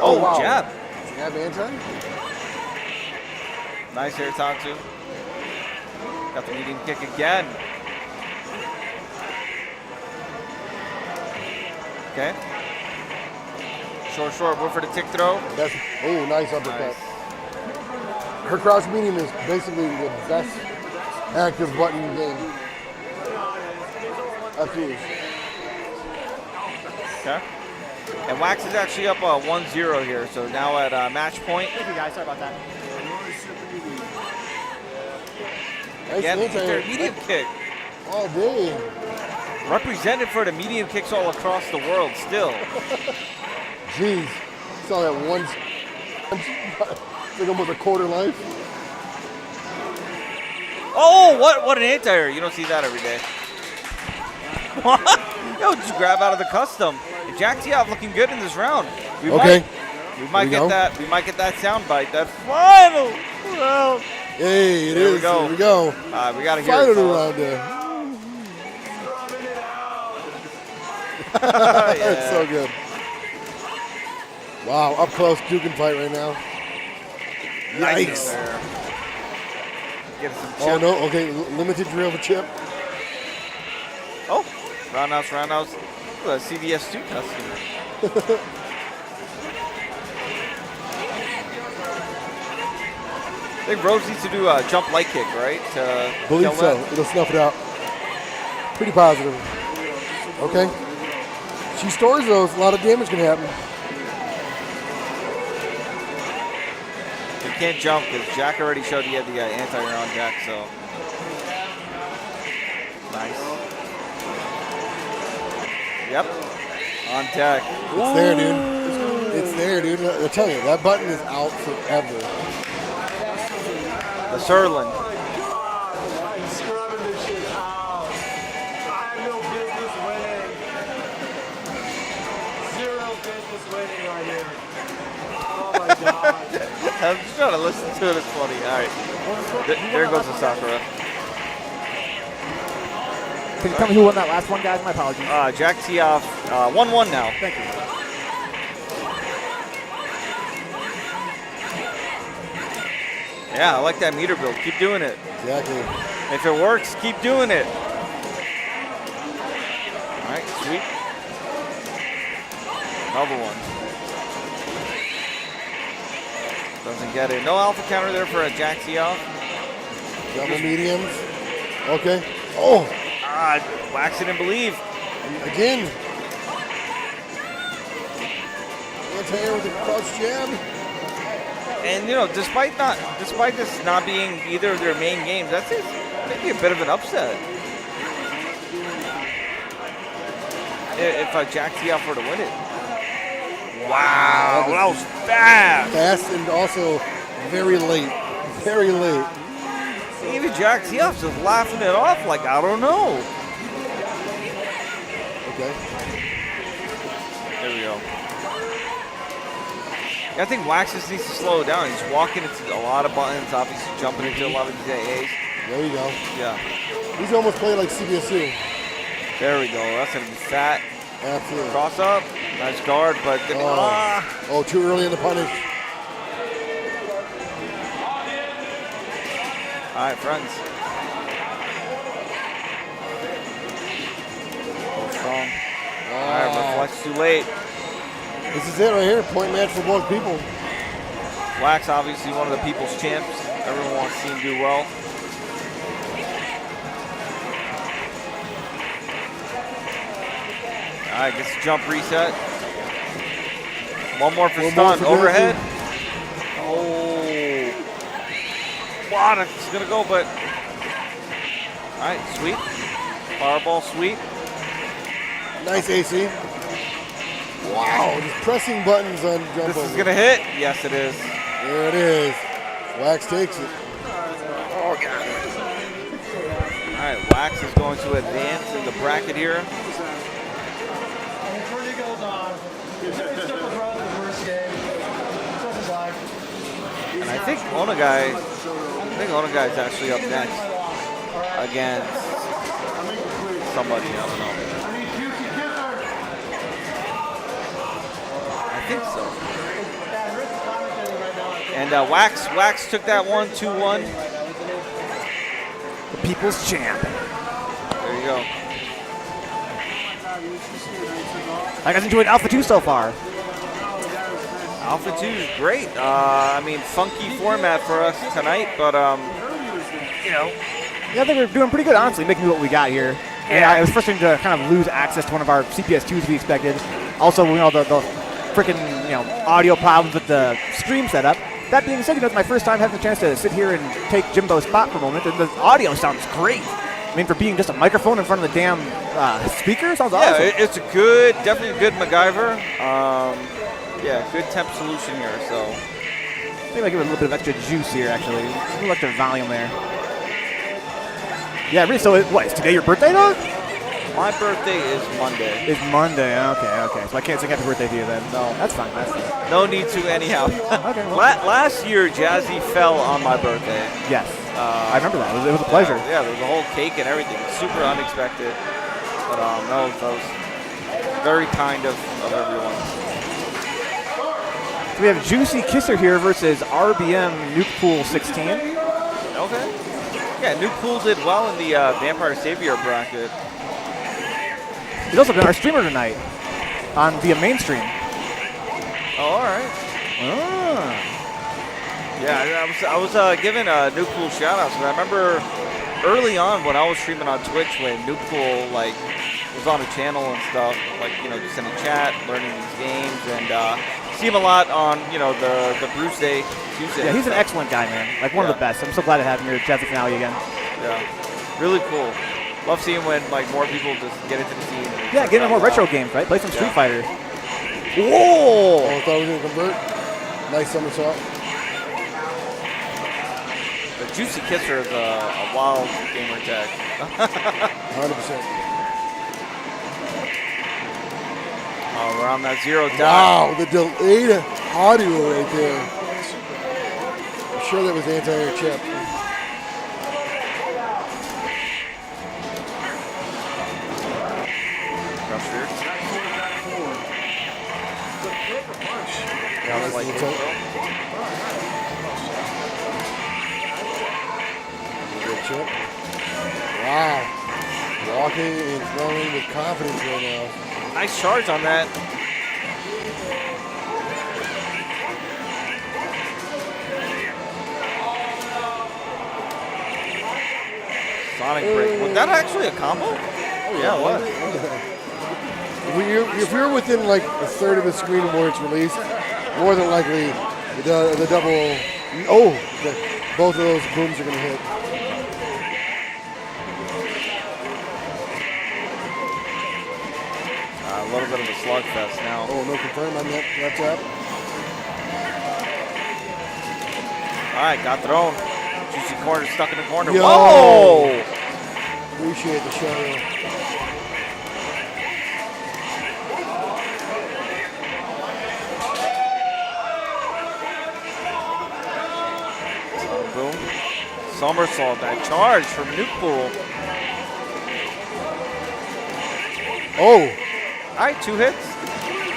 Oh, wow. jab. Jab anti. Nice air Tatsu. Got the medium kick again. Okay. Short, wait for the tick throw. That's, oh, nice uppercut. Nice. Her crouch medium is basically the best active button in the game. Absolutely. Okay. And Wax is actually up 1-0 here, so now at match point. Thank you guys, sorry about that. Nice Again, anti- medium kick. all day. Represented for the medium kicks all across the world still. Jeez. Saw that once. It's like almost a quarter life. Oh, what an anti-air. You don't see that every day. What? Yo, just grab out of the custom. And Jack Tioff looking good in this round. We might get that sound bite. That final round. Hey, it There is. we go. Here we go. We got to hear Final it. fellas. round there. Yeah. That's so good. Wow, up close Dugan fight right now. Nice Yikes. there. Get some Oh chip. no, okay, limited drill for chip. Oh, roundhouse. Ooh, a CVS2 customer. I think Rose needs to do a jump light kick, right? To Believe kill so. that? It'll snuff it out. Pretty positive. Okay. She stores those, a lot of damage can happen. You can't jump because Jack already showed he had the anti-air on Jack, so. Nice. Yep. On deck. It's there, dude. It's there, dude. I'll tell you, that button is out forever. The Serlin. Scrubbing this shit out. I have no business winning. Zero business winning right here. Oh my god. I'm just trying to listen to it. It's funny. All right. There goes the Sakura. Can you tell me who won that last one, guys? My apologies. Jack Tioff, 1-1 now. Thank you. Yeah, I like that meter build. Keep doing it. Exactly. If it works, keep doing it. All right, sweet. Another one. Doesn't get it. No alpha counter there for a Jack Tioff. Double mediums. Okay. Oh, Wax it and believe. again. Anti-air with a crouch jab. And despite this not being either of their main games, that's maybe a bit of an upset. If Jack Tioff were to win it. Wow, that was fast. Fast and also very late. Very late. Even Jack Tioff's just laughing it off like, I don't know. Okay. There we go. I think Wax just needs to slow down. He's walking into a lot of buttons, obviously jumping into a lot of these AAs. There you go. Yeah. He's almost playing like CBSU. There we go. That's going to be fat. Absolutely. Cross up. Nice guard, but Oh, too early in the punish. All right, friends. Oh, strong. All right, reflex too late. This is it right here. Point match for both people. Wax, obviously one of the people's champs. Everyone wants to see him do well. All right, gets the jump reset. One more for stun. Overhead. Oh. Wow, it's going to go, but. All right, sweep. Fireball sweep. Nice AC. Wow, just pressing buttons on jump This over. is going to hit. Yes, it is. There it is. Wax takes it. Oh, God. All right, Wax is going to advance in the bracket here. And I think Onagai is actually up next against somebody. I don't know. I think so. And Wax took that one, 2-1. The people's champ. There you go. I guys enjoyed Alpha 2 so far. Alpha 2 is great. I mean, funky format for us tonight, but Yeah, I think we're doing pretty good, honestly, making what we got here. And it was frustrating to kind of lose access to one of our CPS2s we expected. Also, the freaking audio problems with the stream setup. That being said, it's my first time having the chance to sit here and take Jimbo's spot for a moment, and the audio sounds great. I mean, for being just a microphone in front of the damn speaker, sounds awesome. Yeah, it's definitely a good MacGyver. Yeah, good temp solution here. So maybe I give it a little bit of extra juice here, actually. A little extra volume there. Yeah, really. So, is today your birthday, dog? my birthday is Monday. It's Monday. Okay. So I can't sing happy birthday to you then. No, that's fine. No need to anyhow. Okay. Well. Last year, Jazzy fell on my birthday. Yes. I remember that. It was a pleasure. Yeah, there was a whole cake and everything. Super unexpected. But no, that was very kind of everyone. So we have Juicy Kisser here versus RBM Nuke Pool 16. Okay. Yeah, Nuke Pool did well in the Vampire Savior bracket. He's also been our streamer tonight via mainstream. Oh, all right. Yeah, I was giving Nuke Pool shout-outs. I remember early on when I was streaming on Twitch when Nuke Pool was on a channel and stuff, just in a chat, learning these games, and see him a lot on the Bruce Day Tuesday. Yeah, he's an excellent guy, man. One of the best. I'm so glad to have him here at Jazzy Finale again. Yeah, really cool. Love seeing when more people just get into the scene. Yeah, get into more retro games, right? Play some Street Fighter. Whoa! Oh, I thought we were going to convert. Nice somersault. The Juicy Kisser is a wild gamer tag. 100%. Oh, we're on that 0 dot. Wow, the delayed audio right there. I'm sure that was anti-air chip. Good chip. Wow. Walking and throwing with confidence right now. Nice charge on that. Sonic break. Was that actually a combo? Oh, yeah, it was. If you're within a third of the screen where it's released, more than likely The double. Oh, both of those booms are going to hit. A little bit of a slugfest now. Oh, no confirm on that tap. All right, got thrown. Juicy corner, stuck in the corner. Yo. Whoa! Appreciate the show. Boom. Somersault, that charge from Nuke Pool. Oh. All right, 2 hits.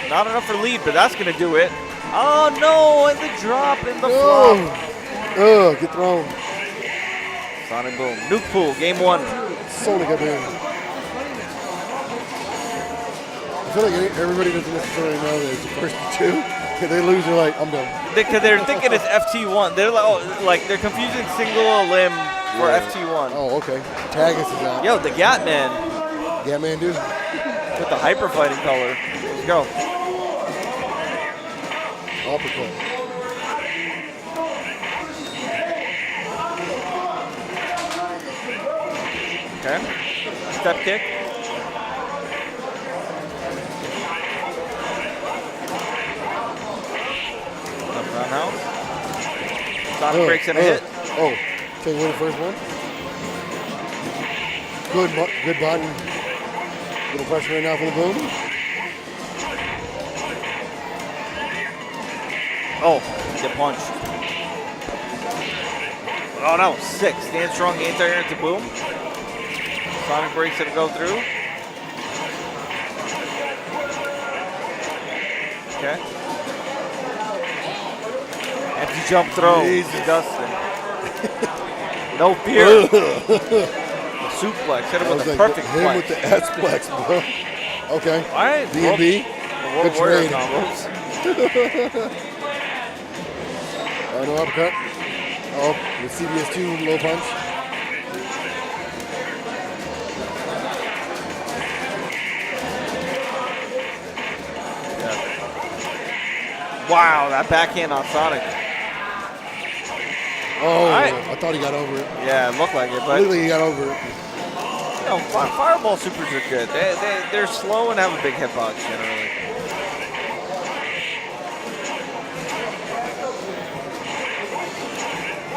Not enough for lead, but that's going to do it. Oh, no, and the drop and the flop. Oh, get thrown. Sonic Boom. Nuke Pool, game 1. Sonic up in. I feel like everybody doesn't necessarily know that it's the first 2. If they lose, they're like, I'm done. Because they're thinking it's FT1. They're like, oh, they're confusing single limb for FT1. Oh, okay. Tagus is out. Yo, the Gatman Yeah, man, dude. with the hyper fighting color. Let's go. Uppercut. Okay. Step kick. Roundhouse. Sonic breaks in a hit. Oh, take away the first one. Good button. Little pressure right now for the boom. Oh, get punched. Oh no, 6. Stand strong, anti-air into boom. Sonic breaks it to go through. Okay. Empty jump throw. Disgusting. No fear. The suplex. Hit him with a perfect hit him flex. with the S-plex, bro. Okay. All right. D&B. World Good Warrior trade. combos. No uppercut. Oh, the CBS2 low punch. Wow, that backhand on Sonic. Oh, right. I thought he got over it. Yeah, it looked like it, but Literally, he got over it. you know, fireball supers are good. They're slow and have a big hitbox generally.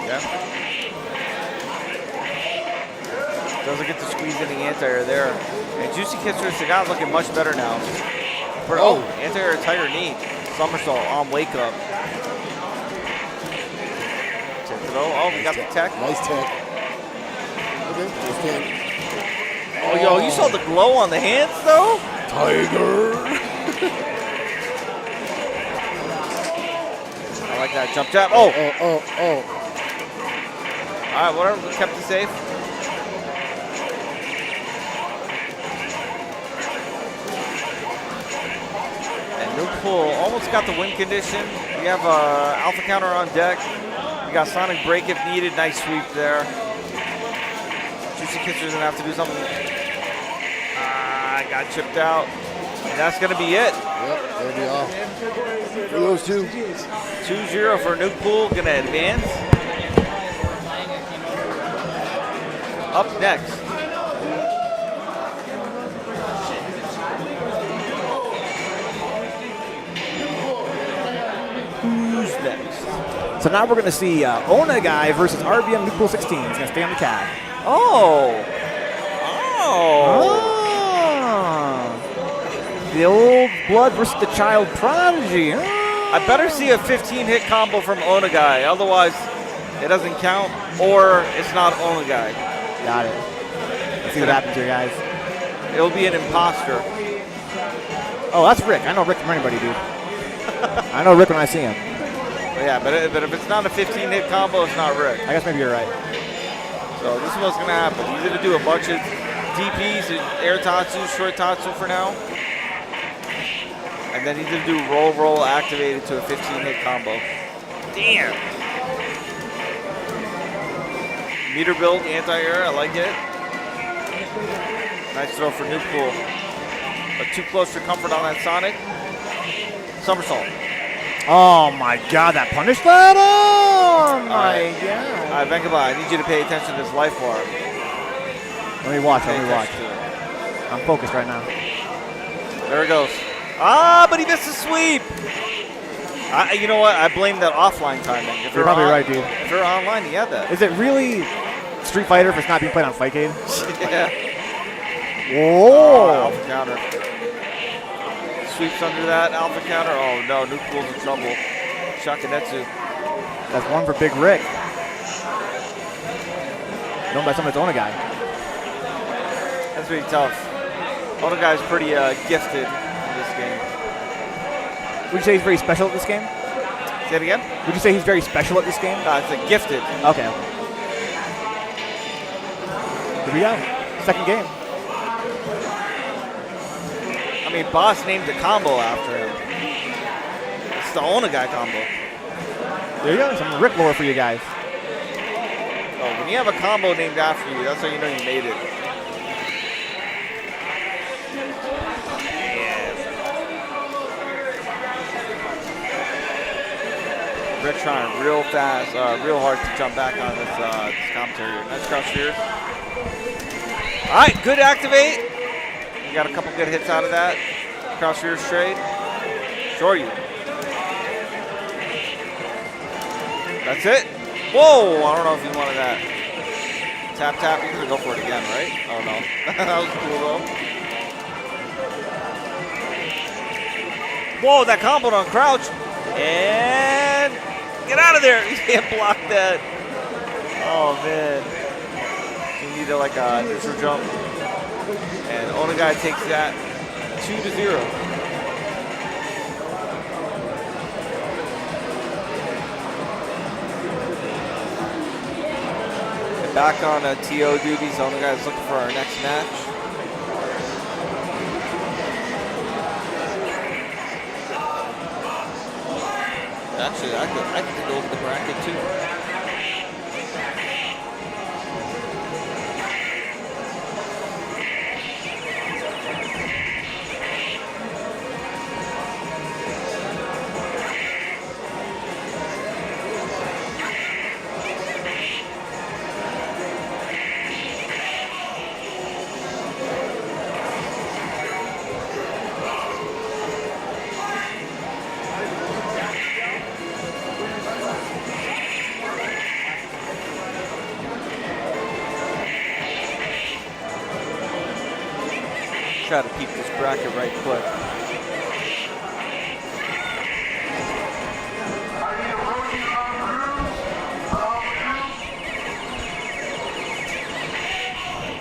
Yeah. Doesn't get to squeeze any anti-air there. And Juicy Kisser Sagat looking much better now. Oh, anti-air tighter knee. Somersault on wake up. Oh, we got the tech. Nice tech. Okay, nice tech. Oh, yo, you saw the glow on the hands, though? Tiger. I like that jump jab. Oh. Oh. All right, whatever. We kept it safe. And Nuke Pull almost got the win condition. We have Alpha Counter on deck. We got Sonic Break if needed. Nice sweep there. Juicy Kisser's going to have to do something. Got chipped out. And that's going to be it. Yep, that'll be off. For those two. 2-0 for Nuke Pool. Going to advance. Up next. Who's next? So now we're going to see Onagai versus RBM Nuke Pool 16. He's going to stay on the card. Oh. The old blood versus the child prodigy. I better see a 15-hit combo from Onagai. Otherwise, it doesn't count, or it's not Onagai. Got it. Let's see what happens here, guys. It'll be an imposter. Oh, that's Rick. I know Rick from anybody, dude. I know Rick when I see him. But yeah, but if it's not a 15-hit combo, it's not Rick. I guess maybe you're right. So this is what's going to happen. He's going to do a bunch of DPs, air tatsu, short tatsu for now. And then he's going to do roll activated to a 15-hit combo. Damn. Meter build, anti-air, I like it. Nice throw for Nuke Pool. But too close for comfort on that Sonic. Somersault. Oh my God, that punished that? Oh my God. All right, Venkaba, I need you to pay attention to this life bar. Let me watch, Pay let me watch. attention to it. I'm focused right now. There it goes. Ah, but he missed the sweep. You know what? I blame that offline timing. If You're probably right, dude. If you're online, you have that. Is it really Street Fighter if it's not being played on Fightcade? Yeah. Whoa! Alpha counter. Sweeps under that alpha counter. Oh no, Nuke-Cool's in trouble. Shakinetsu. That's one for Big Rick. Known by some of its own guy. That's pretty tough. Other guy's pretty gifted in this game. Would you say he's very special at this game? Say it again? Would you say he's very special at this game? It's a gifted. Okay. Here we go. Second game. I mean, Boss named the combo after him. It's the Onagai combo. There you go. Some Rick lore for you guys. Oh, when you have a combo named after you, that's how you know you made it. Rick trying real fast, real hard to jump back on this commentary. Nice crouch here. All right, good activate. You got a couple good hits out of that. Crouch rear straight. Sure you. That's it. Whoa, I don't know if you wanted that. Tap, tap, you're gonna go for it again, right? Oh no, that was cool though. Whoa, that combo on crouch. And get out of there. You can't block that. Oh man. You need like a neutral jump. And Onagai takes that 2-0. Back on TO duties. Onagai is looking for our next match. Actually, I could go with the bracket too. Try to peek this bracket right quick.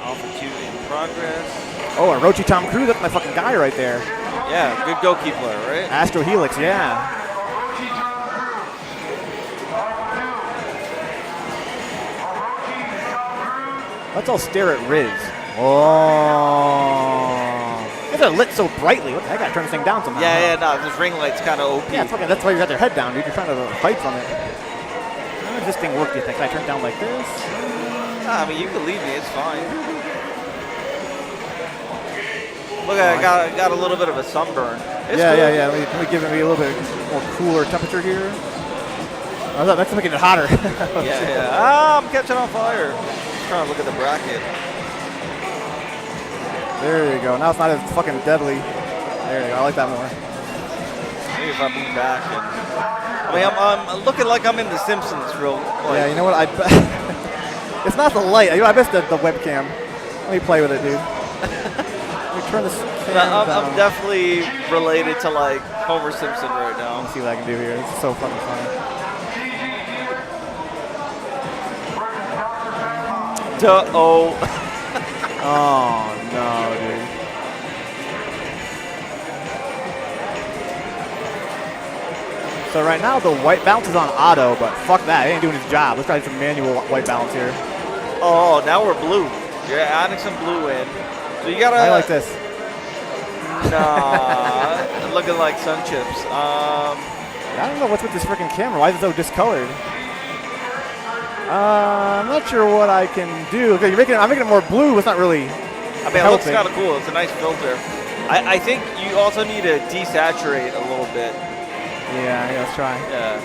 Alpha 2 in progress. Oh, Orochi Tom Cruise, that's my fucking guy right there. Yeah, good Goki player, right? Astro Helix, yeah. Let's all stare at Riz. Oh. These are lit so brightly. What the heck? I gotta turn this thing down somehow. Yeah, no, this ring light's kind of OP. Yeah, fucking, that's why you got their head down, dude. You're trying to fight from it. How does this thing work, do you think? Can I turn it down like this? Nah, I mean, you can leave me, it's fine. Look, I got a little bit of a sunburn. It's yeah, cool. yeah. Let me give it a little bit more cooler temperature here. Oh, that's making it hotter. Yeah. Ah, I'm catching on fire. Just trying to look at the bracket. There you go. Now it's not as fucking deadly. There you go. I like that more. Maybe if I move back and I mean, I'm looking like I'm in The Simpsons, real. Like, Yeah, you know what? It's not the light. I missed the webcam. Let me play with it, dude. Let me turn this cam down. I'm definitely related to like Homer Simpson right now. Let me see what I can do here. It's so fucking funny. Oh. Oh no, dude. So right now the white balance is on auto, but fuck that. It ain't doing its job. Let's try some manual white balance here. Oh, now we're blue. You're adding some blue in. So you gotta. I like this. Nah, looking like sun chips. I don't know what's with this freaking camera. Why is it so discolored? I'm not sure what I can do. Okay, I'm making it more blue. It's not really. I mean, it looks kind of cool. It's a nice filter. I think you also need to desaturate a little bit. Yeah, let's try. Yeah.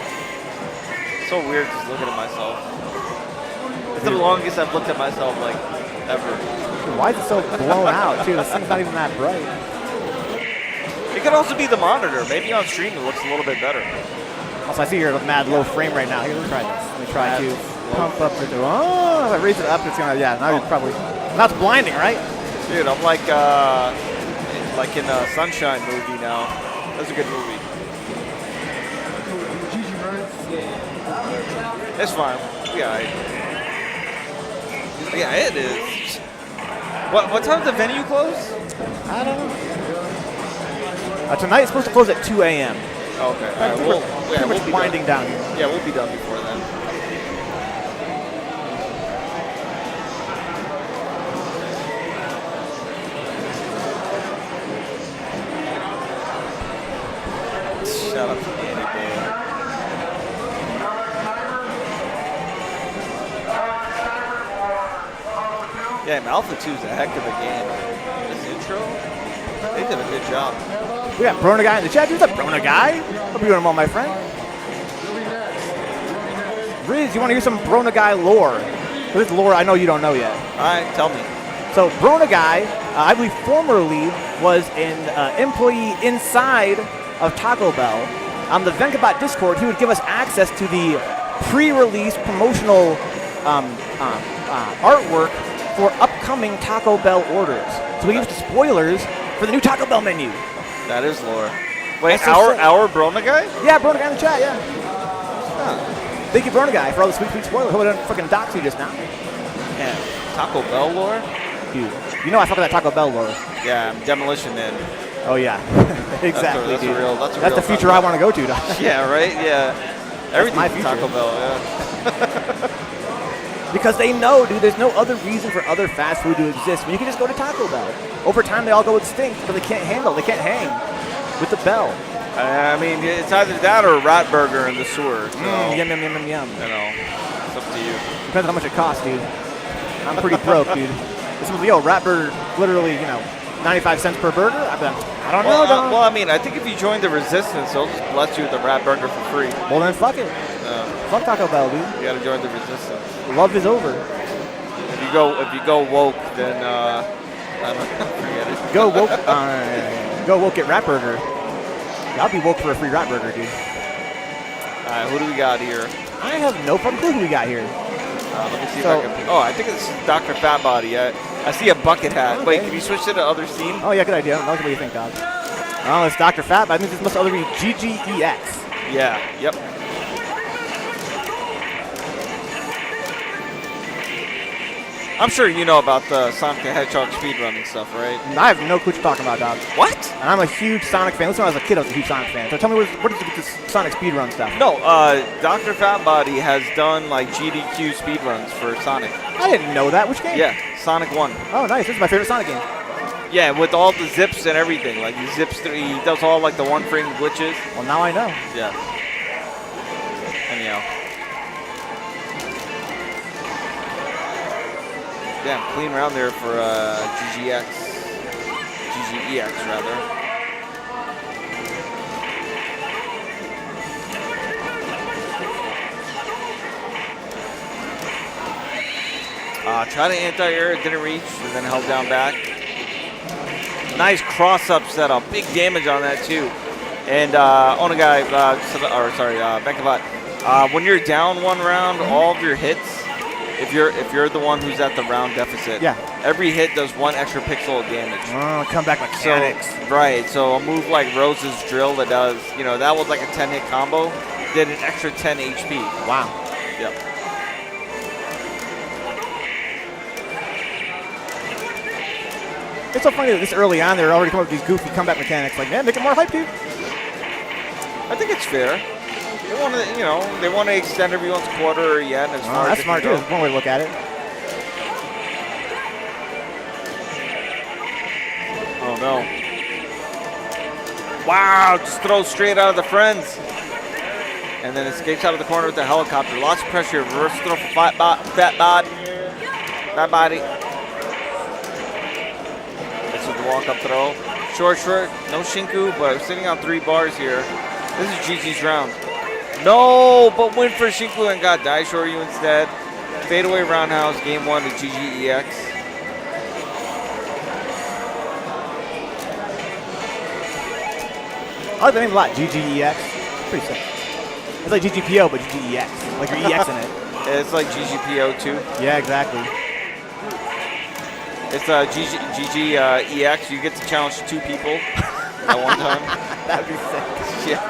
So weird just looking at myself. It's the longest I've looked at myself, like, ever. Why is it so blown out, too? This thing's not even that bright. It could also be the monitor. Maybe on stream it looks a little bit better. Also, I see you're mad low frame right now. Here, let me try this. Let me try to pump up the... Oh, if I raise it up, it's going to... Yeah, now it's probably... Now it's blinding, right? Dude, I'm like in a Sunshine movie now. That's a good movie. It's fine. Yeah, yeah, it is. What time does the venue close? I don't know. Tonight it's supposed to close at 2 a.m. Okay. All right, Pretty much be winding done. down here. Yeah, we'll be done before then. Shout out to Danny Boy. Yeah, Alpha 2 is a heck of a game. This intro, they did a good job. We got Brona Guy in the chat. Who's that Brona Guy? Hope you're doing well, my friend. Riz, you want to hear some Brona Guy lore? This is lore I know you don't know yet. All right, tell me. So Brona Guy, I believe formerly was an employee inside of Taco Bell. On the Venkabot Discord, he would give us access to the pre-release promotional artwork for upcoming Taco Bell orders. So we give us the spoilers for the new Taco Bell menu. That is lore. Wait, That's so sick. our Brona guy? Yeah, Brona Guy in the chat, yeah. Thank you, Brona Guy, for all the sweet spoilers. Hope I didn't freaking dox you just now. Yeah. Taco Bell lore? Dude, you know I fuck with that Taco Bell lore. Yeah, Demolition Man. Oh, yeah. Exactly, that's dude. A real That's real the future I want to go to, dog. Yeah, right? Yeah. Everything my from future. Taco Bell, yeah. Because they know, dude, there's no other reason for other fast food to exist when you can just go to Taco Bell. Over time, they all go extinct because they can't hang with the bell. I mean, it's either that or a rat burger in the sewer. So, Yum, yum, yum, yum, yum. you know, it's up to you. Depends on how much it costs, dude. I'm pretty broke, dude. This was, rat burger, literally, 95 cents per burger? I don't know, dog. Well, I mean, I think if you join the Resistance, they'll just bless you with a rat burger for free. Well, then fuck it. Fuck Taco Bell, dude. You gotta join the Resistance. Love is over. If you go woke, then I don't know, forget it. Go woke at rat burger. I'll be woke for a free rat burger, dude. All right, who do we got here? I have no fucking clue who we got here. Let me see if I can. Oh, I think it's Dr. Fatbody. I see a bucket hat. Okay. Wait, can you switch to the other scene? Oh, yeah, good idea. I like what you think, dog. Oh, it's Dr. Fat, but I think this must other be GGEX. Yeah. Yep. I'm sure you know about the Sonic the Hedgehog speedrunning stuff, right? I have no clue what you're talking about, dog. What? And I'm a huge Sonic fan. Listen, when I was a kid, I was a huge Sonic fan. So tell me what is this Sonic speedrun stuff? No, Dr. Fatbody has done like GDQ speedruns for Sonic. I didn't know that. Which game? Yeah, Sonic 1. Oh, nice. This is my favorite Sonic game. Yeah, with all the zips and everything. Like he zips through, he does all like the one frame glitches. Well, now I know. Yeah. Anyhow. Damn, clean round there for GGEX rather. Try to anti-air, it didn't reach, and then held down back. Nice cross-up setup, big damage on that too. And Onagai, Benkabot, when you're down one round, all of your hits, if you're the one who's at the round deficit, yeah, every hit does one extra pixel of damage. Oh, comeback mechanics. So, right, so a move like Rose's Drill that does, that was like a 10-hit combo, did an extra 10 HP. Wow. Yep. It's so funny that this early on they're already coming up with these goofy comeback mechanics. Like, man, make it more hype, dude. I think it's fair. They want to, they want to extend everyone's quarter yet. As far That's as smart, too. That's one way to look at it. Oh, no. Wow, just throws straight out of the friends. And then escapes out of the corner with the helicopter. Lots of pressure. Reverse throw for Fat Body. This is the walk-up throw. Short, no Shinku, but sitting on 3 bars here. This is GG's round. No, but win for Shinku and got Daisho Ryu instead. Fadeaway roundhouse, game 1 to GGEX. I like the name a lot, GGEX. Pretty sick. It's like GGPO, but GGEX. Like your EX in it. It's like GGPO too. Yeah, exactly. It's GGEX. You get to challenge 2 people at one time. That'd be sick. Yeah.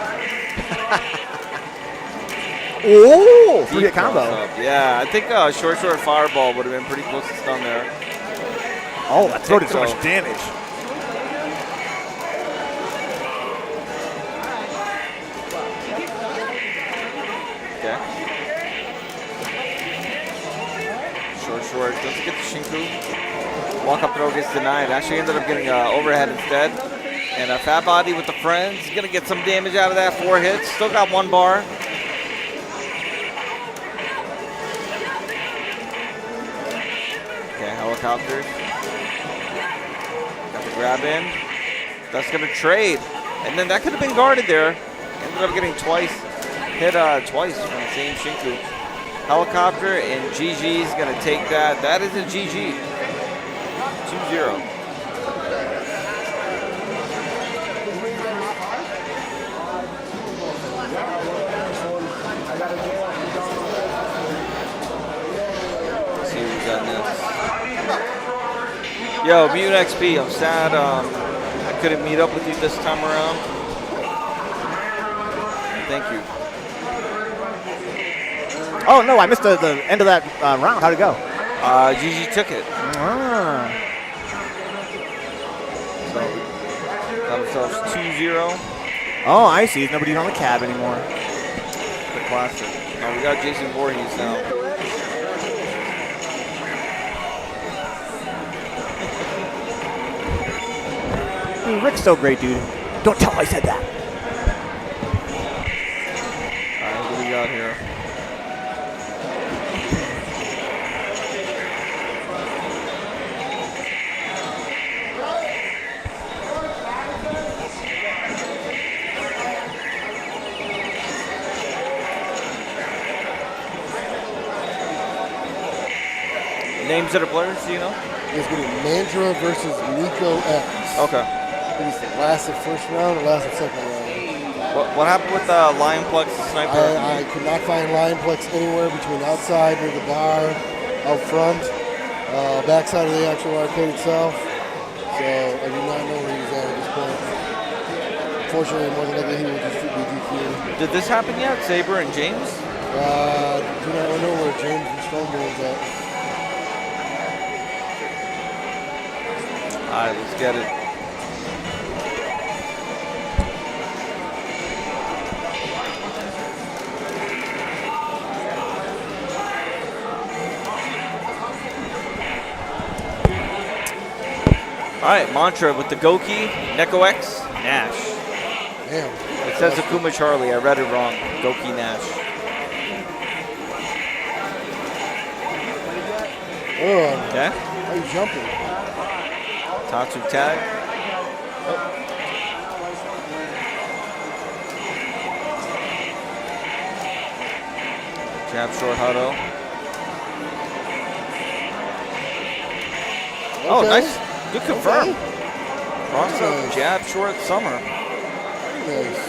Oh, 3-hit Deep combo. cross up. Yeah, I think short fireball would have been pretty close to stun there. Oh, that throw did so much damage. Okay. Short. Doesn't get the Shinku. Walk up throw gets denied. Actually ended up getting overhead instead. And a fat body with the friends. Gonna get some damage out of that. 4 hits. Still got 1 bar. Okay, helicopters. Got the grab in. That's gonna trade. And then that could have been guarded there. Ended up getting twice. Hit twice from the same Shinku. Helicopter and GG's gonna take that. That is a GG. 2-0. Let's see what we got next. Yo, Mutant XP, I'm sad I couldn't meet up with you this time around. Thank you. Oh, no, I missed the end of that round. How'd it go? GG took it. Ah. So, got ourselves 2-0. Oh, I see. Nobody's on the cab anymore. The classic. Now we got Jason Voorhees now. Hey, Rick's so great, dude. Don't tell him I said that. Alright, what do we got here? Names of the players, do you know? It's going to be Mandra versus Nico X. Okay. I think it's the last of first round or last of second round. What happened with Lionplex Sniper? I could not find Lionplex anywhere between outside near the bar, out front, backside of the actual arcade itself. So I do not know where he was at this point. Unfortunately, more than likely he will just be DQ'd. Did this happen yet? Saber and James? Do not know where James and Strongbow is at. All right, let's get it. All right, Mantra with the Goki, Neko X, Nash. Damn. It says Akuma Charlie. I read it wrong. Goki Nash. Oh, Okay. how are you jumping? Tatsu tag. Jab short huddle. Oh, Okay. nice. Good confirm. Okay. Cross up, Nice. jab short summer. Nice.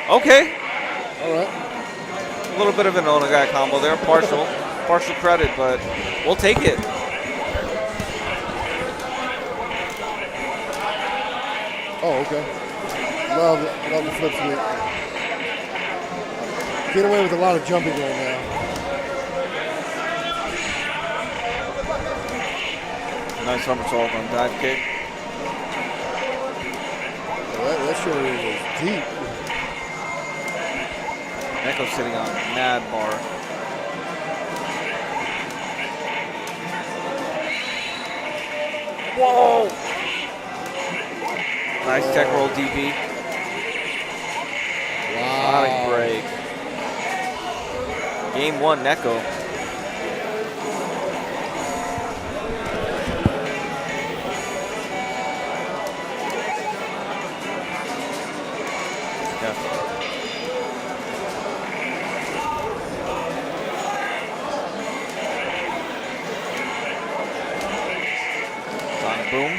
Okay. All right. A little bit of an Onagai combo there. Partial credit, but we'll take it. Oh, okay. Love the flip sweep. Get away with a lot of jumping right now. Nice somersault on dive kick. That sure is deep. Neko sitting on mad bar. Whoa! Nice tech roll DP. Sonic break. Game 1, Neko. Boom.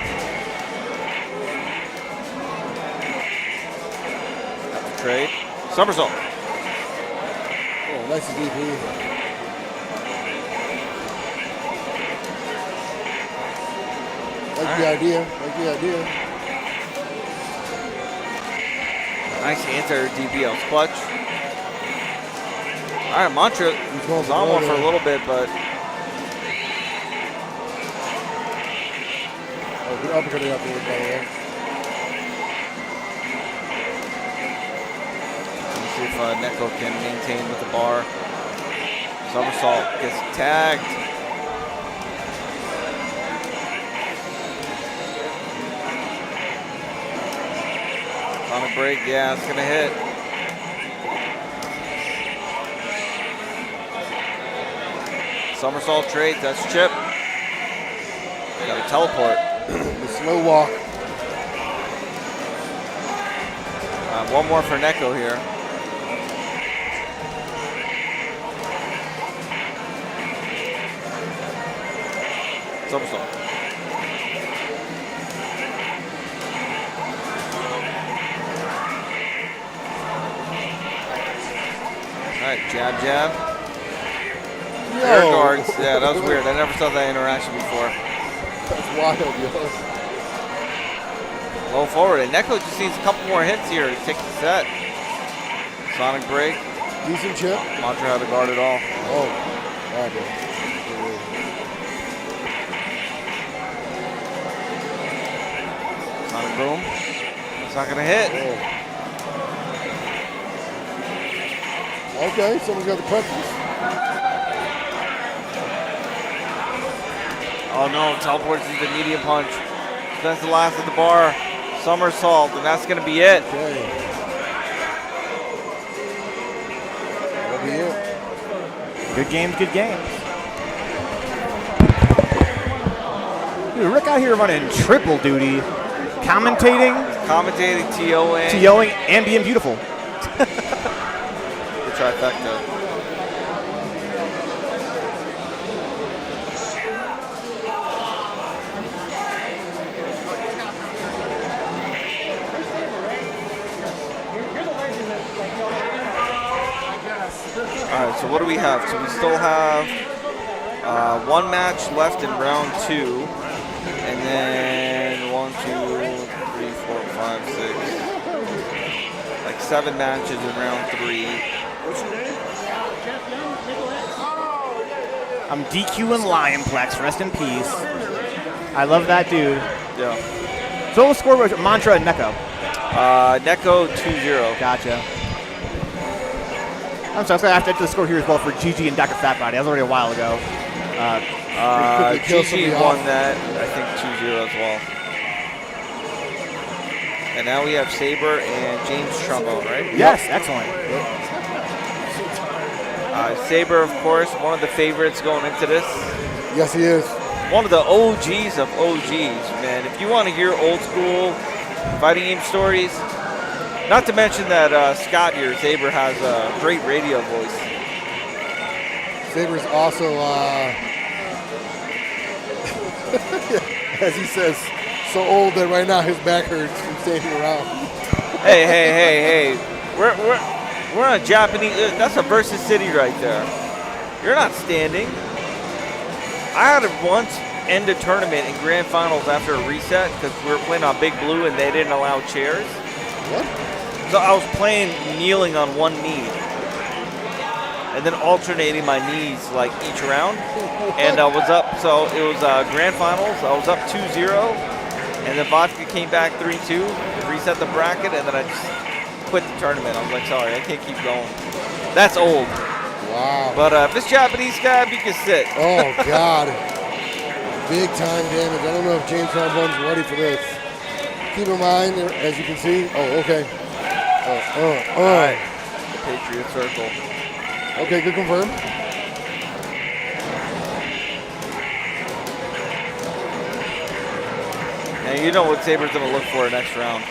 Trade. Somersault. Oh, nice DP. Like the idea. Nice answer, DBL's clutch. All right, Mantra was on one for a little bit, but good uppercut up there, by the way. let's see if Neko can maintain with the bar. Somersault gets tagged. On a break, yeah, it's gonna hit. Somersault trade, that's Chip. Got a teleport. The slow walk. One more for Neko here. Somersault. All right, jab, jab. Air guards. Yeah, that was weird. I never saw that interaction before. That's wild, yo. Low forward, and Neko just needs a couple more hits here to take the set. Sonic break. Decent chip. Mantra had to guard it all. Oh, bad, bro. Sonic boom. It's not gonna hit. Oh. Okay, someone's got the questions. Oh no, teleports into the medium punch. That's the last of the bar. Somersault, and that's gonna be it. Okay. That'll be it. Good games, good games. Dude, Rick out here running triple duty, commentating, TOing. TOing, and being beautiful. The trifecta. All right, so what do we have? So we still have one match left in round 2, and then 1, 2, 3, 4, 5, 6, like 7 matches in round 3. I'm DQing Lionplex, rest in peace. I love that dude. Yeah. So what was the score was Mantra and Neko? Neko 2-0. Gotcha. I'm sorry, I was going to have to enter the score here as well for GG and Dr. Fatbody. That was already a while ago. GG won that, I think 2-0 as well. And now we have Saber and James Trombone, right? Yes, excellent. Saber, of course, one of the favorites going into this. Yes, he is. One of the OGs of OGs, man. If you want to hear old school fighting game stories, not to mention that Scott here, Saber, has a great radio voice. Saber's also, as he says, so old that right now his back hurts from standing around. Hey. We're on Japanese. That's a Versus City right there. You're not standing. I had to once end a tournament in grand finals after a reset because we were playing on Big Blue and they didn't allow chairs. What? So I was playing kneeling on one knee and then alternating my knees like each round. And I was up, so it was grand finals. I was up 2-0 and then Vodka came back 3-2, reset the bracket, and then I just quit the tournament. I was like, sorry, I can't keep going. That's old. Wow. But if it's Japanese cab, you can sit. Oh, God. Big time damage. I don't know if James Trombone's ready for this. Keep in mind, as you can see. Oh, okay. All right. The Patriot Circle. Okay, good confirm. And you know what Saber's going to look for next round.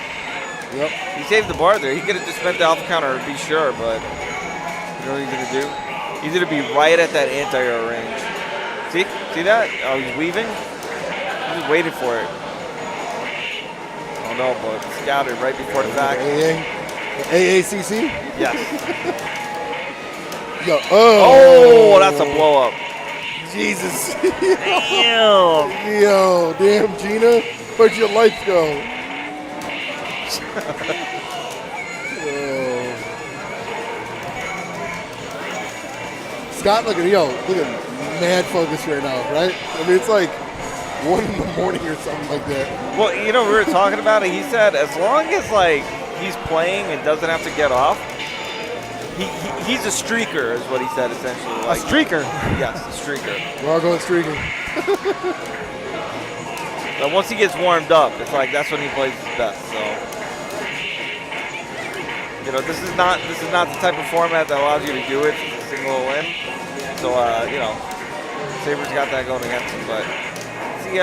Yep. He saved the bar there. He could have just spent the alpha counter to be sure, but you know what he's going to do? He's going to be right at that anti-air range. See that? Oh, he's weaving? He's just waiting for it. no, but scouted right before the fact. AACC? Yes. Yo, Oh, that's a blow up. Jesus. Damn. Yo, damn, Gina. Where'd your lights go? Oh. Scott, look at mad focus right now, right? I mean, it's like 1 in the morning or something like that. Well, you know, we were talking about it. He said as long as, like, he's playing and doesn't have to get off, he's a streaker is what he said, essentially. Like, A streaker. yes, a streaker. We're all going streaking. But once he gets warmed up, it's like that's when he plays his best. So, you know, this is not the type of format that allows you to do it. It's a single win. So, you know, Sabres got that going against him. But see,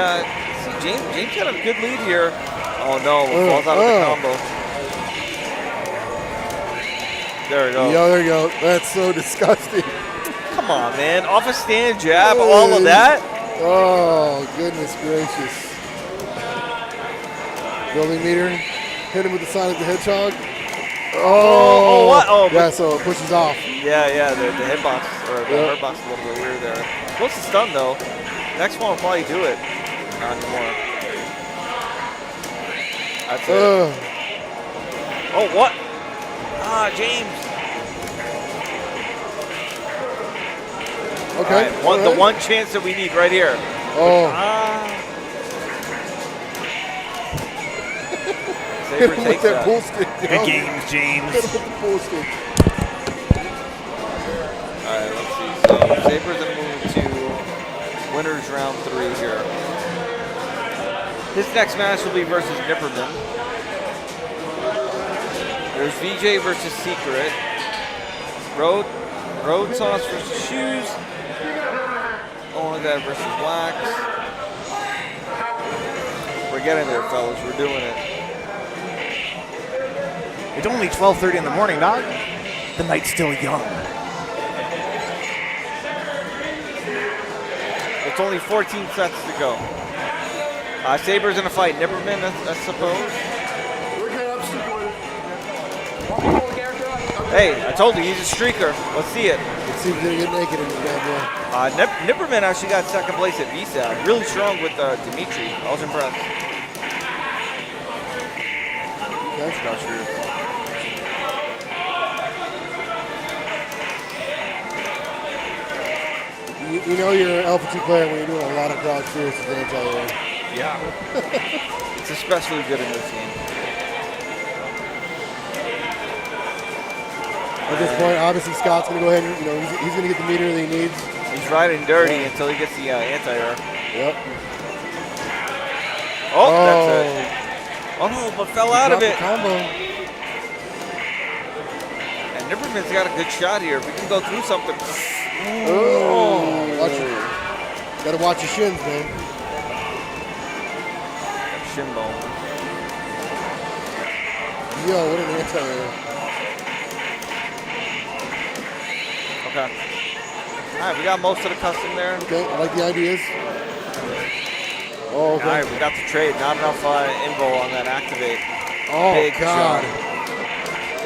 James got a good lead here. Oh no, falls out of the combo. There we go. Yo, there you go. That's so disgusting. Come on, man. Off a stand jab, all of that. Oh, goodness gracious. Building meter. Hit him with the Sonic the Hedgehog. Oh, what? Oh, yeah, so it pushes off. Yeah, the hitbox, or the hurtbox is a little bit weird there. Close to stun, though. Next one will probably do it. Not anymore. That's it. Oh, what? Ah, James. Okay. All right, the one chance that we need right here. Oh. Sabre takes that. Pool stick. Good games, James. Hit him with the pool stick. All right, let's see. So Sabres going to move to winners round 3 here. His next match will be versus Nipperman. There's VJ versus Secret. Road Sauce versus Shoes. Only that versus Wax. We're getting there, fellas. We're doing it. It's only 12:30 in the morning, dog. The night's still young. It's only 14 sets to go. Sabres gonna fight Nipperman, I suppose. Hey, I told you he's a streaker. Let's see it. Let's see if we're gonna get naked in this bad boy. Nipperman actually got second place at VSAT. Really strong with Dimitri. I was impressed. That's Not true. You know you're an Alpha 2 player when you're doing a lot of crowd cheers to dance all over. Yeah. It's especially good in this game. At this point, obviously Scott's going to go ahead and, he's going to get the meter that he needs. He's riding dirty until he gets the anti-air. Yep. Oh, that's it. Oh no, but fell out of it. Combo. And Nipperman's got a good shot here. If we can go through something. Oh. Gotta watch your shins, man. Shin bone. Yo, what an anti-air. Okay. All right, we got most of the custom there. Okay, I like the ideas. Oh, okay. All right, we got the trade. Not enough info on that activate. Oh, Big God. shot.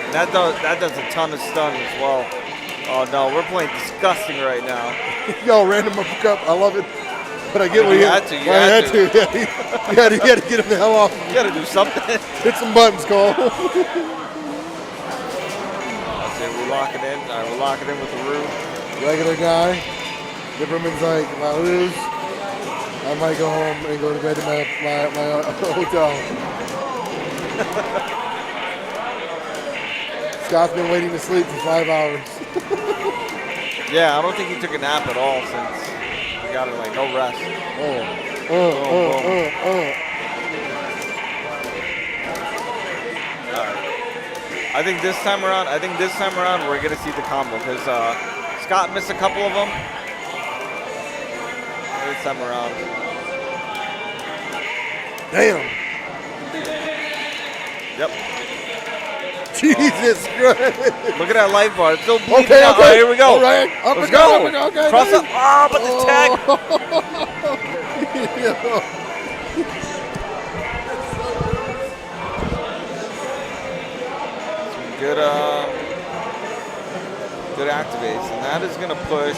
And that does a ton of stun as well. Oh no, we're playing disgusting right now. Yo, random uppercut. I love it. But I get what You he had to, you I had had to. Yeah, you had to get him the hell off. You gotta do something. Hit some buttons, Cole. Okay, we lock it in. All right, we're locking in with the Roo. Regular guy. Nipperman's like, if I lose, I might go home and go to bed to my hotel. Scott's been waiting to sleep for 5 hours. Yeah, I don't think he took a nap at all since we got him like no rest. All right. I think this time around, we're gonna see the combo because Scott missed a couple of them. This time around. Damn. Yep. Jesus Christ. Look at that life bar. It's still bleeding Okay, out. okay. All right, here we go. All right. Let's go. Okay. Cross up. Oh, but the tag. Good good activates. And that is going to push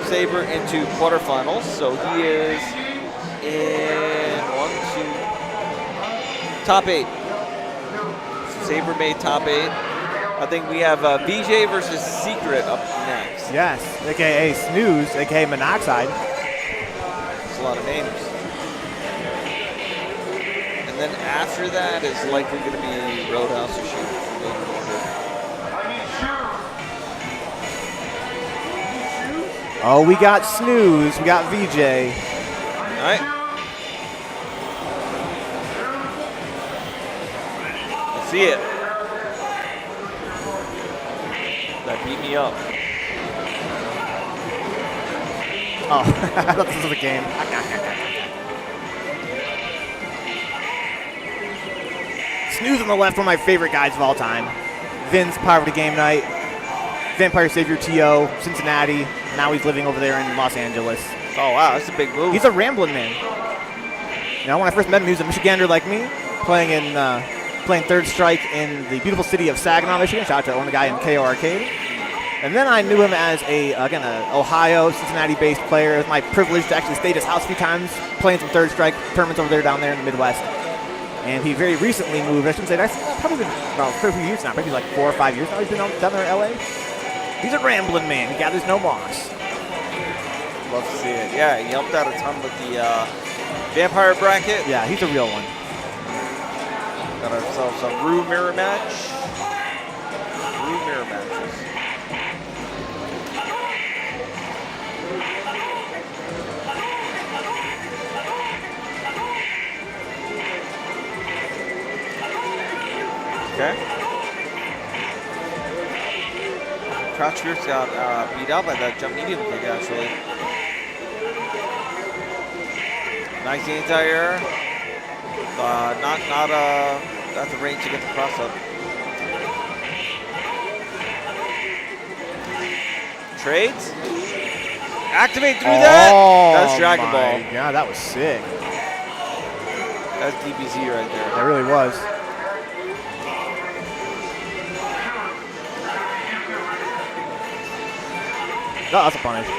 Saber into quarterfinals. So he is in top 8. So Saber made top 8. I think we have BJ versus Secret up next. Yes, a.k.a. Snooze, a.k.a. Monoxide. That's a lot of names. And then after that is likely going to be Roadhouse or Shoot. Oh, we got Snooze, we got VJ. All right. Let's see it. That beat me up. Oh, I thought this was a game. Snooze on the left, one of my favorite guys of all time. Vince, Poverty Game Night. Vampire Savior T.O., Cincinnati. Now he's living over there in Los Angeles. Oh, wow, that's a big move. He's a rambling man. You know, when I first met him, he was a Michigander like me, playing Third Strike in the beautiful city of Saginaw, Michigan. Shout out to one guy in KO Arcade. And then I knew him as an Ohio, Cincinnati-based player. It was my privilege to actually stay at his house a few times, playing some Third Strike tournaments over there down there in the Midwest. And he very recently moved. I shouldn't say that's probably been about a few years now, maybe like 4 or 5 years now he's been down there in LA. He's a rambling man. He gathers no moss. Love to see it. Yeah, he helped out a ton with the Vampire bracket. Yeah, he's a real one. Got ourselves a Rue mirror match. Rue mirror matches. Okay. Crouch Fierce got beat out by that jump medium kick, actually. Nice anti-air. Not at the range to get the cross up. Trades. Activate through that. That's Dragon Ball. Yeah, that was sick. That's DBZ right there. That really was. Oh, that's a punish.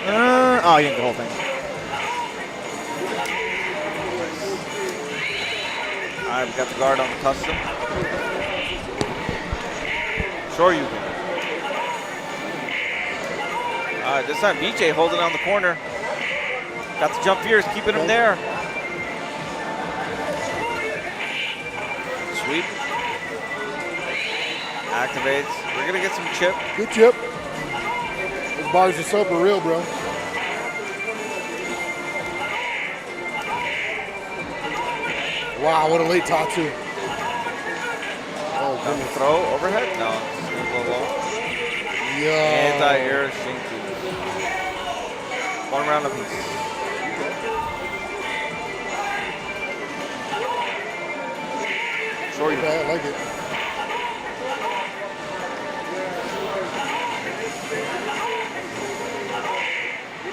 Oh, you didn't get the whole thing. All right, we got the guard on the custom. Sure you can. All right, this time BJ holding on the corner. Got the jump fierce, keeping him there. Sweep. Activates. We're gonna get some chip. Good chip. Those bars of soap are real, bro. Wow, what a late Tatsu. Oh, Down the goodness. throw, overhead? No, it's a little low. Yeah. Anti-air Shinku. 1 round apiece. Sure you Okay, I like it.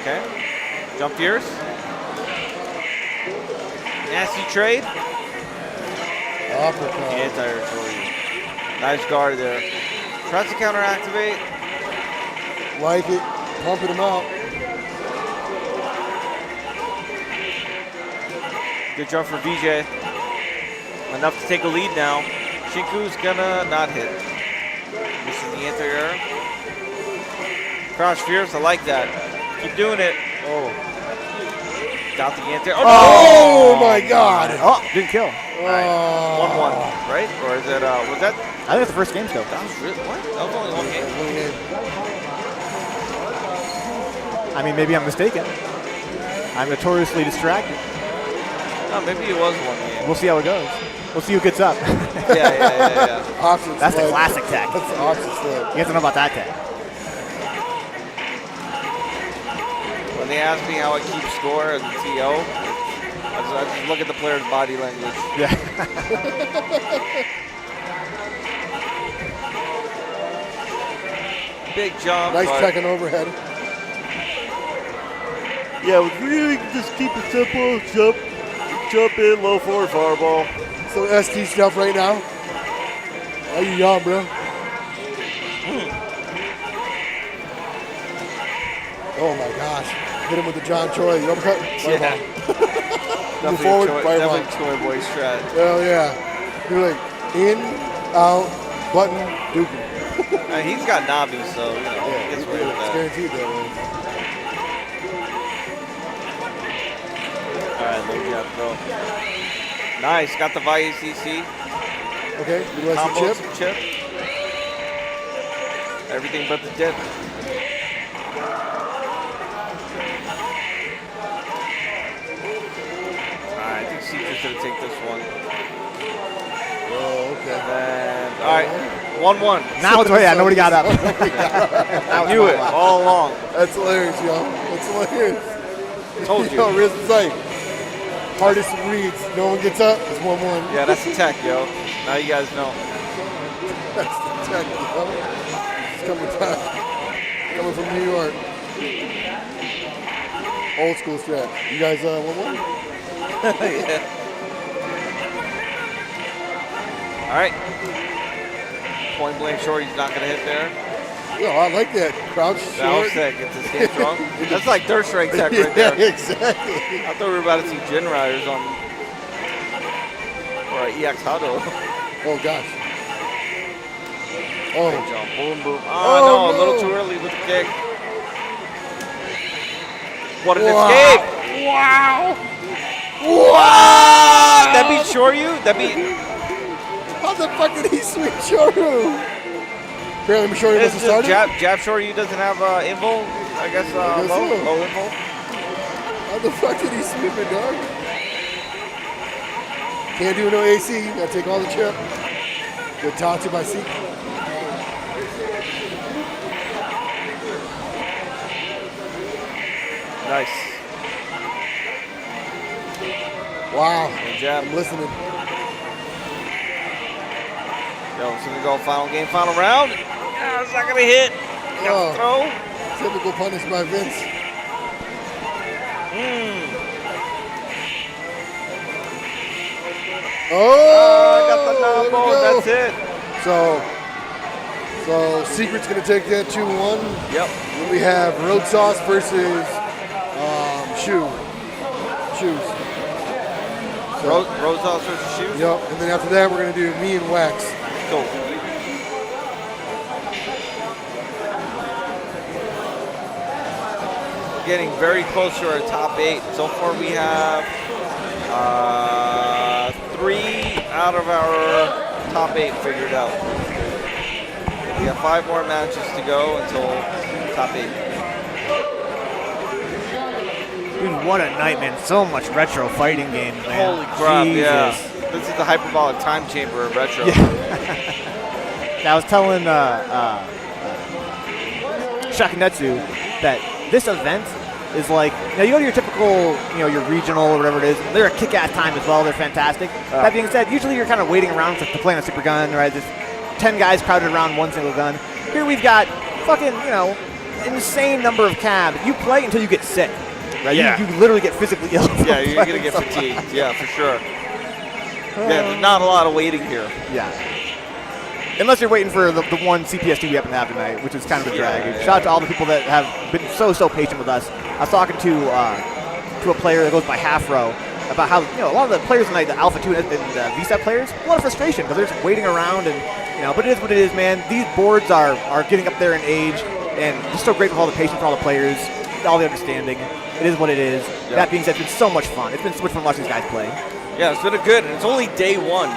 Okay. Jump fierce. Nasty trade. Uppercut. Anti-air for you. Nice guard there. Tries to counter activate. Like it. Pumping him out. Good jump for VJ. Enough to take a lead now. Shinku's gonna not hit. This is the anti-air. Crouch fierce, I like that. Keep doing it. Oh. Got the anti-air. Oh, my God. Oh, didn't kill. Alright, 1-1, right? Or is it, was that? I think it's the first game still. That was really, what? That was only 1 game. I mean, maybe I'm mistaken. I'm notoriously distracted. No, maybe it was 1 game. We'll see how it goes. We'll see who gets up. Yeah. Option That's the sled. classic tech. That's the option sled. You have to know about that tech. When they ask me how I keep score as a TO, I just look at the player's body language. Yeah. Big jump. Nice but tech and overhead. yeah, we really just keep it simple. Jump in, low forward fireball. So ST stuff right now. How you young, bro? Oh my gosh. Hit him with the John Choi. You uppercut? Yeah. Move forward, fireball. Definitely Choi boy strat. Hell yeah. You're like in, out, button, duking. He's got Navi, so you know, he gets away with It's that. guaranteed that way. All right, low jab throw. Nice, got the VACC. Okay, utilize the Combo chip. some chip. Everything but the dip. Alright, I think Secret's gonna take this one. Oh, okay. And, alright, 1-1. Now it's yeah, nobody got up. I knew it all along. That's hilarious, yo. That's hilarious. Told you. Yo, real sight. Hardest reads. No one gets up. It's 1-1. Yeah, that's the tech, yo. Now you guys know. That's the tech, yo. It's coming down. Coming from New York. Old school strat. You guys 1-1? Yeah. Alright. Point blank short, he's not gonna hit there. Yo, I like that. Crouch That was short. sick. It's his stance wrong. That's like dirt strike tech right Yeah, there. exactly. I thought we were about to see Gin Riders on or EX Huddle. Oh, gosh. Oh, Big jump. Boom, boom. Oh, Oh, no, a little no. too early with the kick. What an Wow. escape! Wow! Wow! That beat Shoryu? That beat. how the fuck did he sweep Shoru? Apparently, Shoru must have started. Jab Shoryu doesn't have invul? I guess guess low so. invul. How the fuck did he sweep it, dog? Can't do no AC. Gotta take all the chip. Good Tatsu by Seek. Nice. Wow. Good jab. I'm listening. Yo, so we go final game, final round. Yeah, it's not gonna hit. Oh, Throw. typical punish by Vince. Oh, Got the there we combo. go. That's it. So Secret's gonna take that 2-1. Yep. Then we have Road Sauce versus Shoes. So, Rose Sauce versus Shoes. yep. And then after that, we're gonna do me and Wax. Cool. Getting very close to our top 8. So far we have 3 out of our top 8 figured out. We have 5 more matches to go until top 8. Dude, what a night, man. So much retro fighting games, man. Holy crap, yeah. Jesus. This is the hyperbolic time chamber of retro. Yeah, I was telling Shakinetsu that this event is like, now you go to your typical, your regional or whatever it is, they're a kick-ass time as well, they're fantastic. That being said, usually you're kind of waiting around to play on a super gun, right? There's 10 guys crowded around one single gun. Here we've got fucking, insane number of cabs. You play until you get sick, right? Yeah. You literally get physically ill. from Yeah, you're going to playing get so much. fatigued. Yeah, for sure. Yeah, there's not a lot of waiting here. Yeah. Unless you're waiting for the one CPS2 we happen to have tonight, which is kind of a drag. Yeah. Shout out to all the people that have been so patient with us. I was talking to a player that goes by Half Row about how a lot of the players tonight, the Alpha 2 and VSET players, a lot of frustration because they're just waiting around and but it is what it is, man. These boards are getting up there in age, and just so grateful for all the patience for all the players, all the understanding. It is what it is. Yeah. That being said, it's been so much fun. It's been so much fun watching these guys play. Yeah, it's been a good. It's only day 1.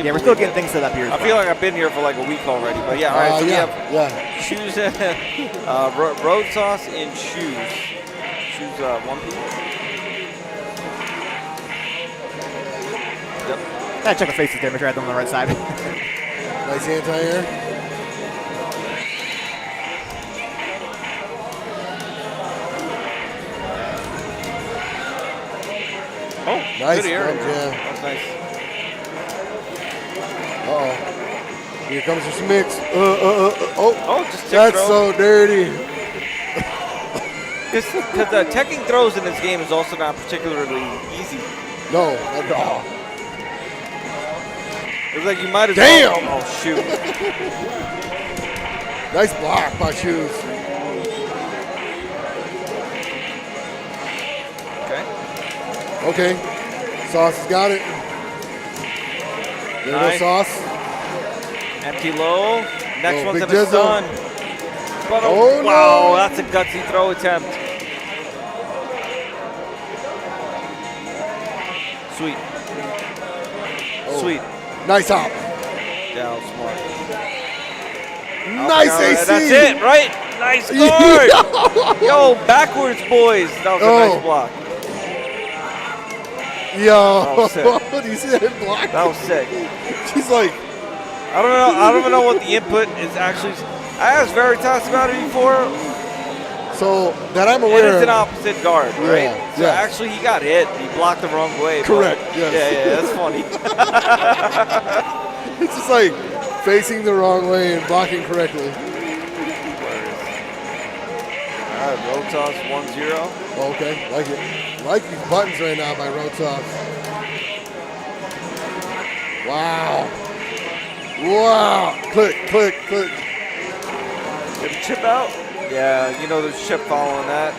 Yeah, we're still getting things set up here. I feel like I've been here for like a week already, but yeah. All right, so we have Shoes, Road Sauce and Shoes. Shoes 1 piece. Yep. Gotta check the faces there, make sure I have them on the right side. Nice anti-air. Oh, Nice good air. jump, yeah. That's nice. Uh-oh. Here comes some mix. Oh, Oh, just tick that's throw. so dirty. Because teching throws in this game is also not particularly easy. No, not at all. It was like you might as Damn! well. Oh, shoot. Nice block by Shoes. Okay. Okay. Sauce has got it. There Nice. goes Sauce. Empty low. Next Oh, one's big in the Jizzo. sun. But Oh, no. wow, that's a gutsy throw attempt. Sweet. Oh. Sweet. Nice hop. Down smart. Nice Okay, AC. That's it, right? Nice guard. Yo, backwards, boys. That was a nice block. Yo. sick. Do you see that block? That was sick. She's like, I don't know. I don't even know what the input is actually. I asked Veritas about it before. so that I'm It aware is an of. opposite guard, right? Yeah, So yes. actually, he got hit. He blocked the wrong way. but- Correct, yes. Yeah, that's funny. It's just like facing the wrong way and blocking correctly. All right, road toss 1-0. Oh, okay, like it. Like these buttons right now by Road Sauce. Wow. Wow. Click, click, click. Get a chip out. Yeah, you know there's chip following that.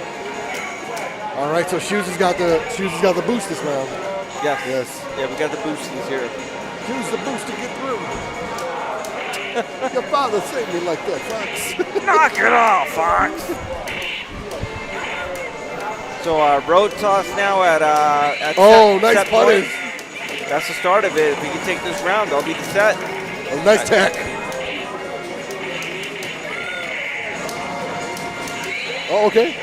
All right, so Shoes has got the boost this round. Yes. Yes. Yeah, we got the boosties here. Use the boost to get through. Your father saved me like that, Fox. Knock it off, Fox. So road toss now at Oh, set, nice set punish. point. That's the start of it. If we can take this round, that'll be the set. Oh, nice tack. Oh, okay.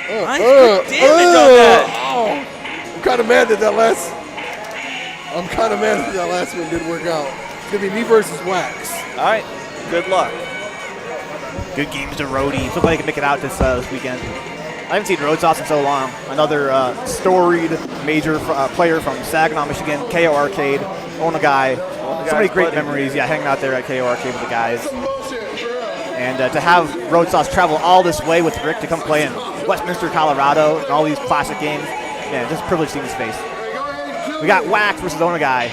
Nice good damage on that. Oh, I'm kind of mad that that last one didn't work out. It's gonna be me versus Wax. All right, good luck. Good games to Rhodey. So glad he can make it out this weekend. I haven't seen Road Sauce in so long. Another storied major player from Saginaw, Michigan, KO Arcade. Own a guy. So many great memories, hanging out there at KO Arcade with the guys. And to have Road Sauce travel all this way with Rick to come play in Westminster, Colorado, and all these classic games, man, just a privilege seeing his face. We got Wax versus Own a guy.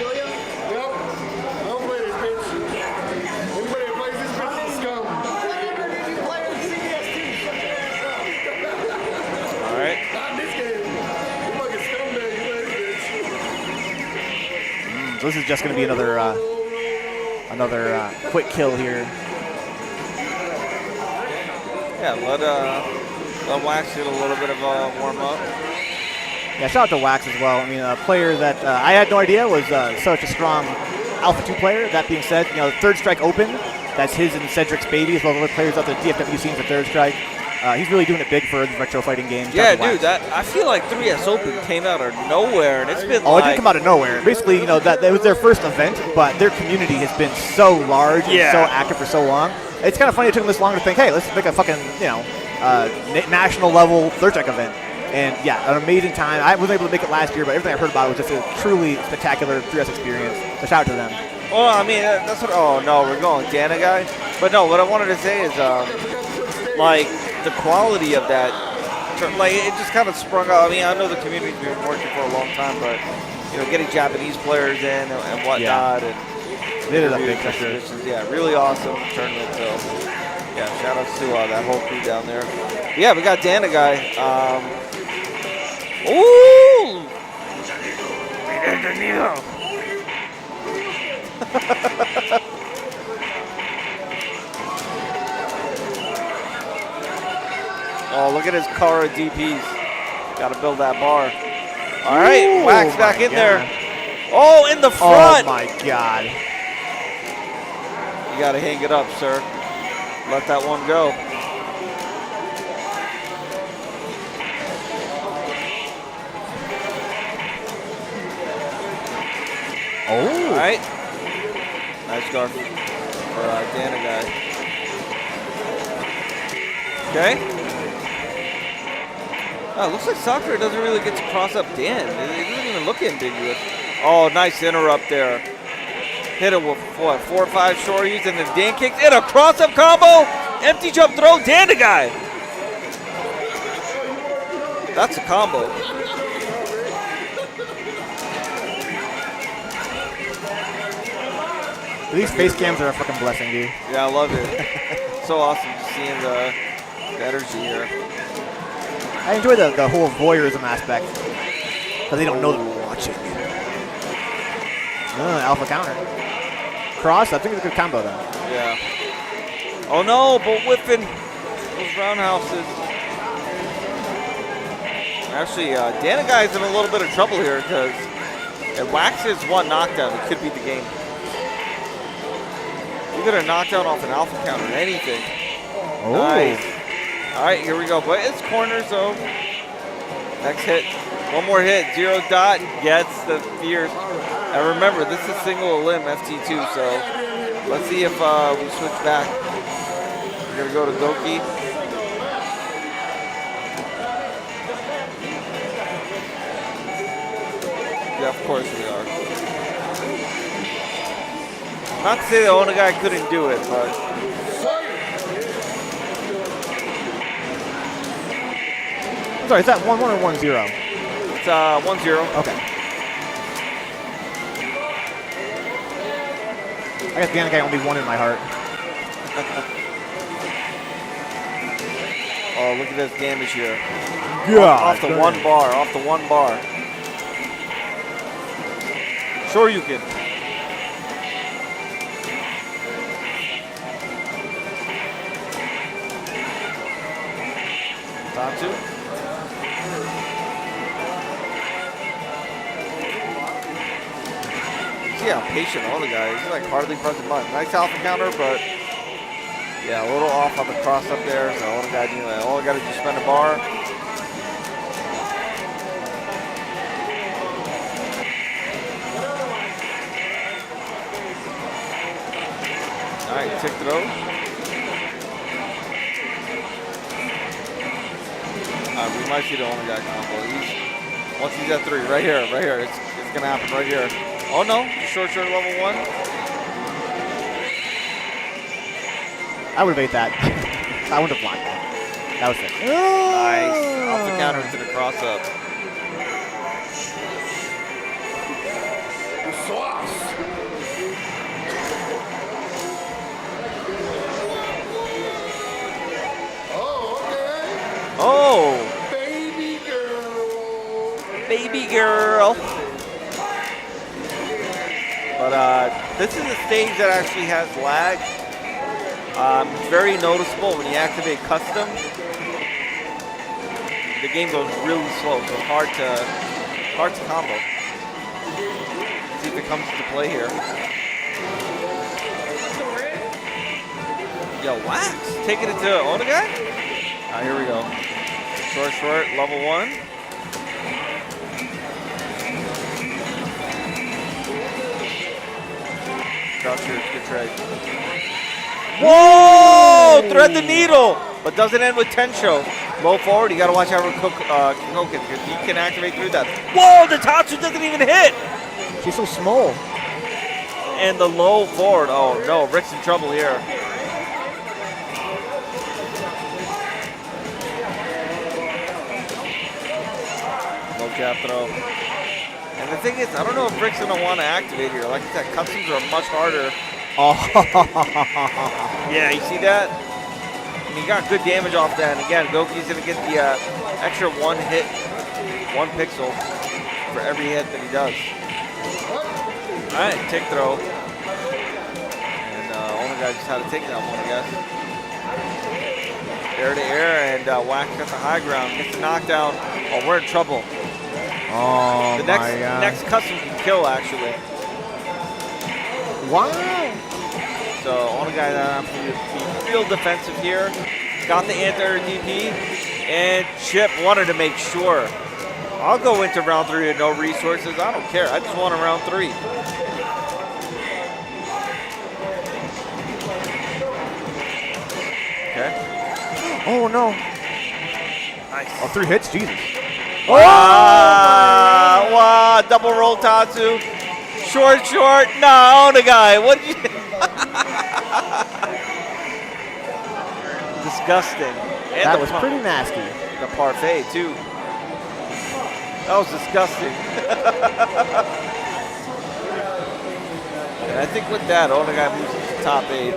So this is just going to be another quick kill here. Yeah, let Wax get a little bit of a warm up. Yeah, shout out to Wax as well. I mean, a player that I had no idea was such a strong Alpha 2 player. That being said, the Third Strike Open, that's his and Cedric's baby, as well as other players out there, DFW scene for Third Strike. He's really doing it big for the retro fighting game. Yeah, dude, I feel like 3S Open came out of nowhere, and it's been it didn't come out of nowhere. Basically, that was their first event, but their community has been so large and so active for so long. It's kind of funny it took them this long to think, hey, let's make a fucking, national level Third Strike event. And yeah, an amazing time. I wasn't able to make it last year, but everything I heard about it was just a truly spectacular 3S experience. So shout out to them. Well, I mean, that's what. Oh no, we're going Dana guy. But no, what I wanted to say is, the quality of that, it just kind of sprung out. I mean, I know the community's been working for a long time, but getting Japanese players in and whatnot, and they did a big picture. Yeah, really awesome tournament. So yeah, shout outs to that whole crew down there. But yeah, we got Dana guy. Ooh! Oh, look at his car of DPs. Got to build that bar. All right, Wax back in there. Oh, in the front. Oh, my God. You got to hang it up, sir. Let that one go. Oh. All right. Nice guard for Dana guy. Okay. Oh, looks like Sakura doesn't really get to cross up Dan. It doesn't even look ambiguous. Oh, nice interrupt there. Hit it with, what, 4 or 5 shorties, and then Dan kicks in a cross-up combo. Empty jump throw, Dana guy. That's a combo. These face cams are a fucking blessing, dude. Yeah, I love it. So awesome just seeing the energy here. I enjoy the whole voyeurism aspect. Because they don't know that we're watching. Alpha counter. Cross, I think it's a good combo, though. Yeah. Oh, no, but whipping those roundhouses. Actually, Dana Guy's in a little bit of trouble here because it waxes one knockdown. It could be the game. You get a knockdown off an alpha counter, anything. Oh. Nice. All right, here we go. But it's corners, though. Next hit. One more hit. 0 dot gets the fierce. And remember, this is single limb FT2, so let's see if we switch back. We're going to go to Goki. Yeah, of course we are. Not to say the Ona guy couldn't do it, but I'm sorry, is that 1-1 or 1-0? it's 1-0. Okay. I guess the other guy only won in my heart. Oh, look at this damage here. God. Off the one bar, off the one bar. Sure you can. Tatsu. See how patient all the guys. He's like hardly pressing button. Nice alpha counter, but yeah, a little off on the cross up there. So all the guy do, all I got to do is spend a bar. All right, tick throw. We might see the only guy combo. Once he's at 3, right here, it's gonna happen right here. Oh no, short level 1. I would have ate that. I would have blocked that. That was it. Nice. Off the counter to the cross up. Oh! Baby girl. But this is a stage that actually has lag. It's very noticeable when you activate custom. The game goes really slow, so it's hard to combo. See if it comes into play here. Yo, Wax taking it to Ona guy. Here we go. Short, level 1. Crouch here, good trade. Whoa! Thread the needle! But doesn't end with Tensho. Low forward, you gotta watch out for Koken because he can activate through that. Whoa! The Tatsu doesn't even hit! She's so small. And the low forward. Oh no, Rick's in trouble here. Low jab throw. And the thing is, I don't know if Rick's gonna want to activate here. Like I said, customs are much harder. Oh. Yeah, you see that? And he got good damage off that. And again, Goki's gonna get the extra 1 hit, 1 pixel for every hit that he does. All right, tick throw. And only guy just had to take that one, I guess. Air to air, and Wax got the high ground, gets the knockdown. Oh, we're in trouble. Oh, The my God. next custom can kill, actually. Wow. So only guy that I'm going to be real defensive here. Got the anti-air DP, and Chip wanted to make sure. I'll go into round 3 with no resources. I don't care. I just want a round 3. Okay. Oh, no. Nice. Oh, 3 hits? Jesus. Wow, double roll Tatsu. Short. No, the guy. What did you... Disgusting. And That the was pump. pretty nasty. The parfait, too. That was disgusting. And I think with that, Onagai moves into top 8.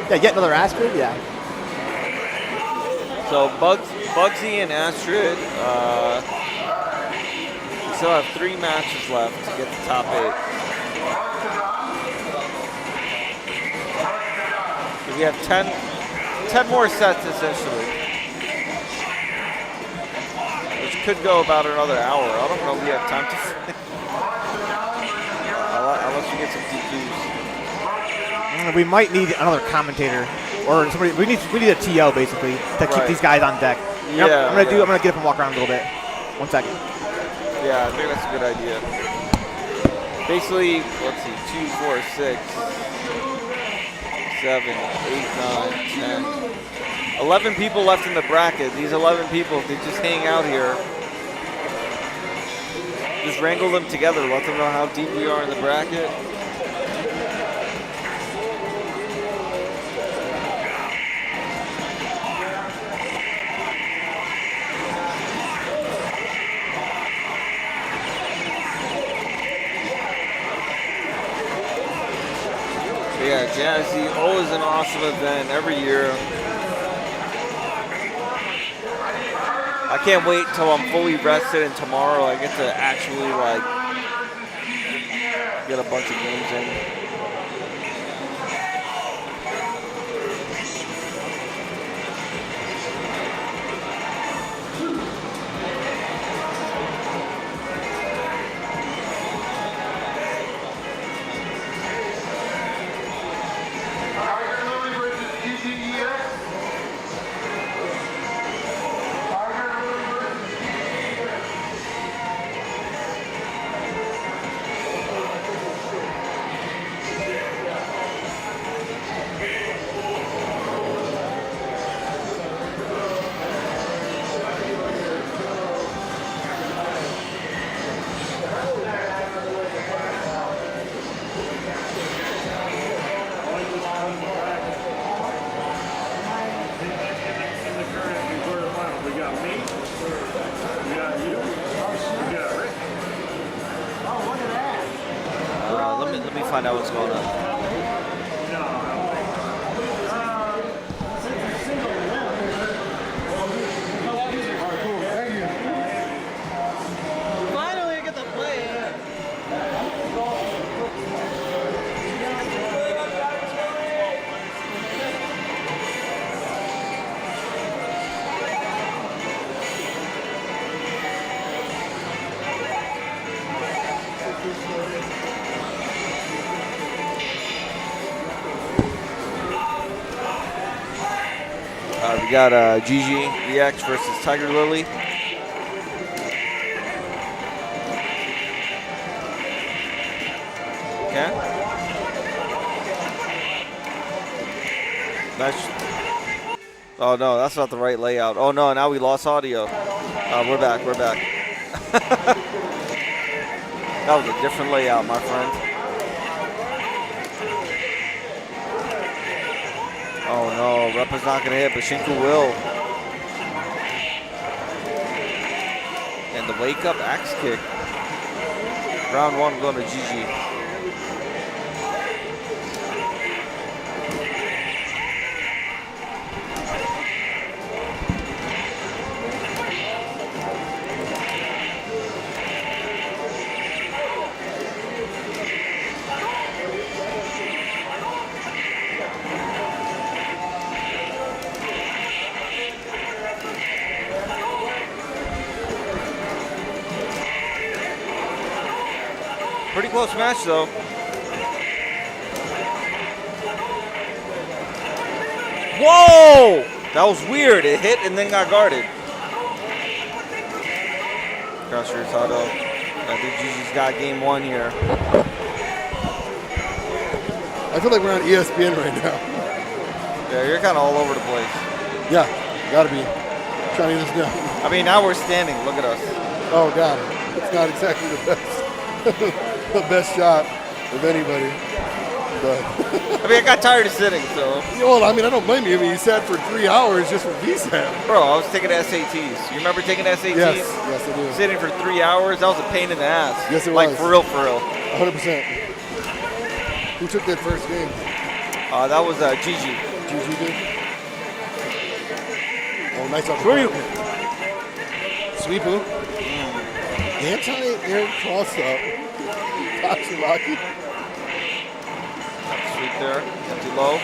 Yeah, get another Astrid. Yeah. So Bugsy and Astrid still have 3 matches left to get to top 8. So we have 10 more sets essentially, which could go about another hour. I don't know if we have time to unless we get some DQs. We might need another commentator or somebody. We need a TO basically to keep these guys on deck. Yeah, I'm gonna get up and walk around a little bit. 1 second. Yeah, I think that's a good idea. Basically, let's see, 2, 4, 6, 7, 8, 9, 10. 11 people left in the bracket. These 11 people, if they just hang out here, just wrangle them together, let them know how deep we are in the bracket. Yeah, Jazzy, always an awesome event every year. I can't wait till I'm fully rested and tomorrow I get to actually like get a bunch of games in. Let me find out what's going on. Finally, I get to play. We got GG EX versus Tiger Lily. Okay. Oh no, that's not the right layout. Oh no, now we lost audio. We're back. That was a different layout, my friend. Oh no, Repa's not gonna hit, but Shinku will. And the wake up axe kick. Round 1 going to GG. Pretty close match, though. Whoa! That was weird. It hit and then got guarded. Gosh, Hurtado. I think Gigi's got game 1 here. I feel like we're on ESPN right now. Yeah, you're kind of all over the place. Yeah, gotta be. Trying to get this down. I mean, now we're standing. Look at us. Oh, God. It's not exactly the best. The best shot of anybody. But I mean, I got tired of sitting, so. well, I mean, I don't blame you. I mean, you sat for 3 hours just for VSAT. Bro, I was taking SATs. You remember taking SATs? Yes, I do. Sitting for 3 hours, that was a pain in the ass. Yes, it like, was. for real, for real. 100%. Who took that first game? That was Gigi. Gigi did. Oh, nice up. Sweepu. Anti-air cross-up. Tatsumaki. Sweep there. Not too low.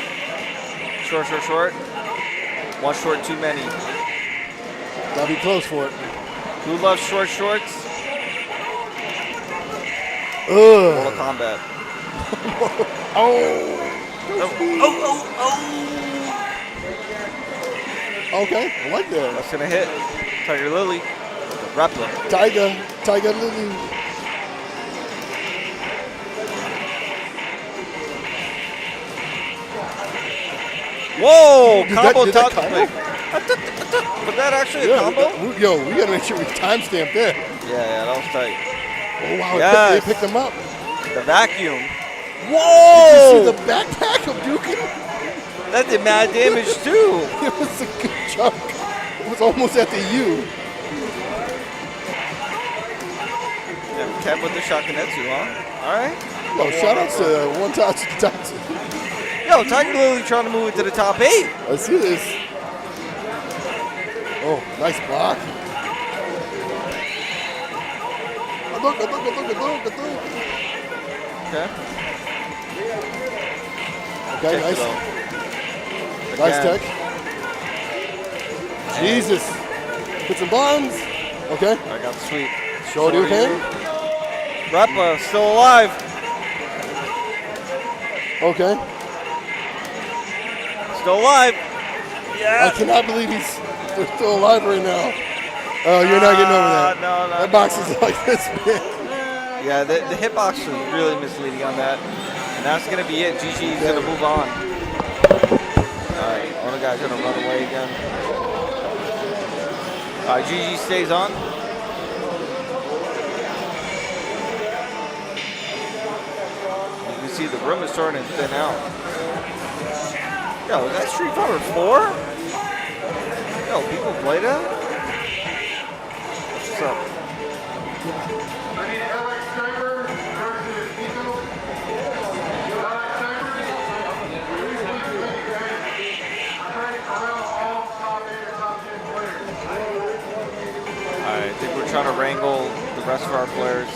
Short, short, short. One short too many. Gotta be close for it. Who loves short shorts? Ugh. Mortal Kombat. Oh. Oh. Okay, I like that. That's gonna hit. Tiger Lily. Repla. Tiger Lily. Whoa! Did Combo that top. combo? Was that actually a combo? Yo, we gotta make sure we timestamp that. Yeah, that was tight. Oh wow, Yes. they picked them up. The vacuum. Did Whoa! you see the backpack of Dukin? That did mad damage too. It was a good chunk. It was almost at the U. Yeah, Kev with the Shakunetsu, huh? All right. Oh, shout outs to One Touch Tatsu. Yo, Tiger Lily trying to move it to the top 8. Let's see this. Oh, nice block. Okay. Okay, Check nice. it out. Nice Again. tech. Jesus. Put some buns. Okay. I got the sweep. Show it to your hand. Repla still alive. Okay. Still alive. I Yeah. cannot believe they're still alive right now. Oh, you're not getting over that. No. That box is like this big. Yeah, the hitbox was really misleading on that. And that's going to be it. GG's going to move on. All right, other guy's going to run away again. All right, GG stays on. You can see the room is starting to thin out. Yo, is that Street Fighter 4? Yo, people play that? What's up? I think we're trying to wrangle the rest of our players.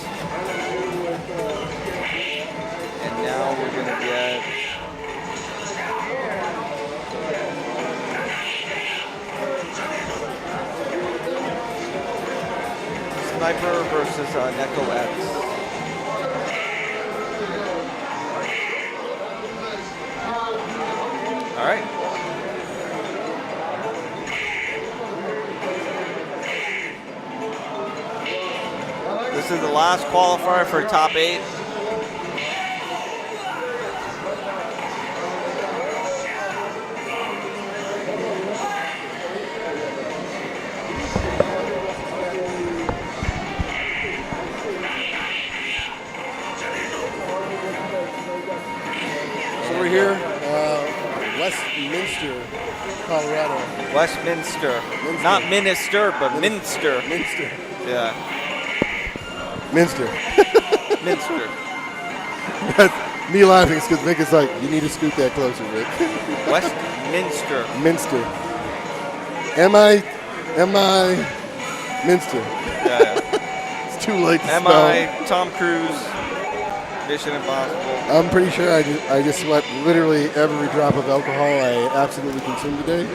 And now we're going to get... Sniper versus Neko X. All right. This is the last qualifier for top 8. So we're here, Westminster, Colorado. Westminster. Not minister, but Minster. Minster. Yeah, Minster. Minster. Me laughing is because Vic is like, you need to scoot that closer, Vic. Westminster. Minster. M.I. Minster. Yeah. It's too late to spell. M.I. Tom Cruise. Mission Impossible. I'm pretty sure I just swept literally every drop of alcohol I absolutely consumed today.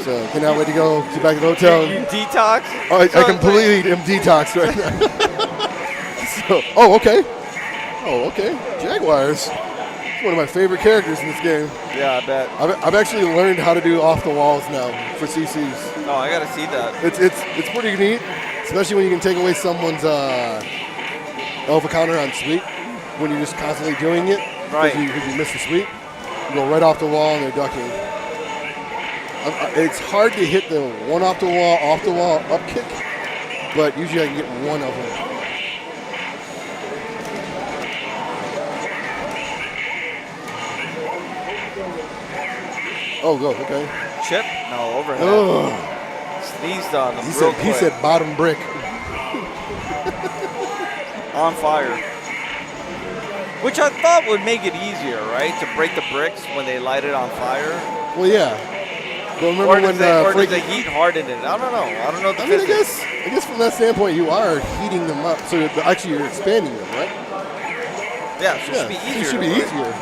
So cannot wait to go back to the hotel. You detox? Oh, I completely am detoxed right now. So, oh, okay. Jaguars. It's one of my favorite characters in this game. Yeah, I bet. I've actually learned how to do off the walls now for CCs. Oh, I gotta see that. It's pretty neat, especially when you can take away someone's alpha counter on sweep when you're just constantly doing it. Right. Because you miss the sweep. You go right off the wall and they're ducking. It's hard to hit the one off the wall, up kick, but usually I can get one of them. Oh, go. Okay. Chip? No, overhead. Ugh. Sneezed on him He real said, quick. bottom brick. On fire. Which I thought would make it easier, right? To break the bricks when they light it on fire. Well, yeah. But remember Or does when the heat harden it? I don't know. I don't know the I mean, physics. I guess from that standpoint, you are heating them up. So actually, you're expanding them, right? Yeah, so it should be easier. It should be right? easier.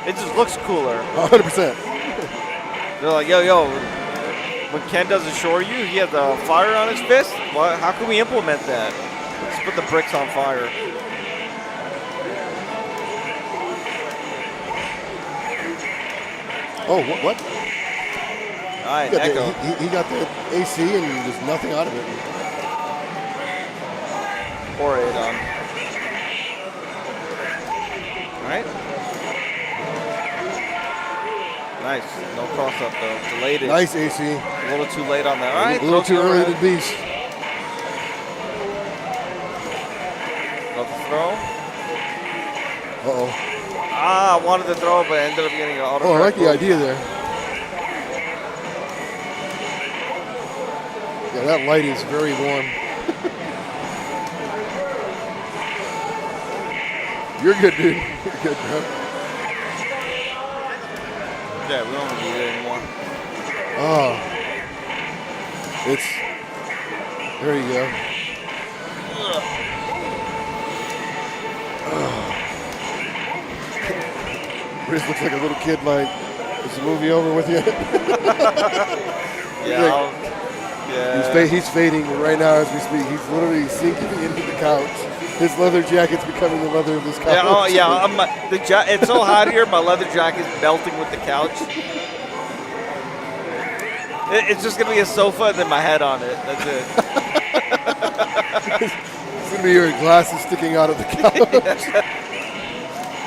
It just looks cooler. 100%. They're like, yo, when Ken doesn't shore you, he has a fire on his fist. What? How can we implement that? Let's put the bricks on fire. Oh, what? All right, He got, Echo. he got the AC and there's nothing out of it. Or it on. All right. Nice. No cross up though. Delayed it. Nice AC. A little too late on that. All right. A little throw too early overhead. to beast. Another throw. Uh-oh. Ah, I wanted to throw, but ended up getting an auto. Oh, I like the idea there. Yeah, that light is very warm. You're good, dude. You're good, bro. Yeah, we don't need it anymore. Oh. There you go. Riz looks like a little kid like, is the movie over with yet? Yeah. Yeah. He's fading right now as we speak. He's literally sinking into the couch. His leather jacket's becoming the leather of this couch. Yeah, oh yeah. It's so hot here. My leather jacket's melting with the couch. It's just gonna be a sofa and then my head on it. That's it. It's gonna be your glasses sticking out of the couch.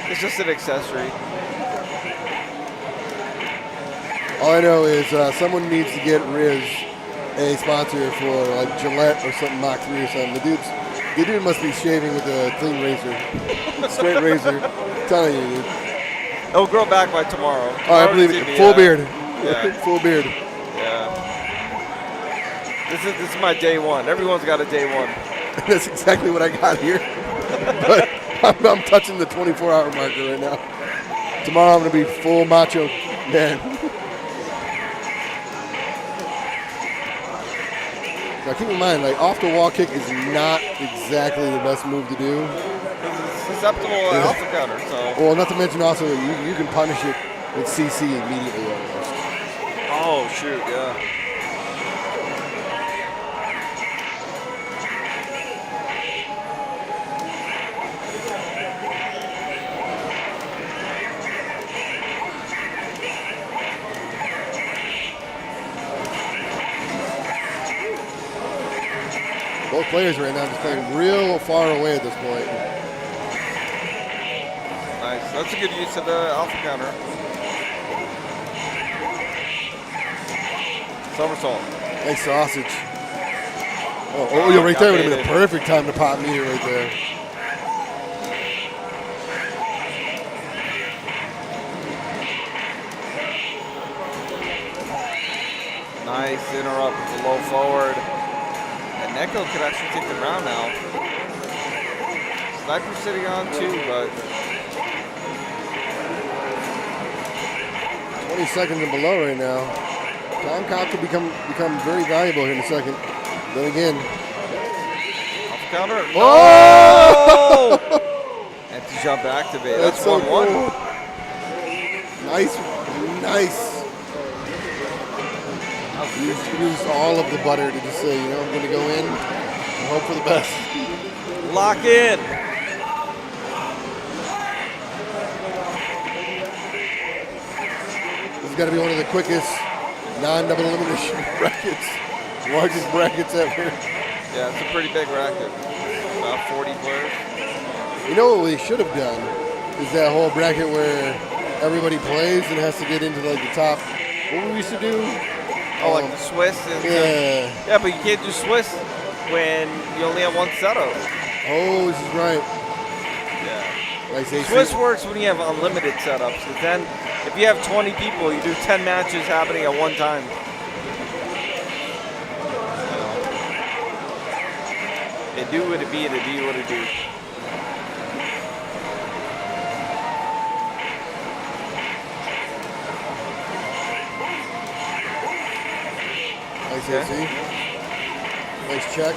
It's just an accessory. All I know is someone needs to get Riz a sponsor for like Gillette or something Mach 3 or something. The dude must be shaving with a clean razor, straight razor. I'm telling you, dude. It'll grow back by tomorrow. Oh, I believe it. Full beard. Yeah. Full beard. Yeah. This is my day one. Everyone's got a day one. That's exactly what I got here. But I'm touching the 24-hour marker right now. Tomorrow I'm gonna be full macho man. Now keep in mind, like off the wall kick is not exactly the best move to do. It's susceptible alpha counter, so. Well, not to mention also you can punish it with CC immediately almost. Oh shoot, yeah. Both players right now just playing real far away at this point. Nice. That's a good use of the alpha counter. Somersault. Nice sausage. Oh, yeah, right there would have been a perfect time to pop meter right there. Nice interrupt with the low forward. And Neko could actually take the round now. Sniper sitting on two, but 20 seconds and below right now. Time count could become very valuable here in a second. Then again. off counter. Oh! Empty jump activate. That's That's so 1-1. cool. Nice. Used all of the butter to just say, you know, I'm going to go in and hope for the best. Lock in. This has got to be one of the quickest non-double elimination brackets, largest brackets ever. Yeah, it's a pretty big racket. About 40 players. You know what we should have done is that whole bracket where everybody plays and has to get into like the top. What we used to do? Oh, like the Swiss? Yeah. Yeah, but you can't do Swiss when you only have one setup. Oh, this is right. Yeah. Nice AC. Swiss works when you have unlimited setups, because then if you have 20 people, you do 10 matches happening at one time. It do what it be, and it do what it do. Nice AC. Nice check.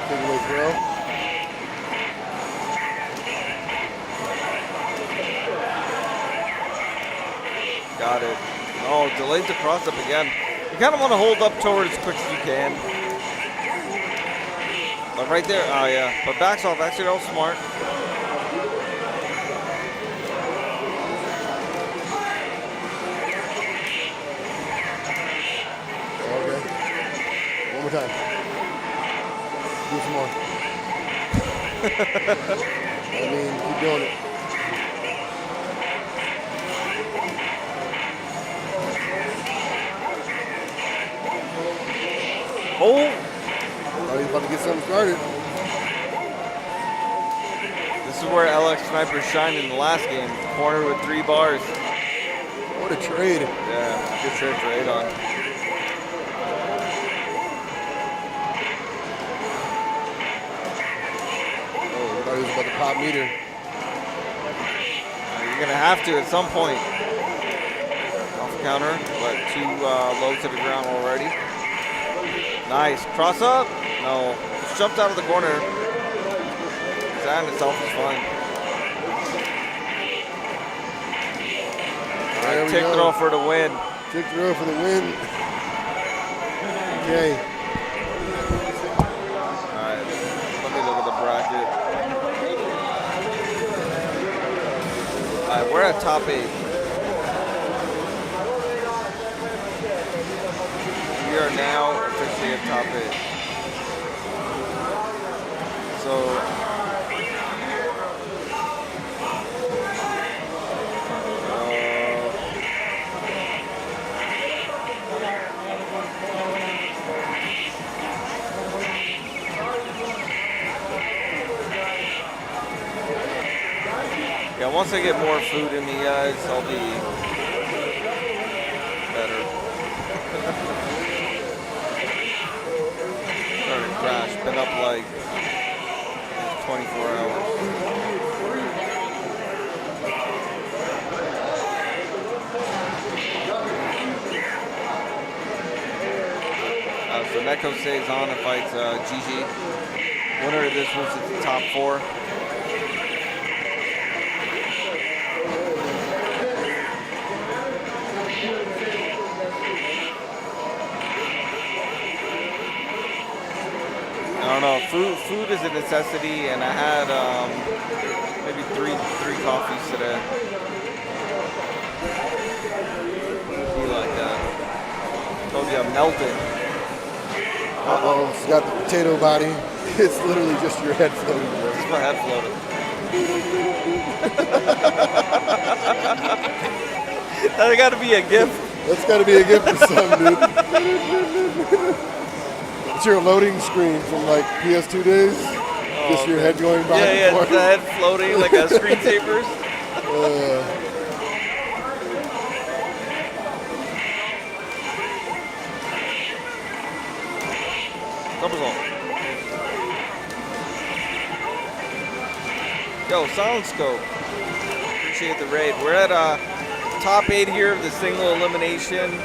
Takeaway throw. Got it. Oh, delayed the cross up again. You kind of want to hold up toward as quick as you can. But right there, oh yeah. But backs off, actually that was smart. Okay. One more time. Do some more. I mean, keep doing it. Oh! Oh, he's about to get something started. This is where LX Sniper shined in the last game. Corner with 3 bars. What a trade. Yeah, good trade for Adon. Oh, I thought he was about to pop meter. You're going to have to at some point. Off counter, but 2 low to the ground already. Nice. Cross up. No. Just jumped out of the corner. That in itself is fine. There we Tick go. throw for the win. Tick throw for the win. Okay. Alright. Let me look at the bracket. Alright, we're at top 8. We are now officially at top 8. So yeah, once I get more food in me, guys, I'll be better. Started to crash. Been up like 24 hours. So Neko stays on and fights GG. Winner of this moves to the top 4. I don't know. Food is a necessity, and I had maybe three coffees today. Be like that. Told you I'm melting. Uh-oh, it's got the potato body. It's literally just your head floating. It's my head floating. That got to be a gift. That's got to be a gift for some, dude. It's your loading screen from like PS2 days. Just your head going back and forth. The head floating like a screensaver's. Yo, Silent Scope. Appreciate the raid. We're at top 8 here of the single elimination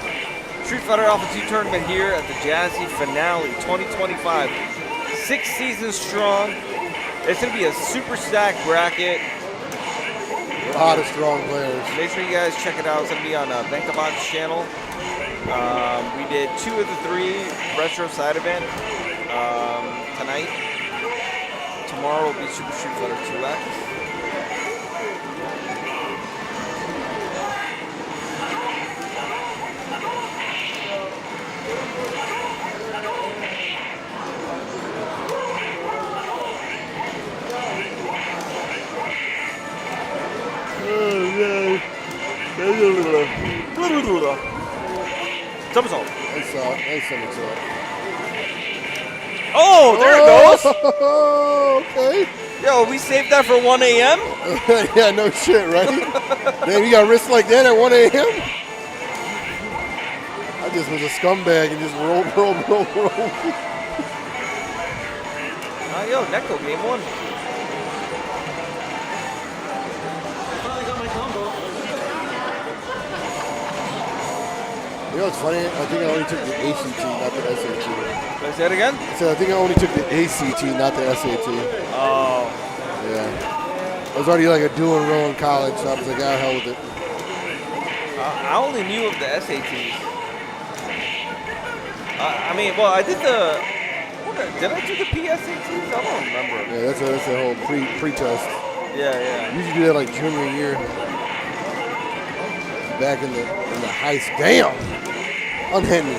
Street Fighter Alpha 2 tournament here at the Jazzy Finale 2025. 6 seasons strong. It's going to be a super stacked bracket. A lot of strong players. Make sure you guys check it out. It's going to be on Bankabot's channel. We did 2 of the 3 retro side event tonight. Tomorrow will be Super Street Fighter 2X. Somersault. Nice somersault. Oh, there it goes. Okay. Yo, we saved that for 1 a.m.? Yeah, no shit, right? Damn, you got wrists like that at 1 a.m.? I just was a scumbag and just rolled. Yo, Neko, game 1. Finally got my combo. You know what's funny? I think I only took the ACT, not the SAT. Can I say it again? So I think I only took the ACT, not the SAT. Oh. Yeah. I was already like a dual enroll in college, so I was like, hell with it. I only knew of the SATs. I mean, well, I did the. Did I do the PSATs? I don't remember. Yeah, that's a whole pre-test. Yeah. You usually do that like junior year. Back in the high school. Damn! Unhand me.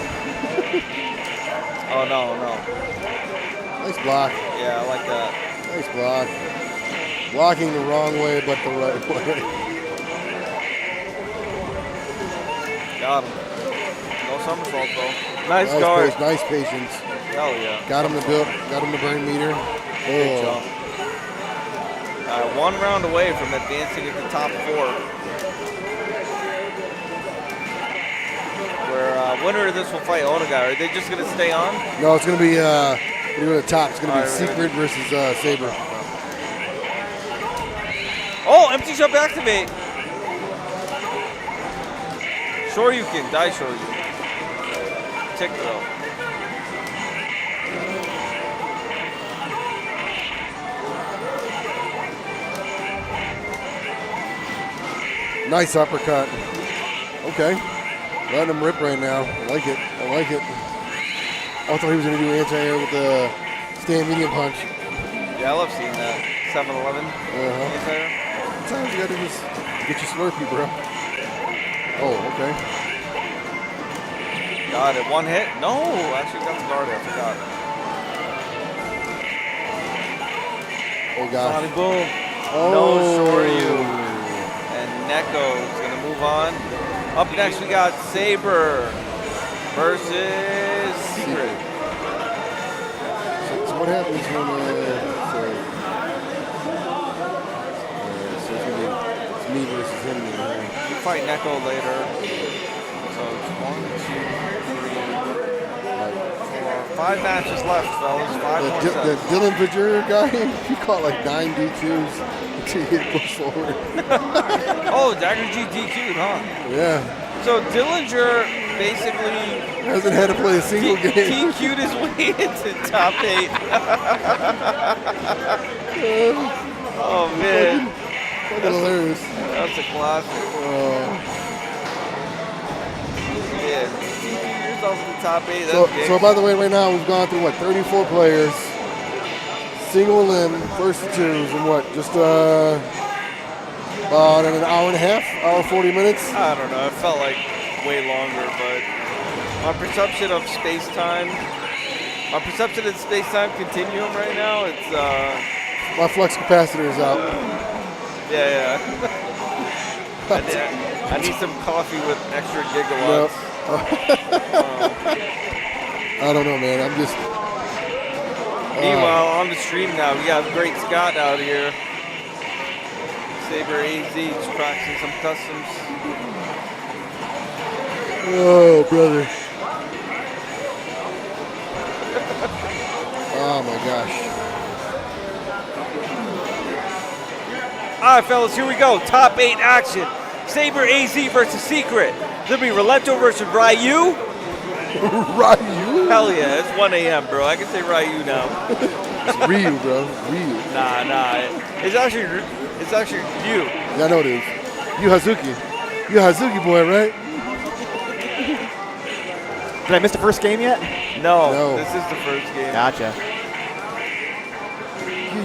Oh, no. Nice block. Yeah, I like that. Nice block. Blocking the wrong way, but the right way. Got him. No somersault, though. Nice guard. Nice patience. Hell yeah. Got him the burn meter. Good jump. One round away from advancing into the top 4. Where winner of this will fight Onagai. Are they just going to stay on? No, it's going to be we're going to top. It's going to be Secret versus Saber. Oh, empty jump activate. Shoryuken, die Shoryuken. Tick though. Nice uppercut. Okay. Letting him rip right now. I like it. I thought he was going to do anti-air with the stand medium punch. Yeah, I love seeing that. 7-Eleven. Sometimes you got to just get your Slurpee, bro. Oh, okay. Got it. One hit? No, actually got the guard. I forgot. Oh, God. Sonic boom. Oh. No Shoryu. And Neko's going to move on. Up next, we got Saber versus Secret. So what happens when so it's me versus him? You fight Neko later. So it's 1, 2, 3, 4, 5 matches left, fellas. 5 more sets. The Dylan Bajur guy, he caught like 9 DQs until he hit push forward. Oh, Dagger G DQ'd, huh? Yeah. So Dillinger basically hasn't had to play a single game. DQ'd his way into top 8. Oh man. Fucking hilarious. That's a classic. Yeah, DQ yourself in the top 8. That's so by the way, right now we've gone through 34 players, single limb, first to twos, and just about an hour and a half, hour 40 minutes. I don't know. It felt like way longer, but my perception of space-time continuum right now, it's my flux capacitor is out. Yeah. I need some coffee with extra gigawatts. I don't know, man. I'm just. Meanwhile, on the stream now, we got Great Scott out here. Saber AZ just practicing some customs. Oh, brother. Oh, my gosh. All right, fellas, here we go. Top 8 action. Saber AZ versus Secret. There'll be Rolento versus Ryu. Ryu? Hell yeah, it's 1 a.m., bro. I can say Ryu now. It's Ryu, bro. Ryu. Nah. It's actually you. Yeah, I know it is. You Hazuki. You Hazuki boy, right? Did I miss the first game yet? No, this is the first game. Gotcha.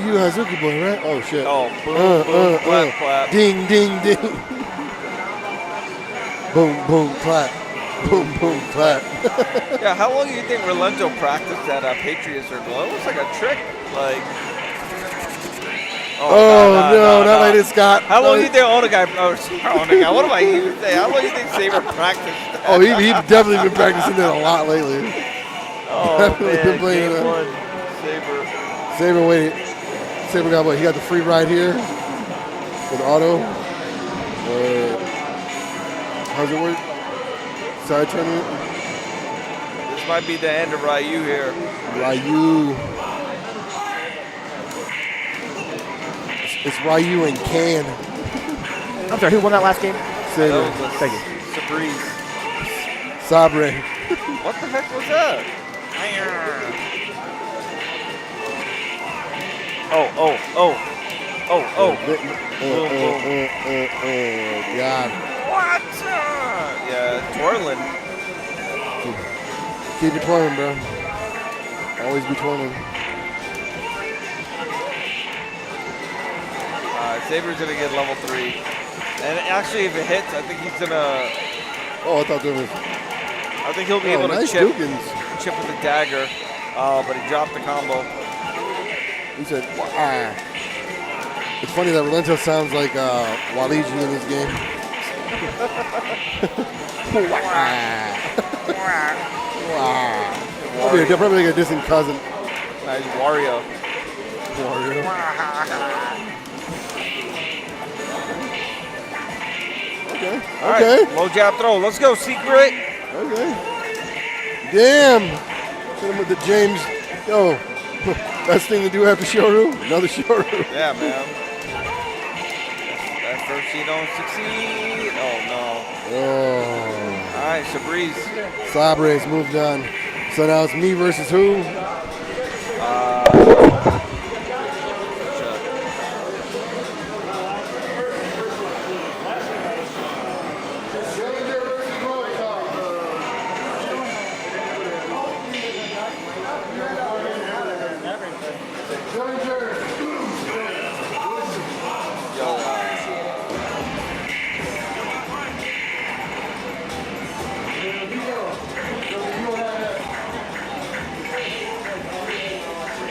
You Hazuki boy, right? Oh, shit. Oh, boom, clap, clap. Ding, ding, ding. Boom, boom, clap. Boom, boom, clap. Yeah, how long do you think Rolento practiced that Patriots or Glow? It looks like a trick. Like. No, not like this, Scott. How long do you think Onagai? What am I even saying? How long do you think Saber practiced that? Oh, he's definitely been practicing that a lot lately. Oh, definitely man. Been playing Game that. 1, Saber. Saber, wait. Saber got what? He got the free ride here with auto. How's it work? Side tournament? This might be the end of Ryu here. Ryu. It's Ryu and Can. I'm sorry, who won that last game? Saber. Thank you. Sabriz. Sabre. What the heck was that? Oh. God. What? Yeah, twirling. Keep it twirling, bro. Always be twirling. Saber's gonna get level 3. And actually, if it hits, I think he's gonna. Oh, I thought there was. I think he'll be able to nice chip Dugans. with the dagger. But he dropped the combo. He said, "Wah." It's funny that Relento sounds like Waligi in this game. Probably like a distant cousin. Nice Wario. Okay. All right, low jab throw. Let's go, Secret. Okay. Damn. Hit him with the James. Yo, best thing to do after Shoru? Another Shoru. Yeah, man. That first you don't succeed. Oh, no. Oh. All right, Sabriz. Sabre's moved on. So now it's me versus who?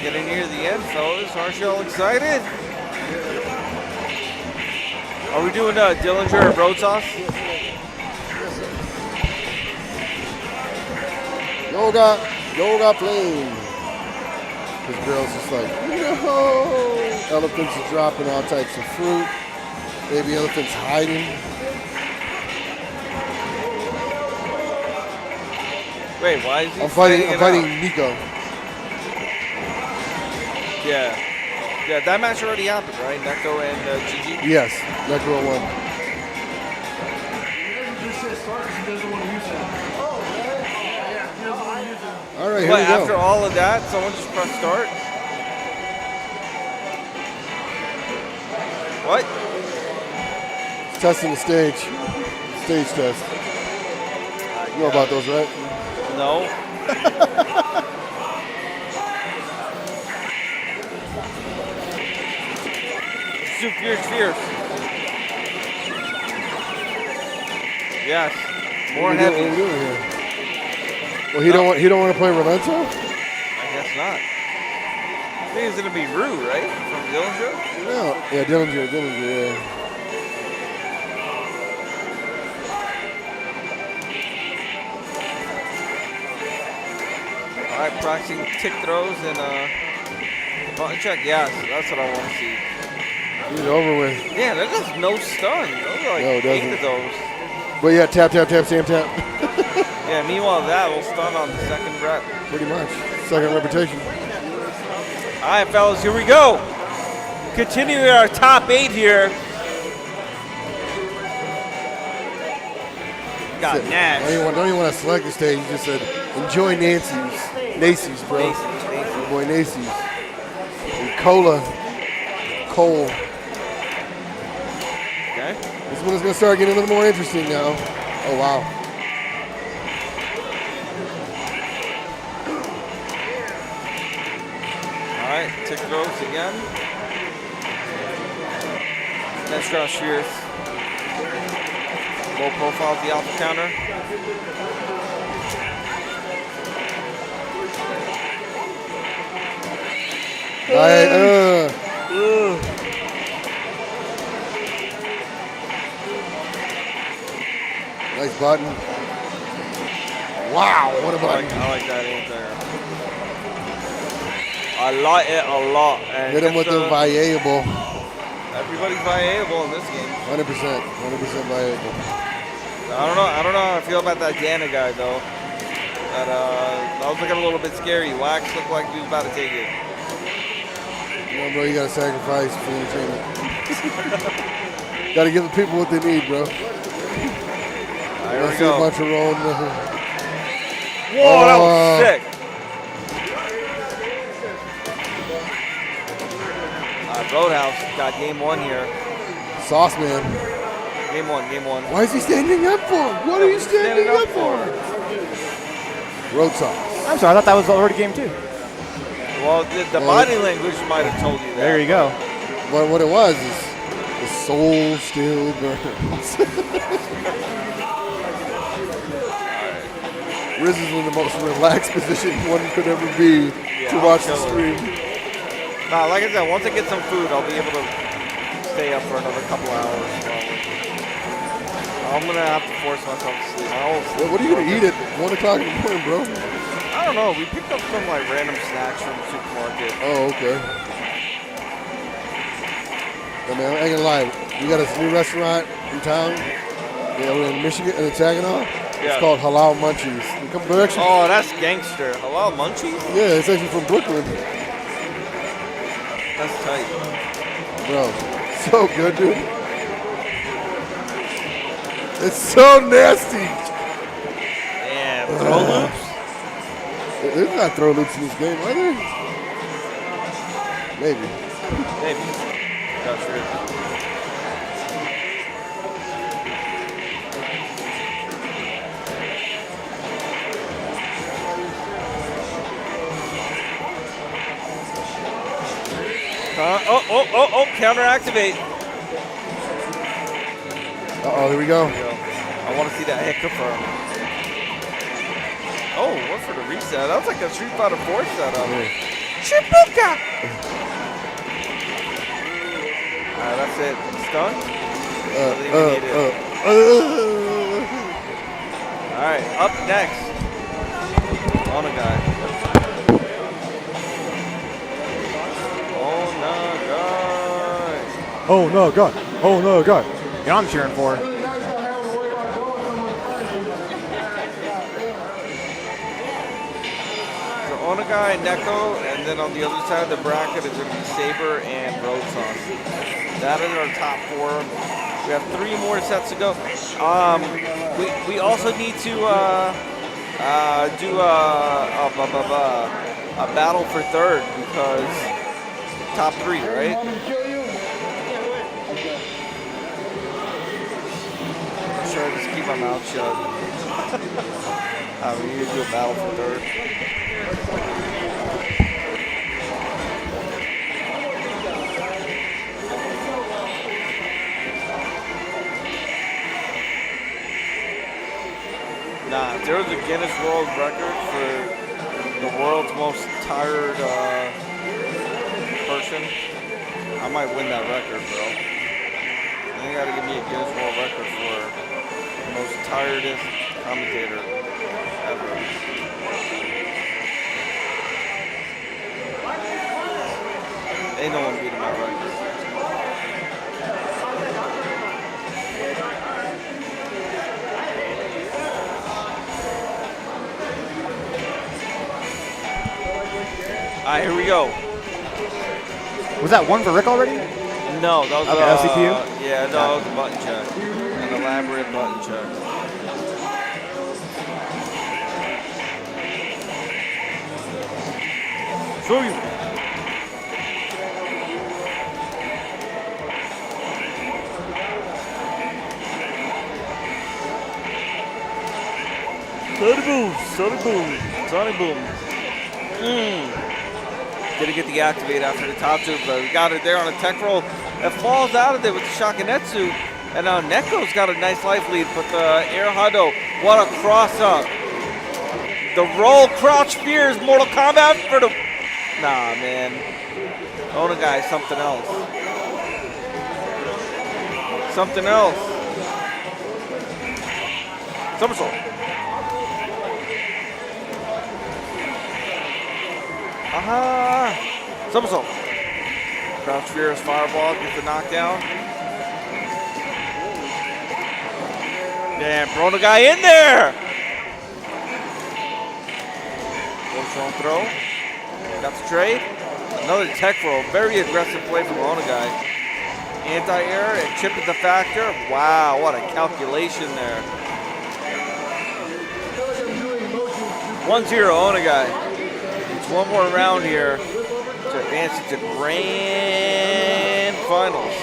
Getting near the end, fellas. Aren't you all excited? Are we doing Dillinger and road sauce? Yoga flame. This girl's just like, no. Elephants are dropping all types of fruit. Baby elephant's hiding. Wait, why is he I'm fighting out? Nico. Yeah. Yeah, that match already happened, right? Neko and Gigi? Yes, that girl won. All right, here But we go. after all of that, someone just press start? What? Testing the stage. Stage test. You know about those, right? No. Fierce. Yes. More heavy. What are we doing here? Well, he don't want to play Relento? I guess not. I think it's gonna be Rue, right? From Dillinger? No. Yeah, Dillinger, yeah. All right, practicing tick throws and button check. Yes, that's what I want to see. Get it over with. Yeah, that does no stun. Those are like No, it 8 doesn't. of those. But yeah, tap, same tap. Yeah, meanwhile that will stun on the second rep. Pretty much. Second reputation. All right, fellas, here we go. Continuing our top 8 here. Got Nash. Don't even want to select the stage. You just said, enjoy Nacy's, bro. Nacy's. Your boy Nacy's. And Cole. Okay. This one is going to start getting a little more interesting now. Oh, wow. All right, tick throws again. Next cross fierce. Low profile the alpha counter. Nice button. Wow, what a button. I like that anti-air. I like it a lot. And Hit him with the viable. Everybody's viable in this game. 100% viable. I don't know how I feel about that Dana guy though. That was looking a little bit scary. Wax looked like he was about to take it. You know, bro, you gotta sacrifice for entertainment. Gotta give the people what they need, bro. Here we See a go. bunch of rolling. Whoa, that was sick. Roadhouse got game 1 here. Sauce man. Game one. Why is he standing up for? What are you standing up for? Road sauce. I'm sorry, I thought that was already game 2. Well, the body language might have told you that. There you go. But what it was is the soul still burns. Riz is in the most relaxed position one could ever be to watch the stream. Nah, like I said, once I get some food, I'll be able to stay up for another couple hours. I'm gonna have to force myself to sleep. What are you gonna eat at 1 o'clock in the morning, bro? I don't know. We picked up some like random snacks from the supermarket. Oh, okay. I mean, I ain't gonna lie. We got this new restaurant in town. Yeah, we're in Michigan, in Saginaw. It's called Halal Munchies. They're actually, Oh, that's gangster. Halal munchies? yeah, it's actually from Brooklyn. That's tight. Bro, so good, dude. It's so nasty. Yeah, throw loops? There's not throw loops in this game, are there? Maybe. Maybe. That's true. Counter activate. Uh-oh, here we go. I want to see that hit confirm. Oh, what for the reset? That was like a Street Fighter 4 setup. Shibuka! Alright, that's it. Stun? Alright, up next. On a guy. Oh no, God. Oh no, God. You know I'm cheering for. So Onagai, Neko, and then on the other side of the bracket is going to be Saber and Road Sauce. That is our top 4. We have 3 more sets to go. We also need to do a battle for 3rd because top 3, right? Sure, just keep my mouth shut. We need to do a battle for 3rd. Nah, if there was a Guinness World Record for the world's most tired person, I might win that record, bro. You gotta give me a Guinness World Record for the most tiredest commentator ever. Ain't no one beating my record. Alright, here we go. Was that one for Rick already? No, that was CPU? Yeah, no, that was a button check. An elaborate button check. Show you. Sonic boom. Didn't get the activate after the top two, but we got it there on a tech roll. It falls out of there with the Shakinetsu. And now Neko's got a nice life lead, but the air huddle, what a cross up. The roll crouch spears, Mortal Kombat for the... Nah, man. Onagai, something else. Something else. Somersault. Aha! Somersault. Crouch Fierce Fireball gets the knockdown. Damn, throw the guy in there. Goes on throw. Got the trade. Another tech roll. Very aggressive play from Onagai. Anti-air and chip at the factor. Wow, what a calculation there. 1-0 Onagai. It's one more round here to advance into grand finals.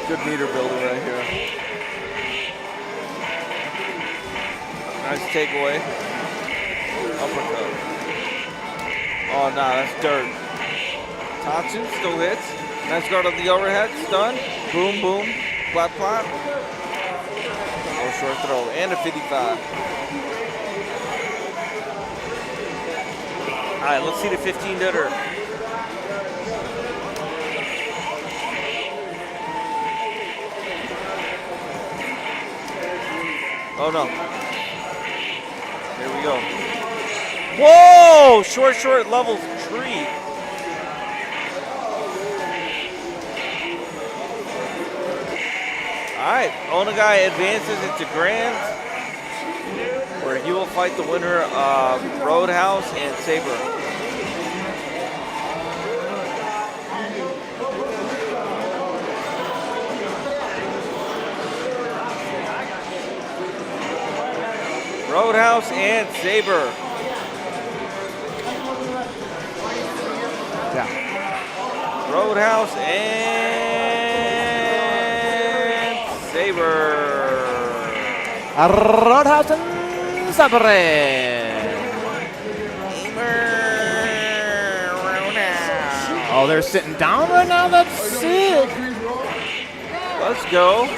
Good meter builder right here. Nice takeaway. Uppercut. Oh, no, that's dirt. Tatsu still hits. Nice guard on the overhead. Stun. Boom, boom. Flat, flat. Oh, short throw. And a 55. All right, let's see the 15-hitter. Oh no. Here we go. Whoa! Short levels tree. Alright, Onagai advances into Grand, where he will fight the winner of Roadhouse and Saber. Roadhouse and Saber. Yeah. Roadhouse and Saber. Roadhouse and Sabre. Oh, they're sitting down right now? That's sick. Let's go.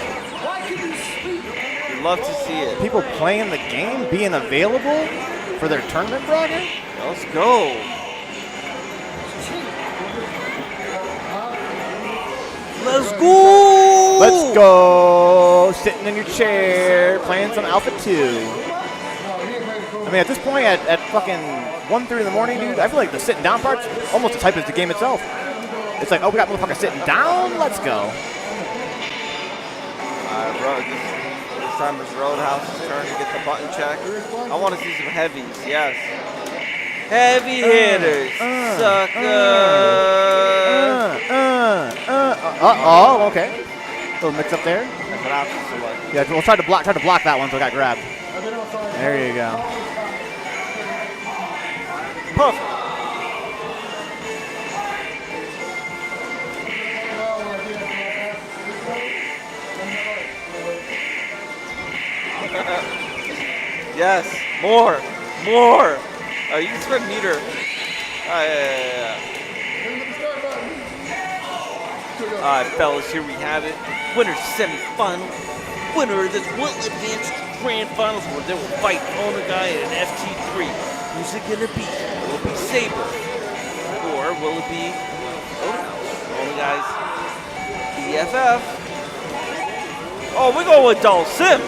Love to see it. People playing the game, being available for their tournament bracket. Let's go. Let's go. Let's go. Sitting in your chair, playing some Alpha 2. I mean, at this point, at fucking 1:30 in the morning, dude, I feel like the sitting down part's almost as hype as the game itself. It's like, oh, we got motherfuckers sitting down. Let's go. This time it's Roadhouse's turn to get the button check. I want to see some heavies, yes. Heavy hitters, oh, okay. Little mix up there. That's an option select. Yeah, we'll try to block that one so it got grabbed. There you go. Perfect. Yes, more. You can spend meter. Yeah. All right, fellas, here we have it. Winner semi-final. Winner of this will advance to grand finals where they will fight Onagai in an FT3. Who's it gonna be? Will it be Saber? Or will it be Onagai's BFF? Oh, we're going with Dull Sim.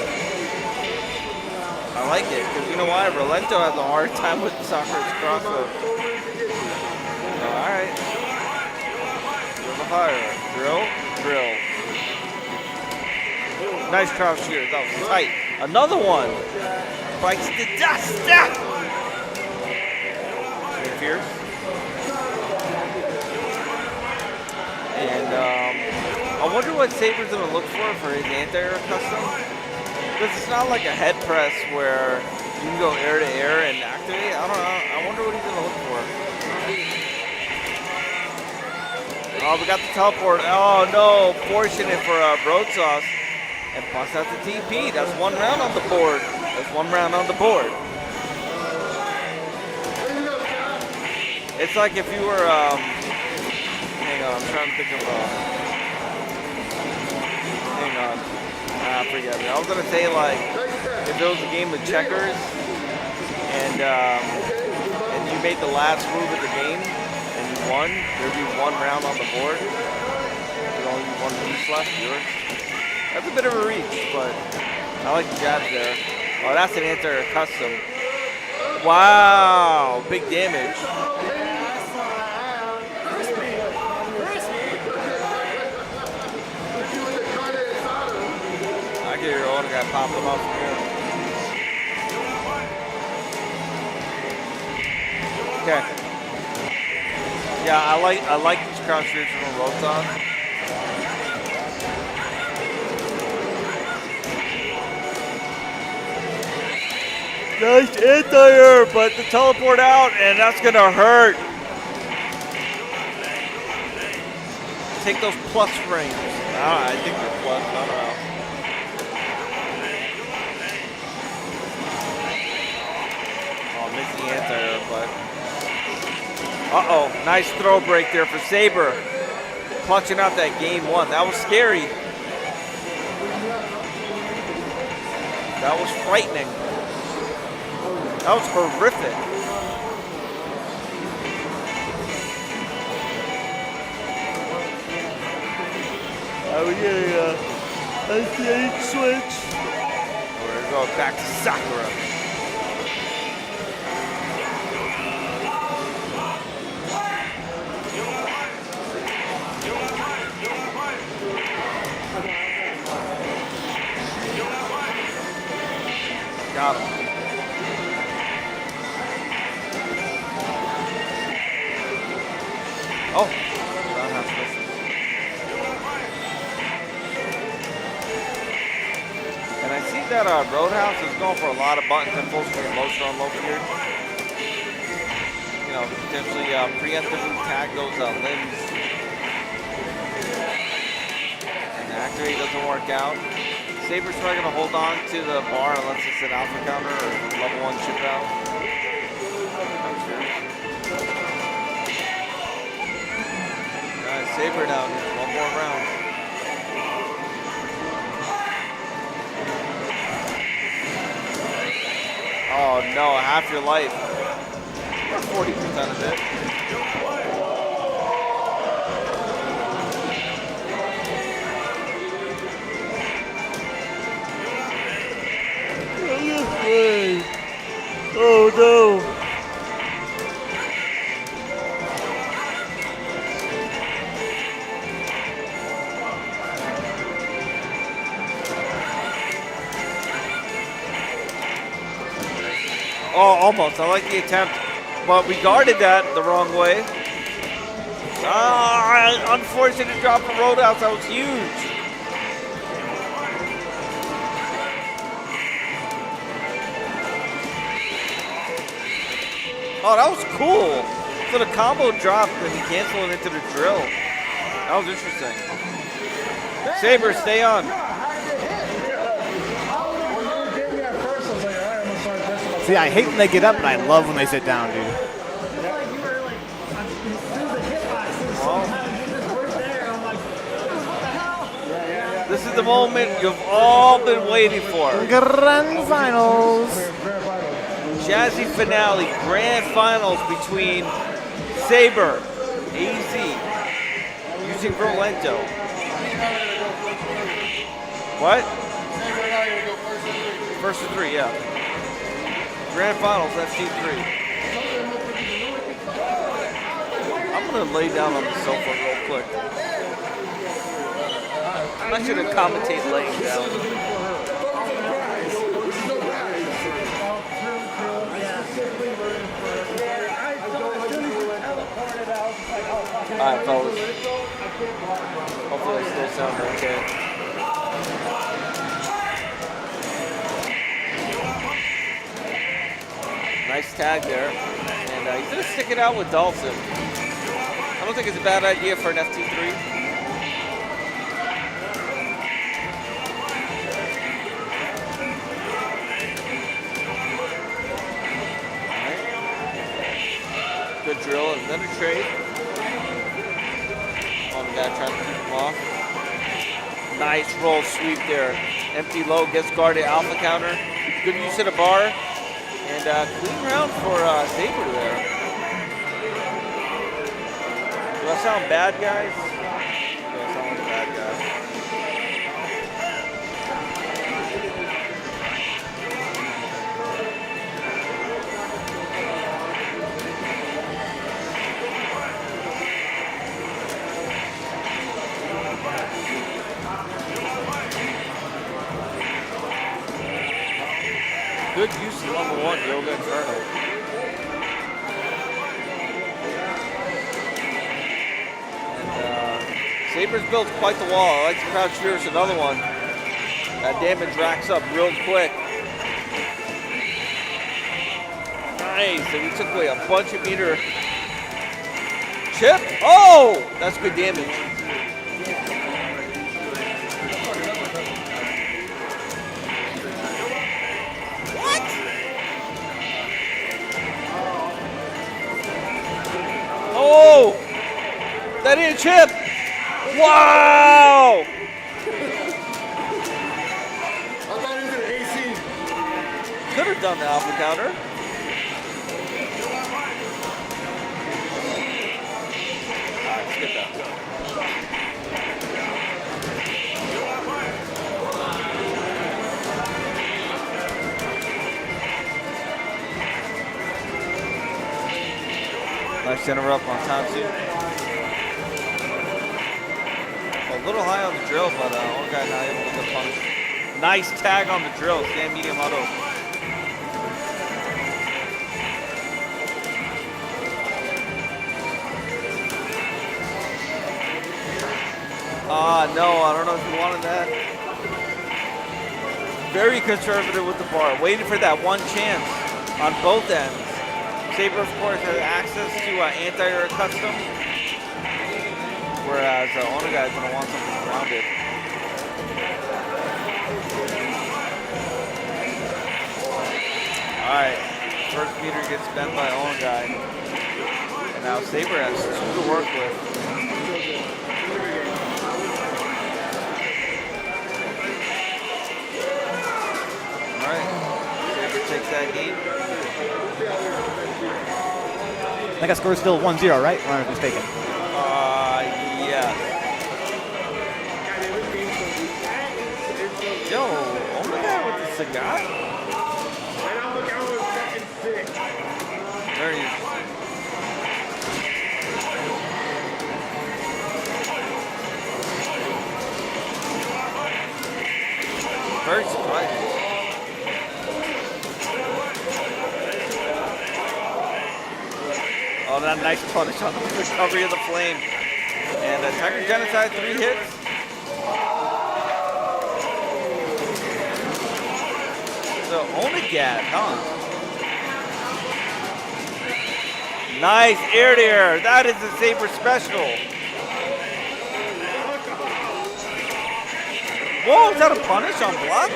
I like it, because you know why? Rolento has a hard time with Sakura's crossover. Alright. Drill the fire. Drill. Nice crouch here. That was tight. Another one. Bites the dust. Fierce. And I wonder what Saber's going to look for his anti-air custom. Because it's not like a head press where you can go air to air and activate. I don't know. I wonder what he's going to look for. Oh, we got the teleport. Oh, no. Forcing it for Road Sauce. And bust out the TP. That's one round on the board. It's like if you were, hang on. I'm trying to think of, hang on. Forget it. I was gonna say like if it was a game of checkers and you made the last move of the game and you won, there'd be one round on the board. There'd only be one piece left, yours. That's a bit of a reach, but I like the jabs there. Oh, that's an anti-custom. Wow, big damage. I get your own guy pop them up from here. Okay. Yeah, I like these cross streets from Rotan. Nice anti-air, but the teleport out, and that's gonna hurt. Take those plus frames. I think they're plus, I don't know. Oh, missed the anti-air, but. Uh-oh, nice throw break there for Saber. Clutching out that game one. That was scary. That was frightening. That was horrific. Oh yeah, ICH switch. We're gonna go back to Sakura. Got him. Oh, roundhouse misses. And I see that Roadhouse is going for a lot of buttons and full screen motion on low gear. You know, potentially preemptively tag those limbs. And the activate doesn't work out. Saber's probably going to hold on to the bar unless it's an alpha counter or level 1 chip out. Saber down here, one more round. Oh no, half your life. Or 40% of it. Oh no. Oh, almost. I like the attempt, but we guarded that the wrong way. Unfortunate drop from Roadhouse. That was huge. Oh, that was cool. So the combo dropped and he canceled it into the drill. That was interesting. Saber, stay on. See, I hate when they get up, and I love when they sit down, dude. This is the moment you've all been waiting for. Grand finals. Jazzy finale, grand finals between Saber, AZ, using Rolento. What? First to three, yeah. Grand finals, FT3. I'm gonna lay down on the sofa real quick. I'm not gonna commentate laying down. Alright, fellas. Hopefully I still sound okay. Nice tag there. And he's going to stick it out with Dalton. I don't think it's a bad idea for an FT3. Right. Good drill and then a trade. Oh, the guy trying to keep him off. Nice roll sweep there. Empty low, gets guarded, alpha counter. Good use of the bar. And clean round for Saber there. Do I sound bad, guys? Do I sound like a bad guy? Good use of number 1, Yoga Inferno. And Saber's built quite the wall. I like the crouch fierce, another one. That damage racks up real quick. Nice, and he took away a bunch of meter. Chip, oh, that's good damage. What? Oh, that didn't chip. Wow. I thought he was an AC. Could have done the alpha counter. Let's get that. Nice interrupt on Tatsu. A little high on the drill, but one guy not able to get punished. Nice tag on the drill. Stand medium auto. No, I don't know if you wanted that. Very conservative with the bar, waiting for that one chance on both ends. Saber, of course, has access to anti-air custom, whereas Onaga is going to want something grounded. All right, first meter gets bent by Onaga, and now Saber has 2 to work with. Takes that game. I think that score is still 1-0, right? If I'm not mistaken. Yeah. Yo, oh my god, with the cigar? Very interesting. Very surprising. Oh, that nice punish on the recovery of the flame. And Tiger Genocide, 3 hits. So Onagat, huh? Nice air-to-air. That is the Saber special. Whoa, is that a punish on block?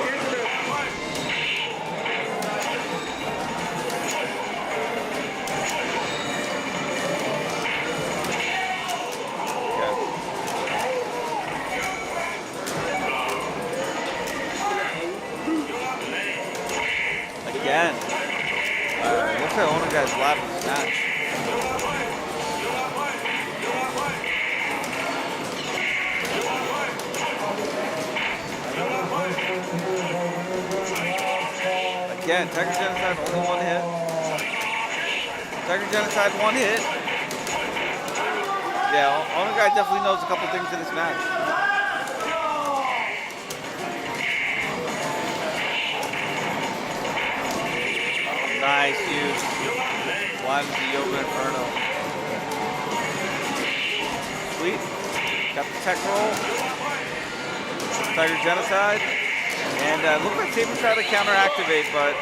Again. Looks like Onaga's live in this match. Again, Tiger Genocide only 1 hit. Tiger Genocide 1 hit. Yeah, Onaga definitely knows a couple things in this match. Nice use. Live with the Yoga Inferno. Sweet. Got the tech roll. Tiger Genocide. And looked like Saber tried to counter activate, but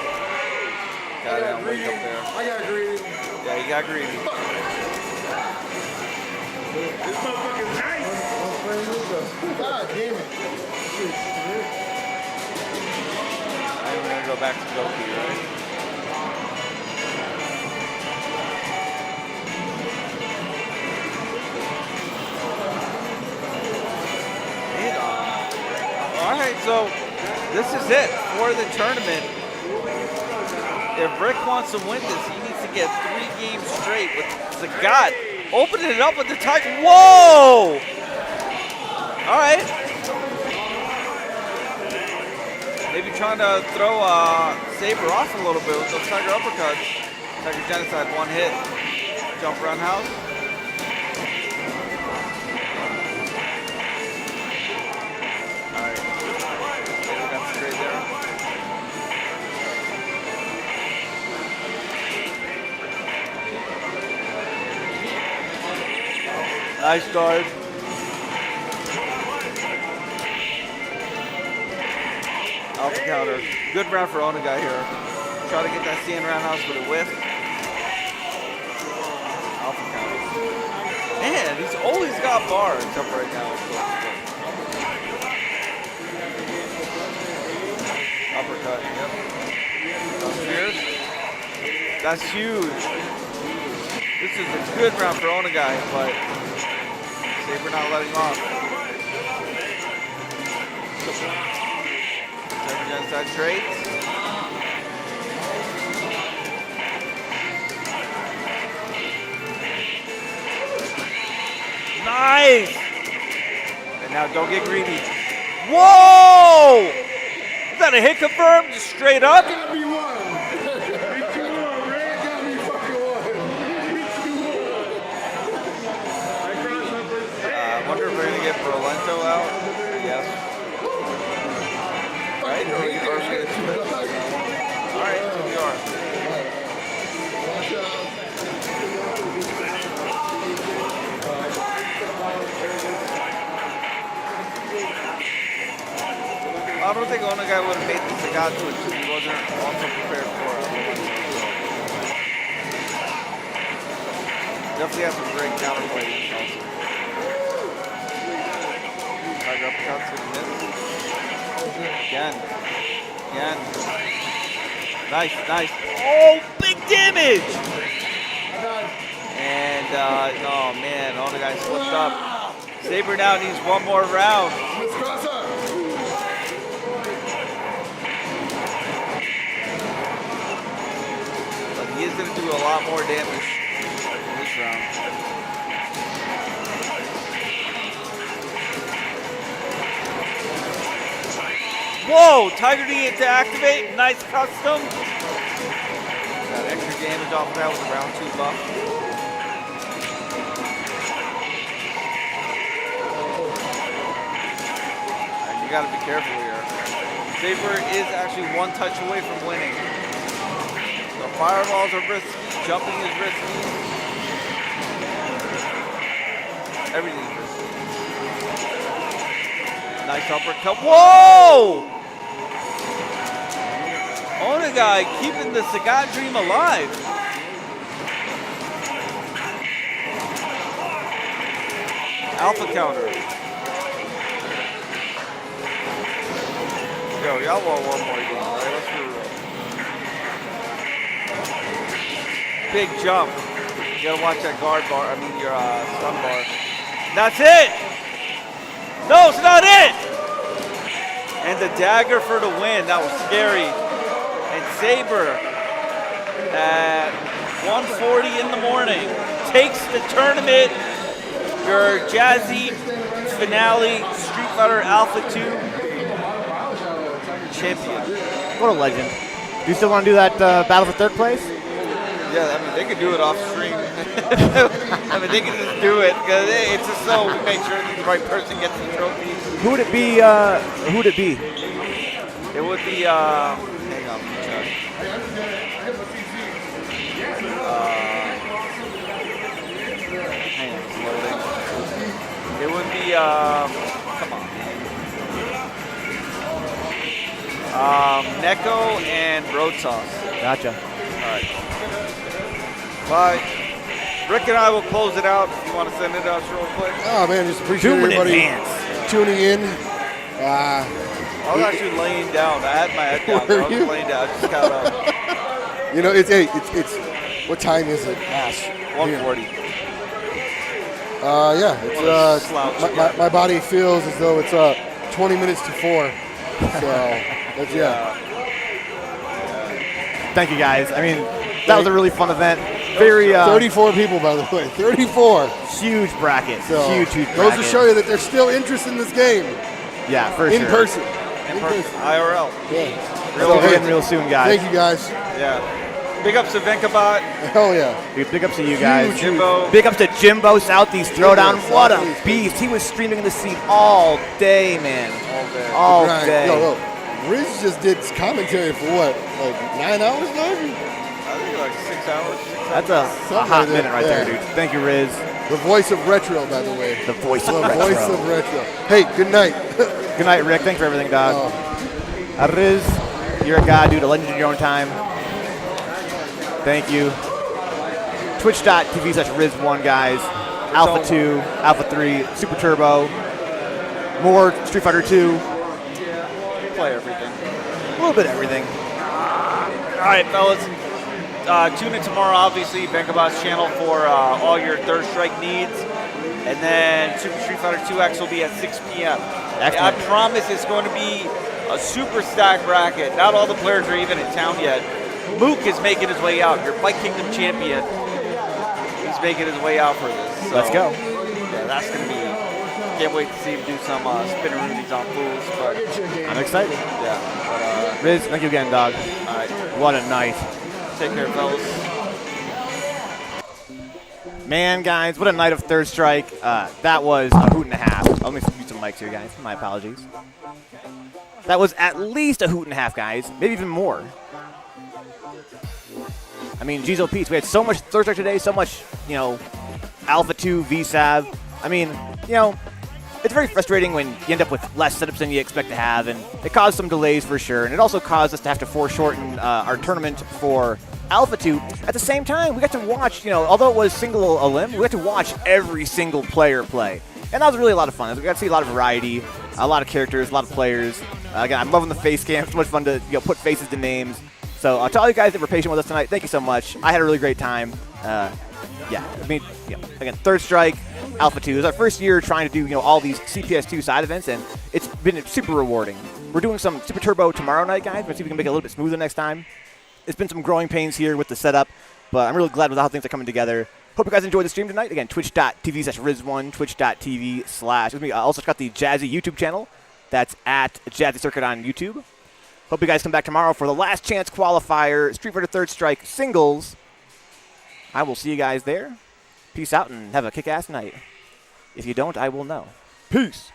got it weak up there. I got greedy. Yeah, he got greedy. This motherfucker's nice. God damn it. I'm gonna go back to Goku, right? Alright, so this is it for the tournament. If Rick wants to win this, he needs to get 3 games straight with Zagat. Opening it up with the Tiger. Whoa! Alright. Maybe trying to throw Saber off a little bit with those Tiger uppercuts. Tiger Genocide, 1 hit. Jump roundhouse. Nice guard. Alpha counter. Good round for Onagai here. Try to get that CN roundhouse with a whiff. Alpha counter. Man, he's always got bar except right now. Uppercut, yep. Fierce. That's huge. This is a good round for Onagai, but Saber not letting off. Against that trade. Nice! And now don't get greedy. Whoa! Is that a hit confirmed? Just straight up? Got me one. Red got me fucking one. I wonder if we're going to get Berlento out. Yes. Right? Or we get all right, here we are. I don't think Onagai would have made the Sagat to it if he wasn't also prepared for it. Definitely has some great counterplay also. Tiger uppercut to the miss. Again. Nice. Oh, big damage! And, oh man, Onagai slipped up. Saber now needs one more round. But he is going to do a lot more damage in this round. Whoa, Tiger D to activate, nice custom. Got extra damage off of that with a round 2 buff. And you gotta be careful here. Saber is actually one touch away from winning. The fireballs are risky, jumping is risky. Everything's risky. Nice uppercut, whoa! Onagai keeping the Sagat dream alive. Alpha counter. Yo, y'all want one more game, right? Let's be real. Big jump. You gotta watch that guard bar, your stun bar. That's it! No, it's not it! And the dagger for the win, that was scary. And Saber at 1:40 in the morning takes the tournament. Your Jazzy finale Street Fighter Alpha 2 champion. What a legend. Do you still want to do that battle for third place? Yeah, they could do it off stream. They could just do it because it's just so we make sure the right person gets the trophy. Who would it be? Who would it be? It would be, hang on, let me check. Hang on, it's loading. It would be, come on. Neko and Road Sauce. Gotcha. All right. Bye. Rick and I will close it out. If you want to send it out real quick. Oh man, just appreciate everybody tuning in. I was actually laying down. I had my head down. I was laying down. I just got up. It's what time is it? Gosh, 1:40. It's my body feels as though it's 20 minutes to 4. So that's Thank you guys. That was a really fun event. Very 34 people, by the way. 34. Huge bracket. So huge bracket. Goes to show you that there's still interest in this game. Yeah, for in sure. person. In person. IRL. Yeah. Real soon, guys. Thank you, guys. Yeah. Big ups to Venkabot. Hell yeah. Dude, big ups to you guys. Jimbo. Big ups to Jimbo Southeast Throwdown. Jimbo, What a Southeast. beast. He was streaming the scene all day, man. All day. All day. Yo, Riz just did commentary for what? Like 9 hours, maybe? I think like 6 hours. That's a Something hot like that. minute right there, Yeah. dude. Thank you, Riz. The voice of retro, by the way. The voice The of retro. voice of retro. Hey, good night. Good night, Rick. Thanks for everything, dog. Oh. Riz, you're a god, dude. A legend in your own time. Thank you. Twitch.tv/Riz1, guys. Alpha 2, Alpha 3, Super Turbo. More Street Fighter 2. Play everything. A little bit of everything. All right, fellas. Tune in tomorrow, obviously, Benkabot's channel for all your Third Strike needs. And then Super Street Fighter 2X will be at 6 p.m. I promise it's going to be a super stacked bracket. Not all the players are even in town yet. Mook is making his way out, your Fight Kingdom champion. He's making his way out for this. So, Let's go. Yeah, that's going to be, can't wait to see him do some spinneroonies on fools. But I'm excited. yeah, but, Riz, thank you again, dog. all right, What a night. take care, fellas. Man, guys, what a night of Third Strike. That was a hoot and a half. Let me mute some mics here, guys. My apologies. That was at least a hoot and a half, guys. Maybe even more. I mean, geez, oh, Pete, we had so much Third Strike today, so much, Alpha 2, VSAV. I mean, it's very frustrating when you end up with less setups than you expect to have, and it caused some delays for sure, and it also caused us to have to foreshorten our tournament for Alpha 2. At the same time, we got to watch, although it was single elim, we got to watch every single player play. And that was really a lot of fun. We got to see a lot of variety, a lot of characters, a lot of players. Again, I'm loving the face cam. It's so much fun to put faces to names. So to all you guys that were patient with us tonight, thank you so much. I had a really great time. Again, Third Strike, Alpha 2. It was our first year trying to do all these CPS2 side events, and it's been super rewarding. We're doing some Super Turbo tomorrow night, guys. We'll see if we can make it a little bit smoother next time. It's been some growing pains here with the setup, but I'm really glad with how things are coming together. Hope you guys enjoyed the stream tonight. Again, twitch.tv/Riz1, twitch.tv/ also check out the Jazzy YouTube channel. That's at Jazzy Circuit on YouTube. Hope you guys come back tomorrow for the last chance qualifier, Street Fighter Third Strike singles. I will see you guys there. Peace out and have a kick-ass night. If you don't, I will know. Peace.